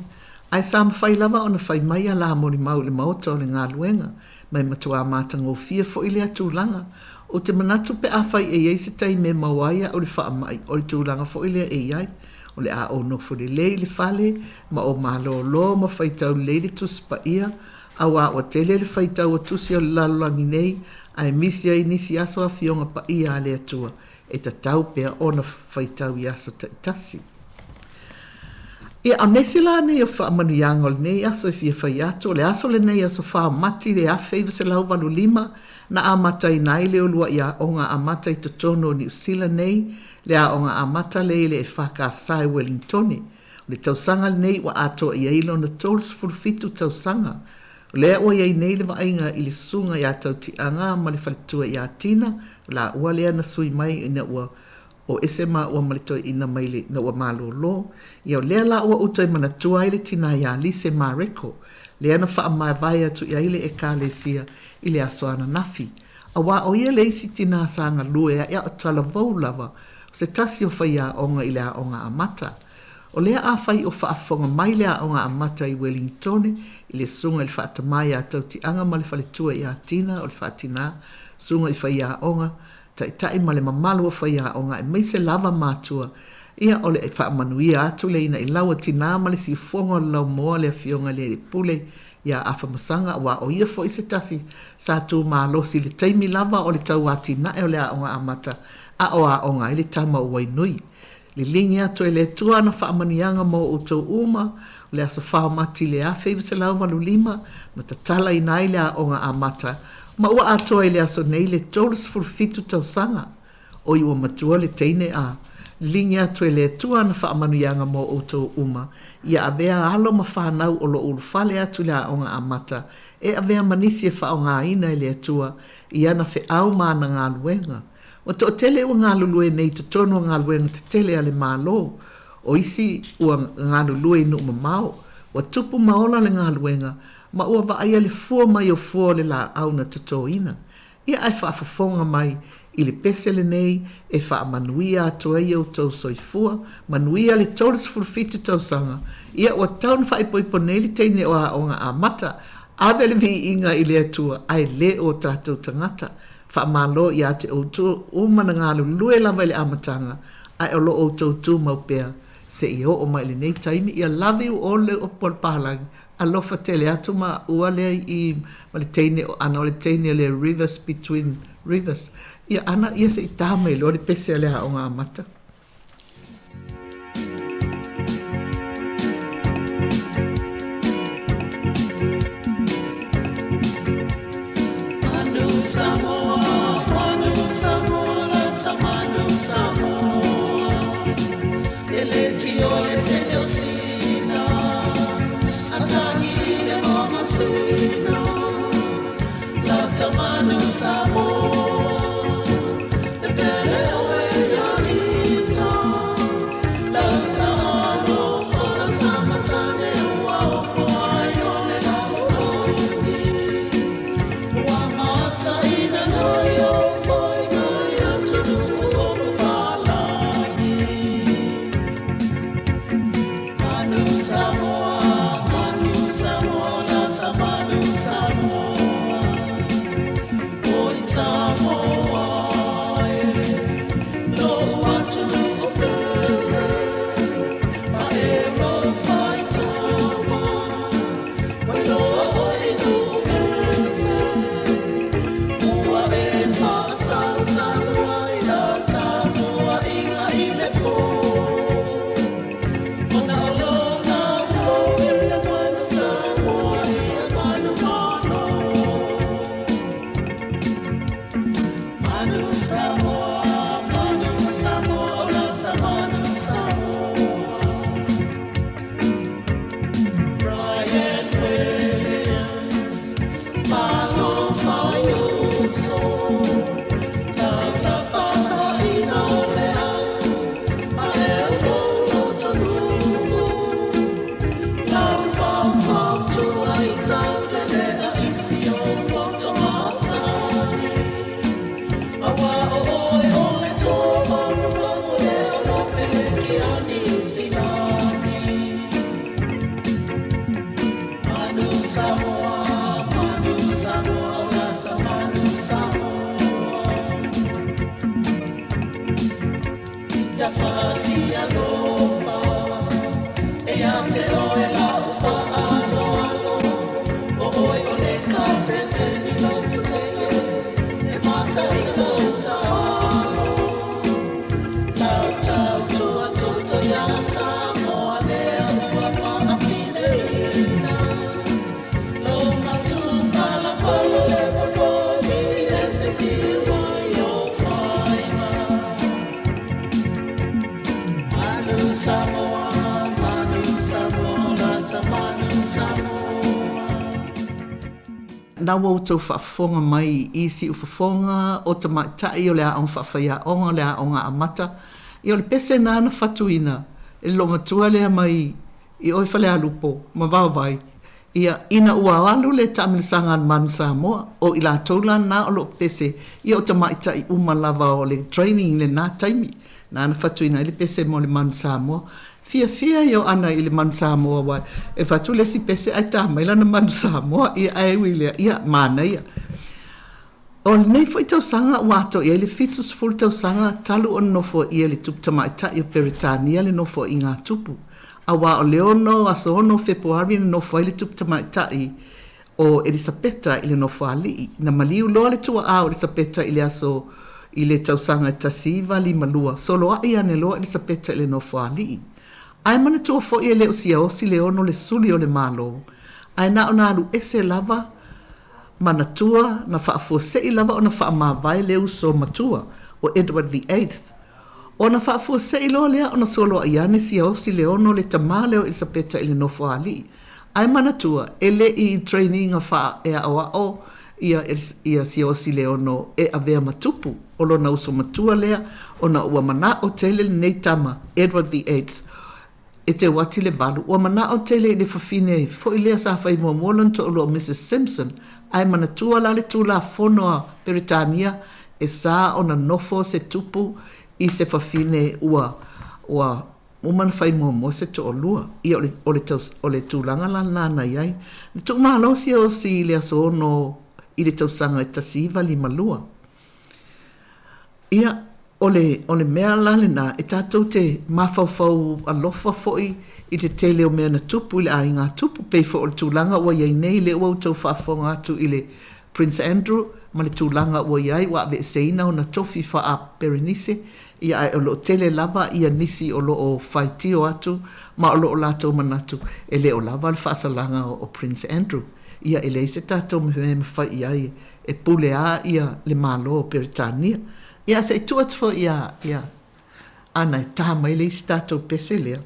Ai sa mwhai lava o na whai mai a la mori mau le maota o le ngā luenga, mai matua mātanga o fia fo i le atūlanga. O te manatu pe awhai e ei se tai me mawaia o le wha mai, o le tūlanga fo i le e ai. O le a o no fo le lei le whale, ma o malo lo ma whai tau lei le tuspa ia, awa o tele le whaitau o tusi o lalulangi nei, ai misi ai nisi aso a fionga pa ia le atua, e ta tau pea ona whaitau i aso ta itasi. Ia a mesila nei o wha manuianga le nei aso e fia whai ato, le aso le nei aso wha mati le a feiva se lau walu lima, na a matai nai le olua ia onga a matai to tono ni usila nei, le a onga a mata le e whaka sai Wellingtoni, le tausanga le nei wa ato i eilo na tolus fulfitu tausanga, lea ua iai nei le vainga i le sunga ia tau ti anga ma le whalitua ia tina, la ua lea na sui mai ina ua o ese ma ua malitoa ina mai le na ua malo lo. Ia lea la ua utoi manatua i le tina ia lise ma reko, lea na wha mai vai atu ia ile e ka le sia i le asoana nafi. A wa o ia le isi tina sanga lue ia o tala vau lava, se tasi o whaia onga i lea onga a mata. O lea a whai o whaafonga mai lea onga a mata i Wellingtone, i le sunga i le whaatamai a tauti anga ma le whaletua i a tina o le whaatina, sunga i whai a onga, tai ma le mamalu o whai a onga, e meise lava mātua, ia o le e whaamanuia atu le ina i laua tina ma le si fonga lau moa le fionga le le pule, ia afa masanga wa o ia fo i se tasi, sa tu ma losi le taimi lava o le tau a tina e o le a onga a mata, a o a onga i le tama o wainui. Le lingi ato e le tua na whaamanianga mo o tau uma, le asa whaamati le a whaiva se lau walu lima, ma ta tala i nai le a onga a mata, ma ua ato e le aso nei le tolus fulfitu tau sanga, o iwa matua le teine a. Lingi ato e le tua na whaamanianga mo o tau uma, ia avea alo ma whanau o lo ulufale atu le a onga a mata, e avea manisi e whaonga ina e le tua, i ana whe au maana ngā luenga. O to tele o ngā lulue nei to tono ngā lue te tele ale mālo. O isi ua ngā lulue inu mamao. Wa tupu maola le ngā luenga. Ma ua wa aia le fua mai o fua le la auna to to ina. Ia ai whaafafonga mai i le pesele nei e wha manuia ato ai au tau soifua. Manuia le tauris fulfitu tau sanga. Ia ua taun whaipoipo nei le teine o a onga a mata. Awe le vi inga i le atua ai le o tātou tangata. Whaamalo i ate o tū umana ngālu lue lava le amatanga ai o lo o tū maupea se i o mai le nei taimi i a lavi o le o polpahalangi a lofa tele atu ma ua le i ma le teine ana o le teine le rivers between rivers i ana i se i tāma i lo le pese le a o ngā amata. Samoa, the better way you're na wau tau whaafonga mai i si ufafonga o ta maitai o lea on whaafaya onga lea onga amata i o le pese nana whatuina e lo matua lea mai i oi whale alupo ma vavai ia ina ua alu le taamilisanga man Samoa o ila taula na o lo pese i o ta maitai umalava o le training le na taimi nana whatuina i le pese mo le man Samoa fia yo ana ile man Samoa wa e fatu le si pese ai ta mai lana man Samoa i ai wile ia mana ia o nei foi tau sanga wato ia le fitus full tau sanga talu on no fo ia le tup tama ita i Peritania le no fo inga tupu awa o leono aso no Februari no fo le tup tama ita i o Elisabetta ile no fo ali na maliu lo le tua a Elisabetta ile aso ile tau sanga tasiva li malua solo a ia ne lo Elisabetta ile no fo ali ai mana tua fo ia le usia o si leono le suli o le malo ai na ona alu ese lava mana tua na whaafo sei lava o na wha mawai leu so matua o Edward VIII o na whaafo sei lo lea o na solo a iane si o si leono le tamale o Elisabetta ili no ali ai mana tua ele i training a wha e awa o ia si o si leono e avea matupu o lo na uso matua lea o na ua mana o tele nei tama Edward VIII e te wati le balu. Ua mana o tele le fafine fo i lea sa fai mua molon to olo Mrs. Simpson ai mana tua la le tula fonoa Peritania e sa o na nofo se tupu i se fafine ua umana fai mua mo se to olua i o le tūlanga la nana iai. Le tuk malo si o si le aso no i le tausanga e tasiva li malua. Ia o le mea lale na e tātou te mawhawhau alofa foi i te tele o mea na tupu i le ainga tupu pei fo o le tūlanga ua iai nei le ua utau whaafonga atu i le Prince Andrew ma le tūlanga ua iai wa ave seina o na tofi wha a Berenice ia ai o lo tele lava ia nisi o lo o whaitio atu ma o lo o lato manatu e le o lava le whaasalanga o Prince Andrew ia e le se tātou me whai iai e pule a ia le malo o Peritania ia se tuat fo ia ana e taha mai le isi tātou pese lea.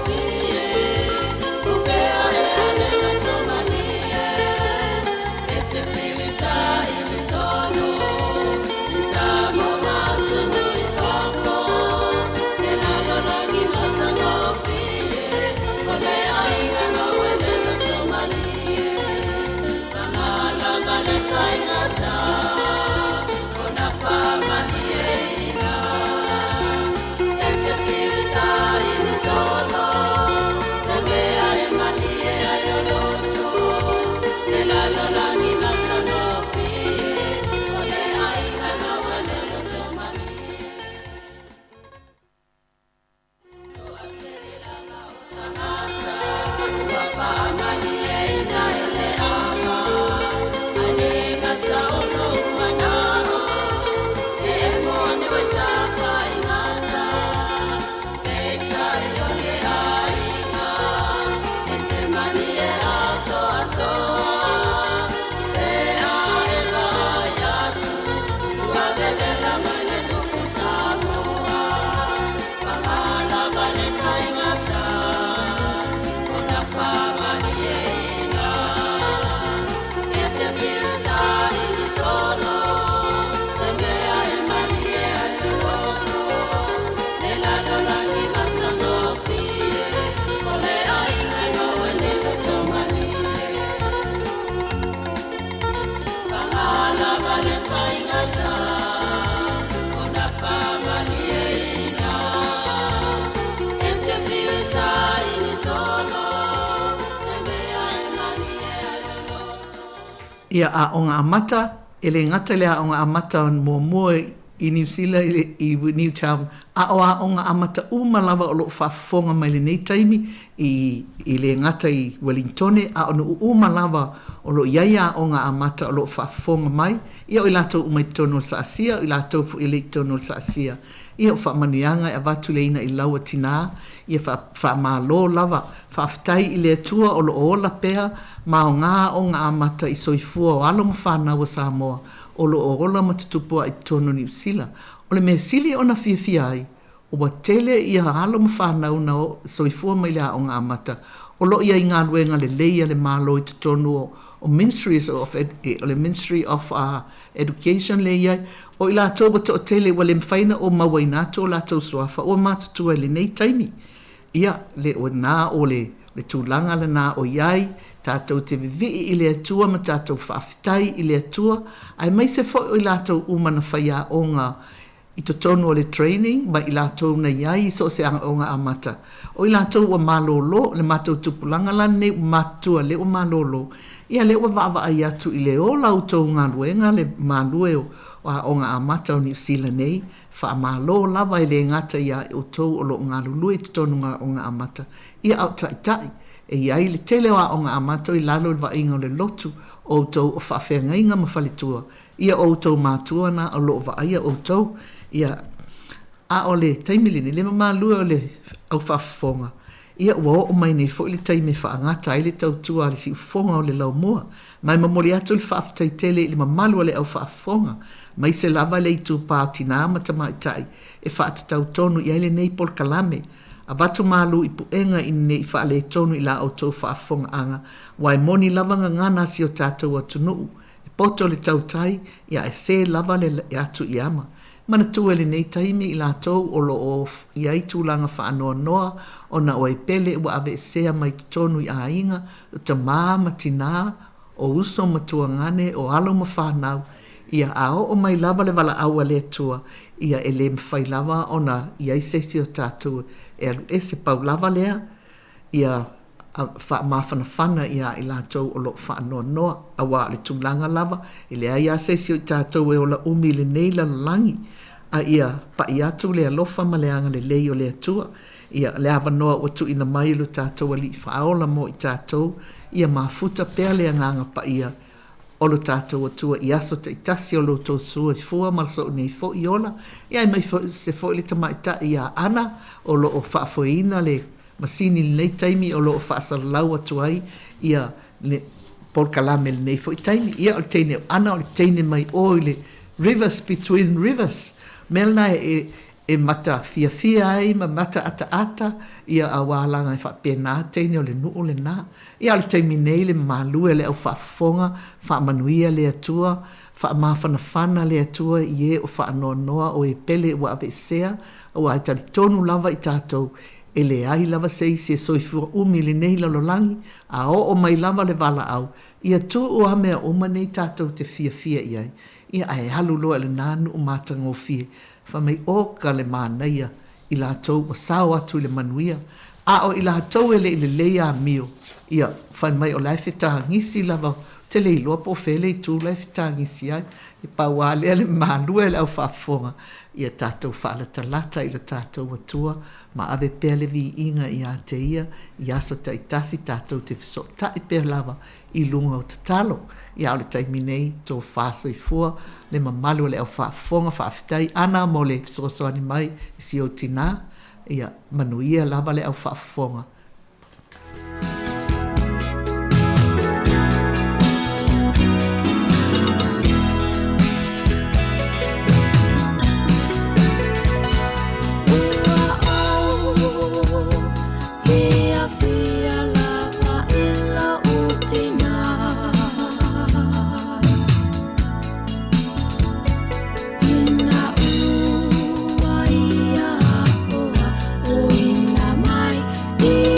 Feel ia a o ngā amata, e le ngata le a o ngā amata mua i New Zealand, i New Town, a o ngā amata umalawa o lo whafonga mai le nei taimi, i le ngata i Wellingtone, a o umalawa o lo iaia o ngā amata o lo whafonga mai, ia o i lato umai tono sa asia, i lato fu i le tono sa asia, ia o whaamanuanga e watu leina i laua tina, ia whaamalo lava, whaafitai i le atua o lo ola pea, ma o ngā amata i soifua o alo mwhanau o Samoa, o lo ola matutupua i tono New Zealand. O le mea sili o na fia ai, o wa tele i ha alo mwhanau na o soifua mai lea o ngā amata, o lo ia i ngā luenga le leia le malo i tono o Ministries of le Ministry of Education le ia, o i la tōba to tele wa le mwhaina o mawainato la tau suafa, o matutua le nei taimi. Ia, le o nā o le tūlanga le nā o iai, tātou te vivi i le atua, ma tātou whaafitai i le atua, ai mai se fo i lātou umana whaia o ngā i to tono le training, ma i lātou na iai so se anga o ngā amata. O i lātou wa malolo, le mātou tupulanga lan ne matua le o malolo, ia le o vava ai atu i le o lautou ngā luenga, le malue o ngā amata o New Zealand nei, wha malo lava i le ngata ia o tau o lo ngā lulue te tonu o ngā amata. Ia au tai, e iai le tele wa o ngā amata i lalo i vainga o le lotu o tau o whawhenga inga mawhalitua. Ia o tau mātua na o lo vaia o tau. Ia a o le taimilini, le mamalua o le au whawhonga. Ia ua o mai nei fo i le taime whaangata i le tau tua le si ufonga o le lau mua. Mai mamoli atu le whaafitai tele i le mamalua le au whawhonga. Mai se lava le itu pātina matama i tai e whaatatau tonu i aile nei pol kalame. A watu malu i puenga i nei whaale tonu i la au tau whaafonga anga. Wai moni lavanga ngana si o tātou atunuu. E poto le tau tai ia e se lava le atu i ama. Mana tu ele nei taimi i la tau o lo o i aitu langa whaanoa noa o na o e pele ua ave sea mai tonu i a inga o ta maa tina o uso matua ngane o alo ma whanau. Ia ao o mai lava le wala aua le atua, ia e le mwhai lava o na ia i sesi o tātou e alu e se pau lava lea, ia wha mawhanawhana ia i lātou o lo whaanoa noa, awa le tumlanga lava, i lea ia sesi o tātou e o la umi le nei la langi, a ia pa i atu le alofa ma le anga le lei o le atua, ia le awa noa o tu ina mai lo tātou ali whaola mo i tātou, ia mafuta pea le anganga pa ia, o lo tātou atua i aso te itasi o lo tō sua i fua malaso nei fo i ola. Ia mai se fo i le tamaita i a ana o lo o whaafoina le masini nei taimi o lo o whaasalau atu ai ia le Paul Kalame le nei fo i taimi. Ia o le teine ana o le teine mai o i le rivers between rivers. Melna e mata fia ai ma mata ata ia a wālanga e whapena teine o le nuu le nā. Ia le taimi nei le malue le au whaafonga, whaamanuia le atua, whaamawhanawhana le atua i e o whaanoa noa o e pele ua ave sea, o ai tali tonu lava i tātou e le ai lava seisi e soifua umi le nei lalolangi, a o mai lava le wala au, ia tu o amea uma nei tātou te fia i ai, ia ai halu loa le nānu o mātanga o fie, whamei oka le mānaia i lātou o sao atu le manuia, a o i lātou e le leia mio, ia whai mai o lai whetangisi lava, te lei loa po whele i tū lai whetangisi ai, i paualea le mālua le au whaafonga, ia tātou whaala talata i le tātou atua, ma ave pēr le vi inga i a te ia, i aso ta i tasi tātou te whiso ta i pēr lava i lunga o te talo, ia o le taimi nei tō whāso i fua, le mamalu le au whaafonga whaafitai, ana mo le whisosoani mai i si o tina, ia manuia lava le au whaafonga. Yeah.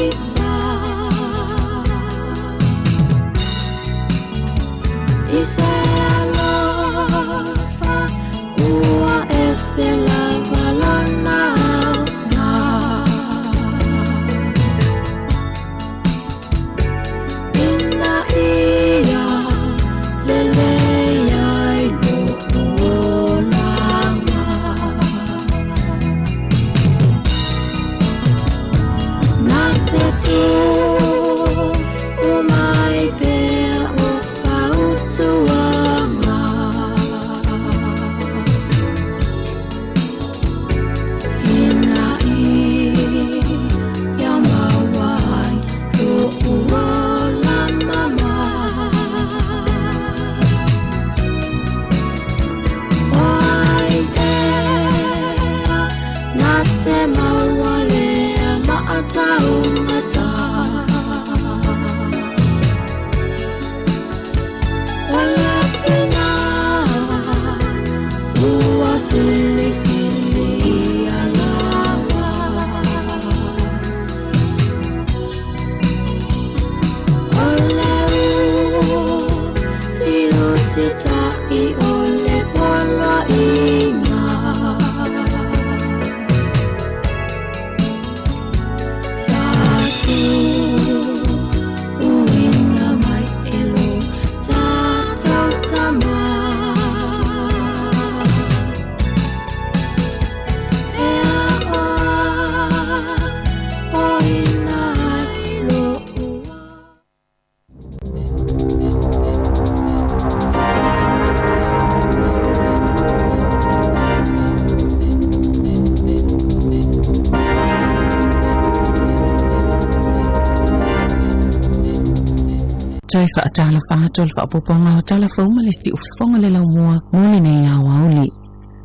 Tai whaatala whaatol whaapoponga o tala whauma le si ufonga le lau mua mole nei a wauli.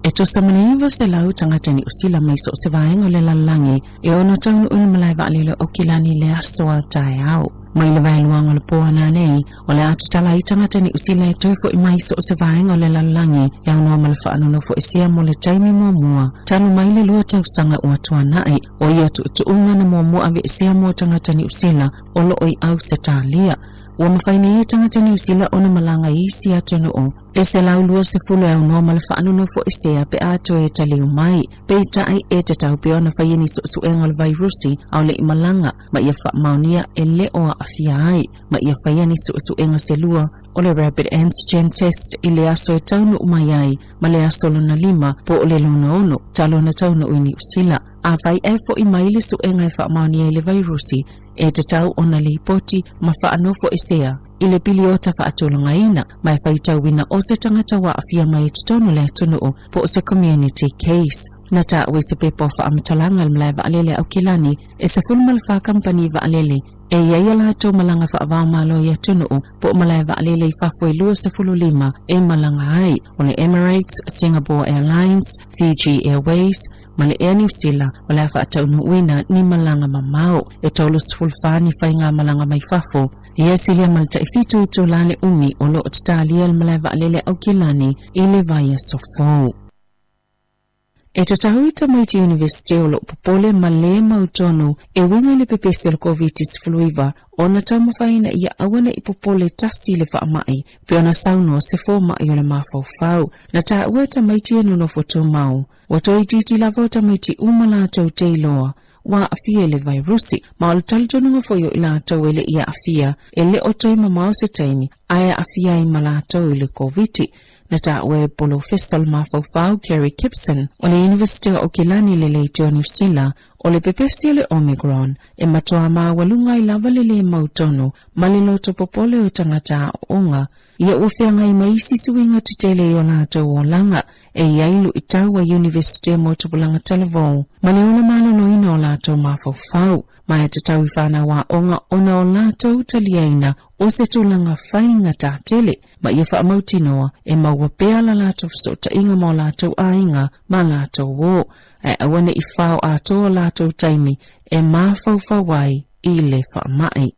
E to samaniwa se lau tangata ni usila mai so se vaenga le lalangi e ono taunu malai waalilo o kilani le asoa tai au. Mai le vai luanga le poa na nei o le atatala I tangata ni usila e toifo I mai so se vaenga le lalangi e ono male whaanono fo isia mo le taimi mua tanu mai le lua tau sanga ua tua nai o ia tuunga na mua ave isia mo tangata ni usila o lo oi au se talia. Wa mawhaine ia tangata ni usila ona malanga isi atonu o. E se lau lua se fulu au noa male whaanono fo isea pe ato e taliu mai. Pe tai e te tau pe ona whaieni so enga le vairusi au le imalanga ma ia wha maunia e le oa afia ai. Ma ia whaieni so enga se lua o le rapid antigen test I le aso e taunu umayai ma le aso lona 5 po o le luna ono talo na taunu uini usila. A vai e fo I mai le so enga e wha maunia I le vairusi e te tau ona li poti ma whaanofo esea I le piliota whaatolonga ina mai whaitau wina o se tangata wa afia mai te tono le atunu o po o se community case. Na ta ue se pepo whaamatalanga mlai waalele au kilani e se fulmal wha company waalele e iaia lato malanga whaavao malo I atunu o po malai waalele I whafoi lua se fulu 5 e malanga ai o le Emirates, Singapore Airlines, Fiji Airways, ma le Air New Zealand o le whaataunu uina ni malanga mamao e tolu sfulfani whainga malanga mai whafo. Ia silia malta I fitu I tō lale umi o lo o tatalia al malai waalele au kilani I le vaia sofou. E te tahuita Maiti University o lo popole ma le mautonu e winga le pepesi al COVID-19 ona taumawhaina ia awana I popole tasi le whaamai pe ona sauno se fōmai o le mawhauwhau na ta ueta Maiti anuno foto mau. Wato I titi lava ta Maiti umalato te loa wa afia le vairusi ma o le talitonunga foio I lato ele ia afia e le otoi mamao se taimi aya afia I malato I le COVID. Na ta ue polo fesal mawhauwhau Kerry Gibson o le University o Kilani le leitio New Zealand o le pepesi le Omicron e matoa mawalunga I lava le mautono ma le loto popole o tangata o onga ia uwhia I maisi suinga tutele o lato o langa e iailu I tau a University mo tupulanga talavo ma le ona malolo ina o lato mawhauwhau ma e te tau I whana wa onga ona o lato taliaina o se tulanga whainga ta tele ma ia wha mautinoa e maua pea la lato so ta inga mo lato ainga ma lato wo e awane I whao ato lato taimi e mawhauwhawai I le wha mai.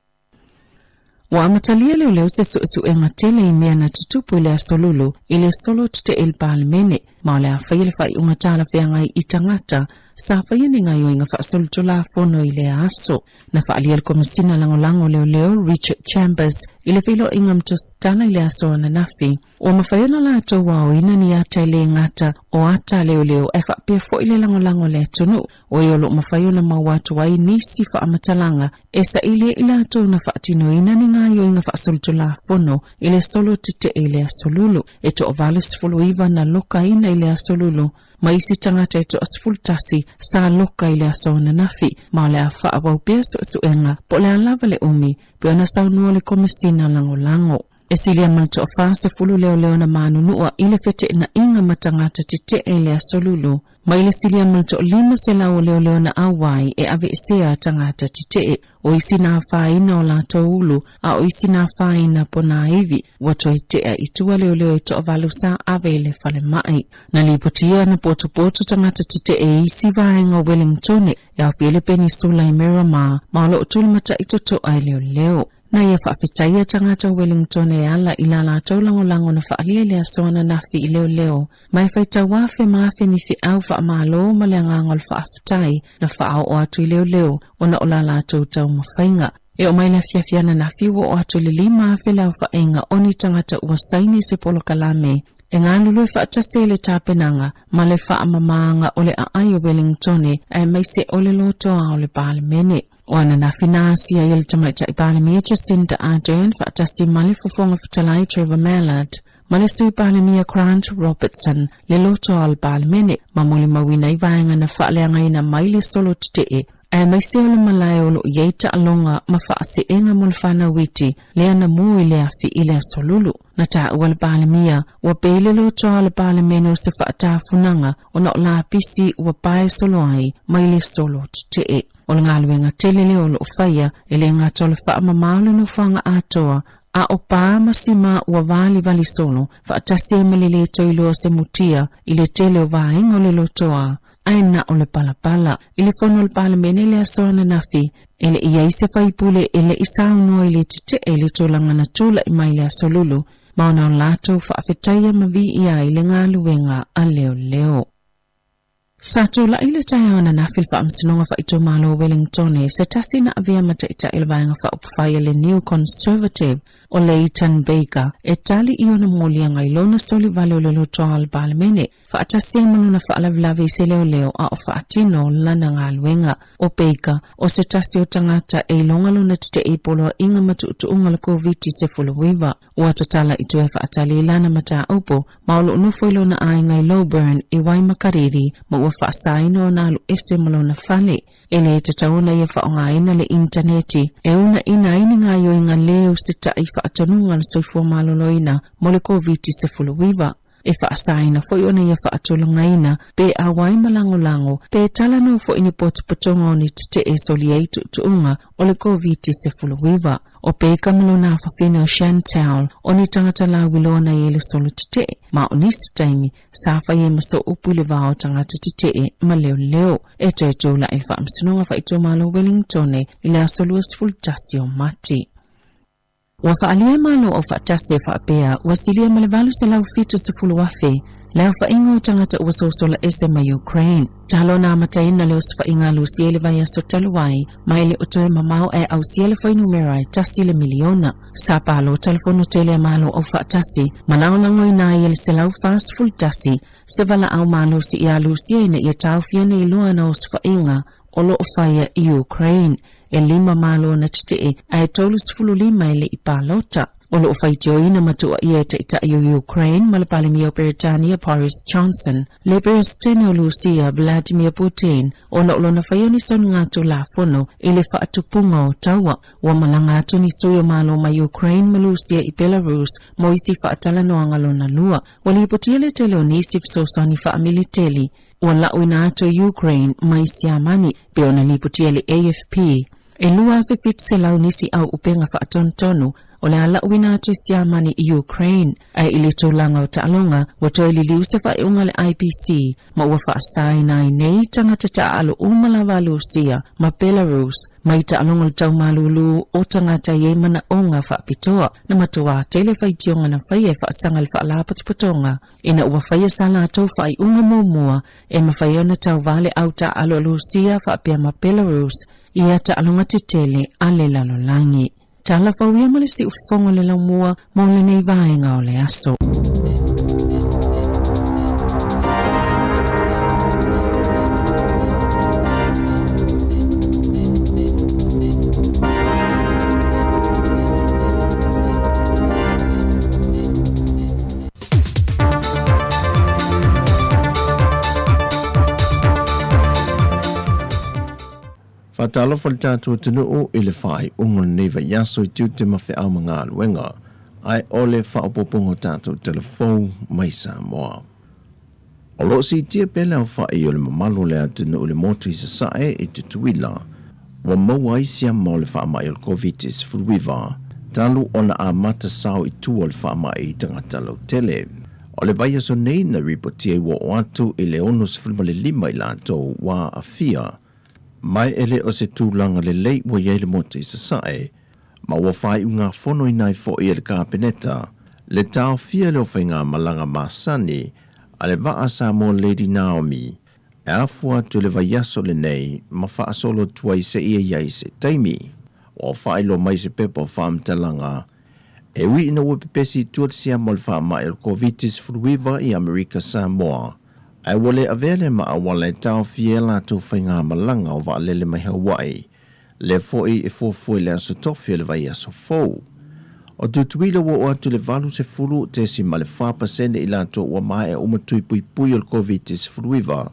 Wa amatalia leo se enga tele I mea na tutupu le asolulu I le solo te il palimene ma le a whaile whai ungatala whiangai I tangata sa whaiene ngai o inga whaasolutu la fono I le aso. Na whaalia le komisina lango leo Richard Chambers I le whilo inga mtostana I le aso ana nafi. O mawhaiona la ato wao ina ni ata le ngata o ata leo e whaapia fo I le lango le atunu. O iolo mawhaiona mawatu wai nisi wha amatalanga e sa ilia I la ato na whaatino ina ni ngai o inga whaasolutu la fono I le solo tite I le asolulu. E to o valis fuluiva na loka ina I le asolulu. Ma isi tangata eto asfultasi sa loka I le asona nafi ma le a whaabau pia suenga po le alava le umi pe ona saunua le komisina lango. E silia malto o whaase fulu leo na manunua I le fete na inga matangata tite e le asolulu. Ma ile silia malto o 5 se lau leo na awai e ave isea tangata tite o isi na whaina o lato ulu a o isi na whaina po na iwi wato itea itua leo to avalusa ave le fale mai. Na lipotia na poto tangata tite e isi vaenga Wellington e a Filipini sula I Miramar ma lo utulmata itoto ai leo. Na ia whaafitaia tangata Wellington e ala I la lato lango na whaalia le asona nafi I leo. Mai whaita wafe maafe ni fi au wha malo ma le angangol whaafitai na whaao o atu I leo o na o la lato tau mawhainga. E o mai la fiafiana nafi o atu le 5 maafe lau whaenga o ni tangata ua saini se polo kalame. E ngā lulu e whaatase le tāpenanga ma le whaamamaanga o le aai o Wellington e mai se o le loto a o le palemene. O ana na finasia I le tamaita I palemia Jacinda Ardern whaatasi ma le fofonga whatalai Trevor Mallard. Ma le sui palemia Grant Robertson le loto a le palemene ma mole mawina I vaenga na whaaleanga ina mai le solo tite e mai se o le malai o lo yeita alonga ma whaase enga mo le whana witi le ana mui le afi I le asolulu. Na ta ua le palemia ua pele loto a le palemene o se whaatafunanga o na o la pisi ua pae solo ai mai le solo tite. O le ngā luenga tele leo lo whaia e le ngā tole wha mamalo no whanga atoa a o pā masima ua vali solo faatasi ma le le toilo se mutia i le tele o vaenga o le lotoa aina o le palapala i le fono le palemene le asoana nafi ele ia ise paipule ele isaunoa i le tete e le tolanga na tula i mai le asolulu maona o lato faafetaia ma vi ia i le ngaluenga a leo. Sato la ile tayana na filpa amsinonga fa ito malo Wellington se tasi na avia mata ita ilvaenga fa upufaya le New Conservative o Leighton Baker e tali iyo na molia ngailona soli vale o le lotoa al balemene fa atasi manuna fa alavlavi se leo a o fa atino lana ngaluenga o Baker o se tasi o tangata e longa luna tite e polo inga matu utuunga la COVID se fuluwiva o atatala ito e fa atali lana mata upo maolo unufo ilona ai ngailoburn i wai makariri ma ua fa asaino na alu ese malona fale ele tatauna ia fa ongaina le interneti e una ina ini ngayo inga leo sita i fa atanunga le soifua maloloina mo le COVID se fuluwiva e fa asaina fo iona ia fa atulungaina pe awai malango pe talano fo ini potupatonga o ni tite e solieitu tuunga o le COVID se fuluwiva o pe kamalona fa fina o Chantal o ni tangata la wilona i le solo tite ma o nisi taimi sa fa ye maso upu le vao tangata tite e ma leo e to la e fa amsinonga fa ito malo Wellington i le asolu sfultasio mati. Wafa alia malo o fatase fa apea wasilia malevalu se lau fitu se fulu wafe leo fa inga utangata uwasosola ese ma Ukraine. Talo na mataina leo sifa inga lusiele vaya sotaluwai maile utoe mamao e au siele fa inumerai tasi le miliona. Sapalo telefono tele malo o fatasi malao lango ina yele se lau fast full tasi se vala au malo si ia lusiene ia tau fiane ilua na usifa inga o lo ofaya i Ukraine. E 5 malo na tite ai tolu 15 ile ipalota o lo faitio ina matua ia ita i Ukraine malapalimi o Britania Boris Johnson le Bresteno Lucia Vladimir Putin o lo na fayoni son ngatu la fono ile fa atupunga o tawa wa malanga atu ni suyo malo ma Ukraine malusia i Belarus moisi fa atalano angalo na lua wali putiele telonisi sosani fa militeli wala uinato Ukraine maisiamani peona liputiele AFP e lua fefit se launisi au upenga fa atontonu o le ala uinato siamani i Ukraine ai ili tolanga o taalonga wato ili liuse fa iunga le IPC ma ua fa asai nai nei tangata taalo umalava Lucia ma Belarus ma i taalonga le tau malulu o tangata yemana onga fa pitoa na matua tele fa itionga na faye fa asanga le fa alapatupatonga ina ua faye sala atou fa iunga momua e mafayona tau vale au taalo Lucia fa apia ma Belarus ia taalonga titele ale lalolangi. Tala fawia malisi ufongo le laumua mo le nei vaenga o le aso. Fatalo faltatu tunu ile fai ungon neva yaso tu te mafe au mga luenga ai ole fa opopongo tatu telefon mai Samoa. Olo si tia pele au fa i ole mamalu le atunu ule motu isa sae e tutuila wa maua isia mo le fa mai el COVID-19 furuiva talu ona a mata sao i tu ole fa mai tangata lau tele. Ole vaya so nei na ripotie wa watu ile onus fulmale lima ilanto wa afia mai ele o se tūlanga le lei wa yeile mote i sasae, ma wa fai unga fono inai fo i le kāpeneta, le tau fia leo whainga malanga masani, a le vaa sa mo Lady Naomi, e afua tu le vaiaso le nei, ma faa solo tuai se ia iai se taimi, wa fai lo mai se pepa o whaam talanga, e wi ina ua pepesi tuat sia mo le wha ma el COVID-19 furuiva i Amerika Samoa, ai wale avele ma awale tau fiela tu whainga malanga o wa lele mai Hawaii, le foi e fofoi le aso tofi le vai aso fou. O tutuila wa atu le valu se fulu te si ma le 4% ilanto wa mai e umatui pui pui o COVID-19 furuiva.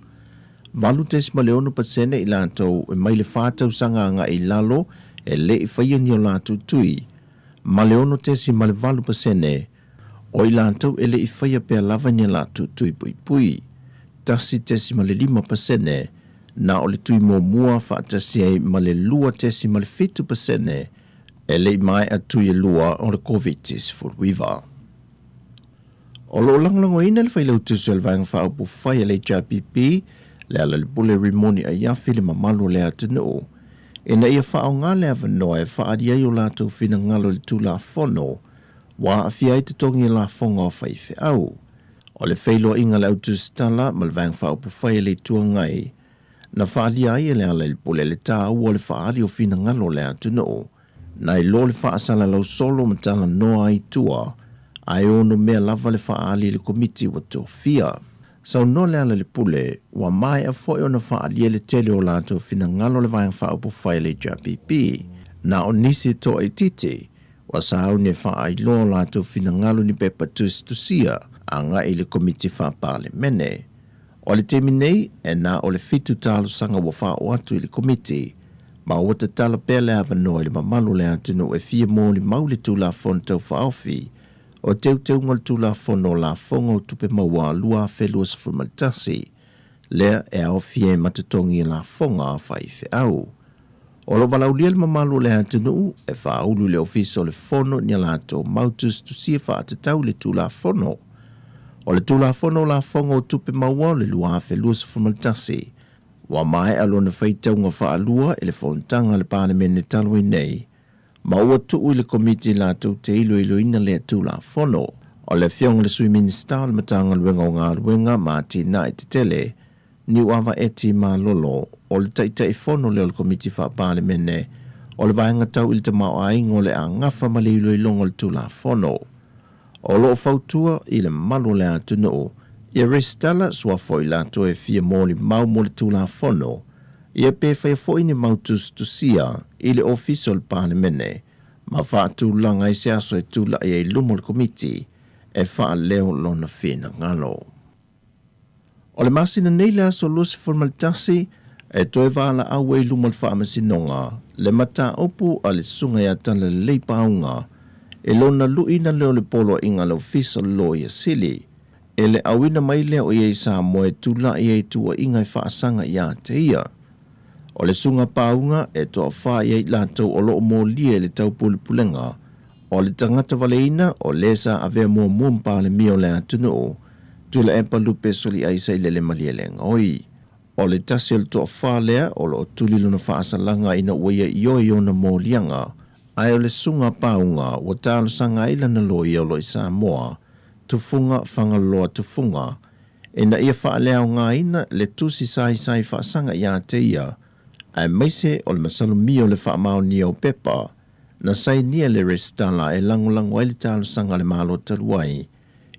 Valu te si ma le 1% ilanto e mai le whātau sanga nga i lalo e le i whaia ni o latu tui. Ma le 1 te si ma le 2% o ilanto e le i whaia pia lava ni latu tui pui pui. Tasi tesi ma le 5% na o le tui mo mua whaatasi ai ma le lua tesi ma le 5% e lei mai atu i lua o le COVID-19 fulwiva. O lo langlango ina le whailau tusu le vanga wha upu whai le JPP, le ala le bule rimoni a iafi le mamalu le atunu. Ina ia wha o ngā le avanoa e wha adia i o lātou whina ngalo le tūla whono, wa a fia i te tongi la whonga o whai whi au. O le whailo inga le autu stala ma le vanga wha upu whai le tua ngai, na wha adia i le ala le bule le tā ua le wha ali o whina ngalo le atunu. Na i lo le wha asala lau solo ma tala noa i tua, ai ono mea lava le whaali le komiti wa tō fia. Sau no le ala le pule, wa mai a foi ona whaali le tele o lato fina ngalo le vayang whaupo whai le JPP. Na o nisi tō e tite, wa sahau ne whaai lo lato fina ngalo ni pepa tusia, a nga i le komiti whapale mene. O le temi nei, e na o le fitu talo sanga wa whao atu i le komiti, ma o te tala pele avanoa i le mamalu le atunu e fia mō li maule tu la fontau whaofi, o teu ngal tu la fono la fongo tupe maua lua felus fumaltasi, lea e au fie matatongi la fonga fai fe au. O lo walau lia le mamalu le atunu e whaulu le ofiso le fono ni alato mautus tu sia wha atatau le tu la fono. O le tu la fono la fongo tupe maua le lua felus fumaltasi, wa mai alona whaitau ngā wha alua e le fontanga le parlemene talui nei, ma ua tuu le komiti la tau te ilo ina le atu la fono. O le fiong le sui minister le matanga luenga o ngā luenga ma tina e te tele, ni uawa eti ma lolo, o le taita e fono leo le komiti wha parlemene, o le vaenga tau il te mao aingo le a ngafa ma le ilo le tu la fono. O lo fautua i le malu le atu no, ia restala sua foi la to e fia moli mau mo le tu la fono, ia pe fai foi ni mautus tu sia i le official parlemene, ma fa tu langa i se aso e tu la i lumo le komiti, e fa leo lona fina ngalo. O le masina nei le aso lusi formaltasi, e toe vala awe i lumo le fa amasinonga, le mata opu a le sunga ia tala le leipaunga, e lona luina leo le polo inga le official law ia sili, e le awina mai leo ia i Samoa e tula ia i tua inga i whaasanga ia te ia. O le sunga paunga e toa wha ia i latou o loo mō lia le tau pulipulenga, o le tangata waleina o lesa avea mua mumpa le mio le atunu, tula e palupe soli aisa i le malia le ngoi. O le tasi le toa wha lea o lo tuliluna whaasalanga ina uia i ona mō lianga, ai o le sunga paunga o talo sanga ila na loi o lo i Samoa, tufunga whangaloa tufunga, e na ia whaalea o ngā ina le tusi sai whaasanga ia te ia, ai maise o le masalo mio le whaamao ni au pepa, na sai nia le restala e langolango ai le talo sanga le malo taluai,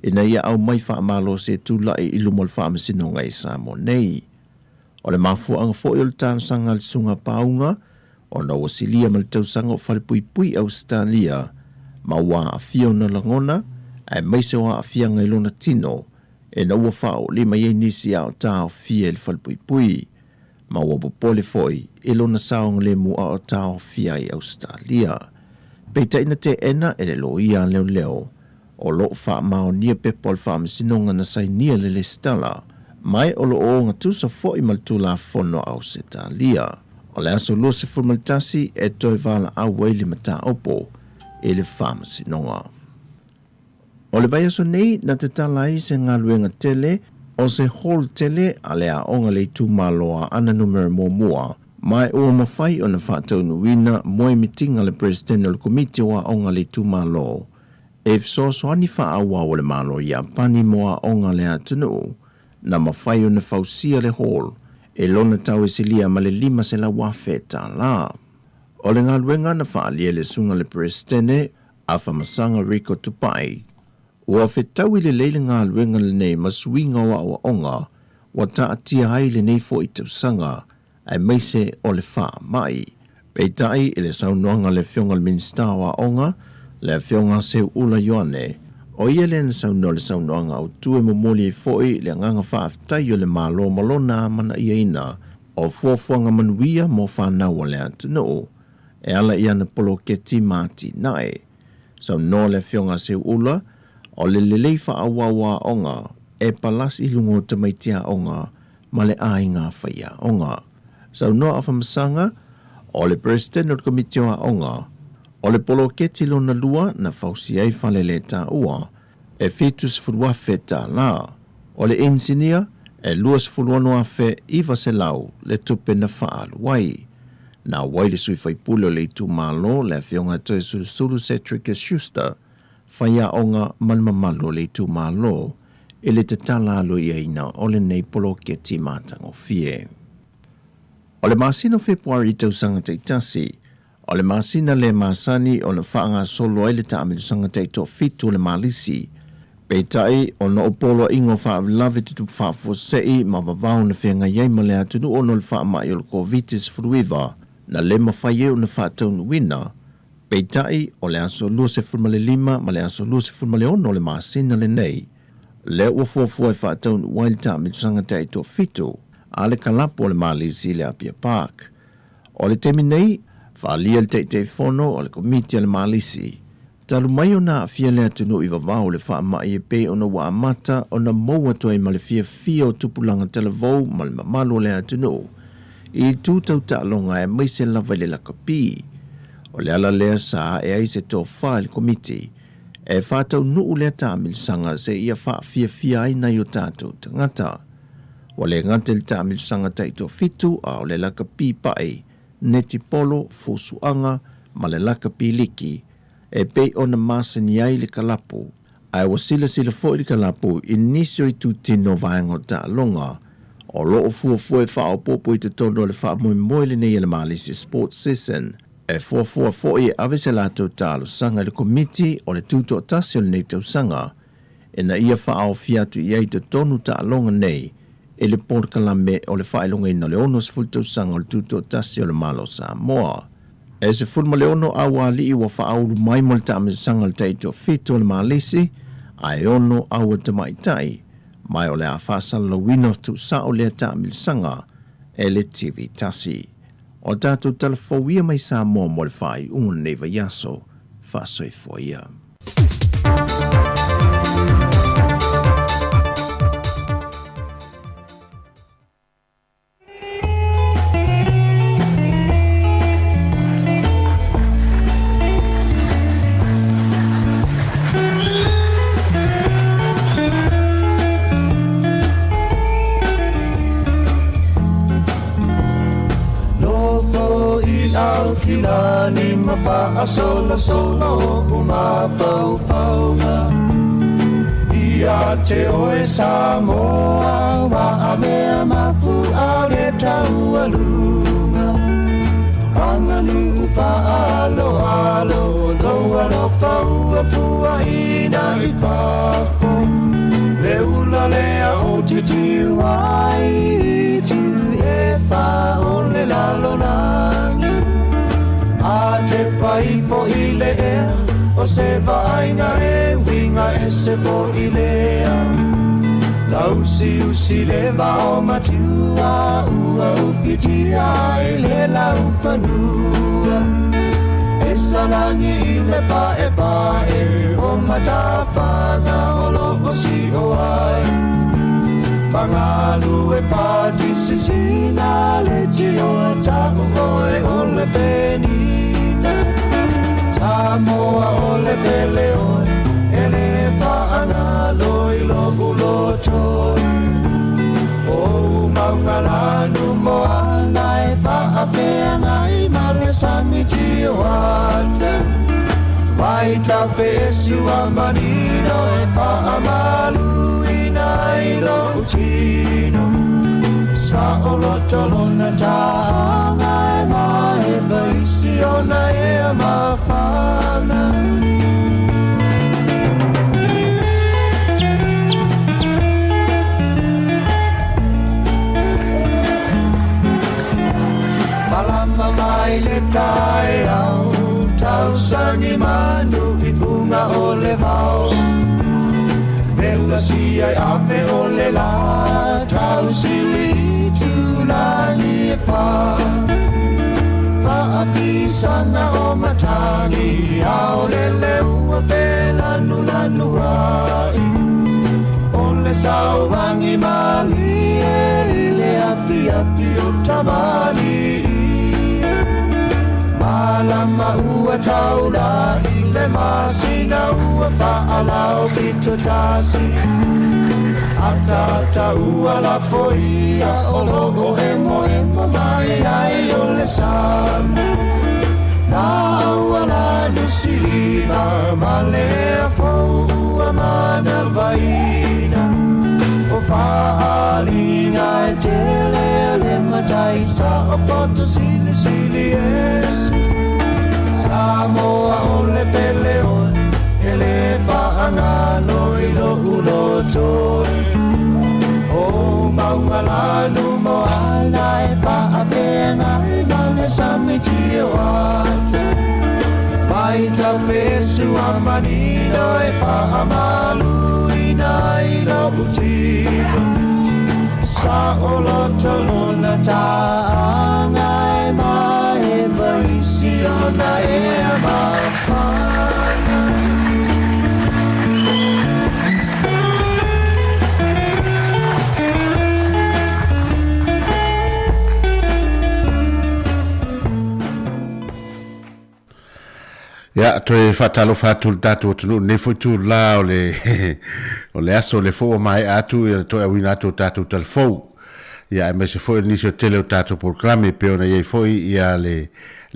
e na ia au mai whaamalo se tula e ilumo le whaamasino ngai Samoa nei. O le mafu anga fo i le talo sanga le sunga paunga, o na wasilia ma le tausanga o whalepui Australia, ma wā a fiona langona, ai maise wā a fianga i lona tino, e na ua whao lima iei nisi au tau fia le whalepui, ma ua popole foi, e lona saong le mua o tau fia i Australia. Peita ina te ena e le loia leo, o lo wha mao nia pepol wha masinonga na sai nia le stala, mai o lo o ngā tusa foi maltula fono au Australia. O le aso lose formaltasi e toi vala au weili mata opo e le whamasi noa. O le vai aso nei na te talai se ngā luenga tele o se hall tele a le a onga le tu maloa ana numero mua, mai o mawhai o na whātau nuina moe mitinga le president o le komite wa onga le tu malo. E fsoani wha awa o le malo ia pani moa onga le atunu, na mawhai o na whausia le hall, e lona tau e silia ma le lima se la wafeta la. O le ngā luenga na whaalia le sunga le prestene, a whamasanga Rico Tupai. Ua whetau i le leile ngā luenga le nei masuinga wa onga, wa ta atia hai le nei fo i tausanga, ai meise o le wha mai. Pei tai i le saunoanga le fionga le minsta wa onga, le fionga se ula yoane, o ia le saunoanga au tue momoli e foi le nganga whaaftai o le malo malona mana ia ina, o fuafuanga manuia mo whanau o le atunu, e ala ia na polo ke ti mati nae. Sauno le fionga se ula, o le lelei whaawawa onga, e palas i lungo te maitia onga, ma le ainga whaia onga. Sauno a whamasanga, o le president o komitioa onga, O le polo keti lona lua na fausi ai fale le ta ua, e fitus furuafe ta la. O le engineer, e luas fuluano afe iwa se lau le tupe na faalu wai. Na wai le sui fai pule le tu malo le fionga toi sulu Cedric Schuster, faya onga malmamalo le tu malo, e le te tala alo ia ina o le nei polo keti matang o fie. O le masino Februari tau sanga te itasi, o le masina le masani o le whaanga solo ai le taamilu sanga te ito fitu le malisi, peitai o no opolo ingo whaavlawe tutu whaafosei ma wawao na whenga iei ma le atunu o no le whaamai o le COVID-19 furuiva na le mawhai o na whaataunu wina, peitai o le aso lua se fulmale lima ma le aso lua se fulmale ono le masina le nei, le ua fuafua e whaataunu wail taamilu sanga te ito fitu, a le kalapo o le malisi le Apia Park. O le temi nei, whaalia le teitei fono o le komiti le malisi. Talu mai o na fia le atunu i wawao le wha mai e pe o na wa amata o na moua toi ma le fia o tupulanga televou ma le mamalo le atunu. I tūtau ta'alonga e maise lava le lakapi. O le ala lea sa e ai se tō wha le komiti. E whātau nuu le tāmil sanga se ia wha fia ai na o tātou tangata. O le ngate le tāmil sanga taito fitu a o le lakapi pae. Neti polo, fusuanga, ma le lakapi liki, e pei o na masani ai le kalapu. Ai wa sila fo i le kalapu inisio i tu tino vaengo ta longa, o loo fua e whao popo i te tono le wha moi le nei le malisi sports season, e fua i ave se lato talo sanga le komiti o le tuto tasio le nei tau sanga, e na ia whao fiatu i ai te tonu ta longa nei, e le porkalame o le whaelonga ina le ono se fultau sanga o le tuto tasio le malo Samoa. E se fulma le ono awa li i wa whaauru mai mo le taame sanga le teito fito le malisi, a e ono awa te maitai, mai o le a whaasala la wino tu sa o le taame sanga e le TV tasi. O tātou talafauia mai Samoa mo le whai unga neva yaso, whaasoi foia. Kila ni mapa solo umapaupaunga Ia te oe Samoa wa amea mafu aure tau alunga Anganu alo loa faua fua ina I fafo Le ula lea o titi wai tu e fa o le lalonangi A te pai fo I lea, o se vainga e winga e se fo I lea. Lausi le vao matua, ua ufitia I le lau whanua. E salangi I le pae, o matawhana o loko si o ai. Pangalu e pati sisina le tio taku oe o le penina Samoa o le pele oe e le paanga loi loku lotoi O maungalanu moana e paapea ngai male sami tio ate Vai ta fesu a manino e paamalu I lo tino sa olotolo na tanga e mai vaisi ona e mafana Palama mai le tai au tau sangi manu I punga o le mau Bella sia ape o le la Tau sili tu langi e fa Api sanga o matangi Ao le leua pela nulanu ai O le sauwangi mali E le api o tamali Malama ua taula ile masina ua fa'alao pito tasi Ata ua la foia olo emo mai ai ole samu Na ua la nusilina malea fōua mana vaina O whaalinga e tele ale mataisa o poto sili esi Samoa ole pele oi ele whaanga loilo ulo toi O maungalanu mo ala e whaapenga e male samiti e wata Mai tau fesu amanino e whaamalu ina i lopu tiko Sa olo tolona taanga e mai e varisi ona e amawhana Ya, toi fatalo fatul tatu tunu ne futu la ole aso le fo mai atu e toi awina tu tatu telfo. Ya me se foi inisio tele tatu programa pe ona ye foi ia le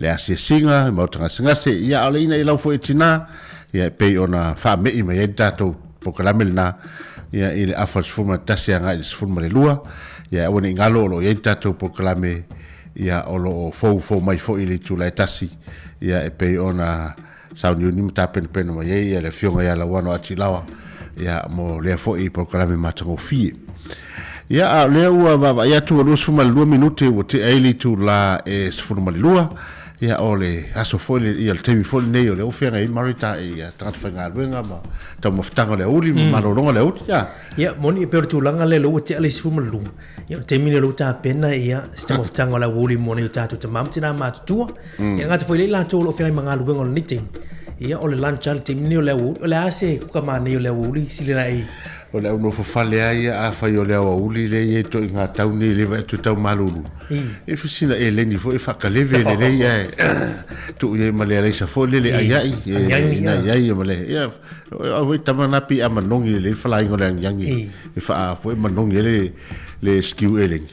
asia singa mo tanga singa se ia ole ina ila foi tina ya pe ona fa me i me tatu programa na ya ile afas fuma tasia nga is fuma le lua ya ona ngalo lo ye tatu programa ya olo fo mai foi ile tu la tasi ya pe ona sau ni ni mta pen ma ye le fionga ya la wano atilawa ya mo le fo I programa matango fi ya le wa ya tu lo suma 2 minute o te aili tu la e sfuma lua ya ole aso fo le ya temi fo ne le o fenga I marita ya transfanga luenga ma ta mo ftanga le uli ma lo ronga le ut ya moni e per tu langa le lo te ali sfuma lu ya temi le luta pena ya sta mo ftanga la uli moni ta tu te mamtina ma tu ya ngata fo le la tu lo fenga manga luenga ni ting ia ole lanchal temi le ole ase ku kama ne le uli silena ai ole uno fo fale ai a fa yo le uli le ye to nga tau ni le va tu tau malulu e fisina e le ni fo e fa ka le vele le ya tu ye male le sa fo le ai ai male ya o voi tamana pi a manongi le fa ngole yangi e fa fo manongi le skiu ele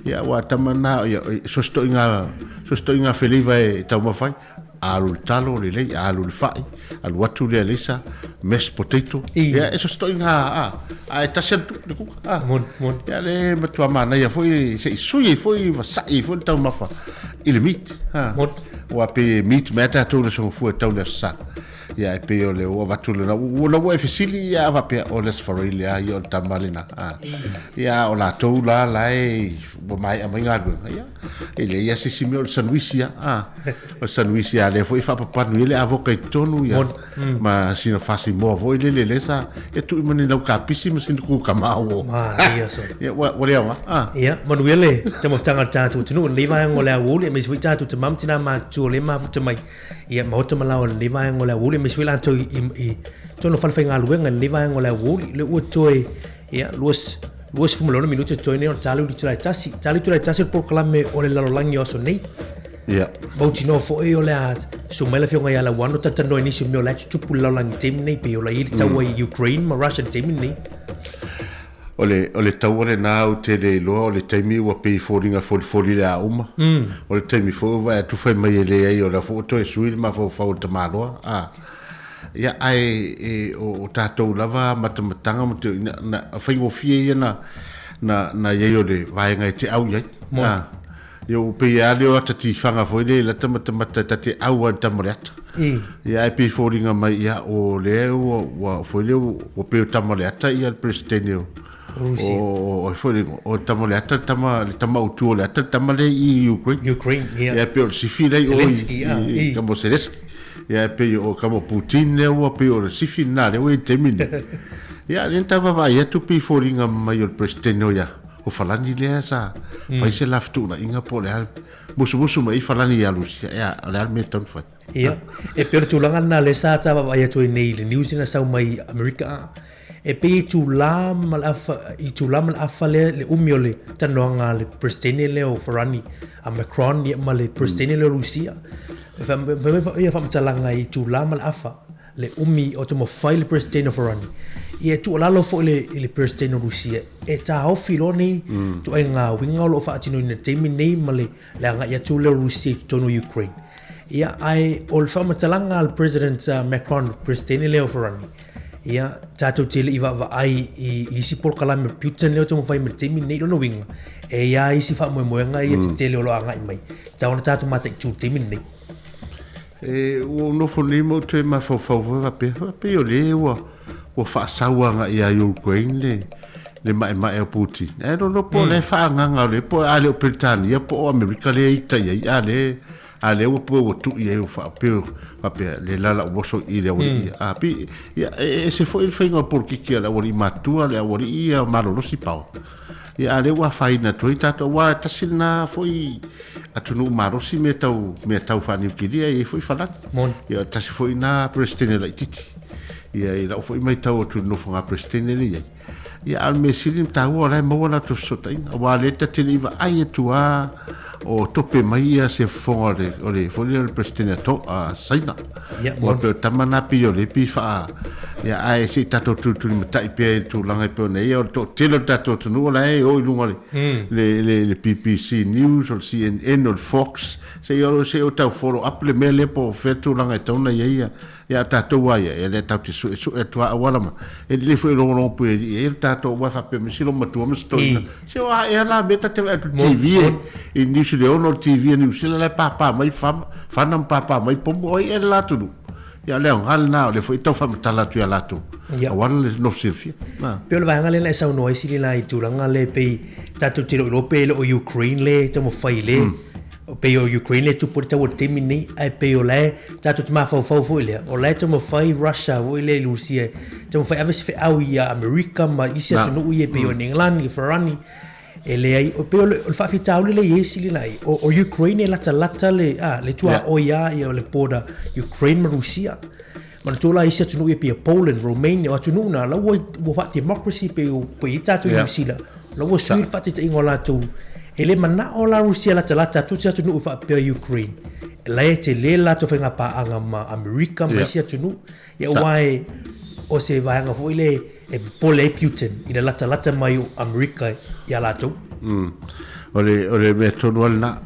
ya wa tamana ya so sto inga feliva e tau mafai alul talo le alul fai al watu le lisa mesh potato ya eso sto inga a tasha de ku mon ya le matua mana ya foi se sui foi sai foi tau mafa il meat mon wa pe meat meta to le so fu tau le sa ya pe o le o watu le na o efisili ya va pe o les farili ya yo tamalina ya o la to la lai bo mai a minga ya ele ya se simio sanwisia o sanwisia le foi fa pa nu ele avoka tonu ya ma sino fasi mo vo ele le sa e tu mani no kapisi mo sin ku kamao ya so ya wa le ya manuele te mo tanga tatu tunu le va ngole a wuli me swi tatu te mamtina ma tu le ma futa mai ya mo te mala le va ngole a wuli me swi la to I tono falfenga luenga le va ngole a wuli le o toi ya luos fumulona minuto toi ne talu tu tasi proclame o le lalolangi oso nei ya Bautino fo e ole a sumela fionga ya la wano tatano ni sumio la tupu lalolangi team nei pe ola ili tawa Ukraine ma Russian team nei ole tawore na o te le lo ole taimi wa pe foringa foli le a uma ole taimi fo va tu fai mai le ai ola foto e sui ma fo te malo ya ai o tato lava matamatanga mate na faingo fie na ye ole vai ngai te au ye yo pe ya le o tati fanga fo le la tamata tati au tamolet ya pe foringa mai ya o le o fo le o pe tamolet ya el presidente o foi o tamoleta tama utu le tamale I Ukraine ya pe si file o como Zelensky ya pe o como Putin o pe o si finale o termine ya lentava vai tu pe foringa mai o presidente ya o falani le sa fai se laftu na inga pole musu mai falani ya Lucia ya al meton fa ya e per tu langa na le sa ta vai tu nei le news na sa mai America e pe tu la mal afa le umio le tanoanga le presidente le o Farani a Macron ni mal presidente le Rusia ia fa mtalanga i tu la mal afa le umi o tomo file presidente Farani ia tu la lo fo le presidente Rusia e ta ofiloni tu nga winga lo fa atino ni temi nei male la nga ia tu le Rusia to no Ukraine ia ai ol fa mtalanga al president Macron presidente le Farani ia tato tele iwa va ai i si por kala me Putin leo tomo fai me temi nei no winga e ia i si fa mo nga ia tele lo anga mai ta ona tato mata tu temi nei e o no fonimo te ma fa pe o le o fa sawanga ia Ukraine le mai o Putin e no po le fa nga le po ale o Britania po America le ita ia ale o po tu ia o fa pe le la o so ile o a pi se foi il fengo por que la o matua le o ia malo lo si pao ia ale o fa ina to ita to wa tasina foi atunu maro si me tau fa ni kiria e foi falat ia tasi foi na presidente la titi ia ila foi mai tau tu no fa presidente le ia al mesilim tau ora mo la to sotai wa le ta teliva ai tua o tope mai se fore ole foi il presidente to a saina o pe tamana pi ole pi fa ia ai se tato tu mai pe tu langa pe nei o to telo tato tu no la o lunga le BBC News o CNN o Fox se o tau follow up le mele po fetu langa tona ia tato wa ia le tau su e tua wala ma e le foi lo pe e tato wa fa pe misilo matua stoina se wa e la beta te TV e ni se le ono TV ni se le papa mai fanam papa mai pombo e la tu ia le ngal na le foi tau fa tala tu ala tu wala no silfia pe lo vanga le sa no isi la i tu langa le pe tato tiro europe o Ukraine le tomo fai le pe o Ukraine tu porta o temini ai pe o le tato ma fa le o le tomo fai Russia o le Russia tomo fai avesi fe au ia America ma isi tu no ie pe o England i Farani e le ai o pe o fa fitau le isi le lai o Ukraine la lata le tua o ia le border Ukraine ma Russia ma tu la isi tu no ie pe Poland Romania o tu no na la wo fa democracy pe o pe tato Russia la wo sui fa te ingola tu ele mana o la Rusia la tu tu no fa pe Ukraine la te le la to fenga pa anga ma America ma sia tu no ya wai o se va nga foi le e pole Putin ina lata mai o America ya la tu ole me tonu na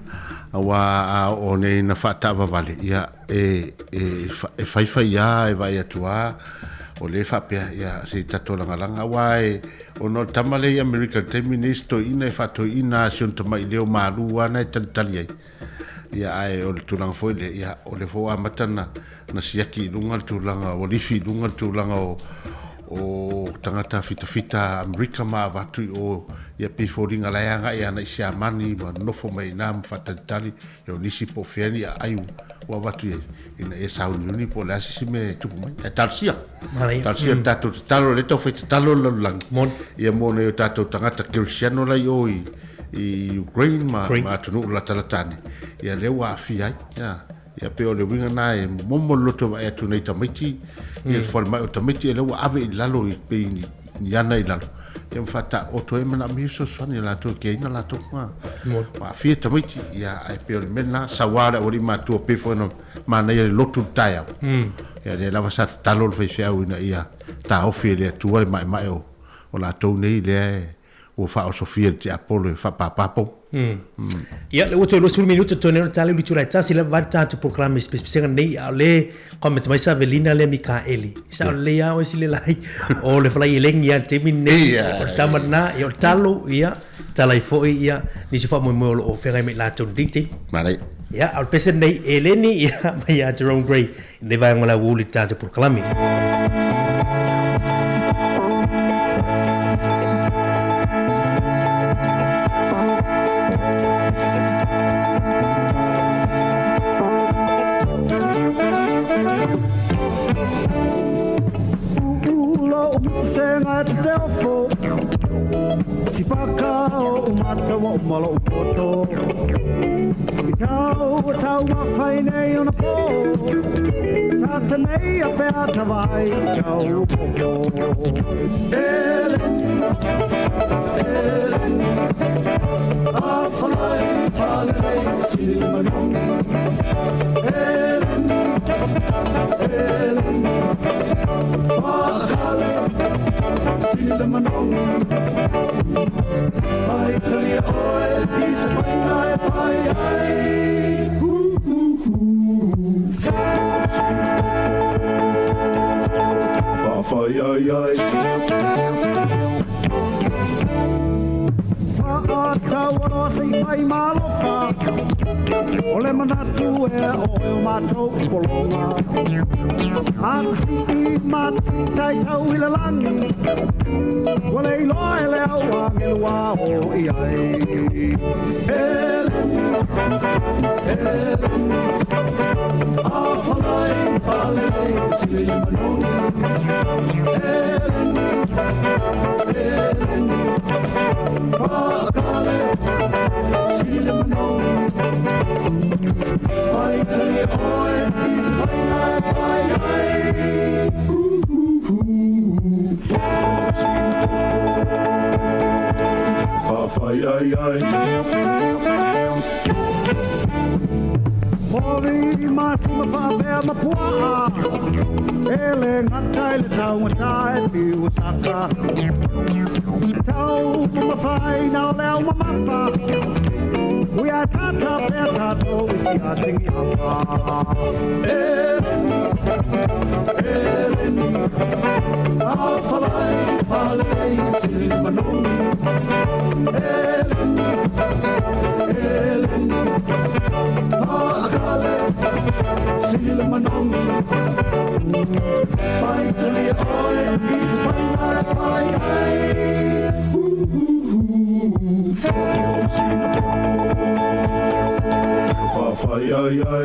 awa o ne na fata va vale ya e fai ya e vai atua o le fa pe ya se tato langa wai o no tamale America te ministro ina e fato ina sion to mai leo malu ana tantali ya ai o le tulang foi le ya o le fo amatana na siaki lunga tulanga o lifi lunga tulanga o tangata fita America ma vatu o ya pe foringa la yanga ya na sia mani ma no fo mai nam fatali yo nisi po feni ai wa vatu ina e sa unioni po la si me tu mai talsia tato talo le to fe talo lang ya mo ne tato tangata cristiano la yo i Ukraine ma tunu la talatani ya le wa fi ai ya pe o le winga na e momo loto va e tu nei tamiti il forma o tamiti le wa ave lalo i pe ni ana i lalo e mfata o to e mana mi so soni la to ke ina la to ma fi tamiti ya e pe o mena sawara o ri ma tu pe fo no ma na le loto taia ya le la va sa talo fe fe au ina ia ta o fi le tu mai o la to nei le o fa o sofia ti apolo fa papo ia le outro los minuto tonero tale lu tura tasi la vata tu proclame spesifica nei ale comment mai sa velina le Micaeli sa le ya o sile lai o le fly leng ya temi nei o tamana e o talo ia talai fo ia ni se fa mo o fera me la ton ding mare ia al pesen nei eleni ia mai ya Jerome Gray ne vai ngola wuli tanto proclame Si paka o mata wa malo poto tau ma fai nei ona po tata nei a pea tawai tau popo a fai silmanong pakale silmanong fai tali oe is fai nai fai ai fai ai ai Tawa si fai malofa Ole manatu e o matou polonga Matsi tai tau ila langi Wale iloa e leo angilua o iai Afalai falei sili manoni Fakale sili manoni Fai tali oe is fai nai fai ai Fai ai ai Mori masima fa vea mapua Ele ngatai le tau ngatai pi usaka Tau mamafai nao leo mamafa Ui a tata pea tato isi a tingi hapa Eleni Afalai falei sili manoni Eleni Fakale sili manoni Fai tali oe is fai nai fai ai Fai ai ai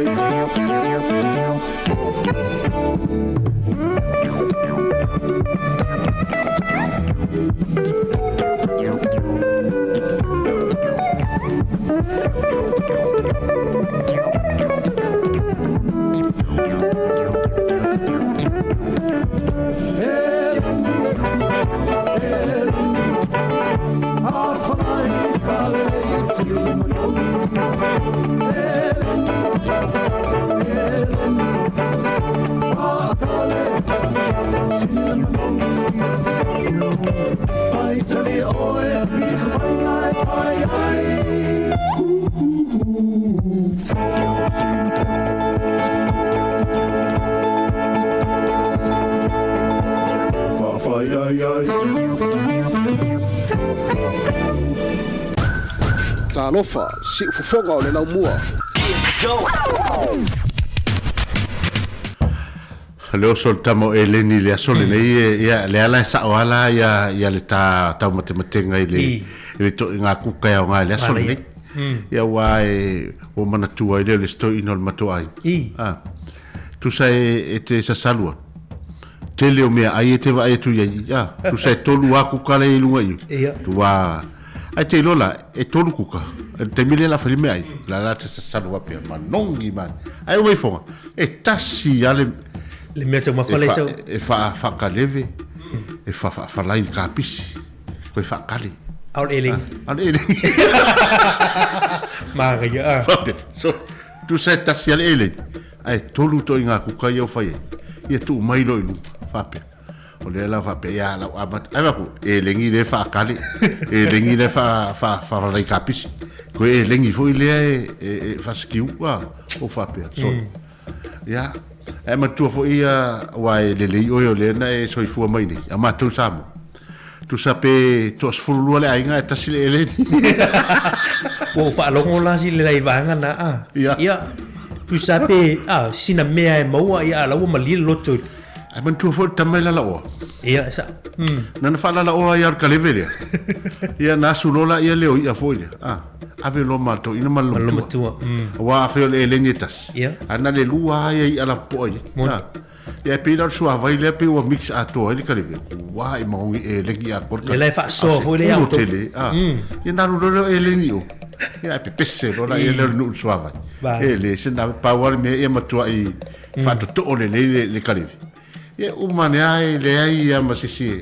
Talofa, si ufufonga o le lau mua. Leo soltamo e leni le asole nei ia le ala sa wala ia le ta matematenga ile to nga kuka ya nga le asole nei ia wai o mana tua ile le sto inol matoai tu sai te sa salua te leo mea ai te vai tu ia tu sai tolu aku kale ilunga iu tu wa ai te lola e tolu kuka te mile la fali mai la te sa salua pe manongi man ai wai fonga e tasi ale le mea tau mawhale tau e wha kaleve e wha lai ka pisi koe wha kale au eling au eling maga ia so tu sai tasi ale eling ai tolu to inga kuka iau whai ia tu mai lo ilu whape o le la whape ia la amat ai waku elingi le wha kale elingi le wha lai ka pisi koe elingi fo ilea e wha skiu o whape so ia e matua fo ia wai le oyo le na e soifua mai ni a matou samo tu sape to sfulu le ainga e tasile ele wo fa longo la si le lai vanga na ia tu sape sina mea e maua ia la wo mali loto e matua fo tamai la o ia sa na fa la o ia ka levele ia na sulola ia leo ia fo ia ave lo mato ina malo tua wa fe le lenyetas ana le lua ai ala poi ya pina sua vai le pe o mix ato ele kale wa i mo e lengi a por le fa so fo le auto ina lo ele ni o ya pe pese lo la ele no sua vai ele se na power me e matua i fa to le kale ya umane ai le ai ya masisi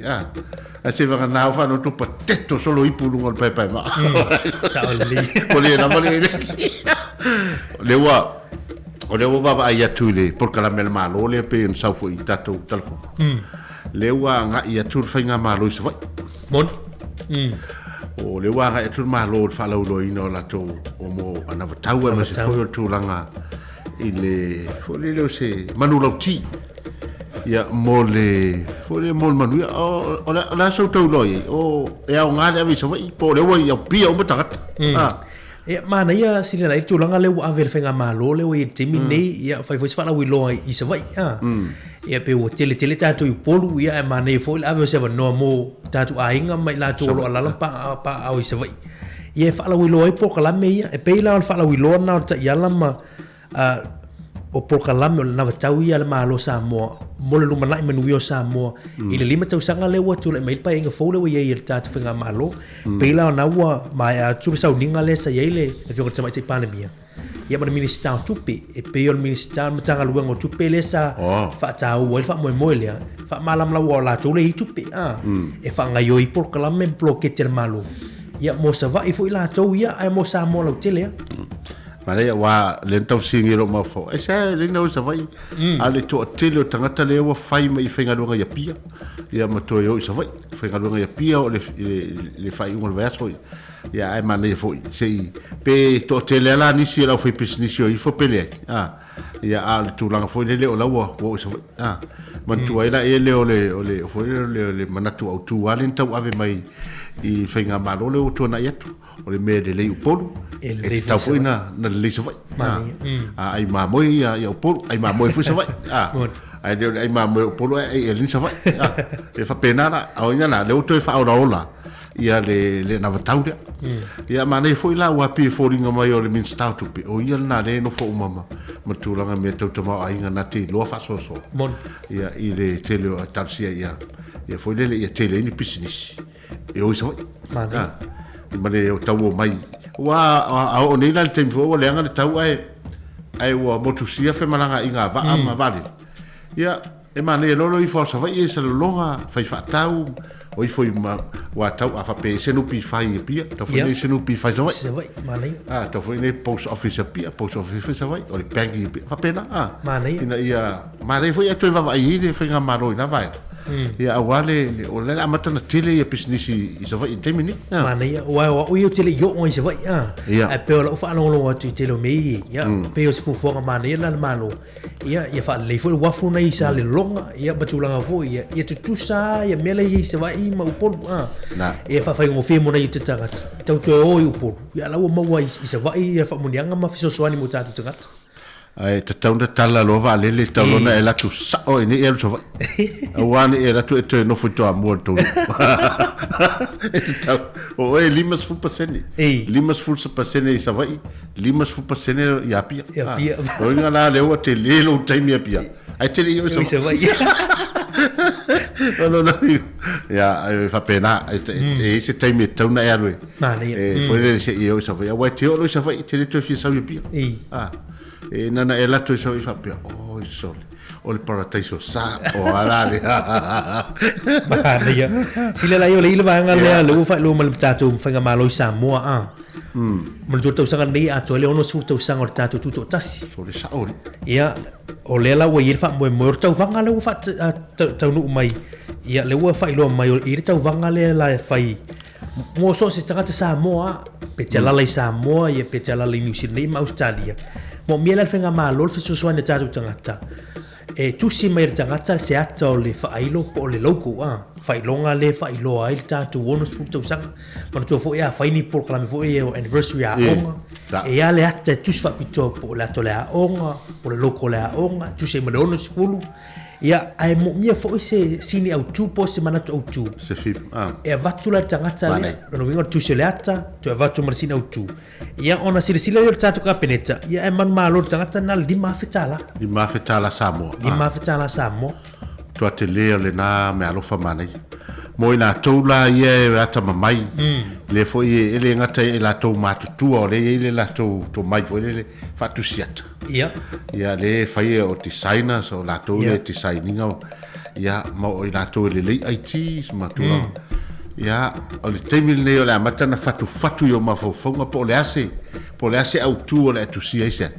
se va na fa no tu patetto solo i pulu ngol pai ma pole na mole le wa baba ia tule por kala mel malo le pe en sa fo i tato telefon le wa nga ia tur fa nga malo se vai mon o le wa nga tur malo fa lo ino la to o mo ana va tau ma se fo tu langa ile fo le se manu lo ti ya mole fole mol manu o la so to loi o e a ngale a viso vai po le wai o pia o mata e mana ia sile na itu langa le wa ver fenga malo le we timi nei ia fai foi fala wi loi i se vai e pe o tele tatu i polu ia e mana e foi ave se va no mo tatu ainga mai la to lo la pa au i se vai ia fala wi loi po kala me ia e pe la fala wi lo na ta ia lama o prokalame o na tau ia le malo Samoa mo le luma nai manuio Samoa i le lima tau sanga le wa tu le mai pa inga fole wa ia tatu fenga malo peila na wa mai a tu sa uninga le sa ile e fiona tama te pandemia ia ma minister tupi e pe o minister matanga luang o tupi le sa fa tau wa fa mo le fa malam la wa la tu le tupi e fa ngayo i prokalame bloke te malo ia mo sa va i fo ila tau ia ai mo Samoa lo tele Maria wa lentau singi ro mafo. E sa le no sa vai. Ale to tele tangata le wa fai mai fenga lunga ya pia. Ya mato yo sa vai. Fenga lunga ya pia o le fai un verso. Ya ai mane foi. Sei pe to tele la ni si la foi business yo i fo pele. Ya al tu langa foi le o la wa sa vai. Man tu ai la ele o le foi le manatu au tu ale tau ave mai i fenga malo le o tona yetu. O le me de le upolu. E tau foi na le se vai. Ai ma moi ya o polo, ai ma moi foi se vai. Ai ma moi o polo ai le se vai. E fa pena na, au ina na le o to fa ora ola. Ia le na vatau le. Ia ma nei foi la wa pi foringa mai o le min stau tu pi. O ia na le no fo mama. Ma tu langa me tau tama ai nga na te lo fa so. Ia i le tele o tarsia ia. Ia foi le ia tele ni business. E o se vai. Ma le o tau mai wa o nei la tempo o le anga le tau ai wa motusia fe malanga inga va ama vale ia e mane lolo i forsa vai e se longa fai fa tau o i foi wa tau a fa pe se no pi fai pia to foi se no pi fai vai mane to foi nei post office pia post office vai o le banki fa pena mane ina ia mane foi e to va vai le fa maro ina vai ia wale o le amata na tele ia business i se vai temini mana ia wa o tele yo o se vai a pe o fa lo lo tu tele me ia pe o se fo mana ia la malo ia fa le fo wa fo nei sa le longa ia batulanga fo ia tu sa ia mele i se vai ma o pol ia fa mo fe mo nei te tanga tau tu o i pol ia la o ma wa i se vai ia fa mo nianga ma fiso swani mo tatu tanga ai te tau na tala lo va le tau lona e la tu sa o ni e so va wan e la tu e no futo amor to e te tau o e limas fu paseni limas fu se paseni sa vai limas fu paseni ya pia o nga la le o te le lo time ya pia ai te le yo sa vai no ya fa pena e se time tau na ya lo e foi le se yo sa vai wa te o lo sa vai te le tu fi sa pia e nana e lato so i fa pia o i sole o le paradiso sa o alale ia sila la yo le ilva nga le fa lo mal tatu fanga malo Samoa mo tu tau sanga nei a to le ono su tau sanga tatu tu to tasi so le sa o ia o le la we fa mo tau vanga le fa tau nu mai ia le wa fa lo mai o i tau vanga le la fai mo so se tanga Samoa pe tela la Samoa ia pe tela la New Zealand ma Australia mo miela fenga malo fe so soane tatu tangata e tusi mai tangata se ata o le failo po le loko failonga le failo ai tatu ono futo sanga ma to fo ia faini por kala me fo ia anniversary a onga e ale ata tusi fa pito po la to la onga po le loko la onga tusi mai ono fulu ia ai mo mia fo se sini au tu po se mana au tu se fim e vatu la tangata le no wingo tu se leata tu vatu mar sini au tu ia ona sila le tatu ka peneta ia e man malo tangata na di ma fetala Samoa tu te le na me alofa manai mo ina toula ia ata mamai le fo ele ngata e la to matutua o le ele la to mai fo le fatu siata ia le fai o designers o la to le designinga ia mo ina to le IT ma tu ia o le temi le o la mata na fatu yo ma fo po le ase au tu o le tu sia set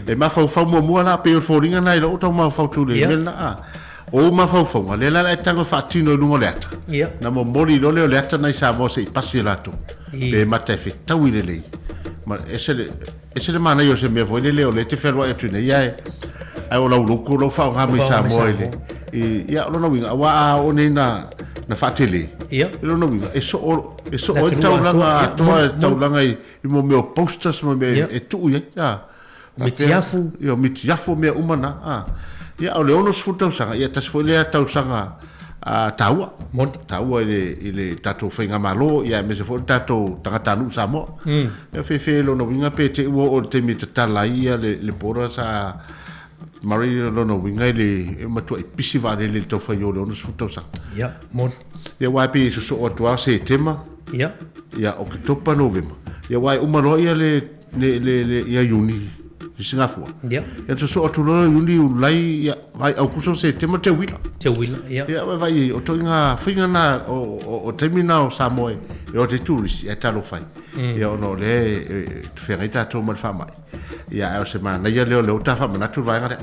e ma fo mo na pe fo ringa na lo to ma fo tu le na o ma fau le la tango fatino lungo letra na mo mori lo le letra na sa mo se passi lato e mate fe tawile le ma ese mana yo se me voile le o le te ferwa e tune ia ai o la luku lo fa ha mi sa mo ile ia lo no winga wa o ni na fatele lo no winga eso o taulanga i mo me posters mo me e tu ia mitiafu me umana ia o le ono sfuta sanga ia tas foi le tau sanga taua ile tato fainga malo ia me se foi tato tangata Samoa ia fe lo no winga pe te o te mi tala ia le pora sa mari lo no winga le matu e pisi va le to fa yo le ono sfuta sanga ia mon ia wa pe so o tua se tema ia oktopa november ia wa umaro ia le ia juni Singapura. Ya. Ya so o tulo yundi ulai ya vai au kuso se tema te wila. Ya. Ya vai o toinga finga na o terminal Samoa e o te tourist e talo fai. Ya no le ferita to mal fa mai. Ya o se mana ya le o ta fa mana tu vai ngare.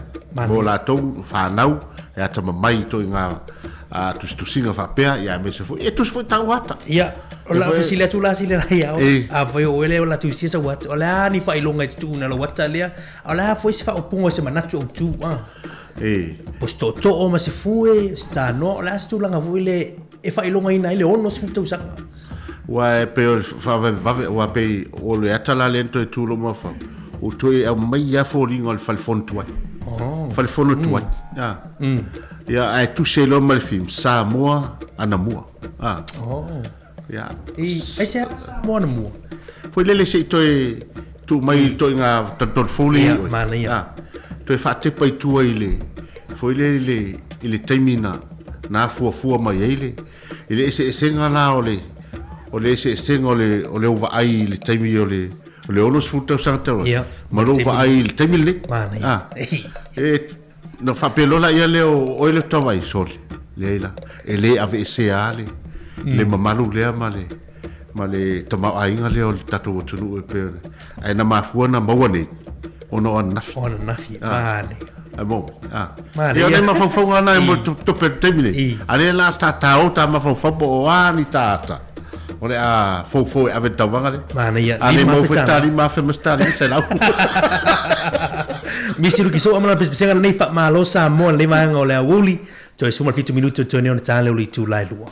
Mo la to fa nau ya ta mai toinga tu singa fa pea ya me se fo e tu fo tawata. Ya. Ola fasile tu la sile ya a foi o ele ola tu sia wat ola ni fa ilonga tu na lo wata le ola foi se fa o pungo se manatu tu posto to o ma se fue sta no la stu langa vuile e fa ilonga ina ile ono se tu sa wa pe fa va pe o le atala lento e tu lo ma fa o to e mai ya fo ringo al falfon tu falfon tu ya ai tu se lo mal film Samoa anamua ya ai se mona mo foi lele se tu mai to nga tanto foli to fa te pai tu ile foi ile termina na fu mai ile se nga la ole se ole uva ai le termi ole ono sfuta santa ma lo va ai il termi le no fa pelola ia le o ile to vai sol leila ele ave se ale le mamalu le male tama ainga le o tatu tunu e pe ai na mafuana mawane ono nafi mane bom eu nem ma fa na mo to per termine ale la sta ta ma fa bo ani tata ole fo ave tawanga le mane ya ale mo fetali ma fe mastari se la mi siru ki so amana pespenga nei fa malo Samoa le manga ole wuli to suma 5 minuto to ne on tale uli tu lai lua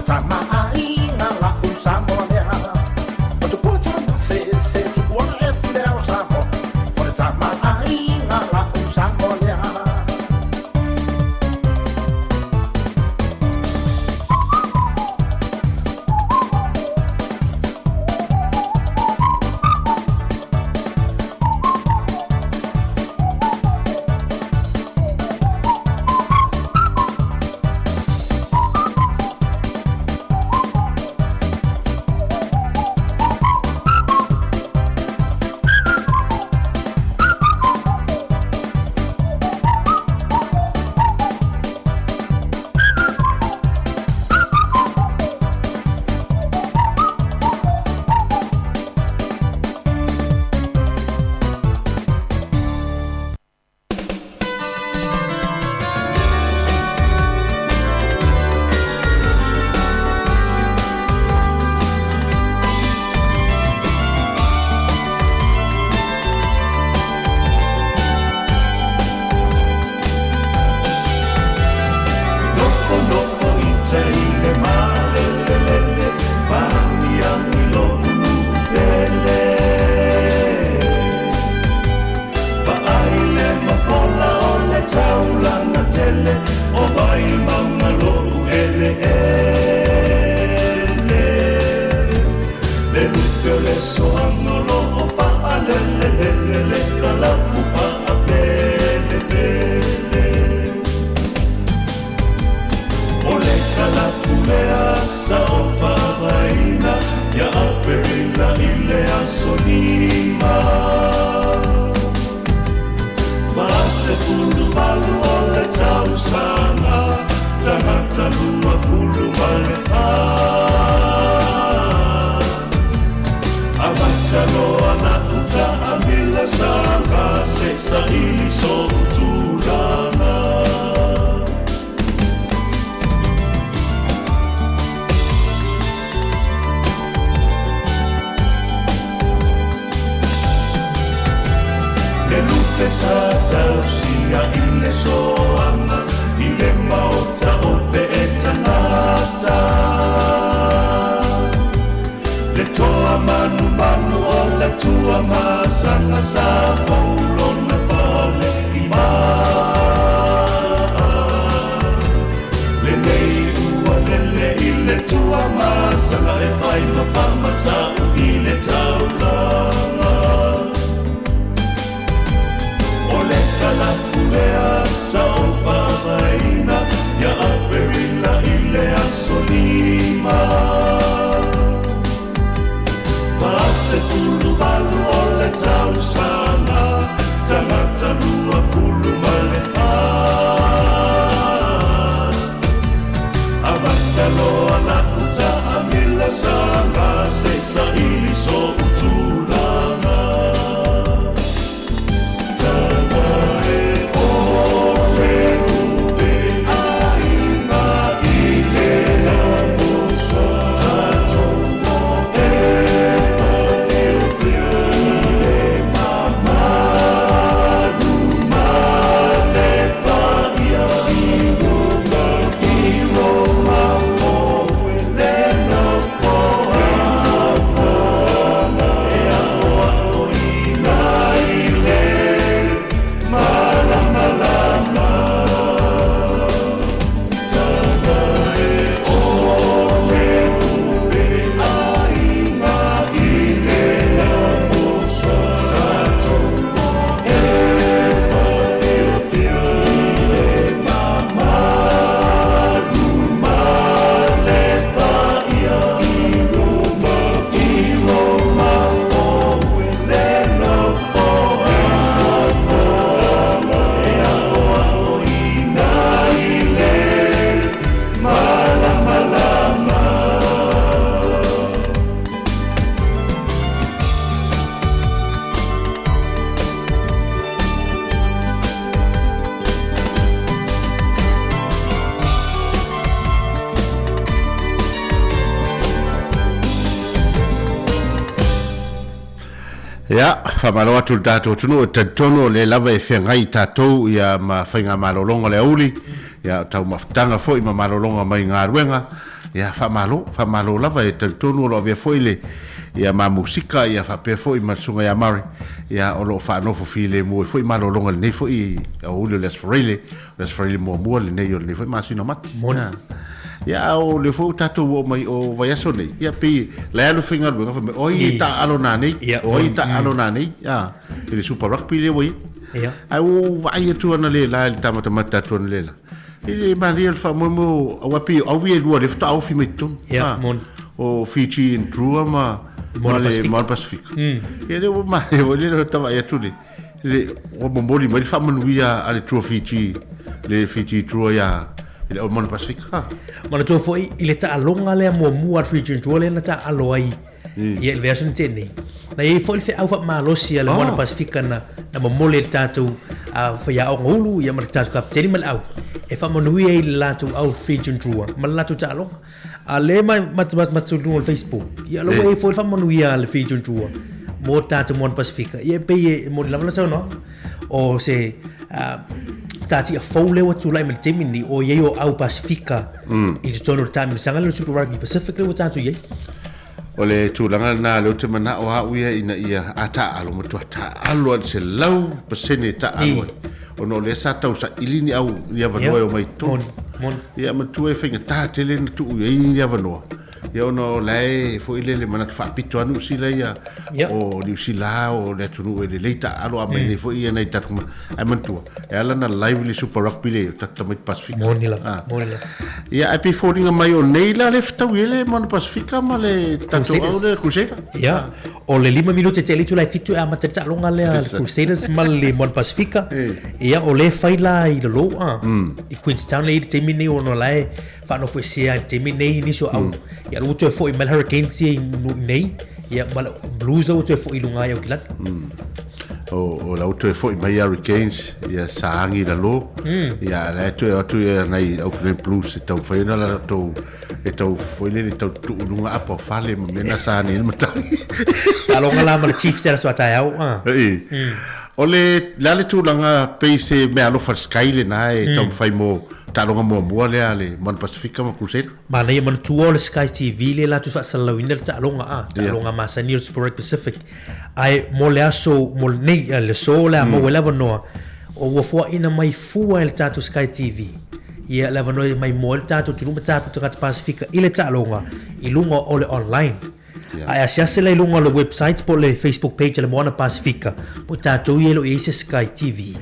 tama ai na la un Samoa lea. O tu puta na se tu wana e fulea o Samoa. O le tama ai na la un Samoa lea. Ya, whamaro atu tātou tunu o tantono le lava e whengai tātou ia ma whainga malolonga le auli, ia tau maftanga fo i ma malolonga mai ngā ruenga, ia fa malo lava e tonu lo via foile ia ma musika ia fa pe foi ma sunga ia mari ia o lo fa no fo file mo foi malo longa ne foi o le les freile mo le ne yo le foi ma sino mat ia o le fo tatu o mai o vai aso nei ia pe la lo finga lo fa o i ta alona nei ia le super rugby le woi ia ai o vai tu ana le la il tamata mata tu le la e maria fa mo o api o we lo le fa o fi metu ia mon o Fiji in Trua ma Mon Pacific ia le o ma e o le tava ia tu le o bomboli ma le fa manuia ale Trua Fiji le Fiji Trua ia le o Mon Pacific ma le tu foi ile ta longa le mo Fiji Trua le na ta aloi ia le version tene na e foi fe au fa malosia le Mon Pacific na mo le tatu a fa ya o ngulu ia ma tatu kapteni mal au e fa manuia i latu au Fiji Trua ma latu ta longa ale mai matu no Facebook ia lo e foi fa manuia le Fiji Trua mo tatu Mon Pacific ia pe mo la so no o se tati a fole wa tu lai me temini o ye o au Pacifica i te tono tami sanga le Super Rugby Pacific le tatu ye o le tūlanga nā leo te mana o hauia ina ia ata alo matua ta alo al se lau pasene ta alo o no le sa tau sa ilini au ia vanoa o mai tō ia matua e whainga tā tele na tuu ia vanoa ia ono lai fo ile le mana whapito anu sila ia o New Zealand o le tunu e le leita alo a mai le fo ia nei tatu ai mantua e ala na live le Super Rugby le tata mai Pacific monila ia ai pe fōringa mai o neila le ftau ele Mon Pacifica ma le tatu au le Crusader ia o le 5 minuto te litu lai fitu a matata longa le Crusaders ma le Mon Pacifica ia o le faila i lo i Queenstown le te mini o no lai fa no foi sia te mini ni so au ia lo tu foi mal Hurricanes nei ia mal Blues lo tu foi lunga ia kilat o la tu foi mai Hurricanes ia saangi la lo ia la tu nei Auckland Blues tau foi na la to e tau foi le tau tu lunga apo fale mena sa ni mata ta longa la mal Chiefs era so atau o le tu langa pese me alo fa sky le na e tau fai mo talonga mo le ale Mon Pacifica ma Crusader ma nei man tu o le Sky TV le la tu fa salawina talonga talonga ma Sanir Super Pacific ai mo le aso mo nei le so la mo le no o wo fo ina mai fu el tatu Sky TV ia le no mai mo le tatu tu tatu tatu Pacifica ile talonga i lunga o le online ai asia le lunga le website po le Facebook page le Mon Pacifica po tatu yelo e Sky TV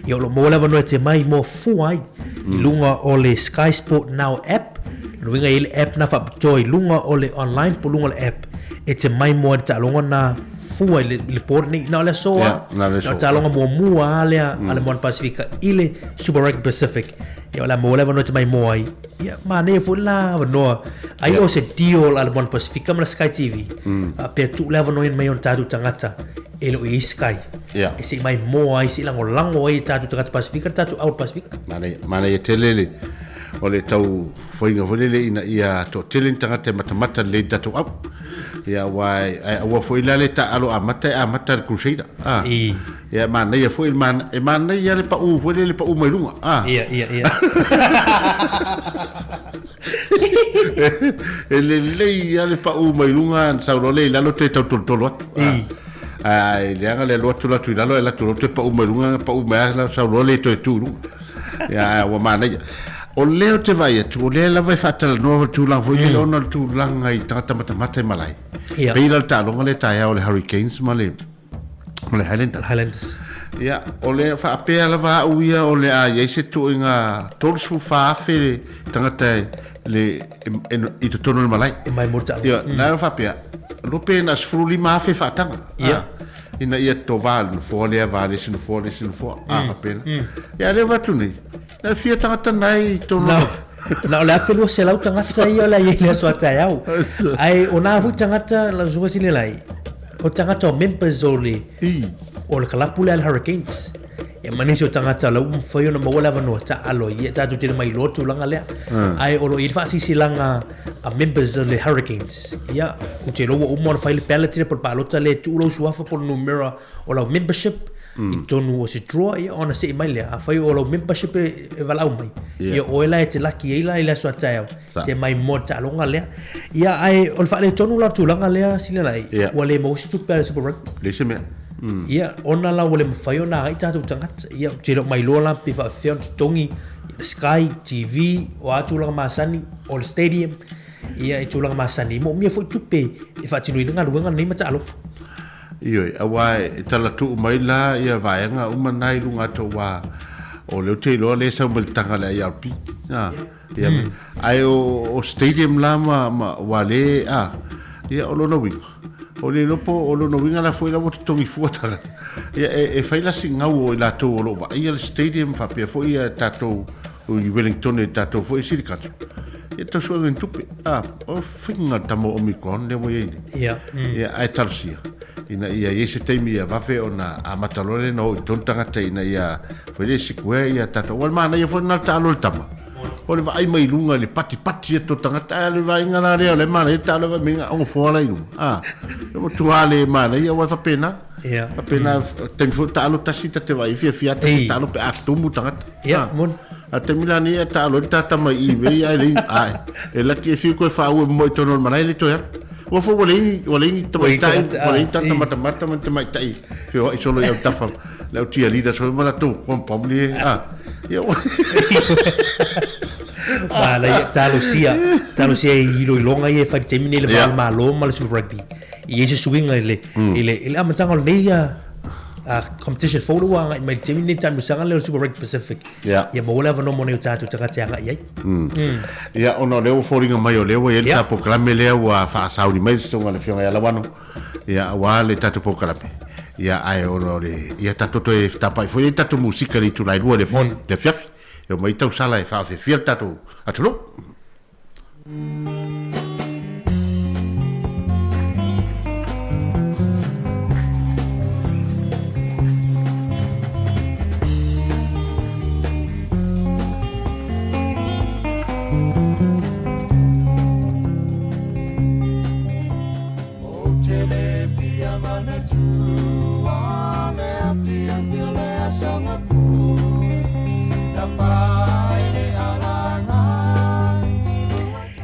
ia lo mo le no te mai mo fu ai i lunga o le Sky Sport Now app luinga ile app na fa joy lunga o le online po lunga le app e te mai mo ta lunga na fu le port ni na le so na ta lunga mo ale ale Mon Pacifica ile Super Rugby Pacific ia la mo le no te mai mo ai ia ma ne fu la no ai o se deal ale Mon Pacifica ma Sky TV pe tu le no in mai on tatu tangata elo e Sky e se mai mo ai se lango ai tatu tangata Pacifica tatu out Pacific mana ia telele o le tau foinga volele ina ia to telen tangata mata le tatu au ia wai ai foi le ta alo a mata Crusader ia mana ia foi mana ia le pa u foi le pa u mai lunga ia le ia le pa u mai lunga sa lo le lo te tau tolo ai le anga le lo tu la tu la lo la tu te pa u mai lunga pa u mai la sa lo le to tu ia wa mana o leo te vai tu o le la vai fatal no tu la foi le ona tu langa i tata mata malai peila ta longa le taia o le Hurricanes ma le Highlanders ia o le fa apea la va uia o le a ye se tu inga todos fu fa fe tangata le i to tono malai e mai morta ia na fa apea lo pena sfruli ma fe fa tanga ia ina ia to val no fo le vale sino fo fa pena ia le va tu nei na fia tangata nai to na le afelu se lau tangata ia la ia so atau ai ona fu tangata la zo sile lai o tangata o members o le kalapu le Hurricanes e manisi o tangata lau foi ona mo lava no ta alo ia tatu te mai lotu langa le ai o lo i fa si langa a members o le Hurricanes ia o te lo o mo fa le ballot por palota le tu lo suafa por numero o la membership i tonu o se draw ia ona se mai le a fai o lo membership e valau mai ia o ela e te laki ila ila so atau te mai mo ta longa le ia ai on fa le tonu la tulanga le sila lai o le mo stu per super rugby le se me ia ona la o le fai ona ai tatu tangata ia te lo mai lola pe fa fion tongi Sky TV o atulanga masani o le stadium ia e tulanga masani mo mia foi tupe e fa tinu nga luanga nei mata alo io awai tala tu mai la ia vaenga umanai lunga to wa o le te lo le sa mel tanga le ia pi ia ai o stadium la ma wale ia o lo no winga o le no po o lo no winga la foi la mo tongi fuata ia e fai la singa o la to lo va ia le stadium fa pe foi tato o Wellington e tato foi sirikato e to so en tupe o finga tamo o mi kon le mo ia ai tarsia ina ia ese taimi ia vafe ona a matalole no tontanga te ina ia foi le sikwe ia tato wal mana ia foi na talo tama o le vai mai lunga le pati e to tanga le vai ngana le mana e talo va minga o fola i no tu ale mana ia wa fa pena pena tem fu talo tasita te vai fia talo pe aktumu tanga mon a te milani e talo tata mai i vei ai le ai e la ke fi ko fa o mo to normal le to ya o fo volei to mai volei tata mata mai tai fi o solo ia tafa le tia lida so mala to pom le ia Bala ia talo sia i longa ia fa temine le malo mal super rugby i ese swinga ile amatanga le ia competition photo wa mai temine tan musanga le super rugby Pacific ia mo leva no mo ne tatu tanga ia ia ono le foringa mai o le ia ta proclame le wa fa saudi mai so ngale fionga ia lawano ia wa le tatu proclame ia ai ono le ia tatu to e tapa foi tatu musica le tu lai le fon de fiaf eu mai tau sala e fa fiel tatu atulo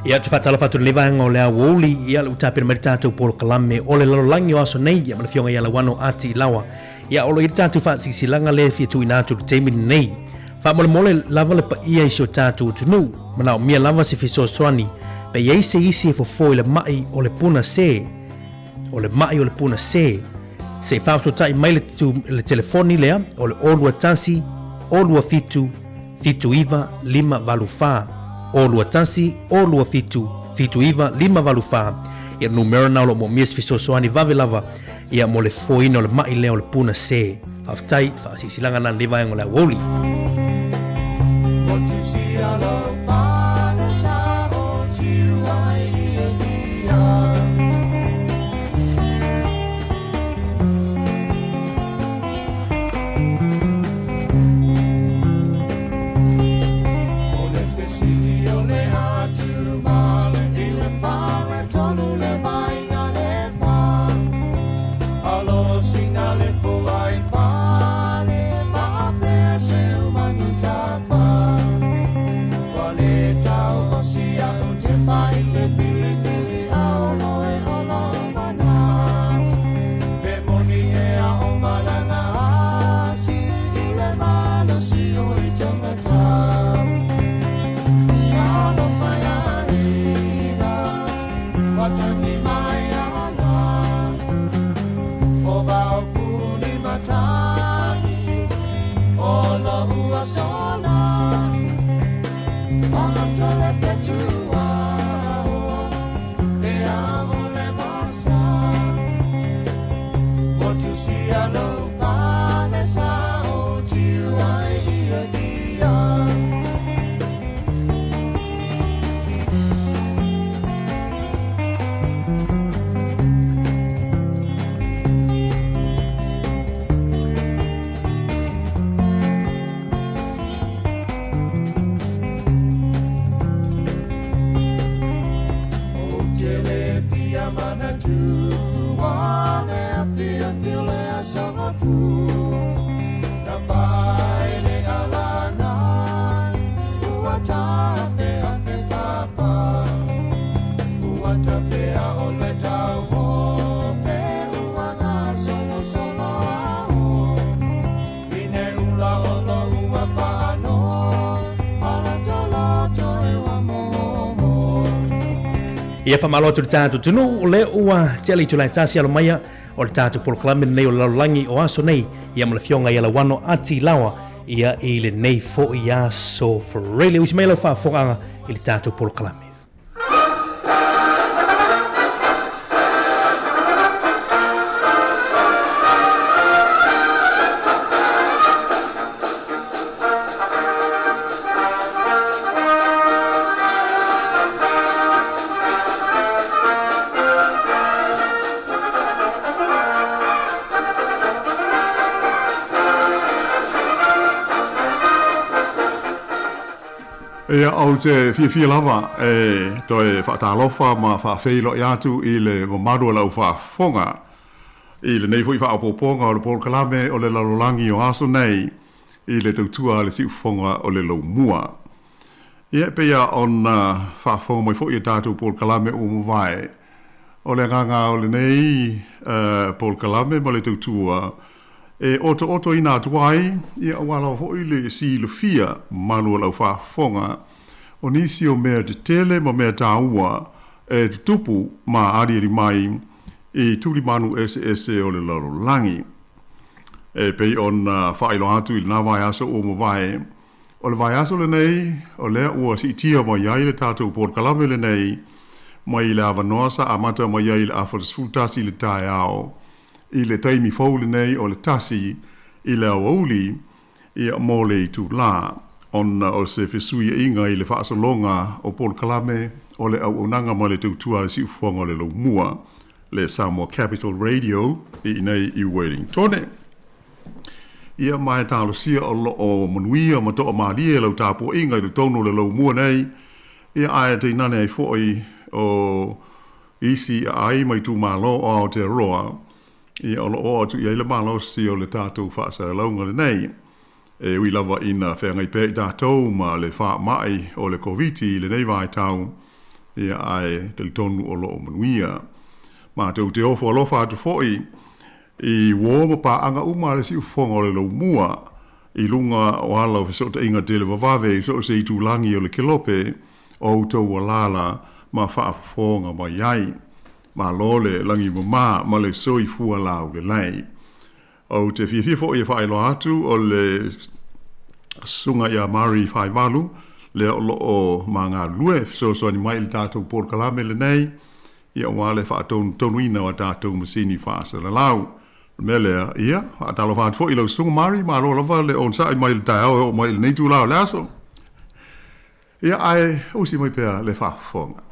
ia te fatala fatu le vanga o le woli ia le utape mai tatu por kalame o le langi o aso nei ia le fionga ia la wano ati lawa ia o le tatu fa silanga le fi tu inatu te min nei fa mole lava le pa ia iso tatu tunu mana o mia lava se fiso swani pe ia se isi fo le mai o le puna se se fa so tai mai le telefoni lea o le olua tansi olua fitu iva lima valufa olua tansi olua fitu iva lima valufa ia numero na lo mo mies fisosoani vave lava ia mo le foina o le mai leo le puna se faftai fa sisilanga na leva ngo la woli Mana tu, wale api ang dile asang aku. Ia whamalo tu tātu tunu o le ua tele tu lai tāsi alo maia o le tātu poloklame nei o laulangi o aso nei ia malafionga ia la wano ati lawa ia i le nei fo i aso wharele usi meilo whaafonga i le tātu poloklame. Ia au te fia lava toi whaatalofa ma whaafeilo i atu i le mamaru lau whaafonga i le nei fui whaapoponga o le polokalame o le lalolangi o aso nei i le tautua le siufonga o le lau mua. Ia pia on whaafonga mai fo i tātou polokalame o mawai o le nganga o le nei polokalame ma le tautua oto ina tuai ia wala ho ile si le fia malu lau whaafonga o nisi o mea te tele ma mea tāua te tupu ma ari mai i tuli manu ese o le laro langi. Pei on whailo atu i le nā vai aso o mawai o le vai aso le nei o lea ua si tia ma iai le tātou polokalame le nei ma i le avanoasa amata ma iai le afatasfutasi le tae ao i le taimi faule nei o le tasi i le auli i a mole i tu la on o se fesui inga i le whaasalonga o polokalame o le au onanga ma le tautua le siufonga o le laumua le Samoa Capital Radio i nei i Wellington. Ia mai talo sia o manuia ma toa maalia lau tāpua inga i le tono le laumua nei ia aia te inane ai foi o isi ai mai tu malo o Aotearoa ia o o atu ia le malo si o le tātou whaasa launga le nei. Ui lava ina whengai pe i tātou ma le wha mai o le COVID le nei vai tau ia ai te tonu o loo manuia. Ma tau te ofo alofa atu foi i woma pa anga uma le si ufonga o le lau mua i lunga o ala o fisota inga te le vavave so se i tūlangi o le kelope o tau o lala ma whaafonga ma iai. Ma lole langi mama ma le soi fua lau le lei. O te fififo i whaelo atu o le sunga ia mari whai walu le o ma ngā lue so ni mai le tātou polokalame le nei ia wale whaatonu ina o tātou masini whaasa le lau. Melea ia, atalo whaatfo i lau sunga mari ma lo lava le onsa i mai le tai au o mai le neitu lau le aso. Ia ai usi mai pēr le whaafonga.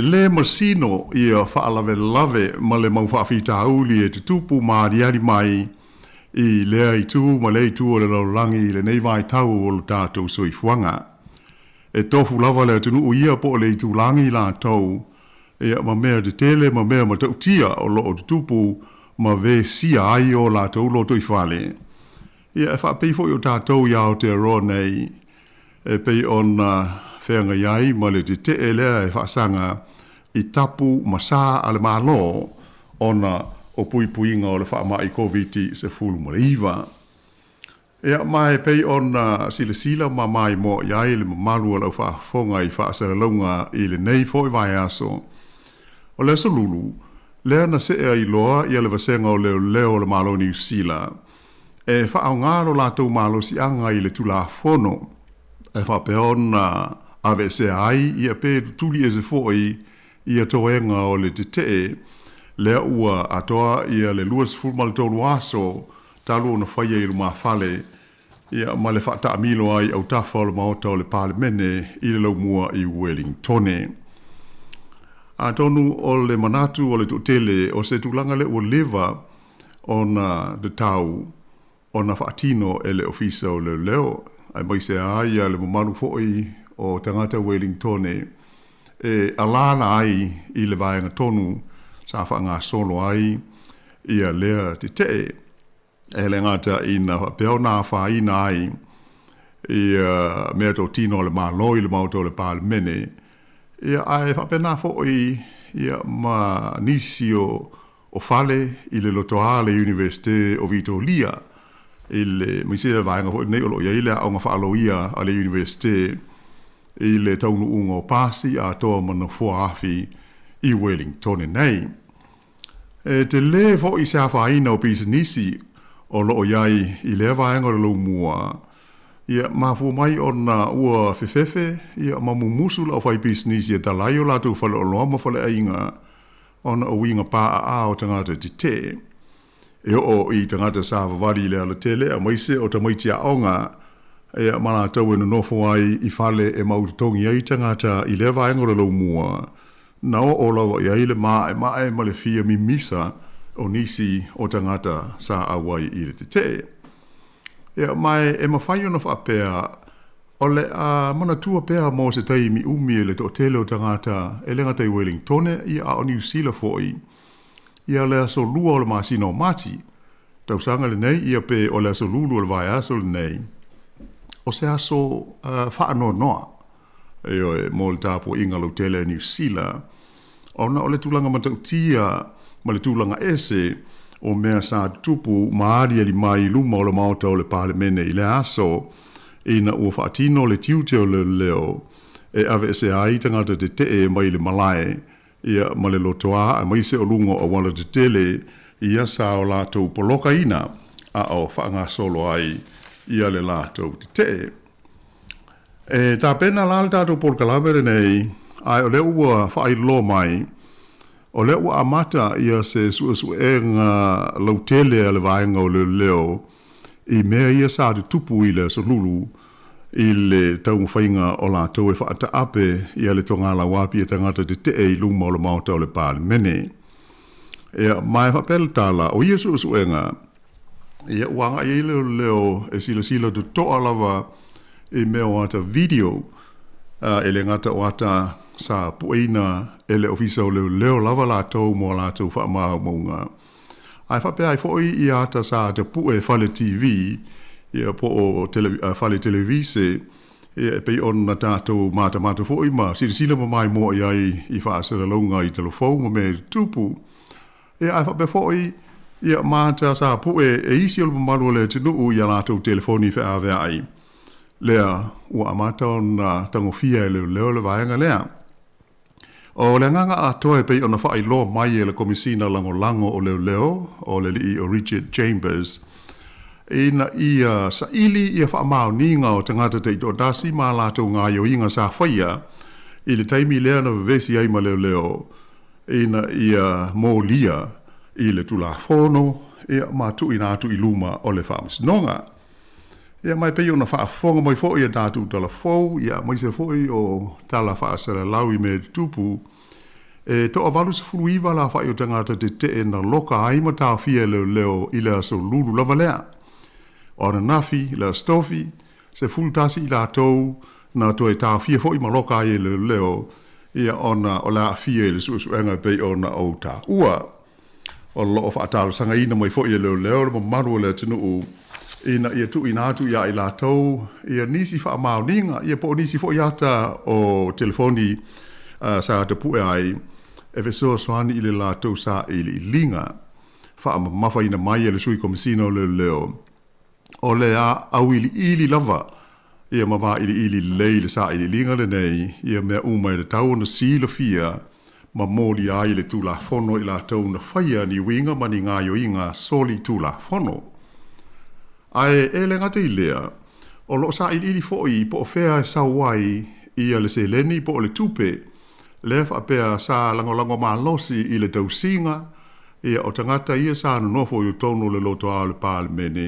Le masino ia whaalave lave ma le mau whaafita auli e te tupu maariari mai i lea i tu ma le tu o le laulangi i le nei vai tau o le tātou soifuanga. E tofu lava le tunu o ia po le i tu langi la tau ia ma mea te tele ma mea ma tau tia o lo o te tupu ma ve sia ai o la tau lo toi whale. Ia e whaapifo i o tātou ia o te aroa nei e pei on whenga iai ma le te te lea e whaasanga i tapu masa ale malo ona o pui puinga o le whaama i COVID se fulu ma iwa. Ea mai pei ona sila ma mai mo iai le mamalu o lau whaafonga i whaasara launga i le nei fo i vai aso. O le so lulu, lea na se ea i loa i ale vasenga o leo le malo ni usila. E whaao ngaro la tau malo si anga i le tula fono. E whapeona ave se ai ia pe tuli e se foi ia toenga o le te lea ua atoa ia le luas fulmal tolu aso talu na faia i luma fale ia ma le whata amilo ai au tafa o le maota o le palemene i le laumua i Wellington. A tonu o le manatu o le tutele o se tulanga le ua leva o na de tau ona whaatino e le ofisa o leo. Ai mai se ai le mamaru fo'i o tangata Wellington alana ai i le vaenga tonu sa whaanga solo ai ia lea te e le ngata ina peo nā whaina ai ia mea tō tino le māloi le mauto le pālemene ia ai whapena fo'i ia ma nisi o fale i le lotoa le Universite o Vitoria i le misea vaenga fo'i nei olo ia i le aonga whaaloia a le Universite i le taunu unga o pasi a toa mana fua afi i Wellington nei. Te le fo'i se hawhaina o bisinisi o loo iai i le vaenga o le mua ia mafu mai o na ua fefefe ia mamumusu la o fai bisinisi e talai o latu fale o loama fale ainga o na o winga paa a o tangata ti te. E o i tangata sa wawari le ala tele a maise o tamaiti a onga e mana tau e nofo ai i fale e mautongi ai tangata i le vaenga o le mua na o lawa i aile mae ma le fia mi misa o nisi o tangata sa awai i le te. Ia mai e mawhai ona whapea o le a mana tua pea mo se tai mi umi e le to tele o tangata e le ngata i Wellington i a o New Zealand foi. Ia le aso lua o le masina o mati. Tau sanga le nei ia pe o le aso lulu o le vai aso le nei. O se aso whaano noa. E o e mo le tapo inga lo tele New Zealand. Ona o le tūlanga matautia ma le tūlanga ese o mea sa tupu maari ali mai luma o le maota o le pālemene i le aso ina ua whaatino le tiute o le leo e ave se ai tangata te te mai le malae ia ma le lotoa a mai se o lungo o wala te tele ia sa o lātou poloka ina a o whaanga solo ai ia le lātou te te. E tā pena lāle tātou polkalawere nei ai o le ua whailo mai o le ua amata ia se suesuenga lautele a le vaenga o le leo i mea ia sa te tupu i le solulu i le taumawhainga o lātou e whaata ape ia le tonga la wapi e tangata te te i luma o le mauta o le pālemene. Ia mai whapel tala o ia suesuenga ia uanga i leo e sila tu toa lava i mea o ata video e le ngata o ata sa pueina ele ofisa o leo lava lātou mo lātou whaamau maunga. Ai whapea ai fōi i ata sa te pue whale TV ia po o whale televise ia pei on na tātou mata fōi ma sila mai mo i whaasera launga i telefou ma me tupu. Ia ai whapea fōi ia mata sa pue e isi o maru le tinu i a lātou telefoni whaavea ai. Lea ua amata o na tangofia e leo le vaenga lea. O le nganga a toe pei ona whai loa mai e le komisina lango o leo o le li o Richard Chambers. Ina ia sa ili ia whaamao ninga o tangata te ito dasi ma lātou ngā yo inga sa whaia i le taimi lea na vesi ai ma leo. Ina ia mō lia i le tula whono ia mātu i nātu i luma o le whaamisinonga. Ia mai pei ona whaafonga mai fo ia tātu tala fau, ia mai se fo i o tala whaasara lau i me tupu. E to avalu se fulu iwa la whai o tangata te te na loka aima tā fia leo i le aso lulu lava lea. O na nafi, le stofi, se fulu tasi i la tau na to e tā fia fo i ma loka ai leo ia ona o la fia i le suenga pei ona o tā ua. O lo of atalu sanga ina mai fo i leo le maru le tunu u ina ia tu ina atu ia i la tau ia nisi wha mao ninga ia po nisi fo iata o telefoni sa te pue ai e vesoa soani i le la tau sa i li linga wha mafa ina mai e le sui komisina o le leo o le a au ili lava ia mawa ili lei le sa i li linga le nei ia mea umai le tau na sila fia ma mōli ai le tula fono i la tau na whaia ni winga mani ngā yo inga soli tula fono. Ai e le ngata i lea, o lo sa ili fo'i po o whea sa wai ia le se leni po o le tupe, le whapea sa langolango maa losi i le tausinga, ia o tangata ia sa nofo i tono le loto a le pālemene,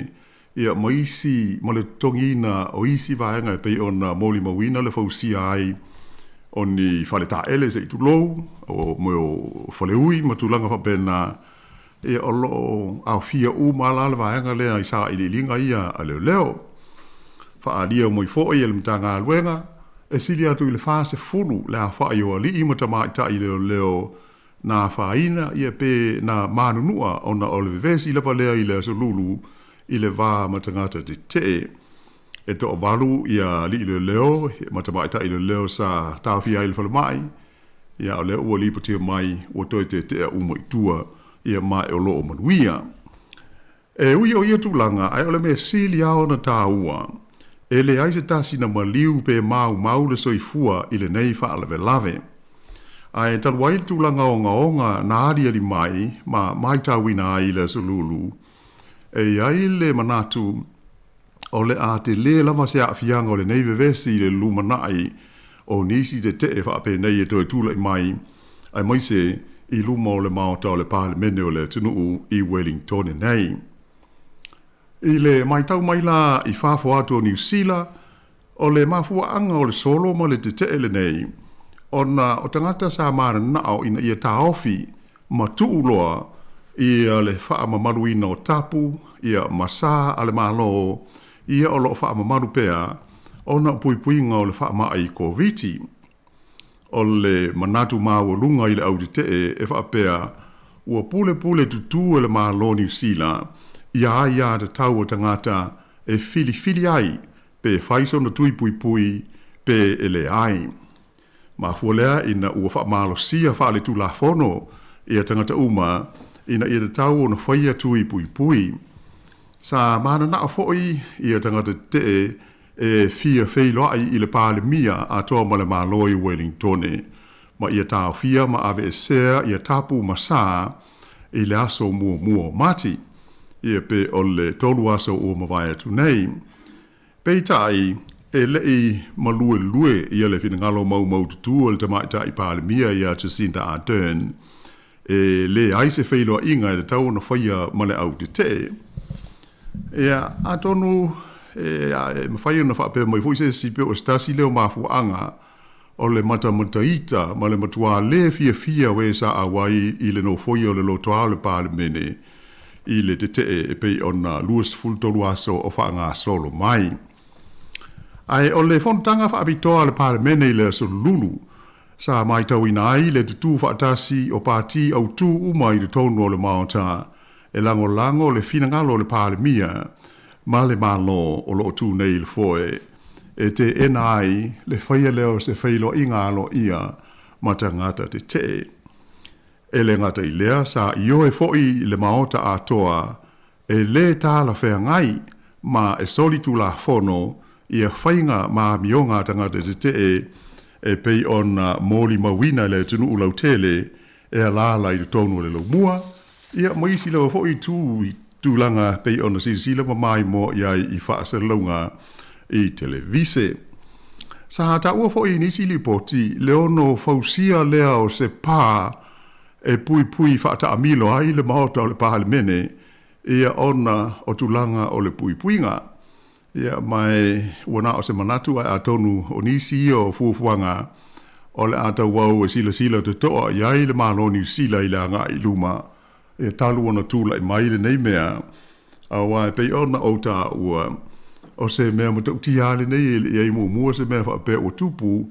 ia ma isi, ma le tongina o isi vaenga e pei ona moli mawina le fausia ai, o ni whale ta ele se i tu lou, o mo whale ui, ma tu langa whapena e o lo au fia mala le vaenga lea i sa i linga ia a leo. Fa alia mo i fo i le mtanga luenga, e sili atu i le fase fulu le a fa i o ali i matama i ta i leo na faina ia pe na manunua ona o le vesi le valea i le solulu i le va matangata de te. E to valu ia li leo matama i ta i leo sa tawhia i le falamai, ia o leo ua li patia mai o toi te umoi tua ia mai o loo manuia. E ui o ia tūlanga, ai ole me sili ao na tā ua. E le aise tasi na maliu pe mau le soifua i le nei wha alave lave. Ai taluai tūlanga onga na aria li mai, ma mai tawina ai le solulu. E ai le manatu, o le a te le lava se a fianga o le nei vevesi le lumanai, o nisi te wha pe nei e toi tūla i mai, ai moise i luma o le maota o le palemene o le tunuu i Wellington nei. I le mai tau mai la i whafo atu o New Zealand, o le mafua anga o le solo ma le te ele nei, o tangata sa mara nao ina ia ta ofi ma tuuloa i le wha mamaruina o tapu, ia masa ale malo, ia o lo wha mamaru pea, o na puipuinga o le wha maa i koviti. O le manatu maa lunga i le audite e wha pea, ua pule tutu le maa lo New Zealand, ia te tau o tangata e fili ai, pe whaiso na tui pui pe ele ai. Ma fualea ina ua wha malo sia wha le tu la fono, ia tangata uma, ina ia te tau o na whaia tui pui. Sa mana na foi ia tangata te e fia feiloai i le pale mia a toa ma le malo i Wellington. Ma ia tau fia ma ave e sea ia tapu masa i le aso mua mati. Ia pe o le tolu aso o mawai atu nei. Peitai e lei malue ia le fina ngalo mau tutu o le tamaita i pale mia ia Jacinda Ardern. E le aise feiloa inga i le tau na whaia ma le au te te. Ia atonu mawhaia na whape mai fuise si pe o stasi leo mafuanga o le mataita ma le matua le fia we sa awai i le no foia o le lotoa o le pale mene i le te e pei ona luas fultolu aso o whaanga solo mai. Ai o le fontanga whaapitoa le pale mene i le solulu sa mai tau inai le tutu whaatasi o pati au tu umai le tonu o le maota e lango le finangalo o le pale mia ma le malo o lo tu nei le foe e te enai le whaia leo se whailo inga alo ia ma ta ngata te te. E le ngata i lea sa io e foi le maota a toa e le tala whea ngai ma e soli tu la fono ia whainga ma mionga ta ngata te te e pei ona moli mawina le tunu ulau tele e alala i tonu le lo mua ia maisi lewa foi tu langa pei ona sila mai mo ia i whaasa launga i televise. Sa ta ua foi nisi li poti leono fausia lea o se pā e pui whaata amilo ai le maota o le pāle mene ia ona o tulanga o le puipuinga. Ia mai wana o se manatu ai atonu o nisi o fuafuanga o le ata wau e sila te toa iai le malo New Zealand i le anga i luma e talu ona tula i mai le nei mea a wai pei ona o ta ua o se mea mo tau tiale nei e i mua se mea wha pe o tupu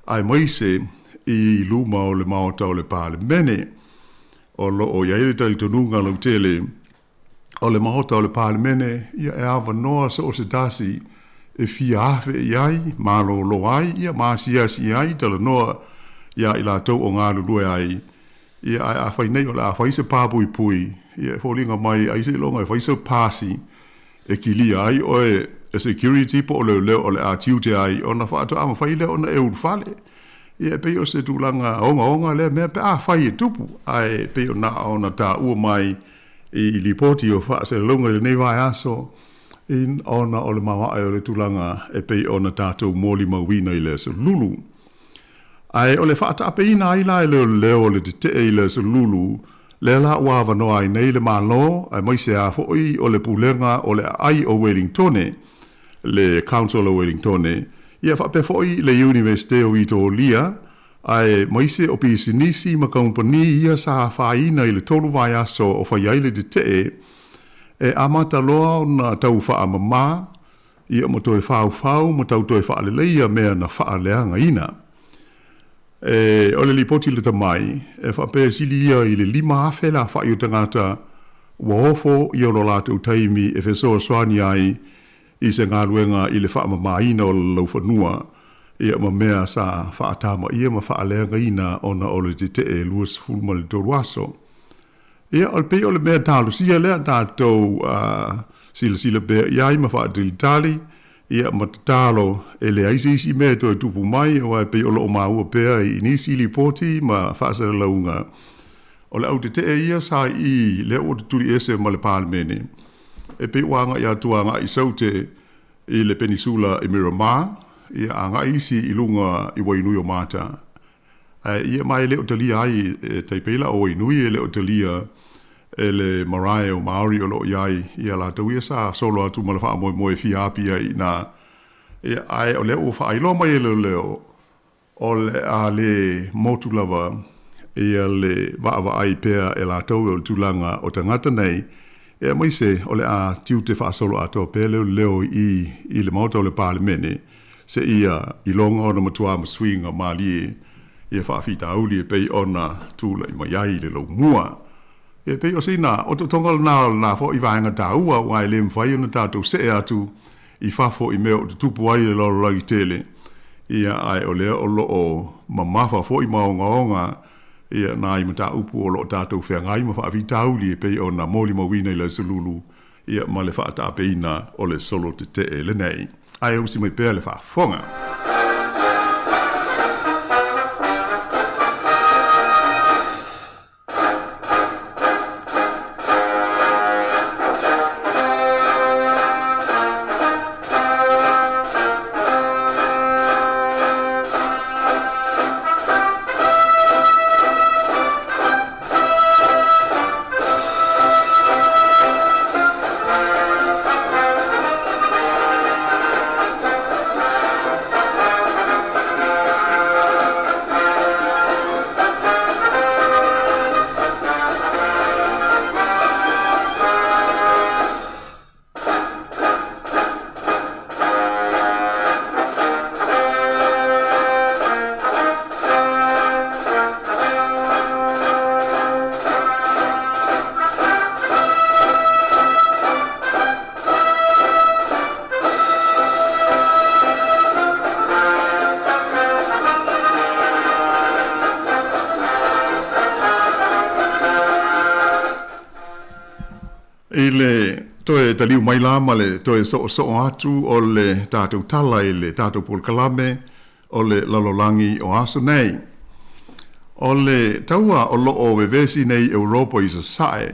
ai maise i luma o le maota o le pāle mene o lo o iai le tali tonunga lau tele o le maota o le pāle mene ia e awa noa sa o se dasi e fia afe iai malo lo ai ia maasia si ai tala noa ia i la tau o ngā lulue ai ia a whai nei o la a whai se pui ia fōlinga mai ai se longa e whai se pāsi e ki lia ai o e security po o leo o le a tiute ai o na whaato ama whai leo o na e urfale ia pei o se tūlanga onga lea mea pe a whai e tupu ai pei o na o na tā ua mai i lipoti o wha se longa le nei vai aso in ona o le mawa ai o le tūlanga e pei o na tātou mōli mawina i le se lulu. Ai o le whaata ape ina ai la e leo le te i le se lulu le la ua wanoa ai nei le malo ai mai se a foi o le pulenga o le ai o Wellington le Council o Wellington ia whape foi le University o Itolia Ai maise o pisinisi ma kompani ia sa faina i le tolu vai aso o whai le te e amata loa na tau wha amama ia mo toi whau mo tau toi wha aleleia mea na wha leanga ina. O le lipoti le tamai e wha pēr sili ia i le 5 awhela wha i o tangata waofo i o lo lātou taimi e whesoa swani ai i se ngā ruenga i le wha amama ina o le lau whanua ia ma mea sa whaatama ia ma whaaleanga ina ona o le te e luas fulma le toru aso. Ia o le pei o le mea tālu sia lea tātou sila bea iai ma whaatili tali ia ma tālo e le aisi mea toi tupu mai o ai pei o lo maua pea i nisi li poti ma whaasara launga. O le au te ia sa i le o te turi ese ma le pālemene. E pei wanga ia tuanga i saute i le penisula i Miramar ia anga isi i lunga i wainui o mata. Ia mai leo talia ai taipela o wainui e leo talia e le marae o Maori o lo iai ia la tau ia sa solo atu malafa moe fiapia i na ia ai o leo fa ilo mai leo o le a le motu lava ia le vaava ai pea e la tau o tulanga o tangata nei ia mai se o le a tiu te fa solo ato pe leo i le mauta o le palemene se ia i longa ona matua ma swinga mali ia whaafita auli e pei ona tūla i maiai le lau mua. E pei o sina, o to tongal nā fo i vaenga tā ua o ai le mwhai ona tātou se atu i whafo i meo te tupu ai le loro lagi tele. Ia ai o lea o loo mamafa fo i maonga ia nā i mata upu o loo tātou whea ngai ma whaafita auli e pei ona moli mawina i le salulu ia ma le whaata peina o le solo te le nei. Ai usi mai pēr le whaafonga. Toe taliu mai la ma le toe so atu o le tātou tala i le tātou polkalame o le lalolangi o aso nei. O le taua o loo vevesi nei Europa i sa sae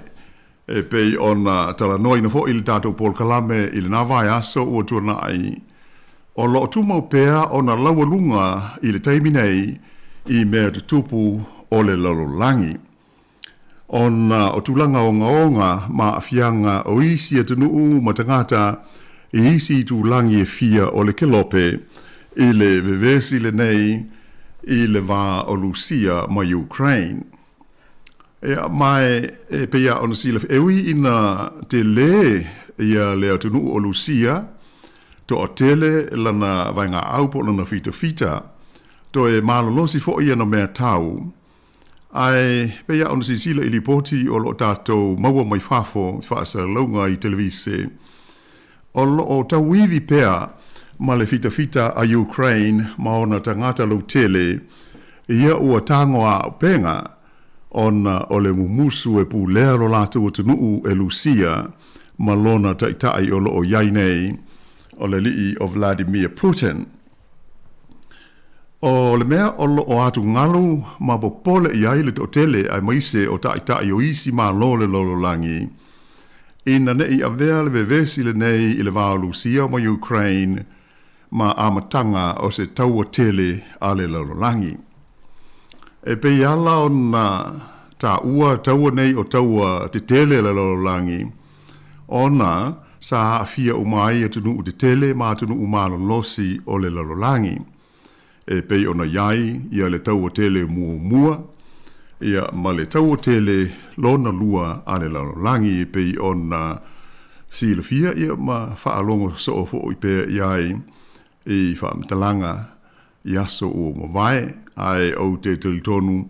e pei ona tala noi na fo i le tātou polkalame i le nawai aso ua tuana ai. O loo tumau pea ona lawalunga i le taimi nei i mea tutupu o le lalolangi. Ona o tulanga o ngaonga ma afianga o isi atunuu matangata i isi tulangi e fia o le kelope i le vevesi le nei i le va o Lucia ma Ukraine. Mai e pea ona sila ewi ina te le ia le atunuu o Lucia to o tele lana vainga aupo lana fita to e malolosi fo ia no mea tau. Ai pea ona sisila i lipoti o lo tātou maua mai whafo whaasa launga i televise. O lo o tawivi pea ma le fita a Ukraine ma ona tangata lau tele ia ua tangoa o penga ona o le mumusu e pu lea lo lātou o tunuu e Lucia ma lona taitai o lo o yainei o le lii o Vladimir Putin. O le mea o lo o atu ngalu ma popole i aile o tele ai maise o taitai o isi ma lo le lololangi. Ina nei a vea le vevesi le nei i le vao Lucia ma Ukraine ma amatanga o se taua tele a le lololangi. E pe ala o na ta ua taua nei o taua te tele le lololangi. Ona sa afia umai atunu te tele ma atunu umalo losi o le lololangi. e pei ona iai, ia le tau o tele mua, ia ma le tau o tele lona lua a le lalolangi e pei ona silafia, ia ma whaalongo so o fo i pea iai, i whaamtalanga, i aso o mawai, ai au te tonu,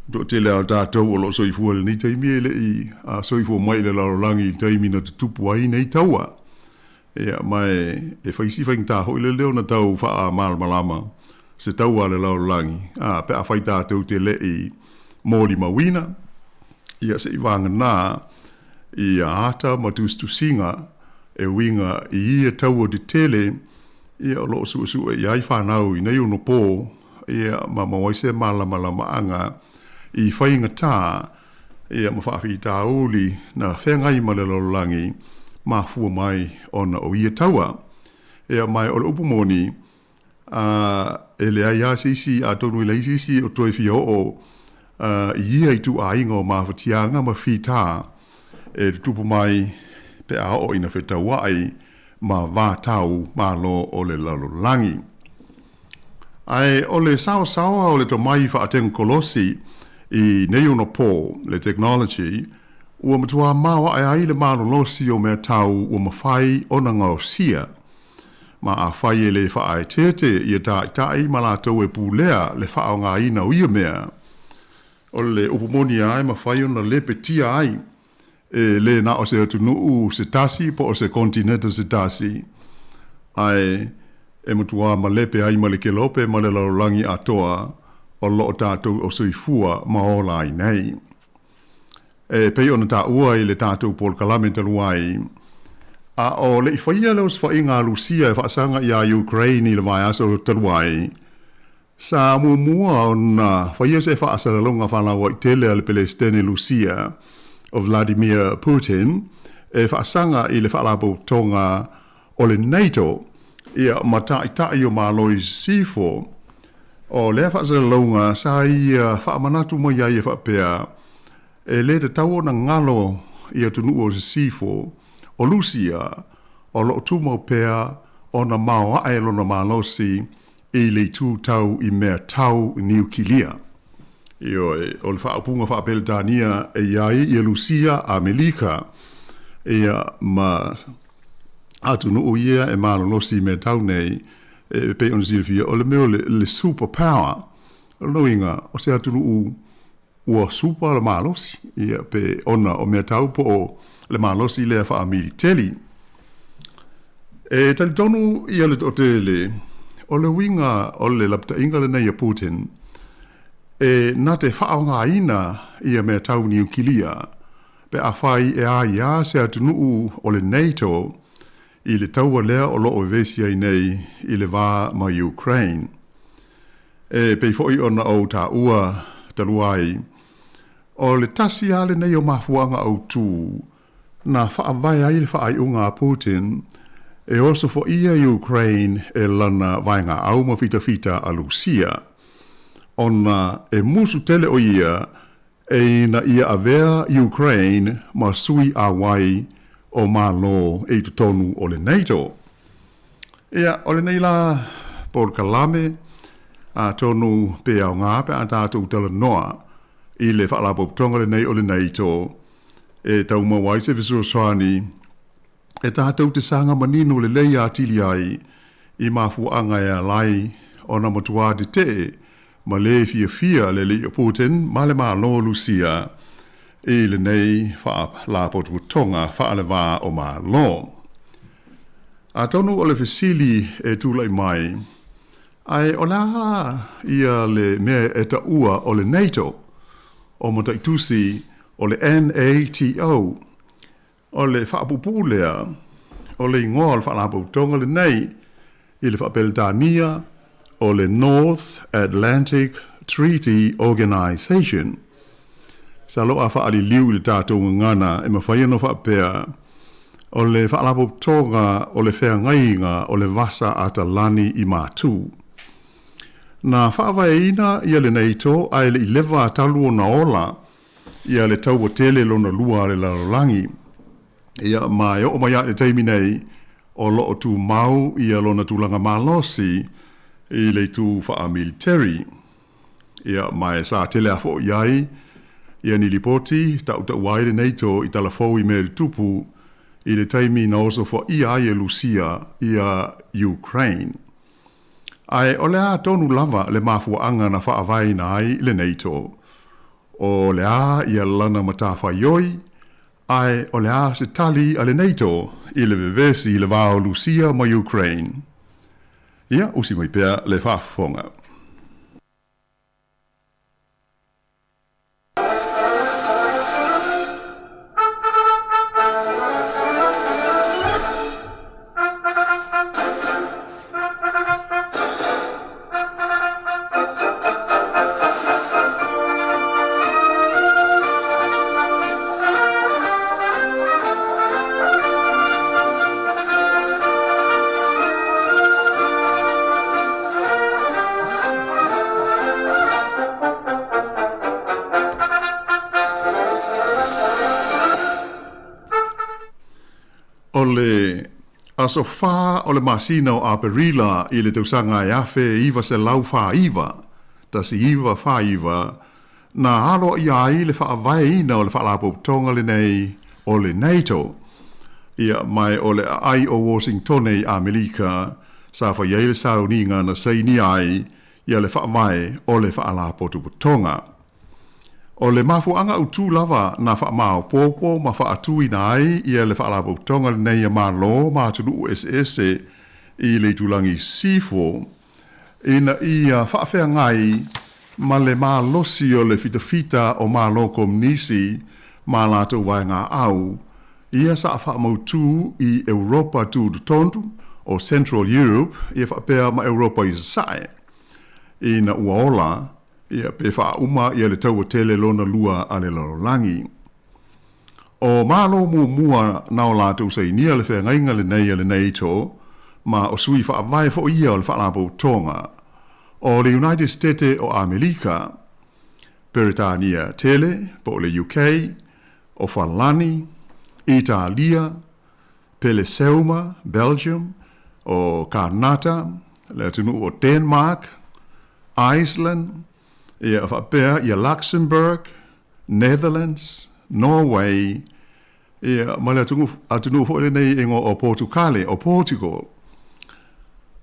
do te leo tātou o lo soifua le ni taimi ele i a soifua mai le lalolangi taimi na tutupu ai nei taua. Ea mai e whaisi whaingta hoi le leo na tau wha a malama se taua le lalolangi. Pe a whai tātou te le i mōri mawina. Ia se i wanga nā i a ata matustu singa e winga i ia taua de tele ia o lo su e iai whanau i nei ono pō ia ma mawaise malama anga i whainga tā, ia ma whaafi tā uli na whengai ma le lalolangi, ma fua mai ona o ia taua. Ia mai o le upumoni, e le ai asisi, a tonu i le isisi o toi fia o, i ia i tu a ingo ma whatianga ma whi tā, e tupu mai pe a o ina whetau ai, ma wā tau ma lo o le lalolangi. Ai o le sawa o le to mai whaatengu kolosi, i nei ono pō, le technology, ua matua mawa ai le mano losi o mea tau ua mawhai o na ngau sia. Ma a whai e le whaai tete i a tai ma la tau e pūlea le whaao ngā ina o ia mea. O le upumoni ai ma whai o na le petia ai, e le na o se atunuu se tasi po o se kontinenta se tasi. Ai e matua ma lepe ai ma le kelope ma le lalolangi atoa, o lo tātou o soifua ma o lai nei. E pei ona tā ua i le tātou Paul Kalame taluai. A o le i whaia leo sfai ngā Lucia e whaasanga i a Ukraine i le vai aso taluai. Sa mua o na whaia se whaasara longa whanau i tele a le Palestine Lucia o Vladimir Putin e whaasanga i le whaalapo tonga o le NATO ia matai o maloi C4 o le whaasaralonga sa i whaamanatu mo ia i whaapea e le te tau na ngalo i atunu o se sifo o Lucia o lo tumo pea o na mao aelo na malosi i le tu tau i mea tau niukilia. Io o le whaapunga whaapeltania e iai i Lucia a Melika e ma atunu o ia e malosi mea tau nei e pe on Silvia o le meo le superpower o loinga o se atunu ua super le malosi ia pe ona o mea tau po o le malosi le wha militeli e tali tonu ia le totele o le winga o le lapta inga le nei a Putin e na te whaonga ina ia mea tau niukilia pe a whai e a ia se atunu o le NATO i le taua lea o loo vesia i nei i le vā ma Ukraine. E pei foi ona o ta ua taluai. O le tasi ale nei o mafuanga au tū, na whaavai ai le whaai unga Putin, e oso fo ia Ukraine e lana vainga au ma fita a Lucia. Ona e musu tele o ia, e na ia avea Ukraine ma sui a wai o malo e tonu o le NATO. Ia, o le nei la Paul Kalame, a tonu pe au ngā pe a tātou tala noa i le whaalapo tonga le nei o le NATO e tau mawai se visua soani e tātou te sanga manino le leia atili ai i mafu anga e alai o na matua de te ma le fia le le Putin ma le malo Lucia i le nei whaalapo tonga whaalewa o malo. A tonu o le fesili e tūlai mai ai o la ia le mea e ta ua o le NATO o mo taitusi o le NATO o le whaapupulea o le ingoa le whaalapo tonga le nei i le whaapeltania o le North Atlantic Treaty Organization. Sa lo a whaali liu i le tātou ngana e mawhaiano whaapea o le whaalapo tonga o le whea ngainga o le vasa atalani i mātū. Na whaavaeina ia le NATO ai le ilewa talu o na ola ia le tau o tele lona lua le lalolangi. Ia mai o mai le teimi nei o lo o tu mau ia lona tulanga malosi I le tu wha military. Ia mai sa tele a fo iai, ia ni lipoti, tau waire NATO I talafou I meri tupu, I le taimi na oso fo iai e Lucia, ia Ukraine. Ai o lea tonu lava le mafuanga na wha avai na ai le NATO. O lea ia lana matafa ioi, ai o lea se tali a le NATO, I le vevesi le vao Lucia ma Ukraine. Ia usi mai pea le whafonga. So far o le masina o aperila I le tausanga I afe iwa se lau wha iwa, ta si iwa wha iwa, na halo I ai le wha avai ina o le wha lapo tonga le nei o le NATO. Ia mai o le ai o Washington I Amerika, sa wha iei sauninga na seini ai, ia le wha avai o le wha lapo tonga. O le mafuanga utu lava na wha mao popo ma wha atui nai ia le wha lapo tonga le nei a malo ma tunu USS I le tulangi sifo ina ia wha whea ngai ma le ma losi o le fita o ma lo komnisi ma lato wai ngā au ia sa wha mautu I Europa tu tondu o Central Europe ia wha pea ma Europa I sae ina uaola ia pe wha uma ia le tau tele lona lua a le lalolangi. O malo mua na o lātou sei nia le whea ngainga le nei to, ma o sui wha vai fo ia o le wha lapo tonga. O le United States o Amerika, Peritania tele, po le UK, o Falani, Italia, Pele Seuma, Belgium, o Karnata, le tunu o Denmark, Iceland, ia whapea ia Luxembourg, Netherlands, Norway, ia male atunu fo le nei ingo o Portugal, o Portugal.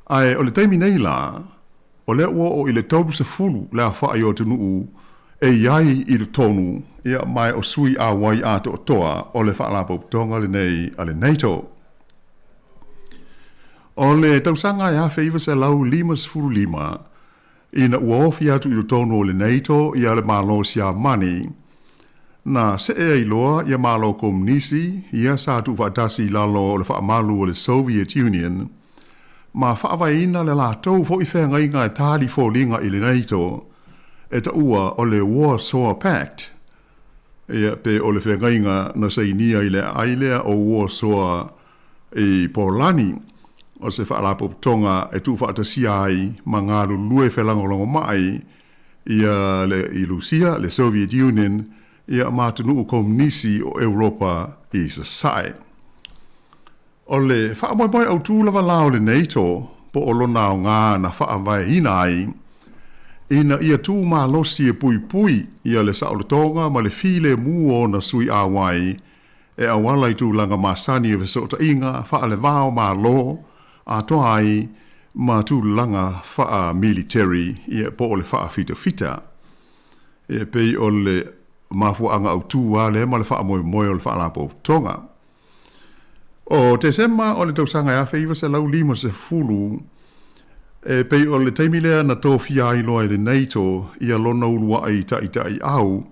Ai o le taimi nei la, o le ua o I le tolu se fulu le a whaai o tunu e iai I le tonu, ia mai o sui a wai a to toa o le whaalapo tonga le nei a le NATO. O le tausanga ia feiva se lau 5 ina uofi atu I tonu o le NATO ia le malo sia mani. Na se e iloa ia malo komunisi ia sa tu fatasi lalo le whaamalu o le Soviet Union. Ma whaawaina le la tau fo I whenga inga e tāli fo linga I le NATO e ta ua o le Warsaw Pact. Ia pe o le whenga inga na seinia I le ailea o Warsaw I Polani. O se whaalapo tonga e tu whaatasi ai ma ngā lue whelangolongo mai ia le I Lucia, le Soviet Union, ia mātunu komunisi o Europa I sa sae. O le whaamoe au tūlawa lao le NATO po o lona o ngā na whaawai ina ai, ina ia tū mā losi e pui ia le saolotonga ma le file muo na sui awai e awala I tūlanga masani e vesota inga wha le vao mā lo a toa ai ma tūlanga wha military ia po o le wha fita. E pei o le mafuanga au tūa le ma le wha moe o le wha lapo tonga. O te sema o le tausanga e awhiwa se lau 5 e pei o le teimilea na tōwhia I loa I le NATO ia lona ulua ai tai au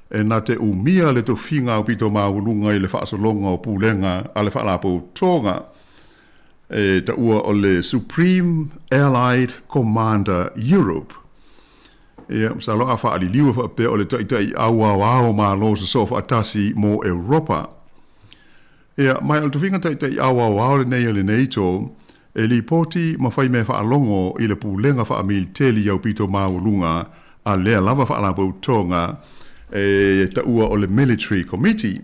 e na te umia le tōwhinga o pito maulunga I le whaasolonga o pūlenga a le whaalapo tonga e ta ua o le Supreme Allied Commander Europe. E sa loa whaali liwa whape o le tai au ma lo sa sofa atasi mo Europa. E mai o le tōwhinga tai au le nei o le NATO e li poti ma whai me whaalongo I le pūlenga whaamiliteli au pito maulunga a lea lava whaalapo tonga e ta ua o le Military Committee.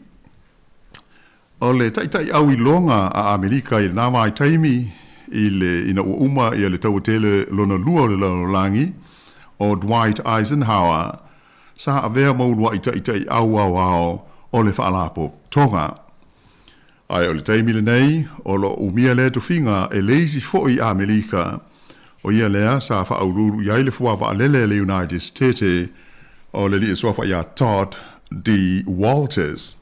O le tai au I longa a Amerika I nā mai taimi ina uma i le tau tele lona lua le langi o Dwight Eisenhower sa avea maulua i au o le whaalapo tonga. Ai o le taimile nei o lo umia le to finga e leisi foi a Amerika o ia lea sa whaururu i aile fuawa alele le United States o le li swafa ia Todd D. Walters.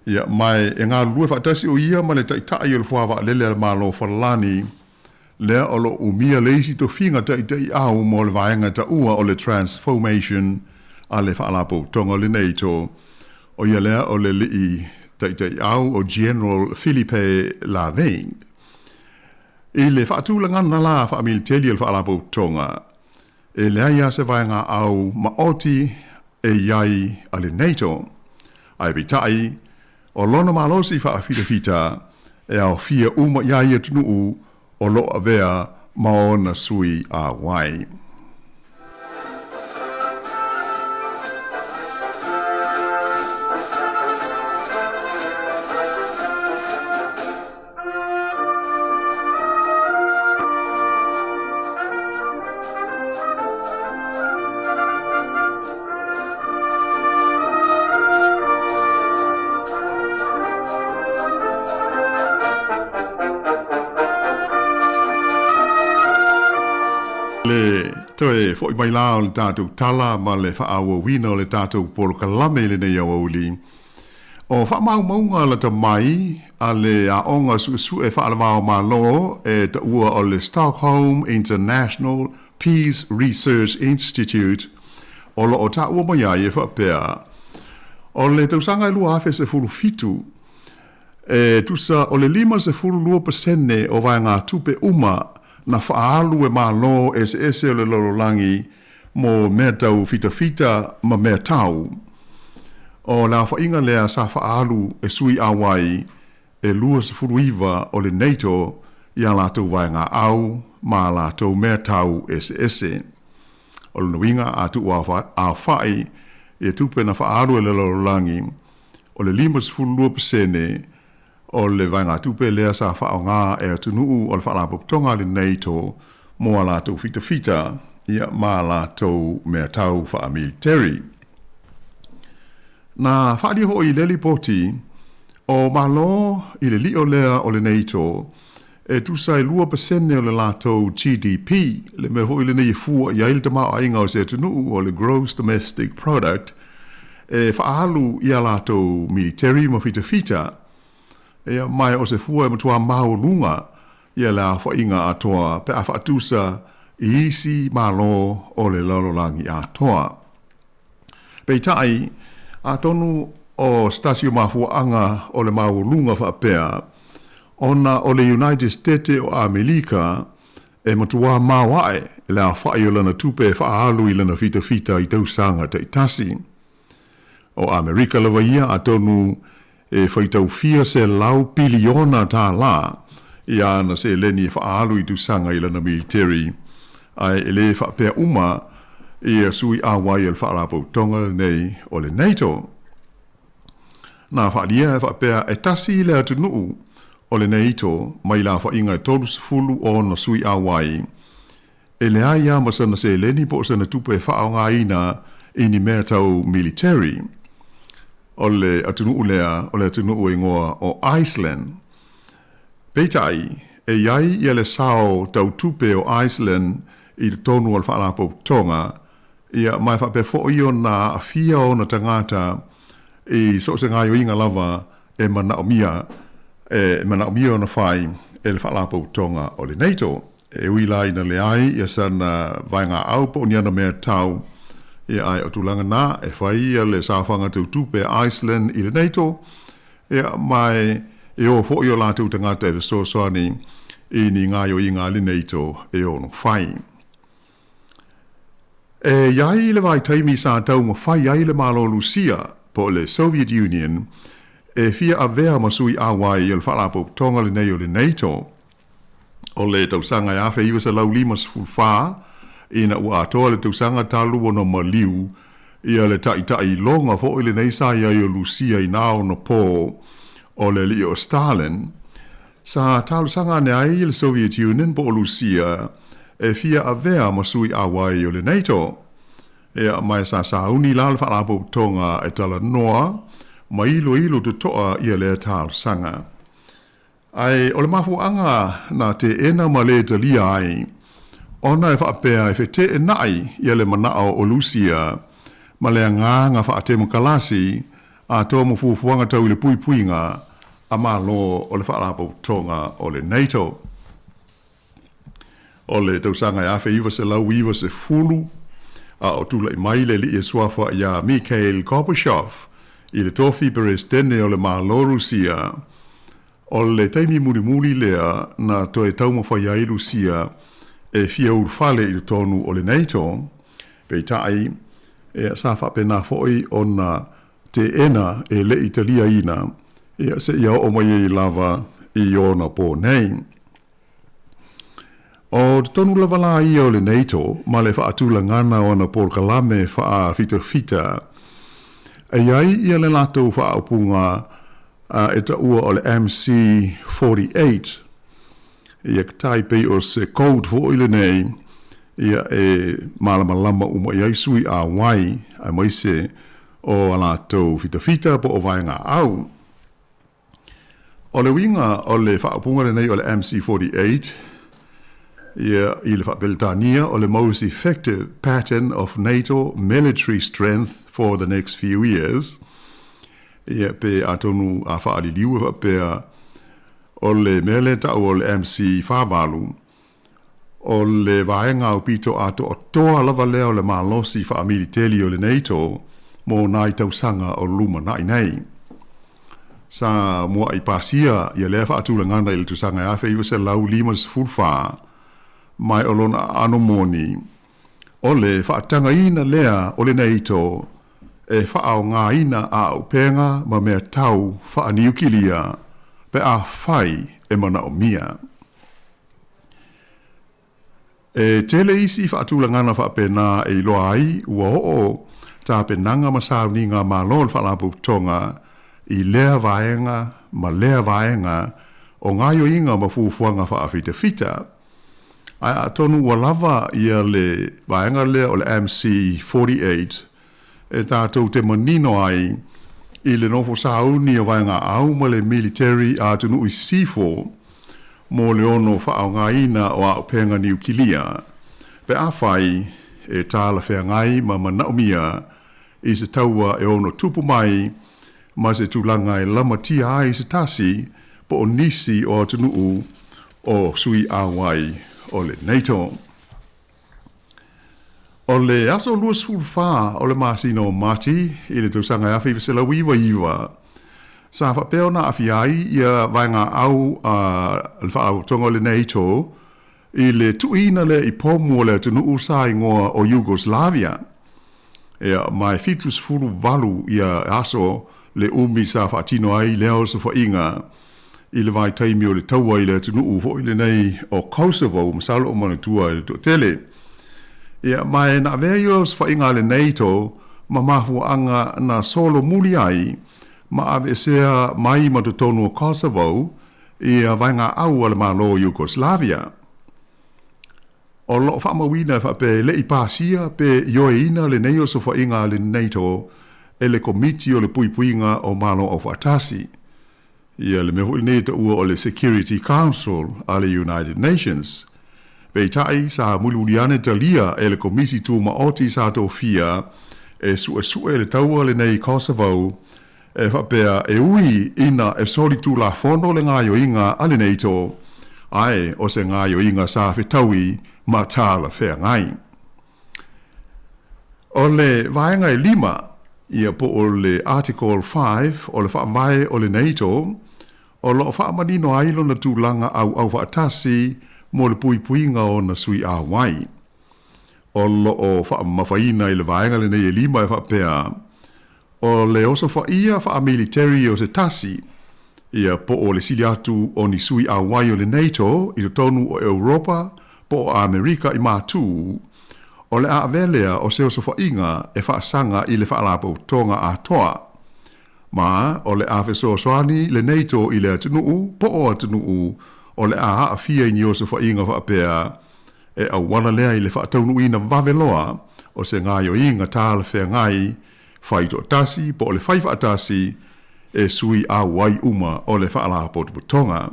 Ia mai e ngā lua whaatasi o ia ma le taitai o le fuawa alele le malo whalani lea o lo umia leisi to finga taitai au mo le vaenga ta ua o le transformation a le whaalapo tonga le neito o ia lea o le li taitai au o General Philippe Lavigne. I le whaatulanga na la whaamiliteli o le whaalapo tonga e lea ia se vaenga au maoti e iai a le NATO. Ai bitai o lona malosi whaafitafita e au fia uma iai atunuu o lo avea maona sui a wai. Toe foi mai la o le tātou tala ma le whaawa wina o le tātou polo kalame le nei au auli. O wha maunga la ta mai a le aonga su e whaalawao ma lo e ta ua o le Stockholm International Peace Research Institute o lo o ta ua mai ai e whapea. O le tausanga e lua afe se fulu fitu e tusa o le 5% o vai ngā tupe uma na whaalu e malo ese o le lololangi mo mea tau fita ma mea tau. O la whainga lea sa whaalu e sui awai e lua se furuiva o le NATO i a lātou vai ngā au ma lātou mea tau ese. O le nuinga a tu a whai e tupe na whaalu e le lololangi o le 5% o le vai ngā tupe lea sa whao ngā e atunuu o le whaalapo tonga le NATO mo a lātou fita ia ma lātou mea tau wha military. Na whaari ho i leli poti o malo i le lio lea o le NATO e tusai 2% o le lātou GDP le me ho i le nei fua i aile tamau a inga o se atunuu o le gross domestic product e whaalu i a lātou military mo fita e mai o se fua e matua mau lunga ia la whainga atoa pe a whaatusa i isi malo o le lalolangi atoa. Peitai, a tonu o stasio mafuanga o le mau lunga whaapea, ona o le United States o Amerika e matua mau ae la whai o lana tupe whaalu i lana fita i tausanga te itasi. O Amerika lawa ia a tonu e whaitau fia se lau piliona tā la i ana se leni e whaalu i tusanga i lana military ai e le whapea uma i a sui awai al whaalapo tonga nei o le NATO. Nā whaalia e whapea e tasi i le atunuu o le NATO mai la whainga e tolus fulu o na sui awai e le aia masana se leni po sana tupe whaonga ina i ni mea tau military. O le atunuu lea, o le atunuu ingoa o Iceland. Peitai, e iai i le sao tau tupe o Iceland i tonu al whaalapo tonga, ia mai whape fo i o na fia o na tangata i so se ngai o inga lava e mana o mia o na whai e le whaalapo tonga o le NATO. E uila ina le ai, ia sana vainga au po ni ana mea tau, e ai o tulanga na e whai le sāwhanga tau tupe Iceland i le NATO e mai e o fo i o lātou tangata e so soani i ni ngā o i ngā le NATO e o no whai. E iai le vai taimi sā tau ma whai ai le malo Lucia po le Soviet Union e fia a vea masui awai i le whalapo tonga le nei o le NATO o le tausanga e awhi iwa sa lau limas fulwha ina ua atoa le tausanga talu o no maliu ia le tai longa fo ile nei sa ia o Lucia i nao no po o le li o Stalin sa talu sanga ne ai le Soviet Union po Lucia e fia avea masui awai o le NATO. E mai sa uni la le whalapo tonga e tala noa, ma ilo te toa ia le talu sanga. Ai o le mafu anga na te ena ma le te lia ai, ona e whaapea e te e nai ia le manao o Lucia, ma le nganga whaatemu kalasi, a toa mo fuafuanga tau le puipuinga, a ma lo o le whaalapo tonga o le NATO. O le tausanga e awhi iwa se lau iwa se fulu, a o tula i mai le li e swafa ia Mikhail Gorbachev, i le tofi presidente o le malo Rusia, o le taimi muri lea na to e tauma whai ai Rusia e fia urfale i le tonu o le NATO, pe tai e sa whapena foi o na te ena e le Italia ina, e se ia o mai e lava i ona po nei. O te tonu lava la ia o le NATO, ma le whaatula ngana o na Paul Kalame wha fita, e iai ia le lato whaapunga e ta ua o le MC48, ia ktai pei o se code ho ile nei, ia e malamalama uma iai sui a wai, a maise o lato fita po o vaenga au. O le winga o le whaapunga le nei o le MC48, ia i le whaapeltania o le most effective pattern of NATO military strength for the next few years. Ia pe atonu a whaaliliu e whapea o le mele tau o le MC whavalu. O le vaenga o pito ato o toa lava leo le malosi whaamiliteli o le NATO mo nai tausanga o luma nai nei. Sa mua i pasia ia le whaatula ngana i le tusanga e awhi iwa se lau limas fulfaa mai o lona anomoni. O le whaatanga ina lea o le NATO e whaao ngā ina a upenga ma mea tau whaaniukilia pe a whai e mana o mia. E tele isi whaatula ngana whaapena e loa ai ua o ta penanga masauni ngā malol whaalapu tonga i lea vaenga ma lea vaenga o ngāio inga ma fuufuanga whaafita fita. Ai a tonu ua lava ia le vaenga lea o le MC48 e tātou te manino ai i le nofo sauni o vaenga au ma le military a tunu i C4 mo le ono whaao ngā ina o a upenga niukilia. Pe a whai e tāla whea ngai ma manaumia i se taua e ono tupu mai ma se tūlanga e lama tia ai se tasi po o nisi o tunu o sui awai o le NATO. O le aso luas fulfa o le masino mati i le tausanga e awhi se la wiwa iwa. Sa whapeo na awhi ai ia vaenga au le whaau tonga o le NATO i le tuina le i pomu o le tunu usai ngoa o Yugoslavia. Ea mai fitus fulu valu ia aso le umi sa whaatino ai leo sa whainga i le vai taimi o le taua i le tunu ufo i le nei o Kosovo masalo o manatua i le tele. Ia mai na aveo sa whainga le NATO ma mahu anga na solo muli ai ma avesea mai matutonu o Kosovo i a vainga au ala malo Yugoslavia. O lo whamawina whape le i pasia pe ioeina le nei o sa whainga le NATO e le komiti o le puipuinga o malo o whatasi. Ia le mehu nei ta ua o le Security Council a le United Nations. Pei tai sa mululiane talia e le komisi tu maoti sa tofia e sue le taua le nei Kosovo e whapea e ui ina e soli tu la fono le ngā yoinga a le NATO ai o se ngā yoinga sa whetaui ma tāla whea ngai. O le vaenga e lima ia po o le Article 5 o le whaamai o le NATO o lo whaamanino ailo na tūlanga au whaatasi mo le puipuinga o na sui a wai. O lo o whaamawhaina i le vaenga le nei e lima e whaapea o le oso whaia whaamilitari o se tasi ia po o le sili atu o ni sui a wai o le NATO i to tonu o Europa po o Amerika i mātū o le a velea o se oso whainga e whaasanga i le whaalapo tonga a toa. Ma o le a feso swani le neito i le atunu po o atunu o le a fia i o se whainga whaapea e au wana lea i le whaataunu ina waveloa o se ngā yo inga tā le whea ngai whaito atasi po o le whaifa atasi e sui a wai uma o le whaala potuputonga.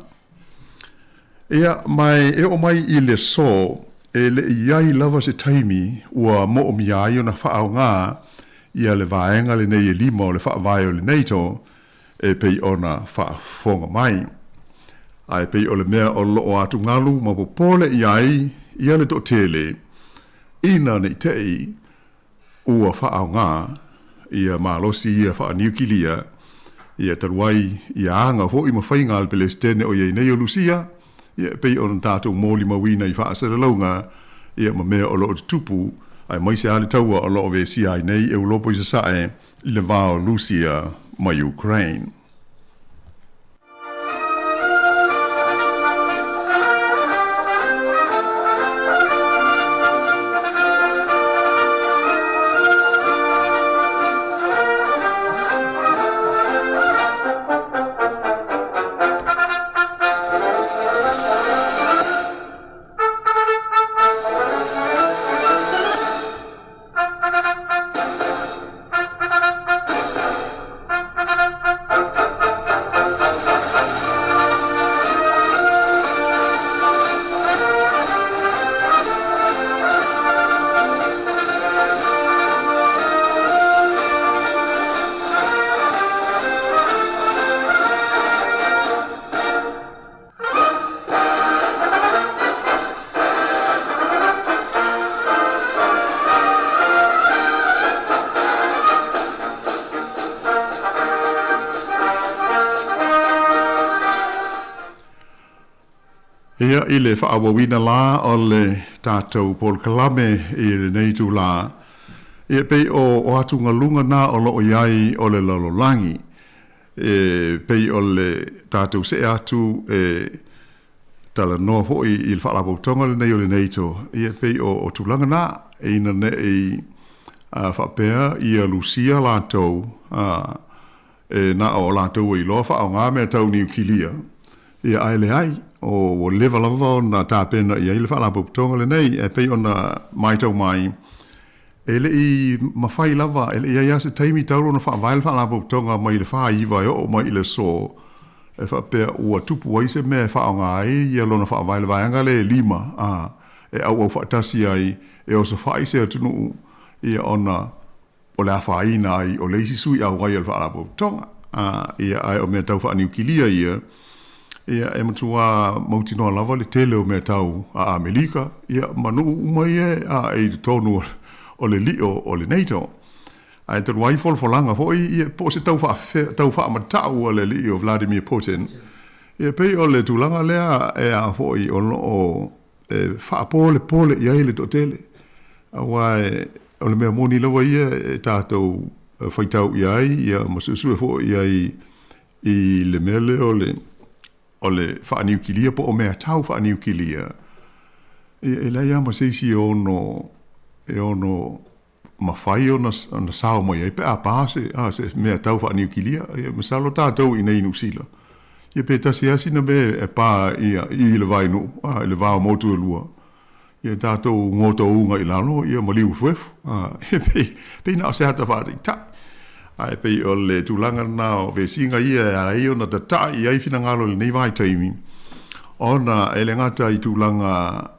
Ea mai e o mai i le so e le iai lava se taimi ua mo o miai o na whaau ngā ia le vaenga le nei e lima o le whaavai o le neito e pei ona whaafonga mai. Ai pei o le mea o loo atu ngalu ma po pole iai ia le totele ina nei tei ua whaau ngā ia malosi ia wha niukilia ia taruai ia anga ho i mawhainga al Palestine o iei nei o Lucia ia pei o tātou mōli mawina i wha asera launga ia ma mea o loo tupu ai mai se ale taua o loo vesi ai nei e ulopo i sasae i le vao Lucia ma Ukraine. Ia i le whaawawina la o le tātou Paul Kalame i le neitu la. Ia pei o atunga lunga na o lo iai o le lalolangi. Pei o le tātou se atu tala noa hoi i le whaalapautonga le nei o le neitu. Ia pei o tulanga na e ina ne i whapea i a Lucia lātou na o lātou i loa whaao ngā mea tau niu kilia. Ia ai le ai. O leva lava o na tāpena i aile whaala puputonga le nei, e pei o na mai tau mai. E le i mawhai lava, e le i ase taimi tauro na whaavaile whaala puputonga mai le whaa iwa o mai le so. E whapea ua tupu waise me whao ngai, i alo na whaavaile vaianga le lima. E au whaatasi ai, e o sa whaise atunu i ona o le awhaina ai, o leisi sui au wai al whaala puputonga. Ia ai o mea tau wha niukilia ia. Ia e matua mauti noa lava le tele o mea tau a Amerika. Ia manu umai e tonu o le lio o le NATO. Ai te ruai folfolanga hoi ia po se tau wha amatau o le lio Vladimir Putin. Ia pei o le tulanga lea e a hoi o wha pole ia le to tele. Awai o le mea moni lawa ia e tātou whaitau iai ia masusue hoi iai i le mele o le whaaniukilia po o mea tau whaaniukilia. E lai ama seisi e ono mawhai o na sao mai. E pe a pāse, se mea tau whaaniukilia. E masalo tātou i nei nusila. E pe tasi asina me e pā i le vainu, le vāo motu e lua. E tātou ngoto unga i lano, i a maliu fuefu. E pe na se hata whātai ta. Ai pei o le tūlanga na o vesinga ia a i o na tatai i aifina ngalo le nei vai taimi. O na e le ngata i tūlanga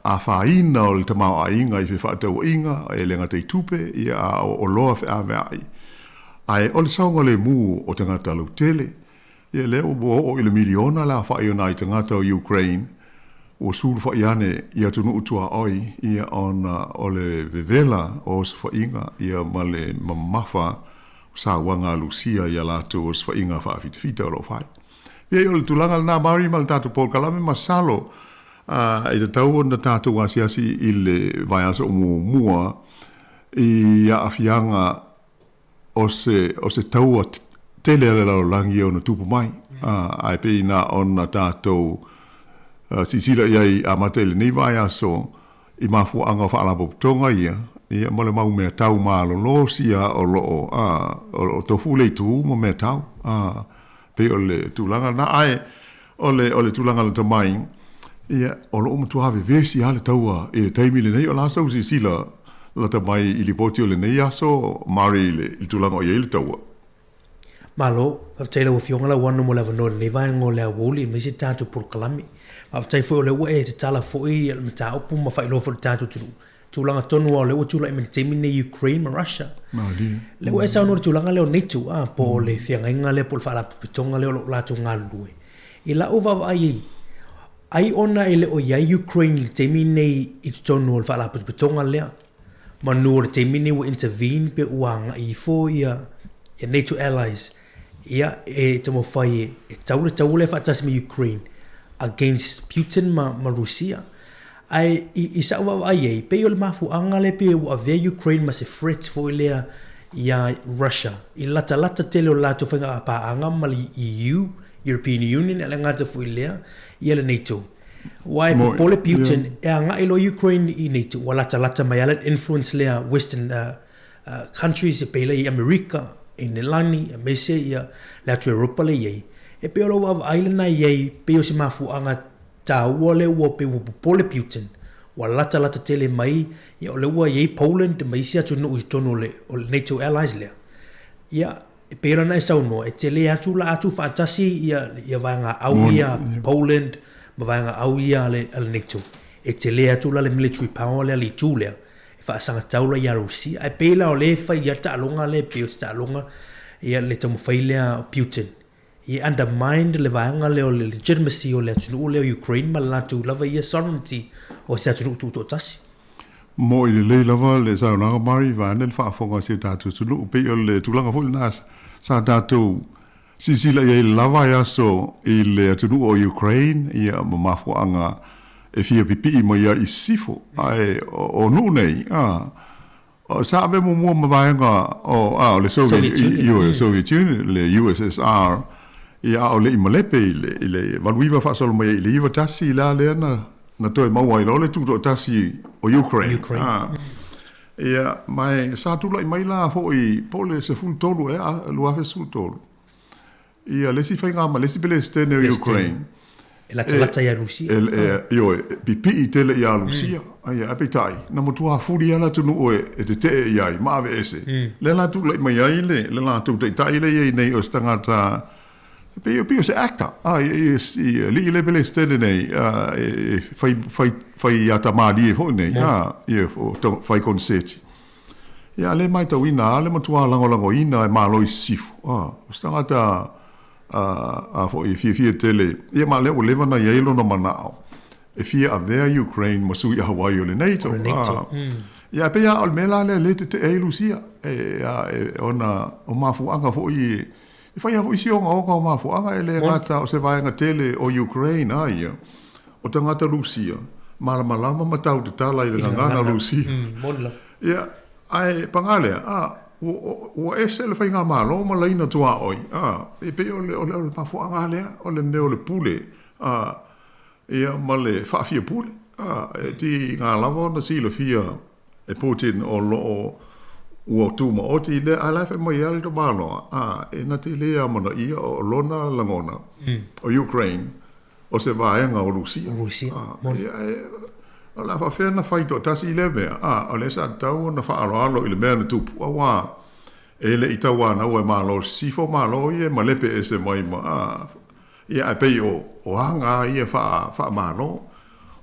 a whaina o le tamau a inga i whewhatau inga, e le ngata i tupe i a o loa whi a vei. Ai o le saunga le mū o te ngata lau tele. I le o i le miliona la whai o na i te ngata o Ukraine. O sulu whai ane i atunu utua oi i o le vevela o se whainga i a ma le mamafa sa wanga Lucia ia lato os fa inga fa fita ro fai. Ia o le tulanga na mari mal tatu Paul Kalame masalo e te tau na tatu asiasi i le vai aso mua i a afianga o se tau tele le langi o na tupu mai. Ai pe na on na tatu sisila ia i amate le nei vai aso i mafu anga fa ala tonga ia ia mo le mau mea tau malo lo sia o lo o tofu le tu mo mea tau pe o le tulanga na ai o le tulanga le tamai ia o lo mo tu have vesi ale taua e taimi le nei o la sau si sila la tamai i li poti o le nei aso mari le tulanga o le taua malo tele o fionga la wanu mo la vano le vai ngo le woli me se tatu por kalami ma tai fo le we te tala fo i le mata opu ma fai lo fo tatu tulanga tonu o le o tula i temi ne Ukraine ma Russia le we sa no tulanga le o netu po le fianga inga le por fala pitonga le o la tunga lui i la ova ai ona ele o ya Ukraine temi ne i tonu o fala pitonga le ma no temi ne wo intervene pe uanga i fo ia NATO allies ia e tomo fai e taule fatas me Ukraine against Putin ma Russia ai i sa wa ai pe yo mafu angale pe wa ve Ukraine ma se threat fo ile ia Russia i lata tele o lato fanga pa anga mal EU European Union ele ngata fo ile ia le NATO why pole Putin e anga ilo Ukraine i NATO wala lata mai ala influence le western countries pe le America in Lani me se ia la tu Europa le ye e pe lo of island na ye pe o si mafu anga ta wole wo pe wo pole Putin wa lata tele mai ia o le wa ye Poland mai sia tu no tono le o NATO allies le ia e pe rana sa no e tele atu la atu fantasi ia vanga au ia Poland ma vanga au ia le NATO e tele atu la le military power le tu le fa sanga taula ya Russia ai pela o le fa ya ta longa le pe sta longa ia le tomo failea Putin i undermined le vanga le legitimacy o le tunu le Ukraine ma la tu lava ia sovereignty o se atu tu tasi mo i le lava le sa na mari va nel fa fonga se ta tu tunu pe o le tulanga fo nas sa ta tu si la ia lava ya so i le tunu o Ukraine ia ma fo anga e fia pipi mo ia i sifo ai o nu nei o sa ave mo ma vaenga o le Soviet Union le USSR ia o le imalepe le valuiva fa solo mo le iva tasi la le na to mo wa le tu tasi o Ukraine ia mai sa tu lai mai la ho i pole se fun tolu lu ave sul tolu ia le si fainga ma le si bele stene Ukraine la tolata ya Russia io pipi tele ya Russia ai apetai na mo tu afuri ala tu no e te ia ma ave ese le la tu le mai ai le la tu te tai le nei o stangata pe se acta ai li le bele stene nei fai ya tamadi ho nei ia to fai conseti ia le mai to ina le mo tu lango ina ma lo sifu stangata fo i fia tele ia ma le o leva na yelo no manao e fia a vea Ukraine mo sui a Hawaii o le NATO ia pe ia al mela le te e Lucia ona o mafu anga fo i fai a fo i si o mafu anga e le gata o se vai nga tele o Ukraine ia o tangata Lucia malama matau te tala i le ngana Lucia ia ai pangale o ese le fainga malo ma laina tua oi e pe o le mafu anga le o le me o le pule ia ma le fa fia pule ti nga lavo na si le fia e Putin o lo o tu mo o ti le ala fe mo yal to malo e na ti le ama na ia o lona langona o Ukraine o se va nga o Russia la fa fe na fai to tasi le be o le sa tau na fa alo ile me na tupu wa ele itawa na o malo sifo malo ye malepe ese mai ma ia pe o hanga ia fa malo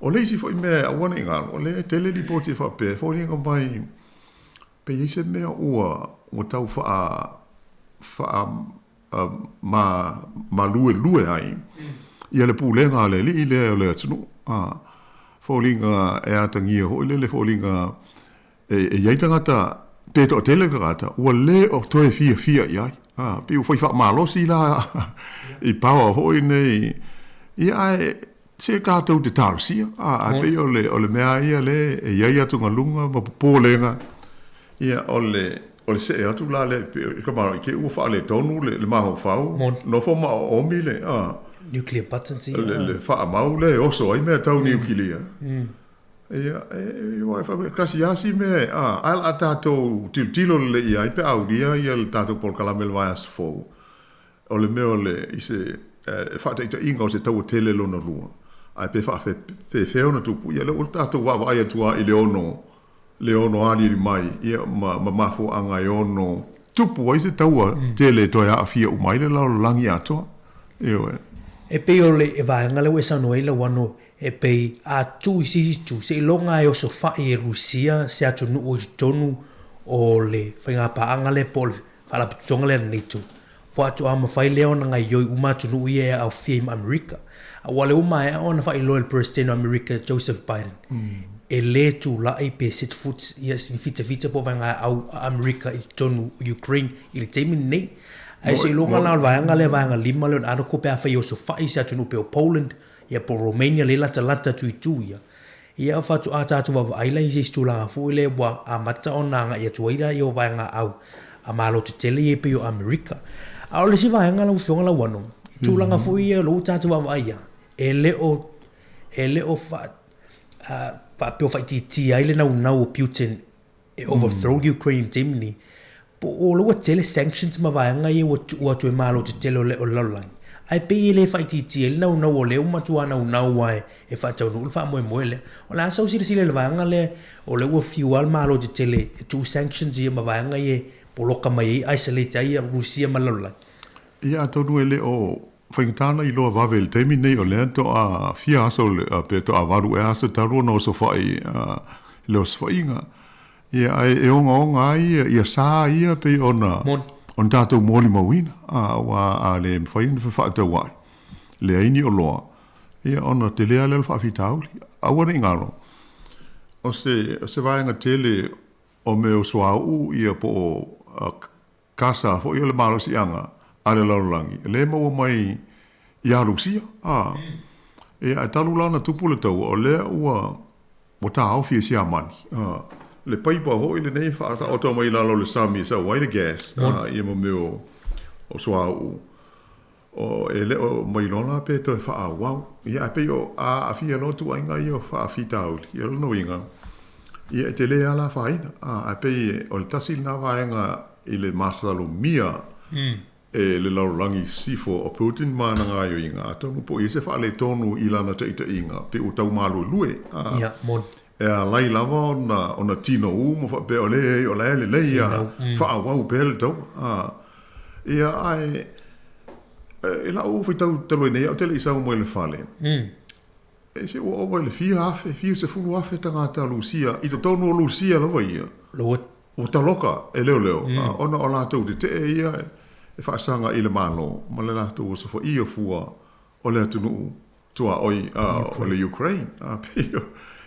o le sifo me a wona inga o le tele li poti fa pe fo ni mai pe ise me o tau fa ma lue ai ia le pulenga le li le tsunu Fallinga e atangia ho le fallinga e yaitanga ta peto tele grata o le o toe fia ia pe o foi fa malo si la I power ho nei ia se ka to te tarsia pe o le mea ia le e ia tunga lunga ma polenga ia o le se atu la le ka ma ke o fa le tonu le ma ho fa no fo ma o mile nuclear buttons le fa mau le o so ai me tau nuclear ia wa fa kasi asi me al atato tilo le ia pe audia ia le tato por calamel vai as fo o le me ole i se fa te inga o se tau tele lo na rua ai pe fa fe ona tu ia le tato wa vai tua i le ono ali mai ia ma fo anga ono tupu ai se tau tele to ia afia u mai le la langi ato e pe ole e vai ngale we sa no ile wano e pei a tu tu se longa e o sofa e Rusia se atu nu o tonu o le whainga paanga le pol whala pitonga le nitu fo atu ama whai leo na ngai yoi uma tu nu ie au fiem Amerika a wale uma e ona whai loyal president Amerika Joseph Biden e le tu la e pe sit foot yes in fita po whainga au Amerika i tonu Ukraine i le teimi nei ai se longa na whainga le whainga lima leon ano kope a whai o sofa i se atu nu pe o Poland ia po Romania le lata tu ia fatu atatu wa aila i se stula fu le wa amata onanga ia tuaila i o vaanga au a malo te tele e pe o Amerika a ole si vaanga la ufonga la wano tulanga fu ia lo tatu wa ia e le o fa pe o fa ti ai le na o Putin e overthrow Ukraine timni po o lo tele sanctions ma vaanga i o tu malo te tele o lolang ai pe ile fa ti ele na o le uma tu ana na wai e fa tau no fa mo le o la so si le vanga le o le wo fuel malo de tele tu sanctions ia ma vanga ye poloka mai isolate ai Rusia malala ia to no ele o fingtana i lo vavel temi nei o le to a fia so pe to a varu e asa taru no so fa i lo so inga ia ai e onga ia sa ia pe ona on tato moli mawina wa le fain fa ta wa le aini o loa ia ona te lea le fa fitauli a wana ingalo o se vai nga tele o me o swau ia po casa fo ia le malo si anga ale laulangi le mo mai ia Rusia ia talu lana tupu le tau o le ua mo ta au fi si amani le paipa ho ile nei fa ta auto mai la le sami sa wai le gas ia mo meu o swau o ele o mai lona pe to fa wow ia pe yo a fi no tu ainga yo fa fi taul ia no inga ia te le ala fa ina a pe o tasil na va nga ile masalo mia e le laulangi sifo o Putin mana nga yo inga to po ise fa le tonu ilana te inga pe o tau malu lue ia mon e a lai lava ona tino mo fa pe ole o le ia fa wow pel to ia ai e la o fitau talo nei o tele isa mo le fale e se o le fia se fulu afe tanga ta Lucia i to tono Lucia la vai lo o ta loka e leo ona ola to te ia e fa sanga ile malo ma le la to so fo ia fua o le tunu tua oi o le Ukraine pe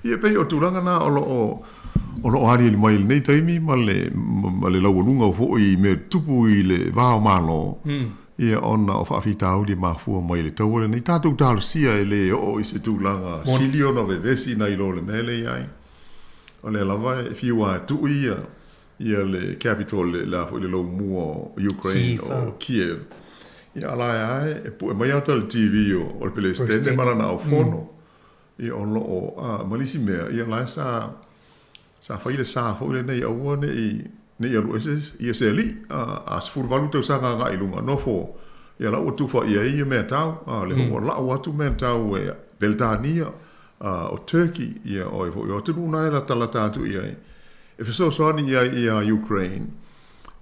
ia pe o turanga na o lo ari le mai nei taimi ma le laulunga o fo i me tupu i le va malo ia ona o whaafitau di mafua mai le tauare nei tātou tālusia e le o i se tūlanga silio no vevesi na i lo le mele iai o le lava e fiua tu ia le capital la fo le lo mua Ukraine o Kiev ia ala ai e pu e mai ata le TV o le pelestene marana o fono ia o lo o malisi mea ia la sa faile sa fo le nei au nei alu ia se ali as furvalu te sanga nga ilunga no fo ia la o tu fa ia me tau le ho la o tu me tau e Beltania o Turkey ia o tu na la talata tu ia e fe so ani ia Ukraine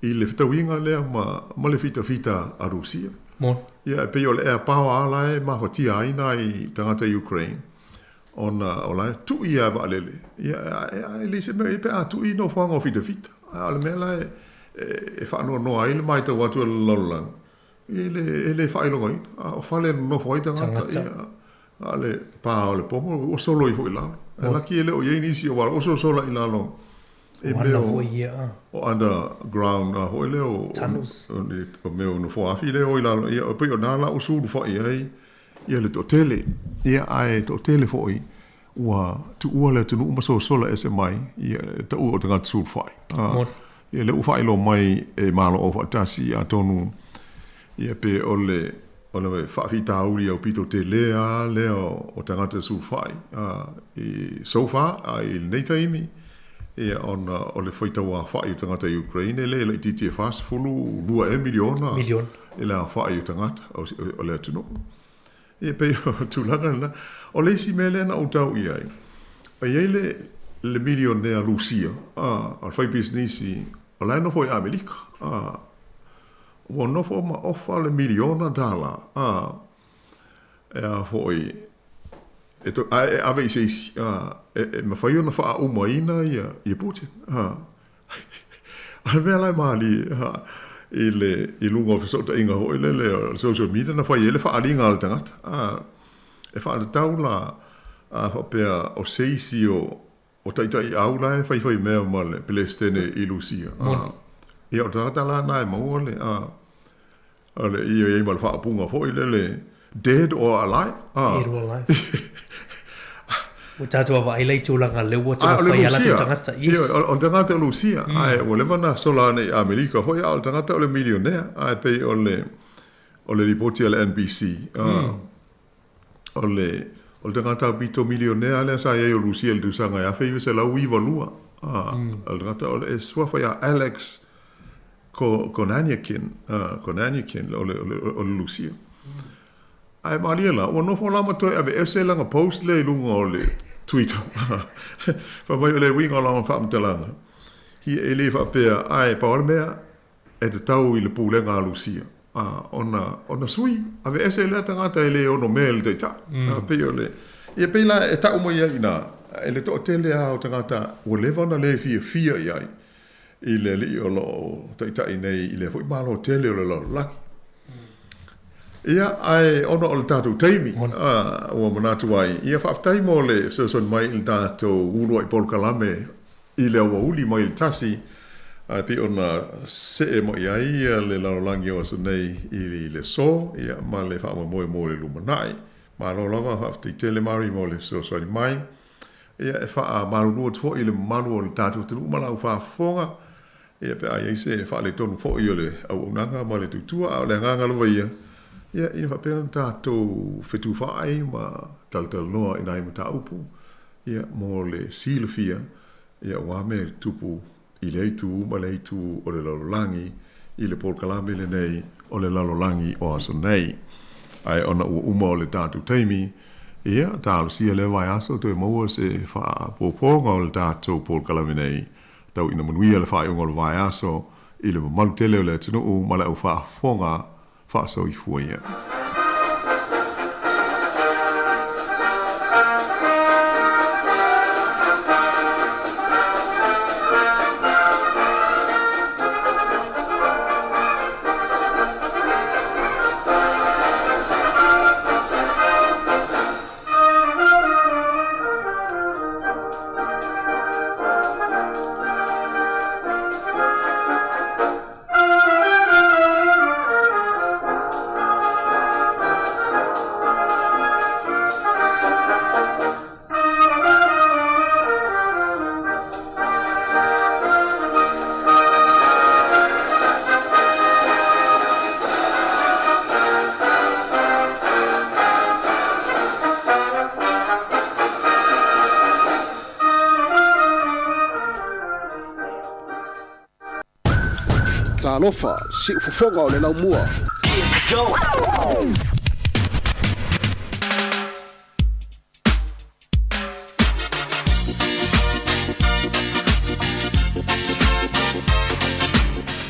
i le fitawinga le ma le fita a Rusia ia pe yo le power ala e ma hotia ina i tangata Ukraine ola tu ia va lele ia le se me pe tu i no fanga o fita ale mela e fa no ai le mai te watu lolang ele fa ilo ngai o fale no foi tanga ale pa ole pomo o solo i foi la la ki ele o ye ni si o o solo i la lo e me o underground o ele o o me no fo afi le o i la o pe o na la o su fo ia le totele ia ai totele fo i wa tu ole tu no so sola ese mai ia ta o tanga su fai ia le u fai lo mai e malo o tasi a tonu ia pe ole o le whaafitauri au pito te lea leo o tangata su whai. I so far, i nei taimi, o le whaita wa whai o tangata i Ukraine, le titi e fast fulu 2 miliona. Milion. E la whai o tangata, o le atuno. E pe o tūlanga na, o le si mele na o tau i ai. Ai le milionea Lucia, al whai businessi, o lai no foi Amerika, o no fo ma ofa le miliona dala, e a foi, e to, ave i seisi, e ma whai ona wha umaina i Putin, al mea lai maali, i lunga o fisota inga hoi le social media, na whai ele wha alinga al tangata, e wha ale taula, wha pea o seisi o taitai au lai, whai mea ma le pelestene i Lucia. Ia o tangata la nai maua le, ale ia i mal wha punga hoi le dead or alive. Dead or alive. O tātua wa ailei tūlanga leua tūna whai ala tu tangata. Yes. O tangata Lucia. Ai, o le wana solane i Amerika. Hoi o tangata o le milionea. Ai, pei o le ripoti ala NBC. O le tangata pito milionea le sa iei o Lucia le tusanga. Ia fei se lau iwa lua. O le tangata o le sua whai a Alex Konaniakin. Konaniakin o le Lucia. Ai malia la, o no fo lama toi ave ese langa post le lunga o le Twitter. Fa mai le winga langa fa mtelanga. Hi ele fa pea ai paul mea e te tau i le pulenga a Lucia. Ona sui, ave ese le tangata ele ono mail te ta. Pe o le. Ia pe la e tau mo ia ina. Ele to tele a o tangata o leva na le fia iai. I le li o lo ta nei i le foi malo tele o lo laki. Ia, ai, ono o le tātou teimi, o manatu ai. Ia, whaaftai mo le, son mai il tātou unua i polkalame, i le awa uli mai il tasi, ai, pi ona se mo i ai, le larolangi o aso nei i le so, ia, ma le whaama mo le lumanai. Ma lo lava, whaaftai tele mari mo le so soani mai. Ia, e wha marunua tuho i le manu o le tātou tenu, malau whaafonga. Ia, pe ai se, wha le tonu po i o le au unanga, ma le tutua, au le nganga lova ia. Ia, ina whapea tātou whetu whaai ma taltal noa ina i mata upu. Ia, mō le silafia, ia wame tupu i le eitu, ma le eitu o le lalolangi, i le polkalame le nei, o le lalolangi o aso nei. Ai, ona ua uma o le tātou teimi, ia, tālu sia le vai aso, toi maua se wha pōponga o le tātou polkalame nei, tau ina manuia le whaai unga le vai aso, i le mamalu tele o le tunu ma le au wha fonga, so i fuia. Talofa, si ufufonga o le lau mua.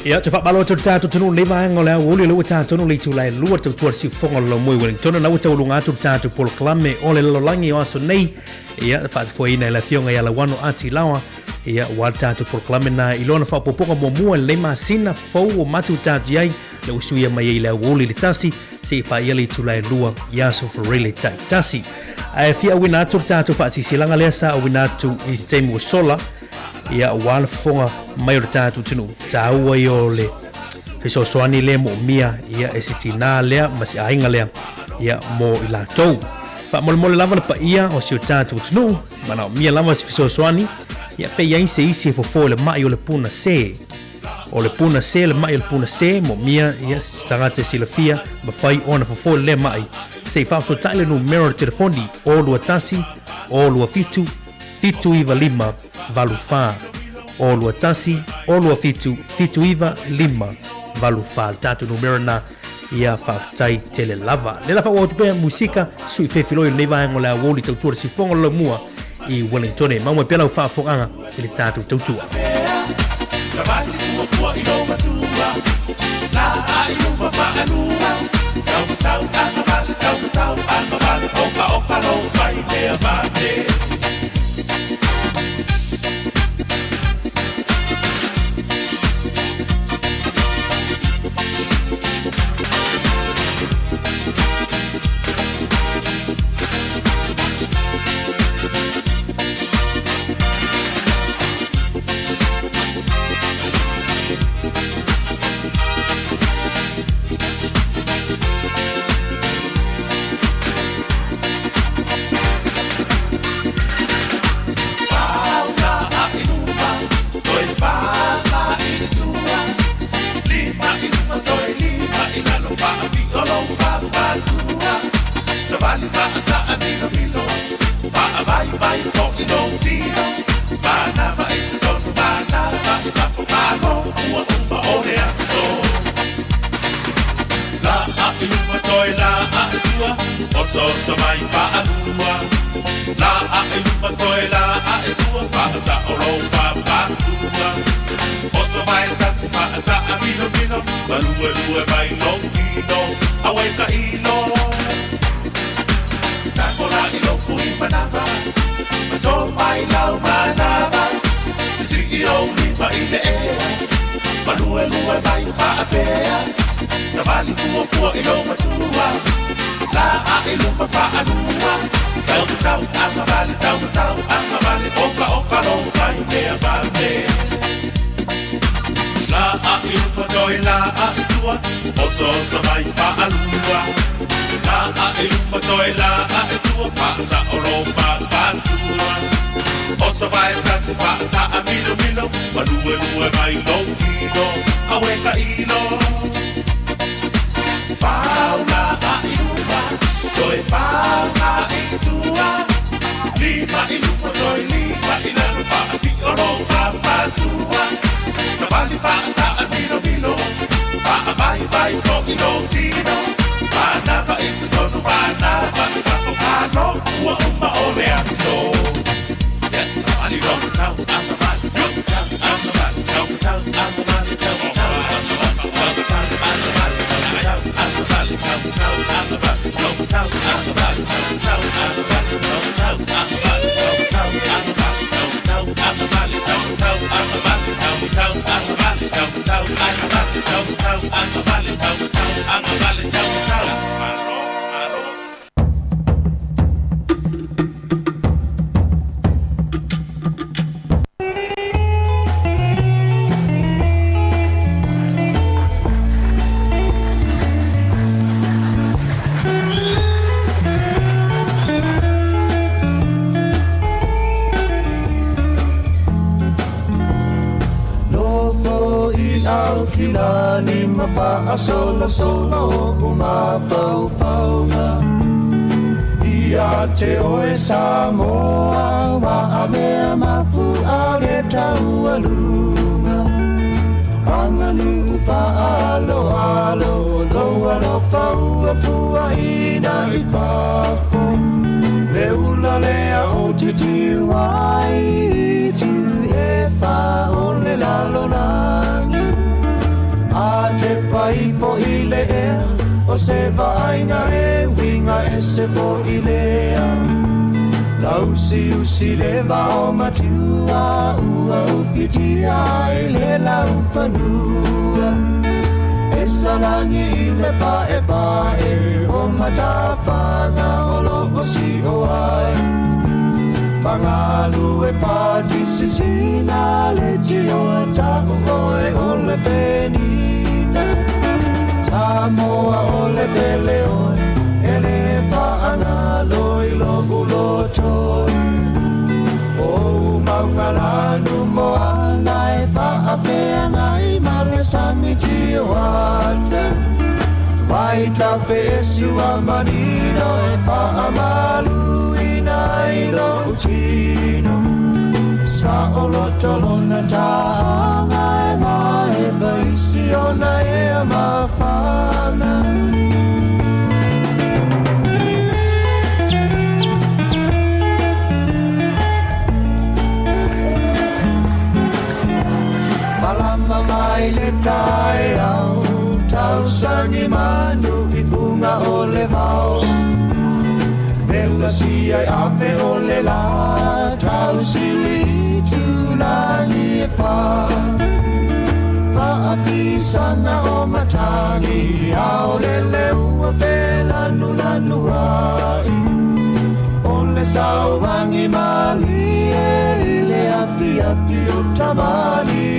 Ia, te whapalo tu tātou tunu nei vaenga o lea uli lua tātou no leitu lai lua tau tuar si whonga lo mui Wellington na wata ulunga tu tātou polo klame o le lalolangi o aso nei. Ia, whaatfua ina la fionga ia la wano ati lawa. Ia, wal tātou polo klame na ilona whapoponga mua le masina fau o matu tātou iai le usuia mai i lea uli le tasi se i pa ia leitu lai lua i aso wharele tai tasi. Ai, fia wina atu tātou whaasisilanga lea sa wina atu i teimu sola. Ia wala fonga mai o tātou tinu tāua i o le Feso soani le mo mia ia esitina lea masi ainga lea ia mo i lātou. Pa mole lava le pa ia o si o tātou tunu mana o mia lava si feso soani ia pe ia se isi e fofo le mai o le puna se o le puna se le mai le puna se mo mia ia tangata silafia ma fai ona fo le mai se fa so tale numero telefoni o lua tasi o lua fitu iva lima valufa o lua tasi o lua fitu iva lima valufa tatu numero na ia fa tai tele lava le lava o tupe musika sui fefilo le va ngola woli tautua si fongo le mua i Wellington ma mo pela fa fonga ile tatu tautua Sabali fuwa ilo matua La ayuba fa anua Tau anabali Oka no fai mea bate So samai fa alua la a ilupa toela a etua fa sa olo fa batua o so vai tatsi fa ta amino balua vai longino awai ka ilo ta kora ilo pui panava ma to mai lau manava si io mi pa ile balua vai fa apea sa vali fu ilo matua La a ilupa fa anua Tau amavali Oka no fai mea bave La a ilupa toi la a itua Oso samai fa alua La a ilupa toi la a itua Fa sa oro pa patua Oso vai tatsi fa ta amino Malue mai longino Awe ka ilo Fauna a ilupa Toi fauna itua Lima ilupa toi lima inanu fa Pi oro pa patua Sabali fa ta amino Fa vai fo ino tino Panava itu tono panava Fa fo pano Ua ole aso Yes, sabali rock town Amavali rock town Amavali rock town Amavali rock town Amavali rock town Amavali Solo uma fauna Ia te oe Samoa Wa amea mafu are tau alunga Anganu alo Loa no faua fua ina I fafo Le ula lea o titi wai Tu e fa o le lalo langi A te pai fo I lea O se vainga e winga e se fo I lea Lausi le va o matua Ua ufitia e le lau fanua E salangi I le pae O matawhanga o loko si o ai Pangalu e pati sisina Le tio e tako oe o le penina Samoa o le pele oe E le paanga loi loku lotoi O maungalanu moa Nai pa apea ngai tio ata Vai ta pesu a manino e fa amalu inai lo utino Sa olo tolona tanga e mai baisi ona e amafana Malama mai le tai au Tau sangi manu i bunga o le mau Bella si ai ape o le la Tau sili tu langi e fa Fa api sanga o matangi Au le leua pela nulanu ai O le sau wangi mali e le api api o tamali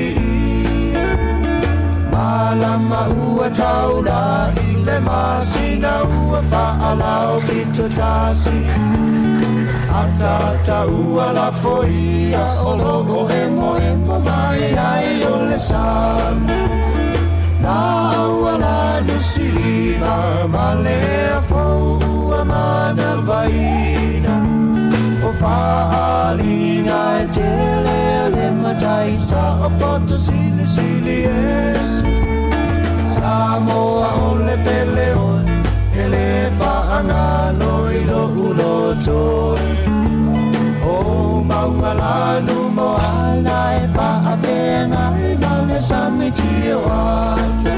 Malama ua taula i le masina ua whaalau pito tasi Ata ua la foia o logo emo mai ai o le sami Na ua la nusilima ma lea fau ua mana vaina O whaalinga e tele le mataisa o poto sili sili esi Samoa o le pele o e le whaangalo i lo ulo toi O maungalanu mo ala e whaapenga i mange samiti o ata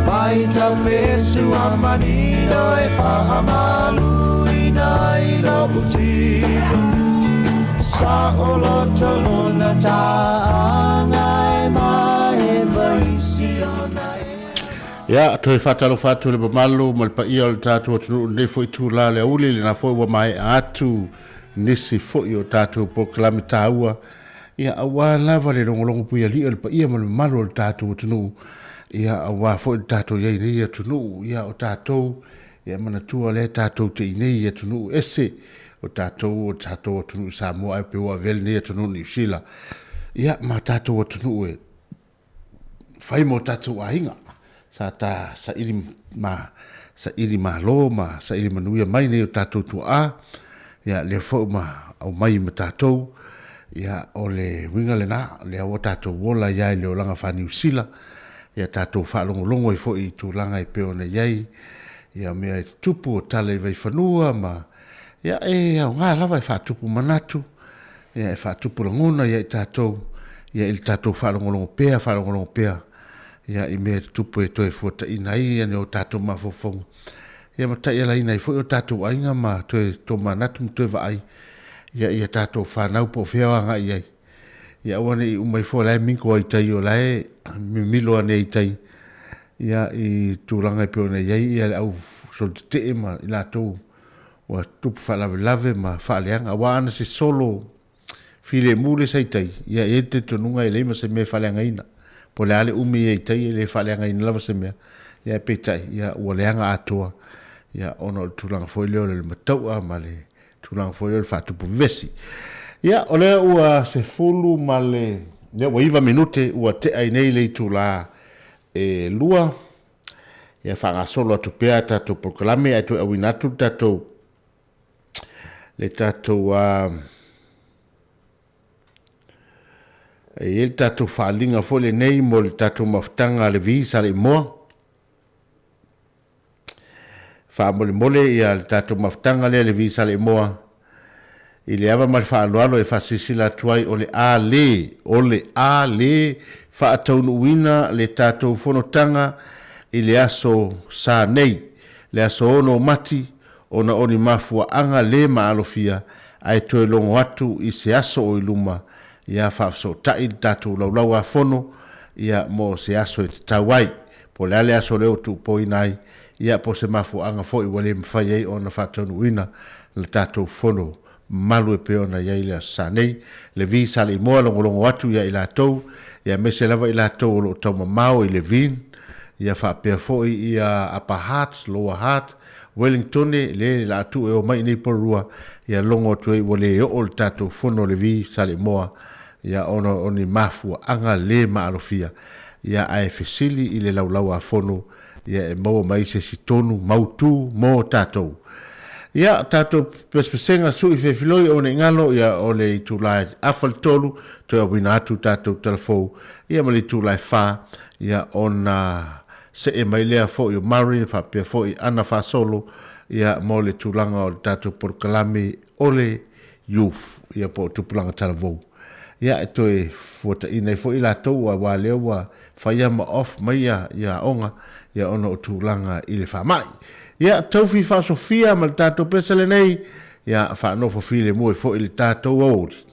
Mai ta fesu a manino e whaamalu ina i lo utino Sa olo tolona taanga e mai vaisi ona Ya, toi fatalo fatu le malu mal pa ia le tatu o tunu ne foi tu la le uli le na foi wa mai atu nisi foi o tatu po klami taua. Ya awa lava le longo puia li le pa ia mal malu le tatu o tunu. Ya awa foi tatu ye ni ya tunu ya o tatu ya mana tua le tatu te nei ya tunu ese o tatu o tunu Samoa pe wa vel ni ya tunu ni sila. Ya ma tatu o tunu e fai mo tatu ainga. Sa ili ma lo ma sa ili manuia mai ne o tatou tua ya le fo ma au mai ma tatou ya o le winga le na le o tatou wola ya le o langa fani usila ya tatou fa longo i fo i tu langa i peo na yai ya me tupu o tale vai fanua ma ya nga lava fa tupu manatu ya fa tupu ngona ya tatou ya il tatou fa longo pea ya i me tupu e toi fota ina i ane o tatou mafofonga. Ya mata ia la ina i fo o tatou ainga ma toi to manatu mtoi va ai. Ya ia tatou whanau po whiawa nga i ai. Ya wane i umai fo lai minko ai tai o lai milo ane i tai. Ya i tūranga i peo nei ai ia au solti te ma i la tau wa tupu whalave lave ma whaleanga. Wa ana se solo file mule sai tai. Ya e te tonunga i leima se me whaleanga ina. Po le ale umi e tai le whaleanga ina lava se mea. Ya petai, ya ua leanga atoa. Ya ono tūranga foi leo le mataua ma le tūranga foi leo le whatupu vesi. Ya o lea ua se fulu ma le, ya ua iwa minute ua te ai nei le tūla e lua. Ya whangasolo atu pea tatou proklame ai toi awinatu tatou le tatou e el tatou whaalinga fole nei mo le tatou mafutanga le visa le moa. Whaamole ia le tatou mafutanga le visa le moa. I le awa mali whaaloalo e whasisila tuai o le a le whaataunu uina le tatou whanotanga i le aso sa nei. Le aso ono mati ona oni mafua anga le maalofia ai toe longo atu i se aso o iluma. Ia whaafso tai tatou laulau a fono ia mo se aso e te tauai. Po le ale aso leo tu po inai ia po se mafu anga fo i wale mwhai ei o na whaatonu uina le tatou fono malu e peo na iai le sanei le visa le imoa longo atu ia i la tou ia mese lava i la tou o lo tau mamao i le vin ia whaapea fo i ia Upper Heart, Lower Heart, Wellington le la atu e o mai nei porua ia longo atu e wale e o le tatou fono le visa le imoa ia ono oni mafu anga le maalofia ia ai fesili i le laulau a fono ia e maua mai se si tonu mautu mo tātou. Ia tātou pespesenga sui whewhiloi o ne ngalo ia o le i tūlai awhal tolu to ia wina atu tātou telefou ia ma le tūlai whā ia ona se e mai lea fo i o Mari whapea fo i ana whā solo ia mo le tūlanga o le tātou Porokalame o le youth ia po tupulanga talavou. Ia e toi fuata ina i fo i lātou a wā leo wa whaiama off mai ia onga ia ona o tūlanga i le whamai. Ia tauwhi wha Sofia ma le tātou pesale nei, ia wha anofo file mua i fo i le tātou aori.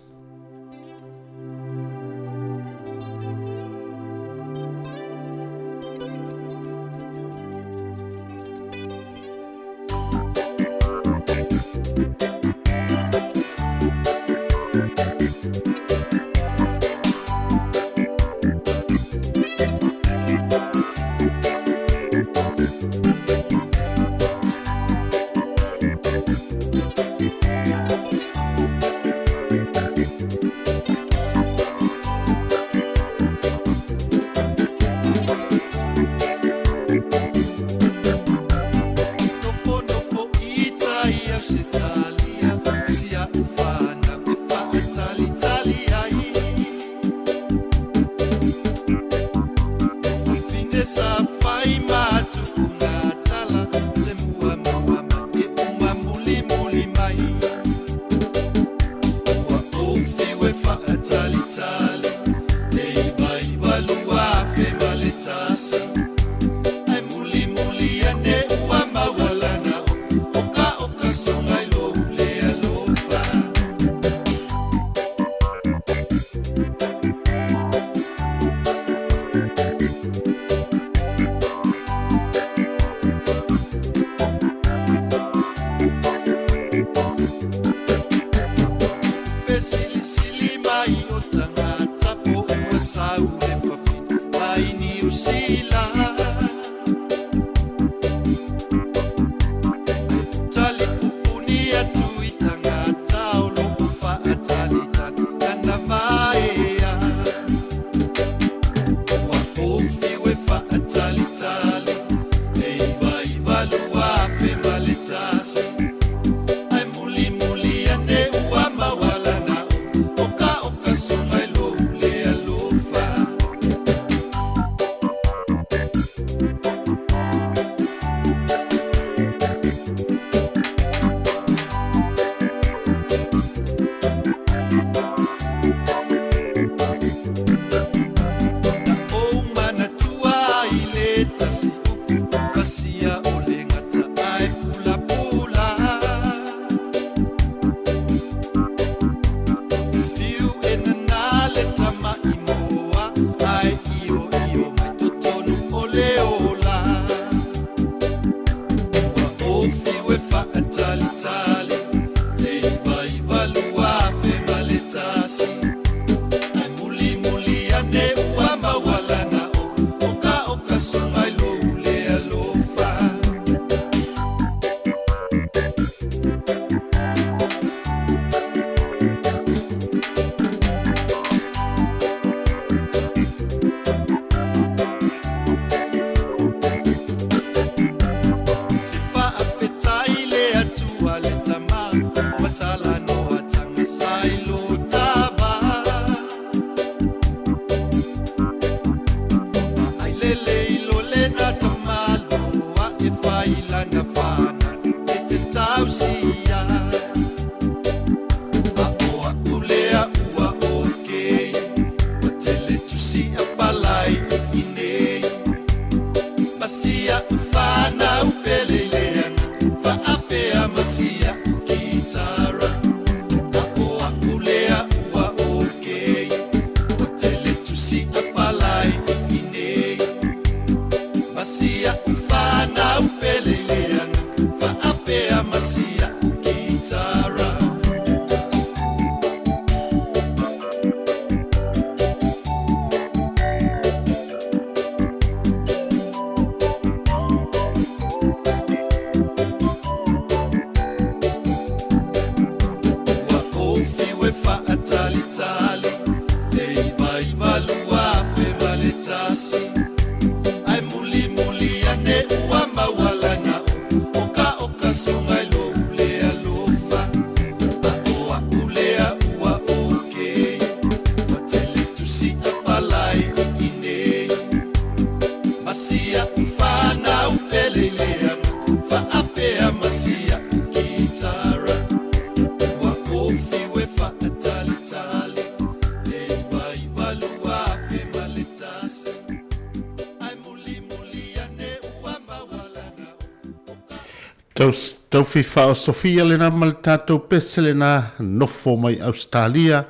Tau fifa o Sofia le na mal tatou pese le na nofo mai Australia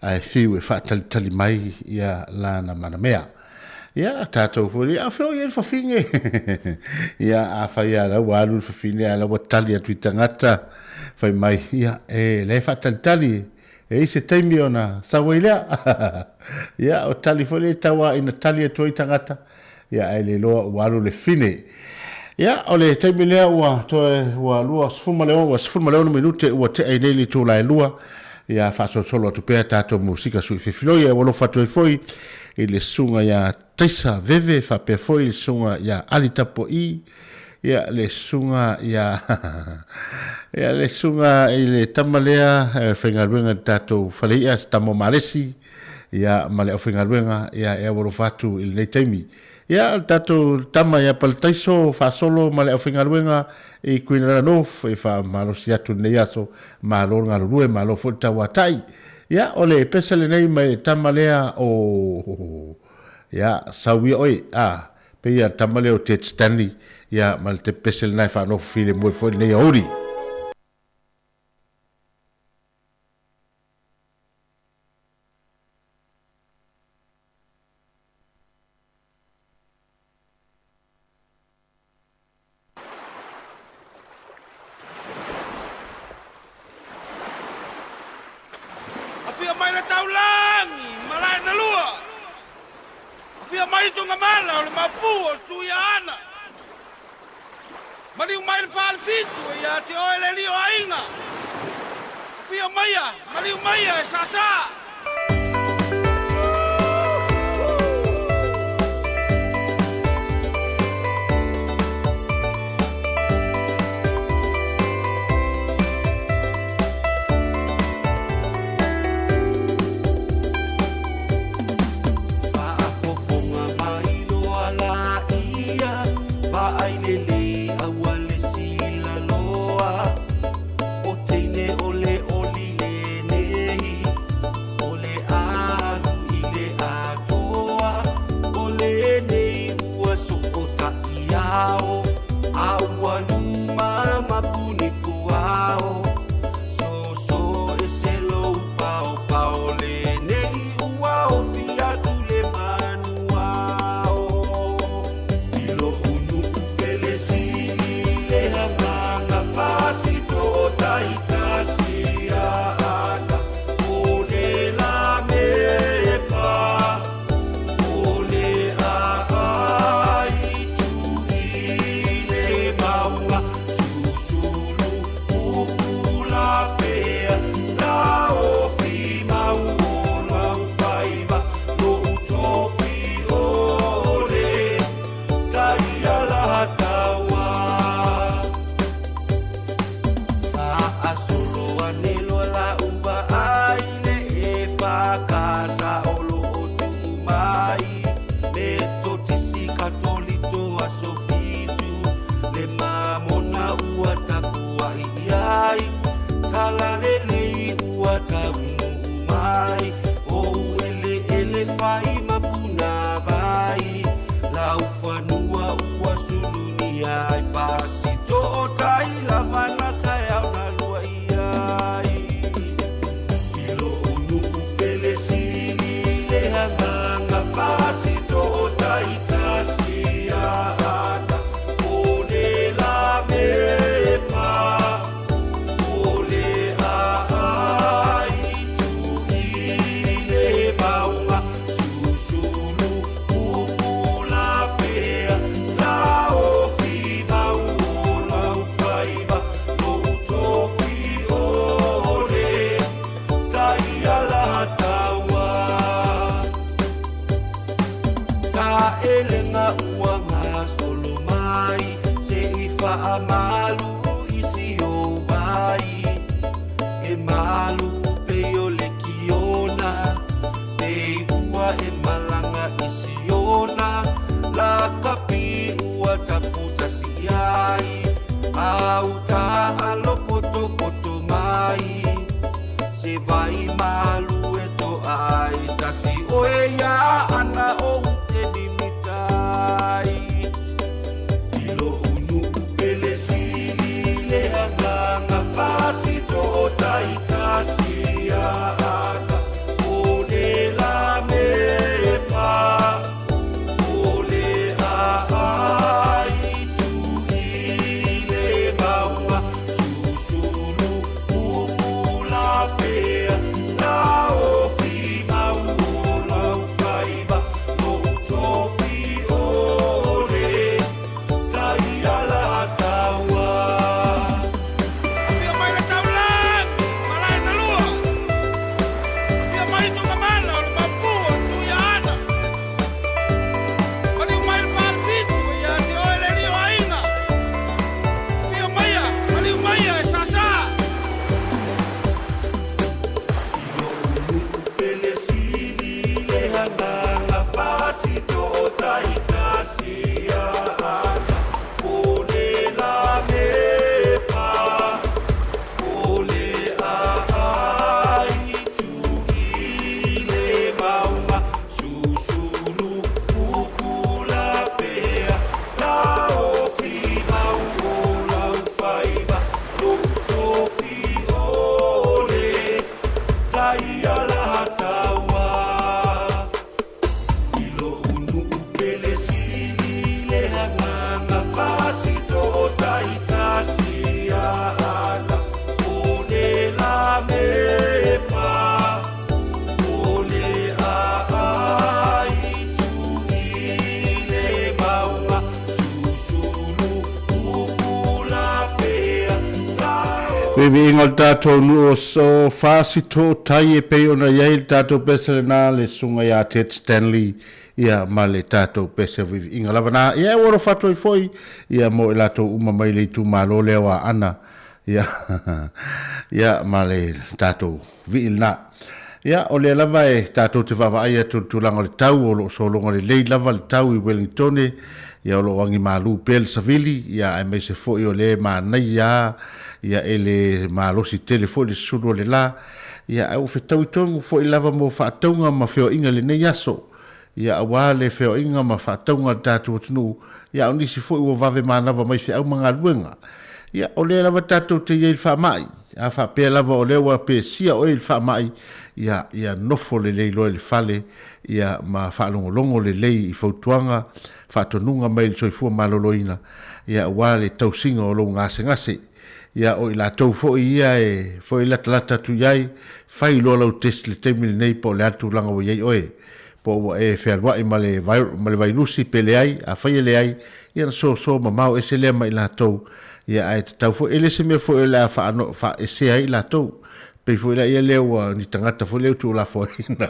ai fiu e whaatalitali mai ia lana manamea. Ia tatou furi a feo ia whawhinge. Ia a whai ala walu whawhinge ala watali atu I tangata whai mai ia le whaatalitali e se taimi o na sawailea. Ia o tali fole tawa ina tali atu I tangata ia e le loa walu le fine. Ya, ole taimi lea ua toe ua lua sfuma leo minute ua te ai neli tu lai lua. Ya faso solo atu pea tato musika sui fifiloi e walo fatu e foi I le sunga ya taisa veve fa pe foi le sunga ya alitapo I. Ya le sunga ya ya le sunga I le tamalea whengaruenga tato whaleia tamo malesi. Ya male o whengaruenga ya e walo fatu I le taimi. Ya tato tama ya paltaiso fa solo male ofingaluenga I kuinara nof e fa malo siatu neaso malo ngarue malo futa watai ya ole pesale nei mai tamalea o ya sawi oi pe ya tamaleo tet Stanley ya mal te pesale nei fa no file mo fo nei ori Ilo unu upele sili Wewe ingal tātou nuo so whāsito tai e pei ona iei tātou pesa le nā le sunga ia Ted Stanley ia ma le tātou pesa wewe ingal awana ia oro whatoi foi ia mo e lātou umamai le tu malo lea wa ana ia ia ma le tātou viil nā ia o le lava e tātou te whawa aia tulanga le tau o lo solonga le lei lava le tau i Wellington ia o lo wangi malu pel savili ia ai me se foi o le ma nei ia ele malosi telefoni suru le la ia au fetau tongu fo ilava mo faatonga ma feo inga le nei aso ia awale feo inga ma faatonga tatu tunu ia onisi fo iwa vave manava mai fe au manga luenga ia ole lava tatu te yei fa mai a fa pe lava ole wa pe sia o il fa mai ia nofo le leilo le fale ia ma fa longo le lei i fautuanga fa tonunga mai le soifua maloloina ia wale tausinga o lo ngase ia o ila tau fo ia e fo ila tlata tu yai fai lo lo test le temil nei po le atu langa o yai oe po e fe alwa i male vairusi pele ai a fai le ai ia so ma mau ese le mai la tau ia ai tau fo ele se me fo ila fa no fa ese ai la tau pe fo ila ia le wa ni tangata fo le tu la fo ina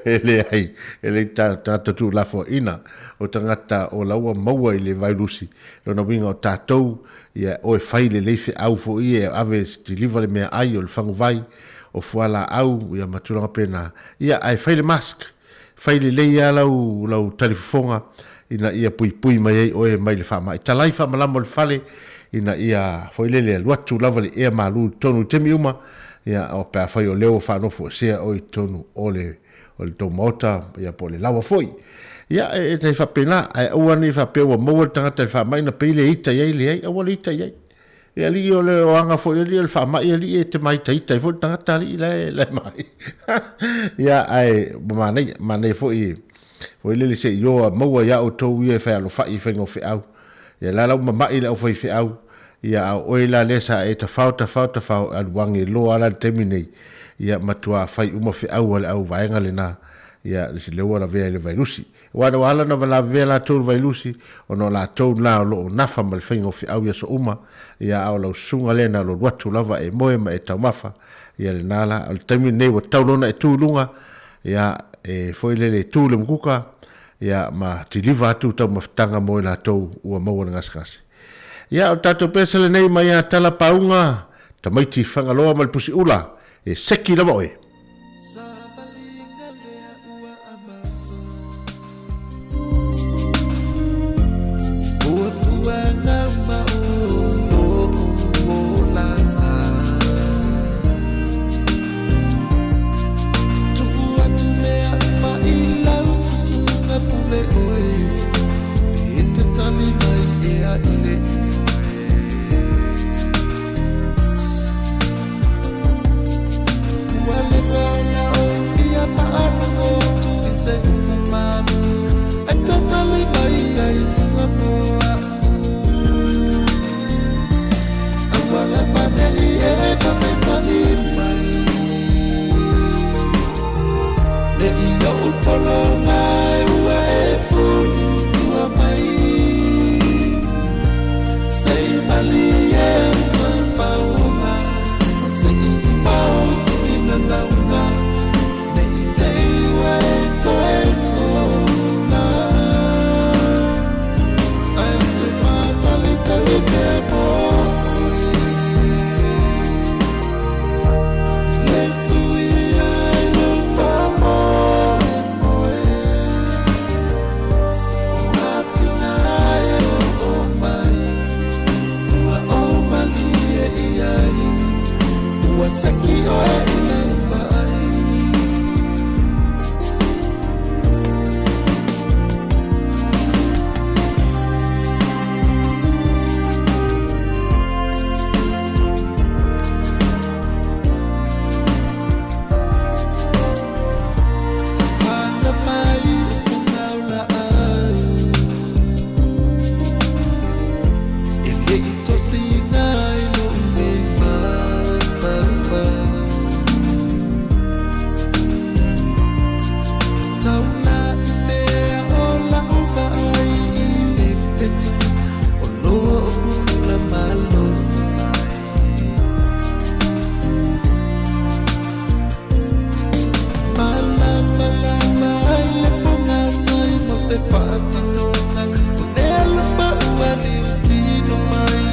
ele ai ele tangata tu la fo ina o tangata o la wa mau i le vairusi lo no vinga o tatou ia o e faile leife au fo ia ave deliver me ai o fangu vai o fuala au ia matulanga pena ia ai faile mask faile le ia lau telefonga ina ia pui mai ai o e mai le fama ita lai fama lamo le fale ina ia foile le luatu lava le ea malu tonu temi uma ia o pea fai o leo fa no fo sea o i tonu o le tomota ia po le lawa foi ia e te fa pena ai o ani fa pe o mo tanga te fa mai na pele ita ye le ai o le ita ye ia li o le o anga fo le fa mai li e te mai ita fo tanga tali le mai ia ai mane fo i fo le se yo mo ia o to ia fa lo fa i fa ngo fe au ia la mai le o fa fe au ia o ila le sa e ta fa al wangi lo ala terminate ia matua fai uma fe au au vaenga le na ia le se le ora ve le vairusi wala na vala vela tol vailusi ono la tol la lo nafa mal fingo fi au ya so uma ia au lo sunga lena lo watu lava e moema e taumafa ia le nala al tami nei wa taulona e tulunga ia e foi le tulu mkuka ia ma tiliva tu tau maftanga mo la tau ua mau ngaskas ia o tato pesele nei mai a tala paunga tamaiti fangaloa mal pusi ula e seki lava oe Let's do it, I love for more. se whātinonga o lelo whaua leo tino mai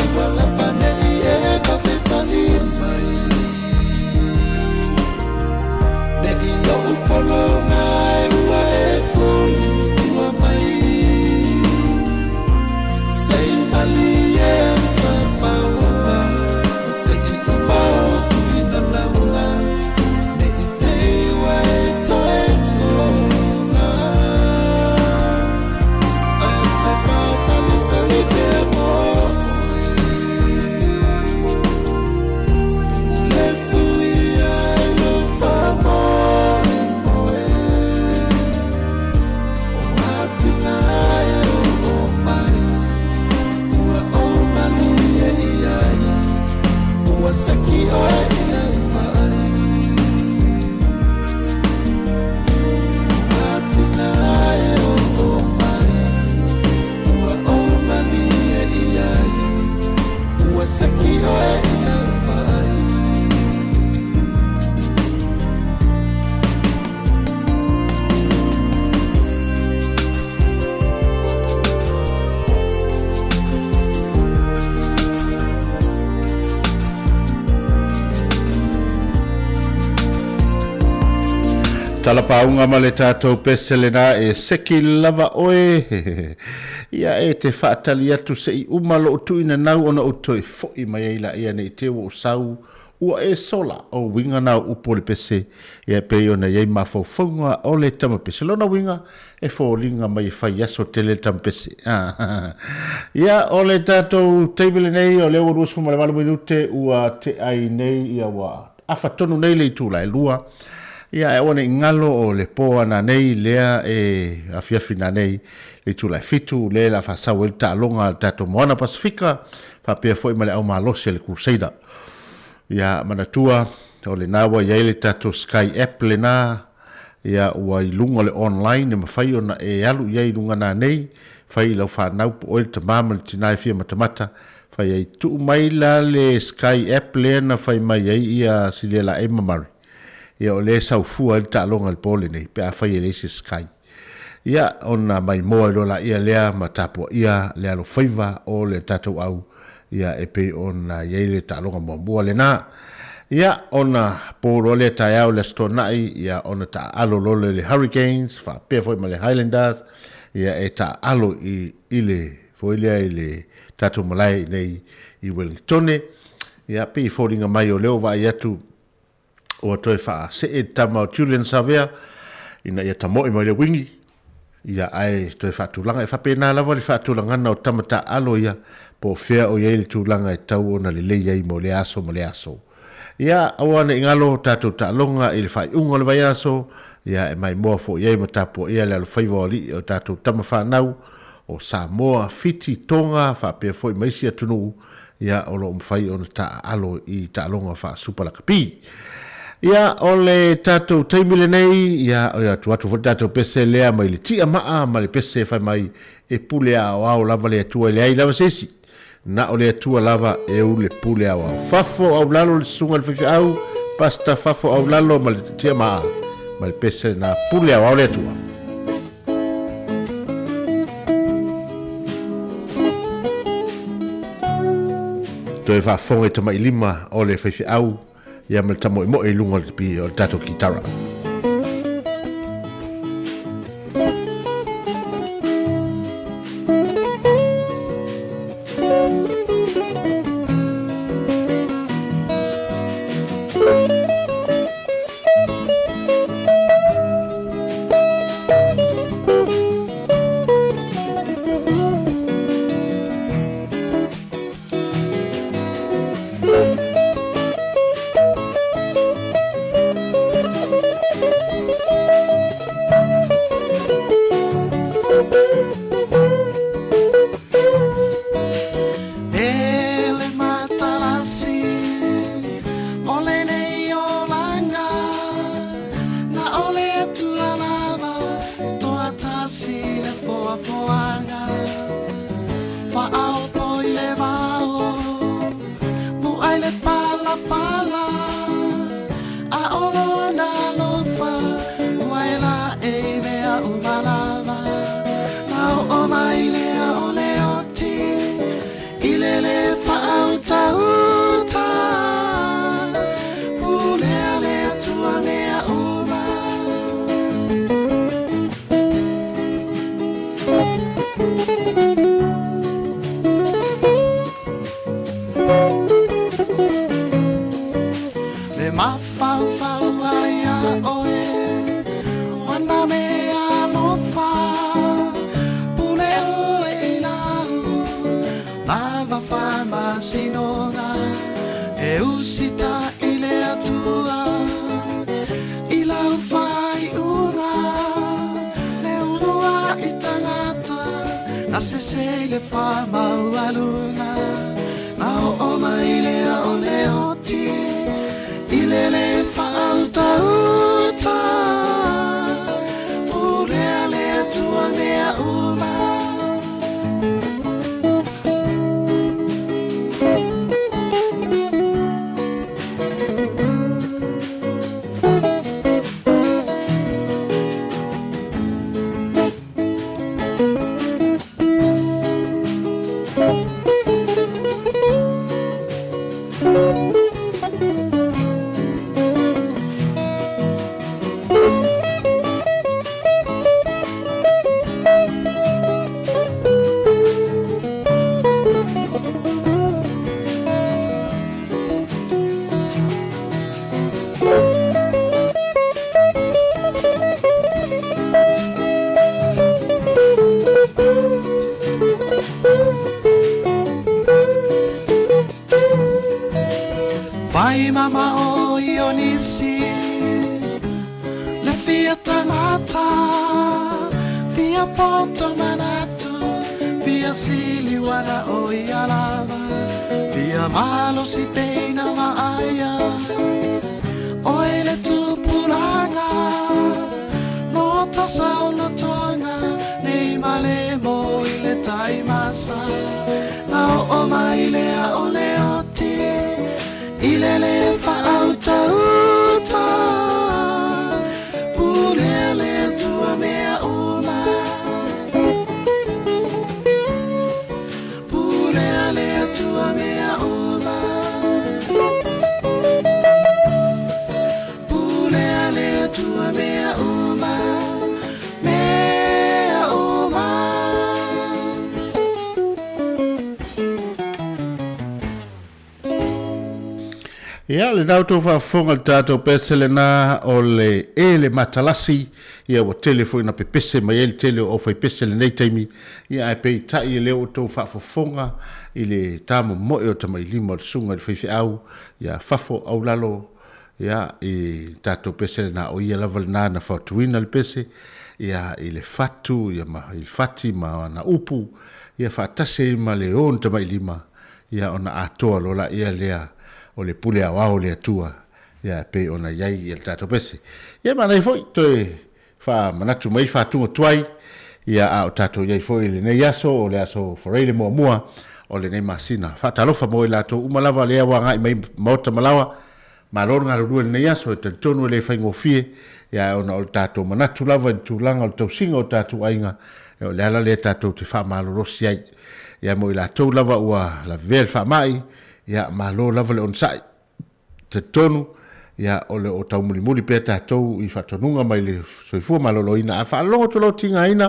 awala pane I e papetani mai ne I o upolonga e ua e kulu tua mai sei fali e whapaunga sei I upao tuina naunga ne I te ua e toe songa ai te pao tali tali pe mo le sui ai lo famo Wasaki oe ina mai Matina e o mai Ua o mani e iai Wasaki oe ina mai Talapaunga ma le tātou peselena e seki lava oe. Ia e te whaatali atu se I umalo o tuina nau ona o toi fo'i mai eila ia nei te o sau ua e sola o winga nau upo le pese ia pei ona iei mawhauwhaunga o le tama pese. Lona winga e fōlinga mai whai aso te le tama pese. Ia o le tātou teibile nei o le ua ruasfu ma le walu midute ua te ai nei ia wa afa tonu nei le tūla e lua. Ia e ona ngalo o le poa na nei lea e afiafi na nei le tula fitu le la fasau el talonga al tato moana Pasifika fa pe foi male au malose le Crusader. Ia manatua o le nawa ia le tato Sky app le na ia ua ilunga le online e mawhai ona e alu ia ilunga na nei fai lau whanau po oil tamama le tinai fia matamata fai ai tu mai la le Sky app le na fai mai ai ia silela e mamari. Ia o le sau fua il talonga il pole nei, pe a fai e le se Sky. Ia ona mai moa lola ia lea matapua ia lea lo faiva o le tatou au ia e pe ona ia le talonga mua le na. Ia ona poro le tai au le stonai ia ona ta alo lole le Hurricanes, fa pe foi ma le Highlanders, ia e ta alo I le foi le tatou malai nei I Wellingtone. Ia pe foringa mai o leo vai atu o toi fa se e tama Julian Savea ina ia tamo I mai le wingi ia ai toi fa tulanga e fa pena lava le fa tulanga na o tamata alo ia po fea o ia le tulanga e tau ona le leia I mo le aso ia awana ingalo tatu ta longa I le fai unga le vai aso ia e mai moa fo ia matapo ia le faiva oli o tatu tama fa nau o Samoa fiti tonga fa pe foi mai sia tunu ia o lo mfai ona ta alo I ta longa fa super la kapi. Ia o le tatou taimile nei, ia tuatu fo tatou pese lea mai le tia maa ma le pese fai mai e pule au lava le atua le ai lava sesi. Na o le atua lava e u le pule au. Fafo au lalo le sunga le fifi au, pasta fafo au lalo ma le tia maa ma le pese na pule au le atua. Toe fafonga tama I lima o le fifi au, ia me tamo mo e lunga le pi o tato kitara. ia oe wana me alofa pule oe ilau lava fama sinona e usita ile atua ilau fai una le unua itangata na se le fama ualuna na o mai le o le oti ile le fauta uta pule ale tua mea uma Vai mama o ionisi le fia tangata via poto manatu via siliwana o ialava via malo si peina maaya o ele tupulanga nota saula tonga nei male mo ile taimasa na o maile a oleoti ilele fauta uta pulele tua mea uma pulele tua mea uma pulele tua mea uma mea uma. Ia le nau tō whaafonga le tātou pesele nā o le le matalasi ia wa telefo ina pepese mai ele tele o whai pesele nei taimi ia e pei tai e leo tō whaafonga i le tāmo moe o tamai lima o sunga le whaifi au ia whafo au lalo ia i tātou pesele nā o ia lava le nā na whautuina le pese ia i le fatu ia ma i le fati ma na upu ia whaatase ma le on tamai lima ia ona atoa lola ia lea o le pule a wao le atua ia pe ona iai el tato pese ia mana i foi toe fa manatu mai fa tunga tuai ia a o tato iai foi le nei aso o le aso foreile mua mua o le nei masina fa talofa mo i lato umalava lea wanga i mai maota malawa ma lor ngā rurua le nei aso e te tonu le whaingo fie ia ona o le tato manatu lava i tūlanga o le tausinga o tato ainga e o le ala le tato te wha malorosi ai ia mo i lato lava ua la vele wha mai ia malo lava le onsai te tonu ia o le o tau mulimuli pe tātou i whatonunga mai le soifua maloloina a whaalongo to lo tinga ina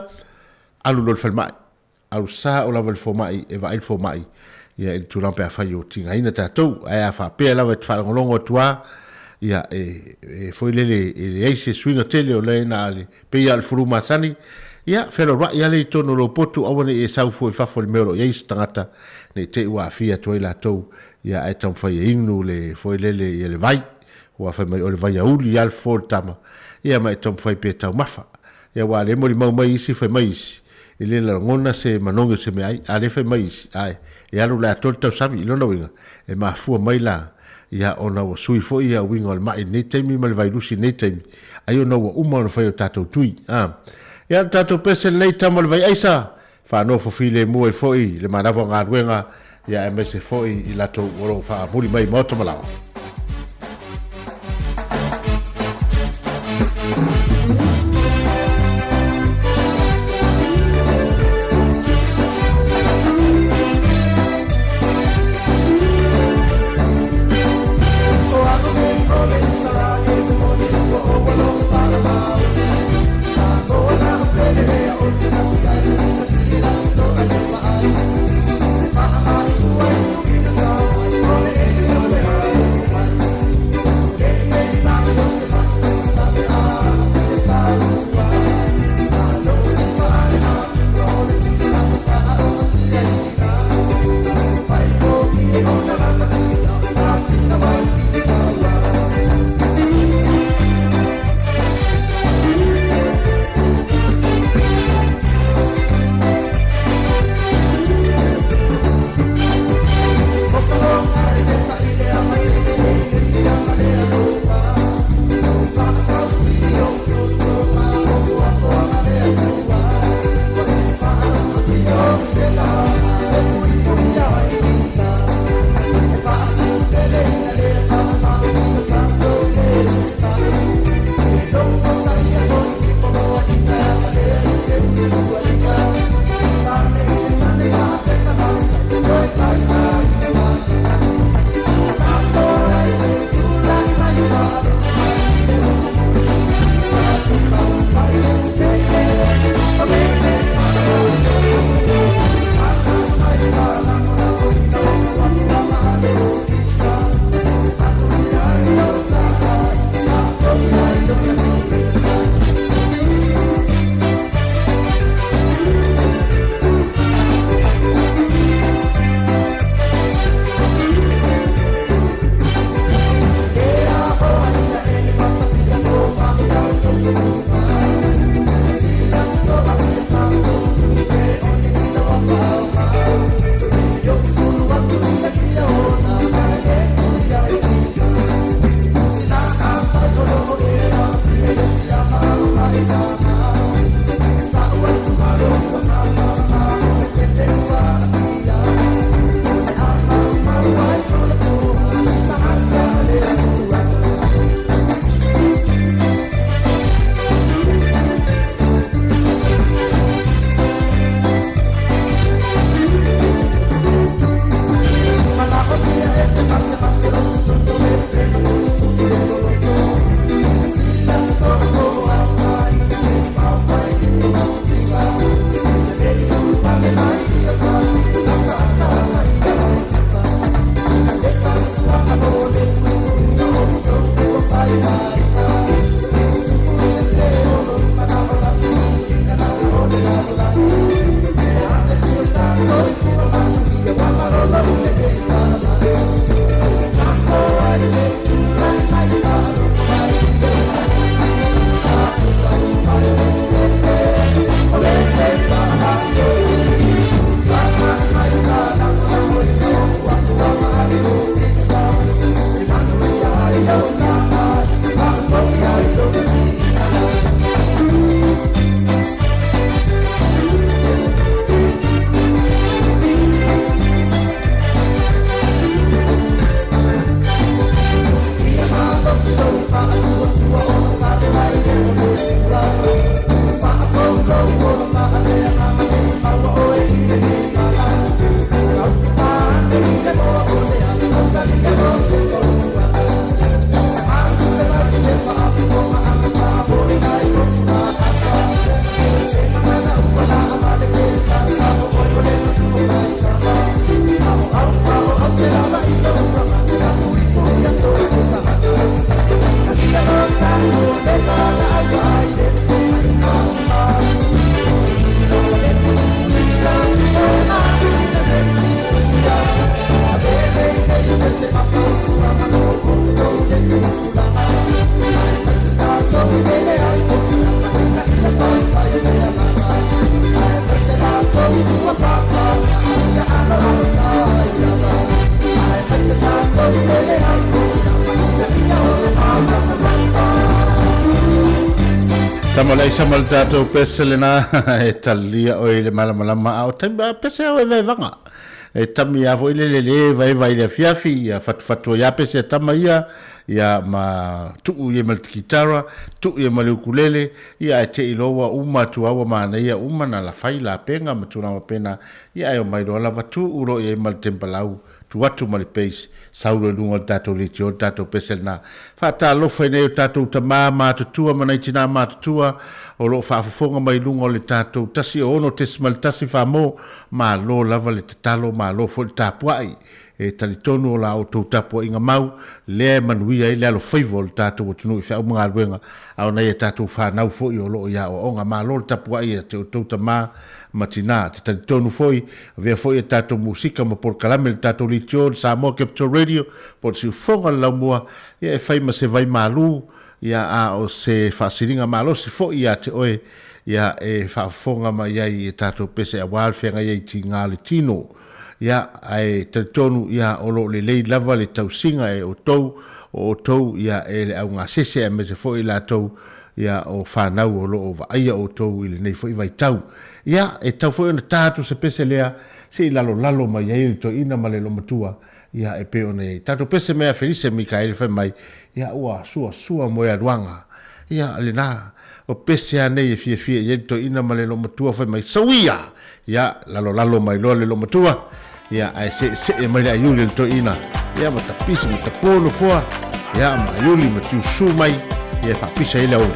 alu lo le whalmai alu sa o lava le fomai e wa il fomai ia il tulampe a whai o tinga ina tātou a whapea lava te whalongolongo tua ia e foi lele e le eise swinga tele o leina ale pe ia al furu masani ia fero ra ia le tono lo potu awane e sau foi fafo le mero ia istangata ne te ua fia toi la tou ia e tam fai inu le foi lele ia le vai ua fai mai o le vai auli al fol tama ia mai tam fai pe tau mafa ia wa le mori mau mai isi fai mai isi e le la ngona se manonga se me ai ale fai mai isi ai e alu la tol tau sami ilona winga e ma fua mai la ia ona wa sui fo ia winga al mai ne temi mal vai lusi ne temi ai ona wa uma no fai o tatou tui ia tatou pese nei tamal vai aisa fa no fo file mo e foi le manava ngā ruenga ia e mese foi i lato oro fa buli mai moto malao Samalai samal tatou peselena e talia o ile malama au tamba pese o e vanga e tami avo ile le vai le fiafi ya fatu ya pese tama ya ma tu ye mal kitara tu ye mal ukulele ya te ilowa uma tu awa mana ya uma na la faila penga matuna pena ya yo mai rola vatu uro ye mal tempalau tu watu mali peis saulo lunga tato litio tato peselna fata lo fene tato tama ma tutua mana itina ma tutua o lo fa fonga mai lunga le tato tasi ono tesmal tasi famo ma lo lava le tatalo ma lo fol tapuai e talitonu la o to tapo inga mau le manuia ile lo favor tato tunu fa mga luenga au na tato fa na fo yo lo ya o nga ma lo tapuai te to tama matina te tonu foi ve foi tato musika ma por calamel tato litio Samoa Capital Radio por si fonga la mua e fai ma se vai malu ya a o se fasiringa malo se foi ya te oe ya e fa fonga ma ya i tato pese a wal fenga ya tinga le tino ya ai te tonu ya o lo le lava le tausinga e o tou ya e au nga sese e me se foi la tou ya o whanau o lo o vaia o tou ili nei foi vai tau ya e tau foi ona tātu se pese lea se lalo mai ai to ina male lo matua ya e pe ona ei tātu pese mea Felice Mikael fai mai ya ua sua moe aruanga ya alina o pese a nei e fie ia to ina male lo matua fai mai sawia ya lalo mai lo le lo matua ya ai se e mai ayuli to ina ya mata pisi mata polo foa ya ma ayuli matiu su mai ya fa pisa ile o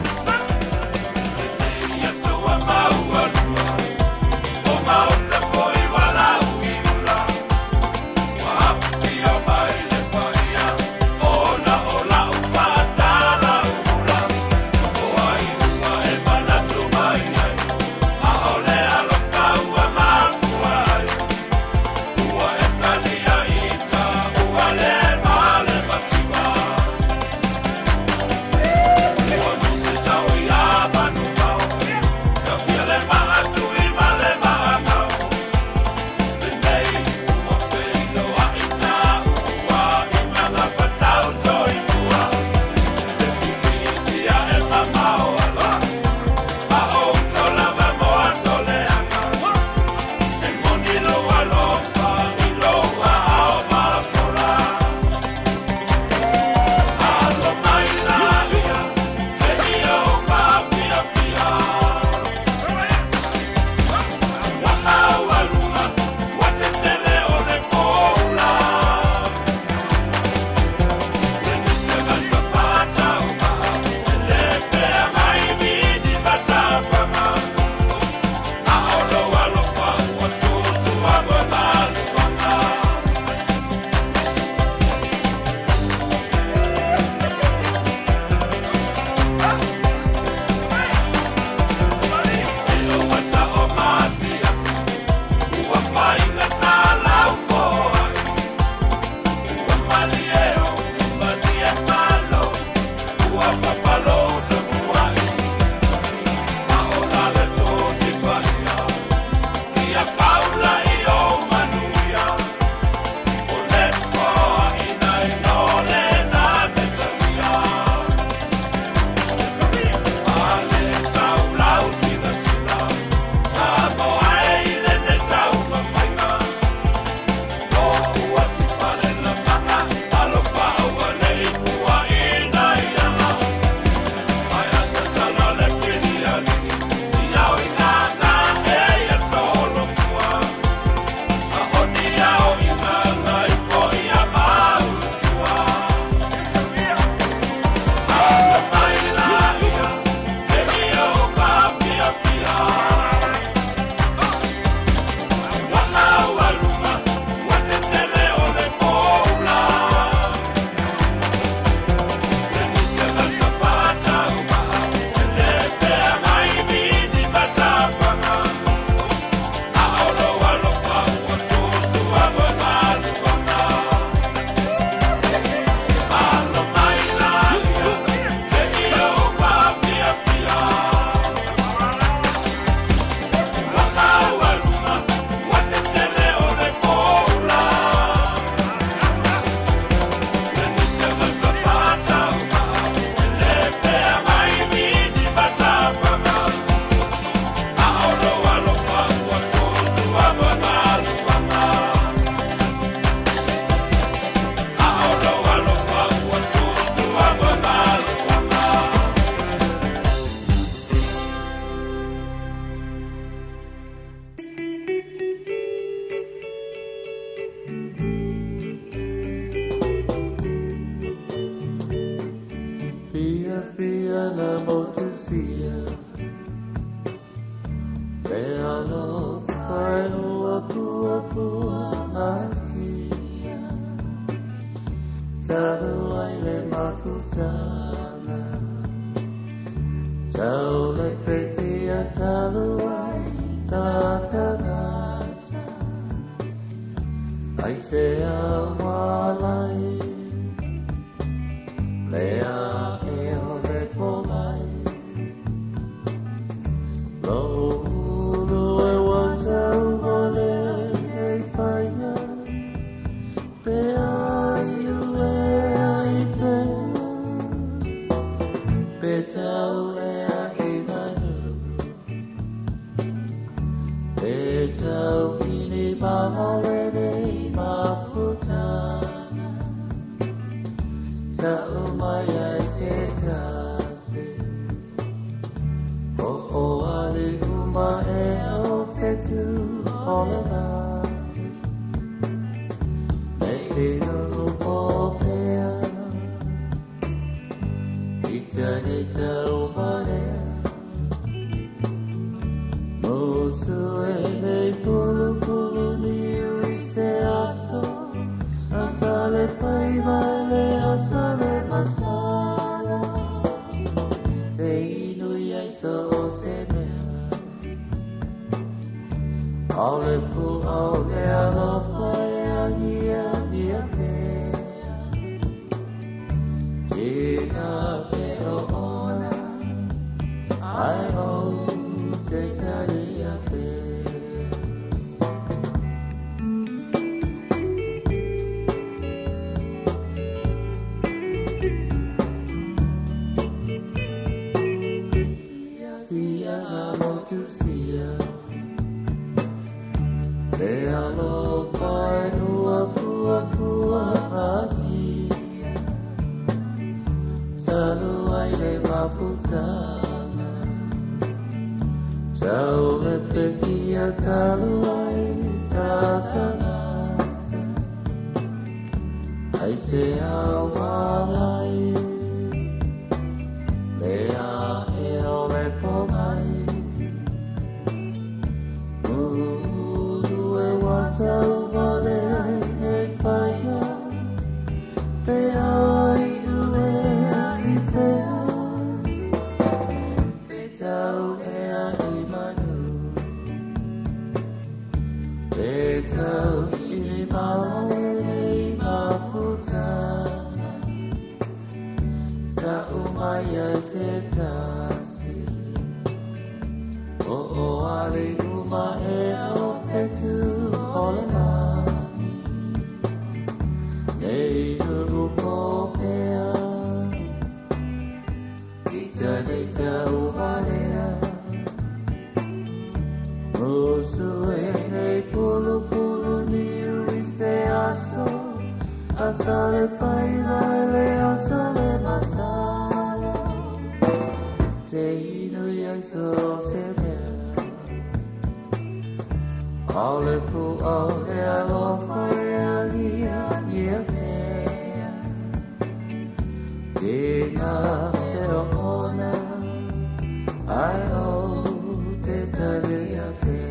Wow. to see ya. Te alo whai ua pua matia. Taru ai le mafutana. Tau le petia talu ai tatanata. Ai se awalai. Lea e o le polai. Lo ulu e watau o le e whainga. Pe ai ue ai pena. Pe tau e a i manu. Pe tau i ni mahale nei mafutana. Tau mai ai se tasi. O o ali uma e o fetu o le mani. Nei e nungu po pea. Ita ni tau manea. Musu e nei pulu pulu ni ui se aso. Asale fai vale, asale masala. Te inui ai so o se mea. Aole fu aole alo fai a nia nia mea. Tina pe o ona. Ai o te tari a pe. Tau le petia talu ai tatanata. Ai se awalai. Lea e o le pomai. Ulu e watau vale e whaia. Pe ai ue ai pea. Pe tau e a i manu. Pe tau i ni mahale nei mafutana. Tau mai ai se tasi. O o ali uma e o fetu o le mani. Nei nungu po pea. Ita nei tau valea. Musu e nei pulu pulu ni ui se aso. Asale fai vale, asale masala. Te inui ai so se mea. Aole fu aole alo fai a nia nia mea. Tina e o ona. Ai o te tali a pea.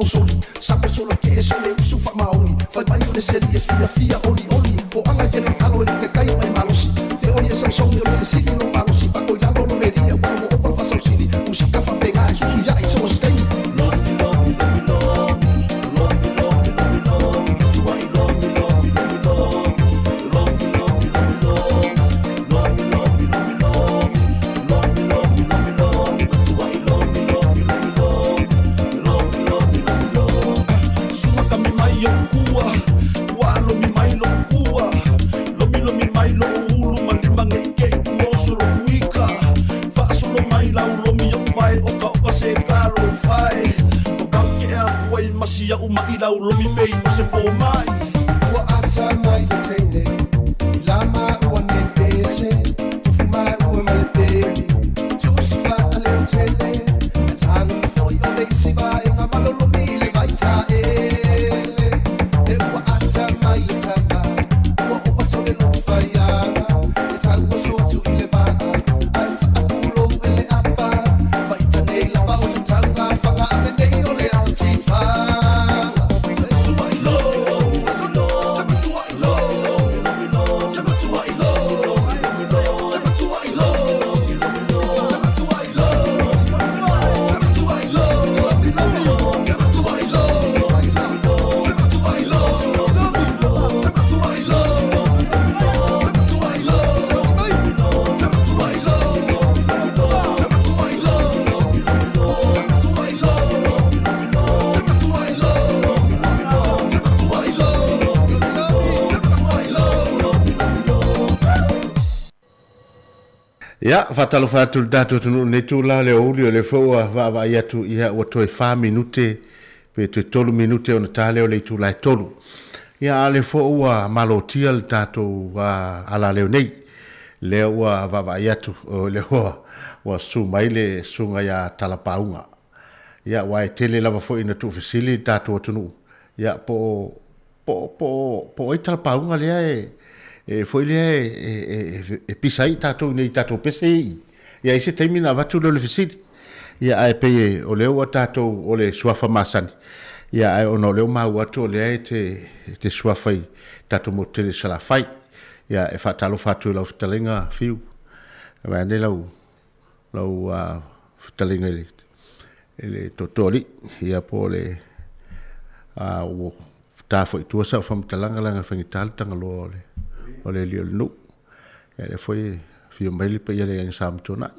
o soli Sape solo ke e sole usu fa maoli Fai mai o le seri e fia oli oli O anga tele halo e ke kai mai malosi Fe o ye samsong yo se sili no malosi Fa ko yalo no meria Uno mo opal fa sausili Musika fa pega e susu ya e so stay Lomi lomi lomi lomi Lomi lomi lomi lomi Tuai lomi lomi lomi lomi Lomi lomi lomi lomi Lomi lomi lomi lomi Lomi lomi lomi lomi Tuai lomi lomi lomi lomi Lomi lomi lomi lomi Suma kami mai yo kua Wa lomi mai lo kua Lomi lomi mai lo ulu Malima nge ike uoso lo kuika Fa solo mai lau lomi yo vai Oka oka se kalo fai Oka ke a wai masia uma i lau lomi pei o se fo mai Ua ata mai lo tene Ilama ua ne pese Tufu mai ua mele peli Tusi fa a leo tele Tanga fa foi o leisi vai Nga malo lomi le vai ta ele E ua ata mai le tanga Ua opa sole lo faiana E ta ua sotu i le vaa Ai fa apulo ele apa Fa ita nei la pa o se tanga Fanga ane nei o le atu tifanga Ya, fatalo fatu datu tunu netula le oli le foa va yatu ia o toi 5 minute pe te 3 minute on tale o le tula tolu. Ya le foa malotia le datu wa ala le nei. Le wa va yatu le hoa wa su maile sunga ya talapaunga. Ya wa tele lava fo ina tu fasili datu tunu. Ya po e talapaunga le foi le pisai tatou nei tatou pese ia ise taimina vatu le fisiti ia ai pe o leo tatou o le suafa masani ia ai ono leo mau atu le ai te suafa tatou mo tele sala fai ia e fatalo fatu lau fitalenga fiu va ne lau fitalenga ele totoli ia po le o ta foi tua sa fam talanga langa fangital tanga lo le o le lio no ya le foi fio mai pe ya le en sam tona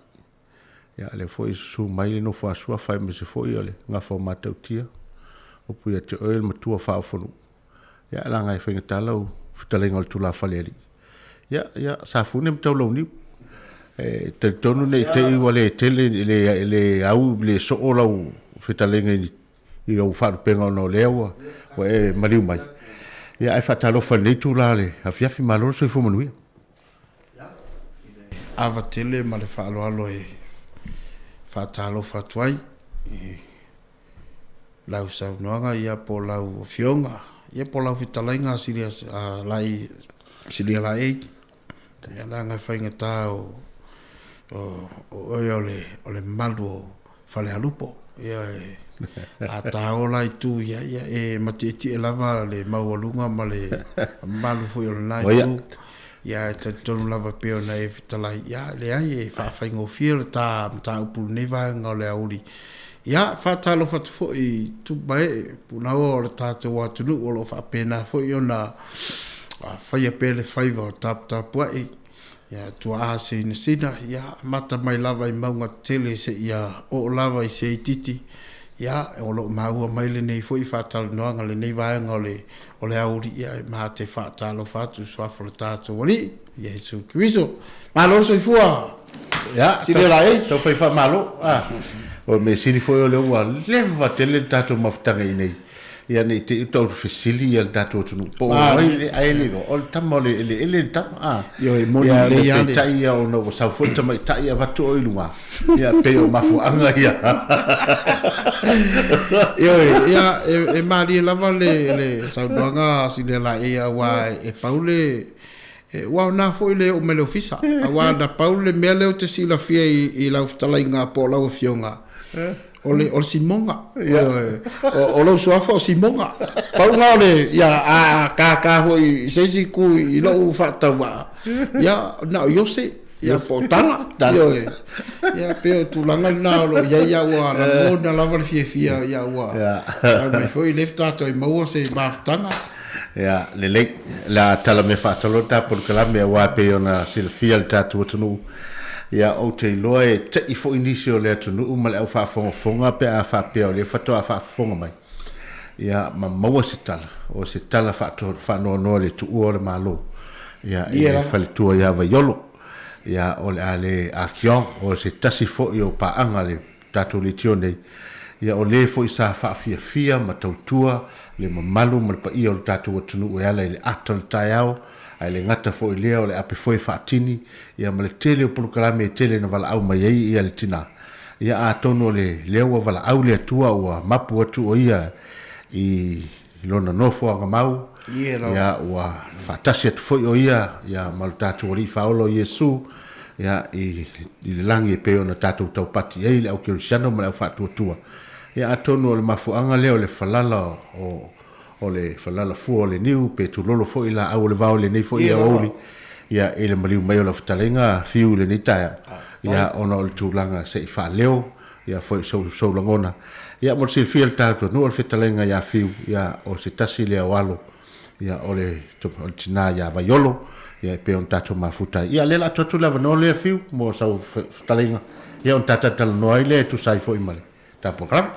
ya le foi su mai no fa su fa me se foi ole nga fo matautia o pu ya te oil ma tua fa fonu ya la nga fe talo fitalenga tu la faleri ya sa fu nem tolo ni te tonu nei te wale tele le au le so ola fitalenga i o fa penga no lewa o e maliu mai ia e fatalo fa nei tu la le afiafi maloro so fo manuia ava tele ma le fa alo e fatalo fa tuai lau sa noanga ia po lau fionga ia po lau fitalenga silia lai silia lai ia nga fa ngata o ole malu fa le alupo ia a taola tu ya e matiti e lava le mawalunga ma le malu foi o nai tu ya te tonu lava peo na e fitala ya le ai e fa ngo fiel ta upu neva ngole auli ya fa talo fa foi tu bae puna o ta te wa tu o lo fa pena foi ona fa ya pele favor tap wai ya tu a se ni sina ya mata mai lava i maunga tele se ya o lava i se titi ya o lo mau mai le nei foi fatal no ngale nei vai ngole o le auri ya ma te fatalo fatu so afrotato wali Yesu Cristo malo so fua ya si le lai to foi fa malo o me si foi o le wa leva tele tato maftanga nei ya nei te to fisili el tato tu po ai le o tamole ele tam yo e mo le ya tai o no sa fonta mai tai va to o ilunga ya pe o mafu anga ya yo ya e mari lava le sa doanga si le la e wa e paule wa na foi le o mele ofisa wa da paule mele o te sila fia i la ftalainga po la fionga o simonga o lo suafa o simonga pa nga le ya ka ho I se ku I lo fa tawa ya na yo se ya potana yo ya pe tu langa na lo ya wa la mo na la fia ya wa mai foi lefta to I mo se maftanga ya le la tala me fa salota por kala me wa pe ona silfia al tatu tunu ya o te loe te I fo inicio le tunu mal au fa fonga pe a fa pe o le fa to a fa fonga mai ya ma mo se tala fa to fa no le tu o le malo ya e fa le tu ya va yolo ya o le ale a kion o se tasi fo I o pa anga le tatu le tione ya o le fo I sa fa fia ma tautua le mamalu ma pa I o le tatu tunu o ya le atol taiao ai le ngata fo I lea o le ape foi fatini ia ma le tele o polokalame tele na vala au mai ai ia le tina ia a tono le lewa vala au le atua ua mapu atu o ia I lona nofo anga mau ia ua fatasi atu foi o ia ma le tatu o li faolo Yesu ia I le langi e peo na tatu tau pati ei le au kirisano ma le au fatu atua ia a tono o le mafuanga leo le falala o le falala fu o le niu pe tu lolo fo ila au le vao le nei fo ia oli ia ele maliu mai o la ftalenga fiu le nita ia ona o le tūlanga se I fa leo ia fo so langona ia mo se fiel tatu no o le ftalenga ia fiu ia o se tasi le awalo ia o le tina ia vaiolo ia pe on tatu mafuta ia le la totu lava no le fiu mo so ftalenga ia on tata tal no ile tu sai fo imale tapo kram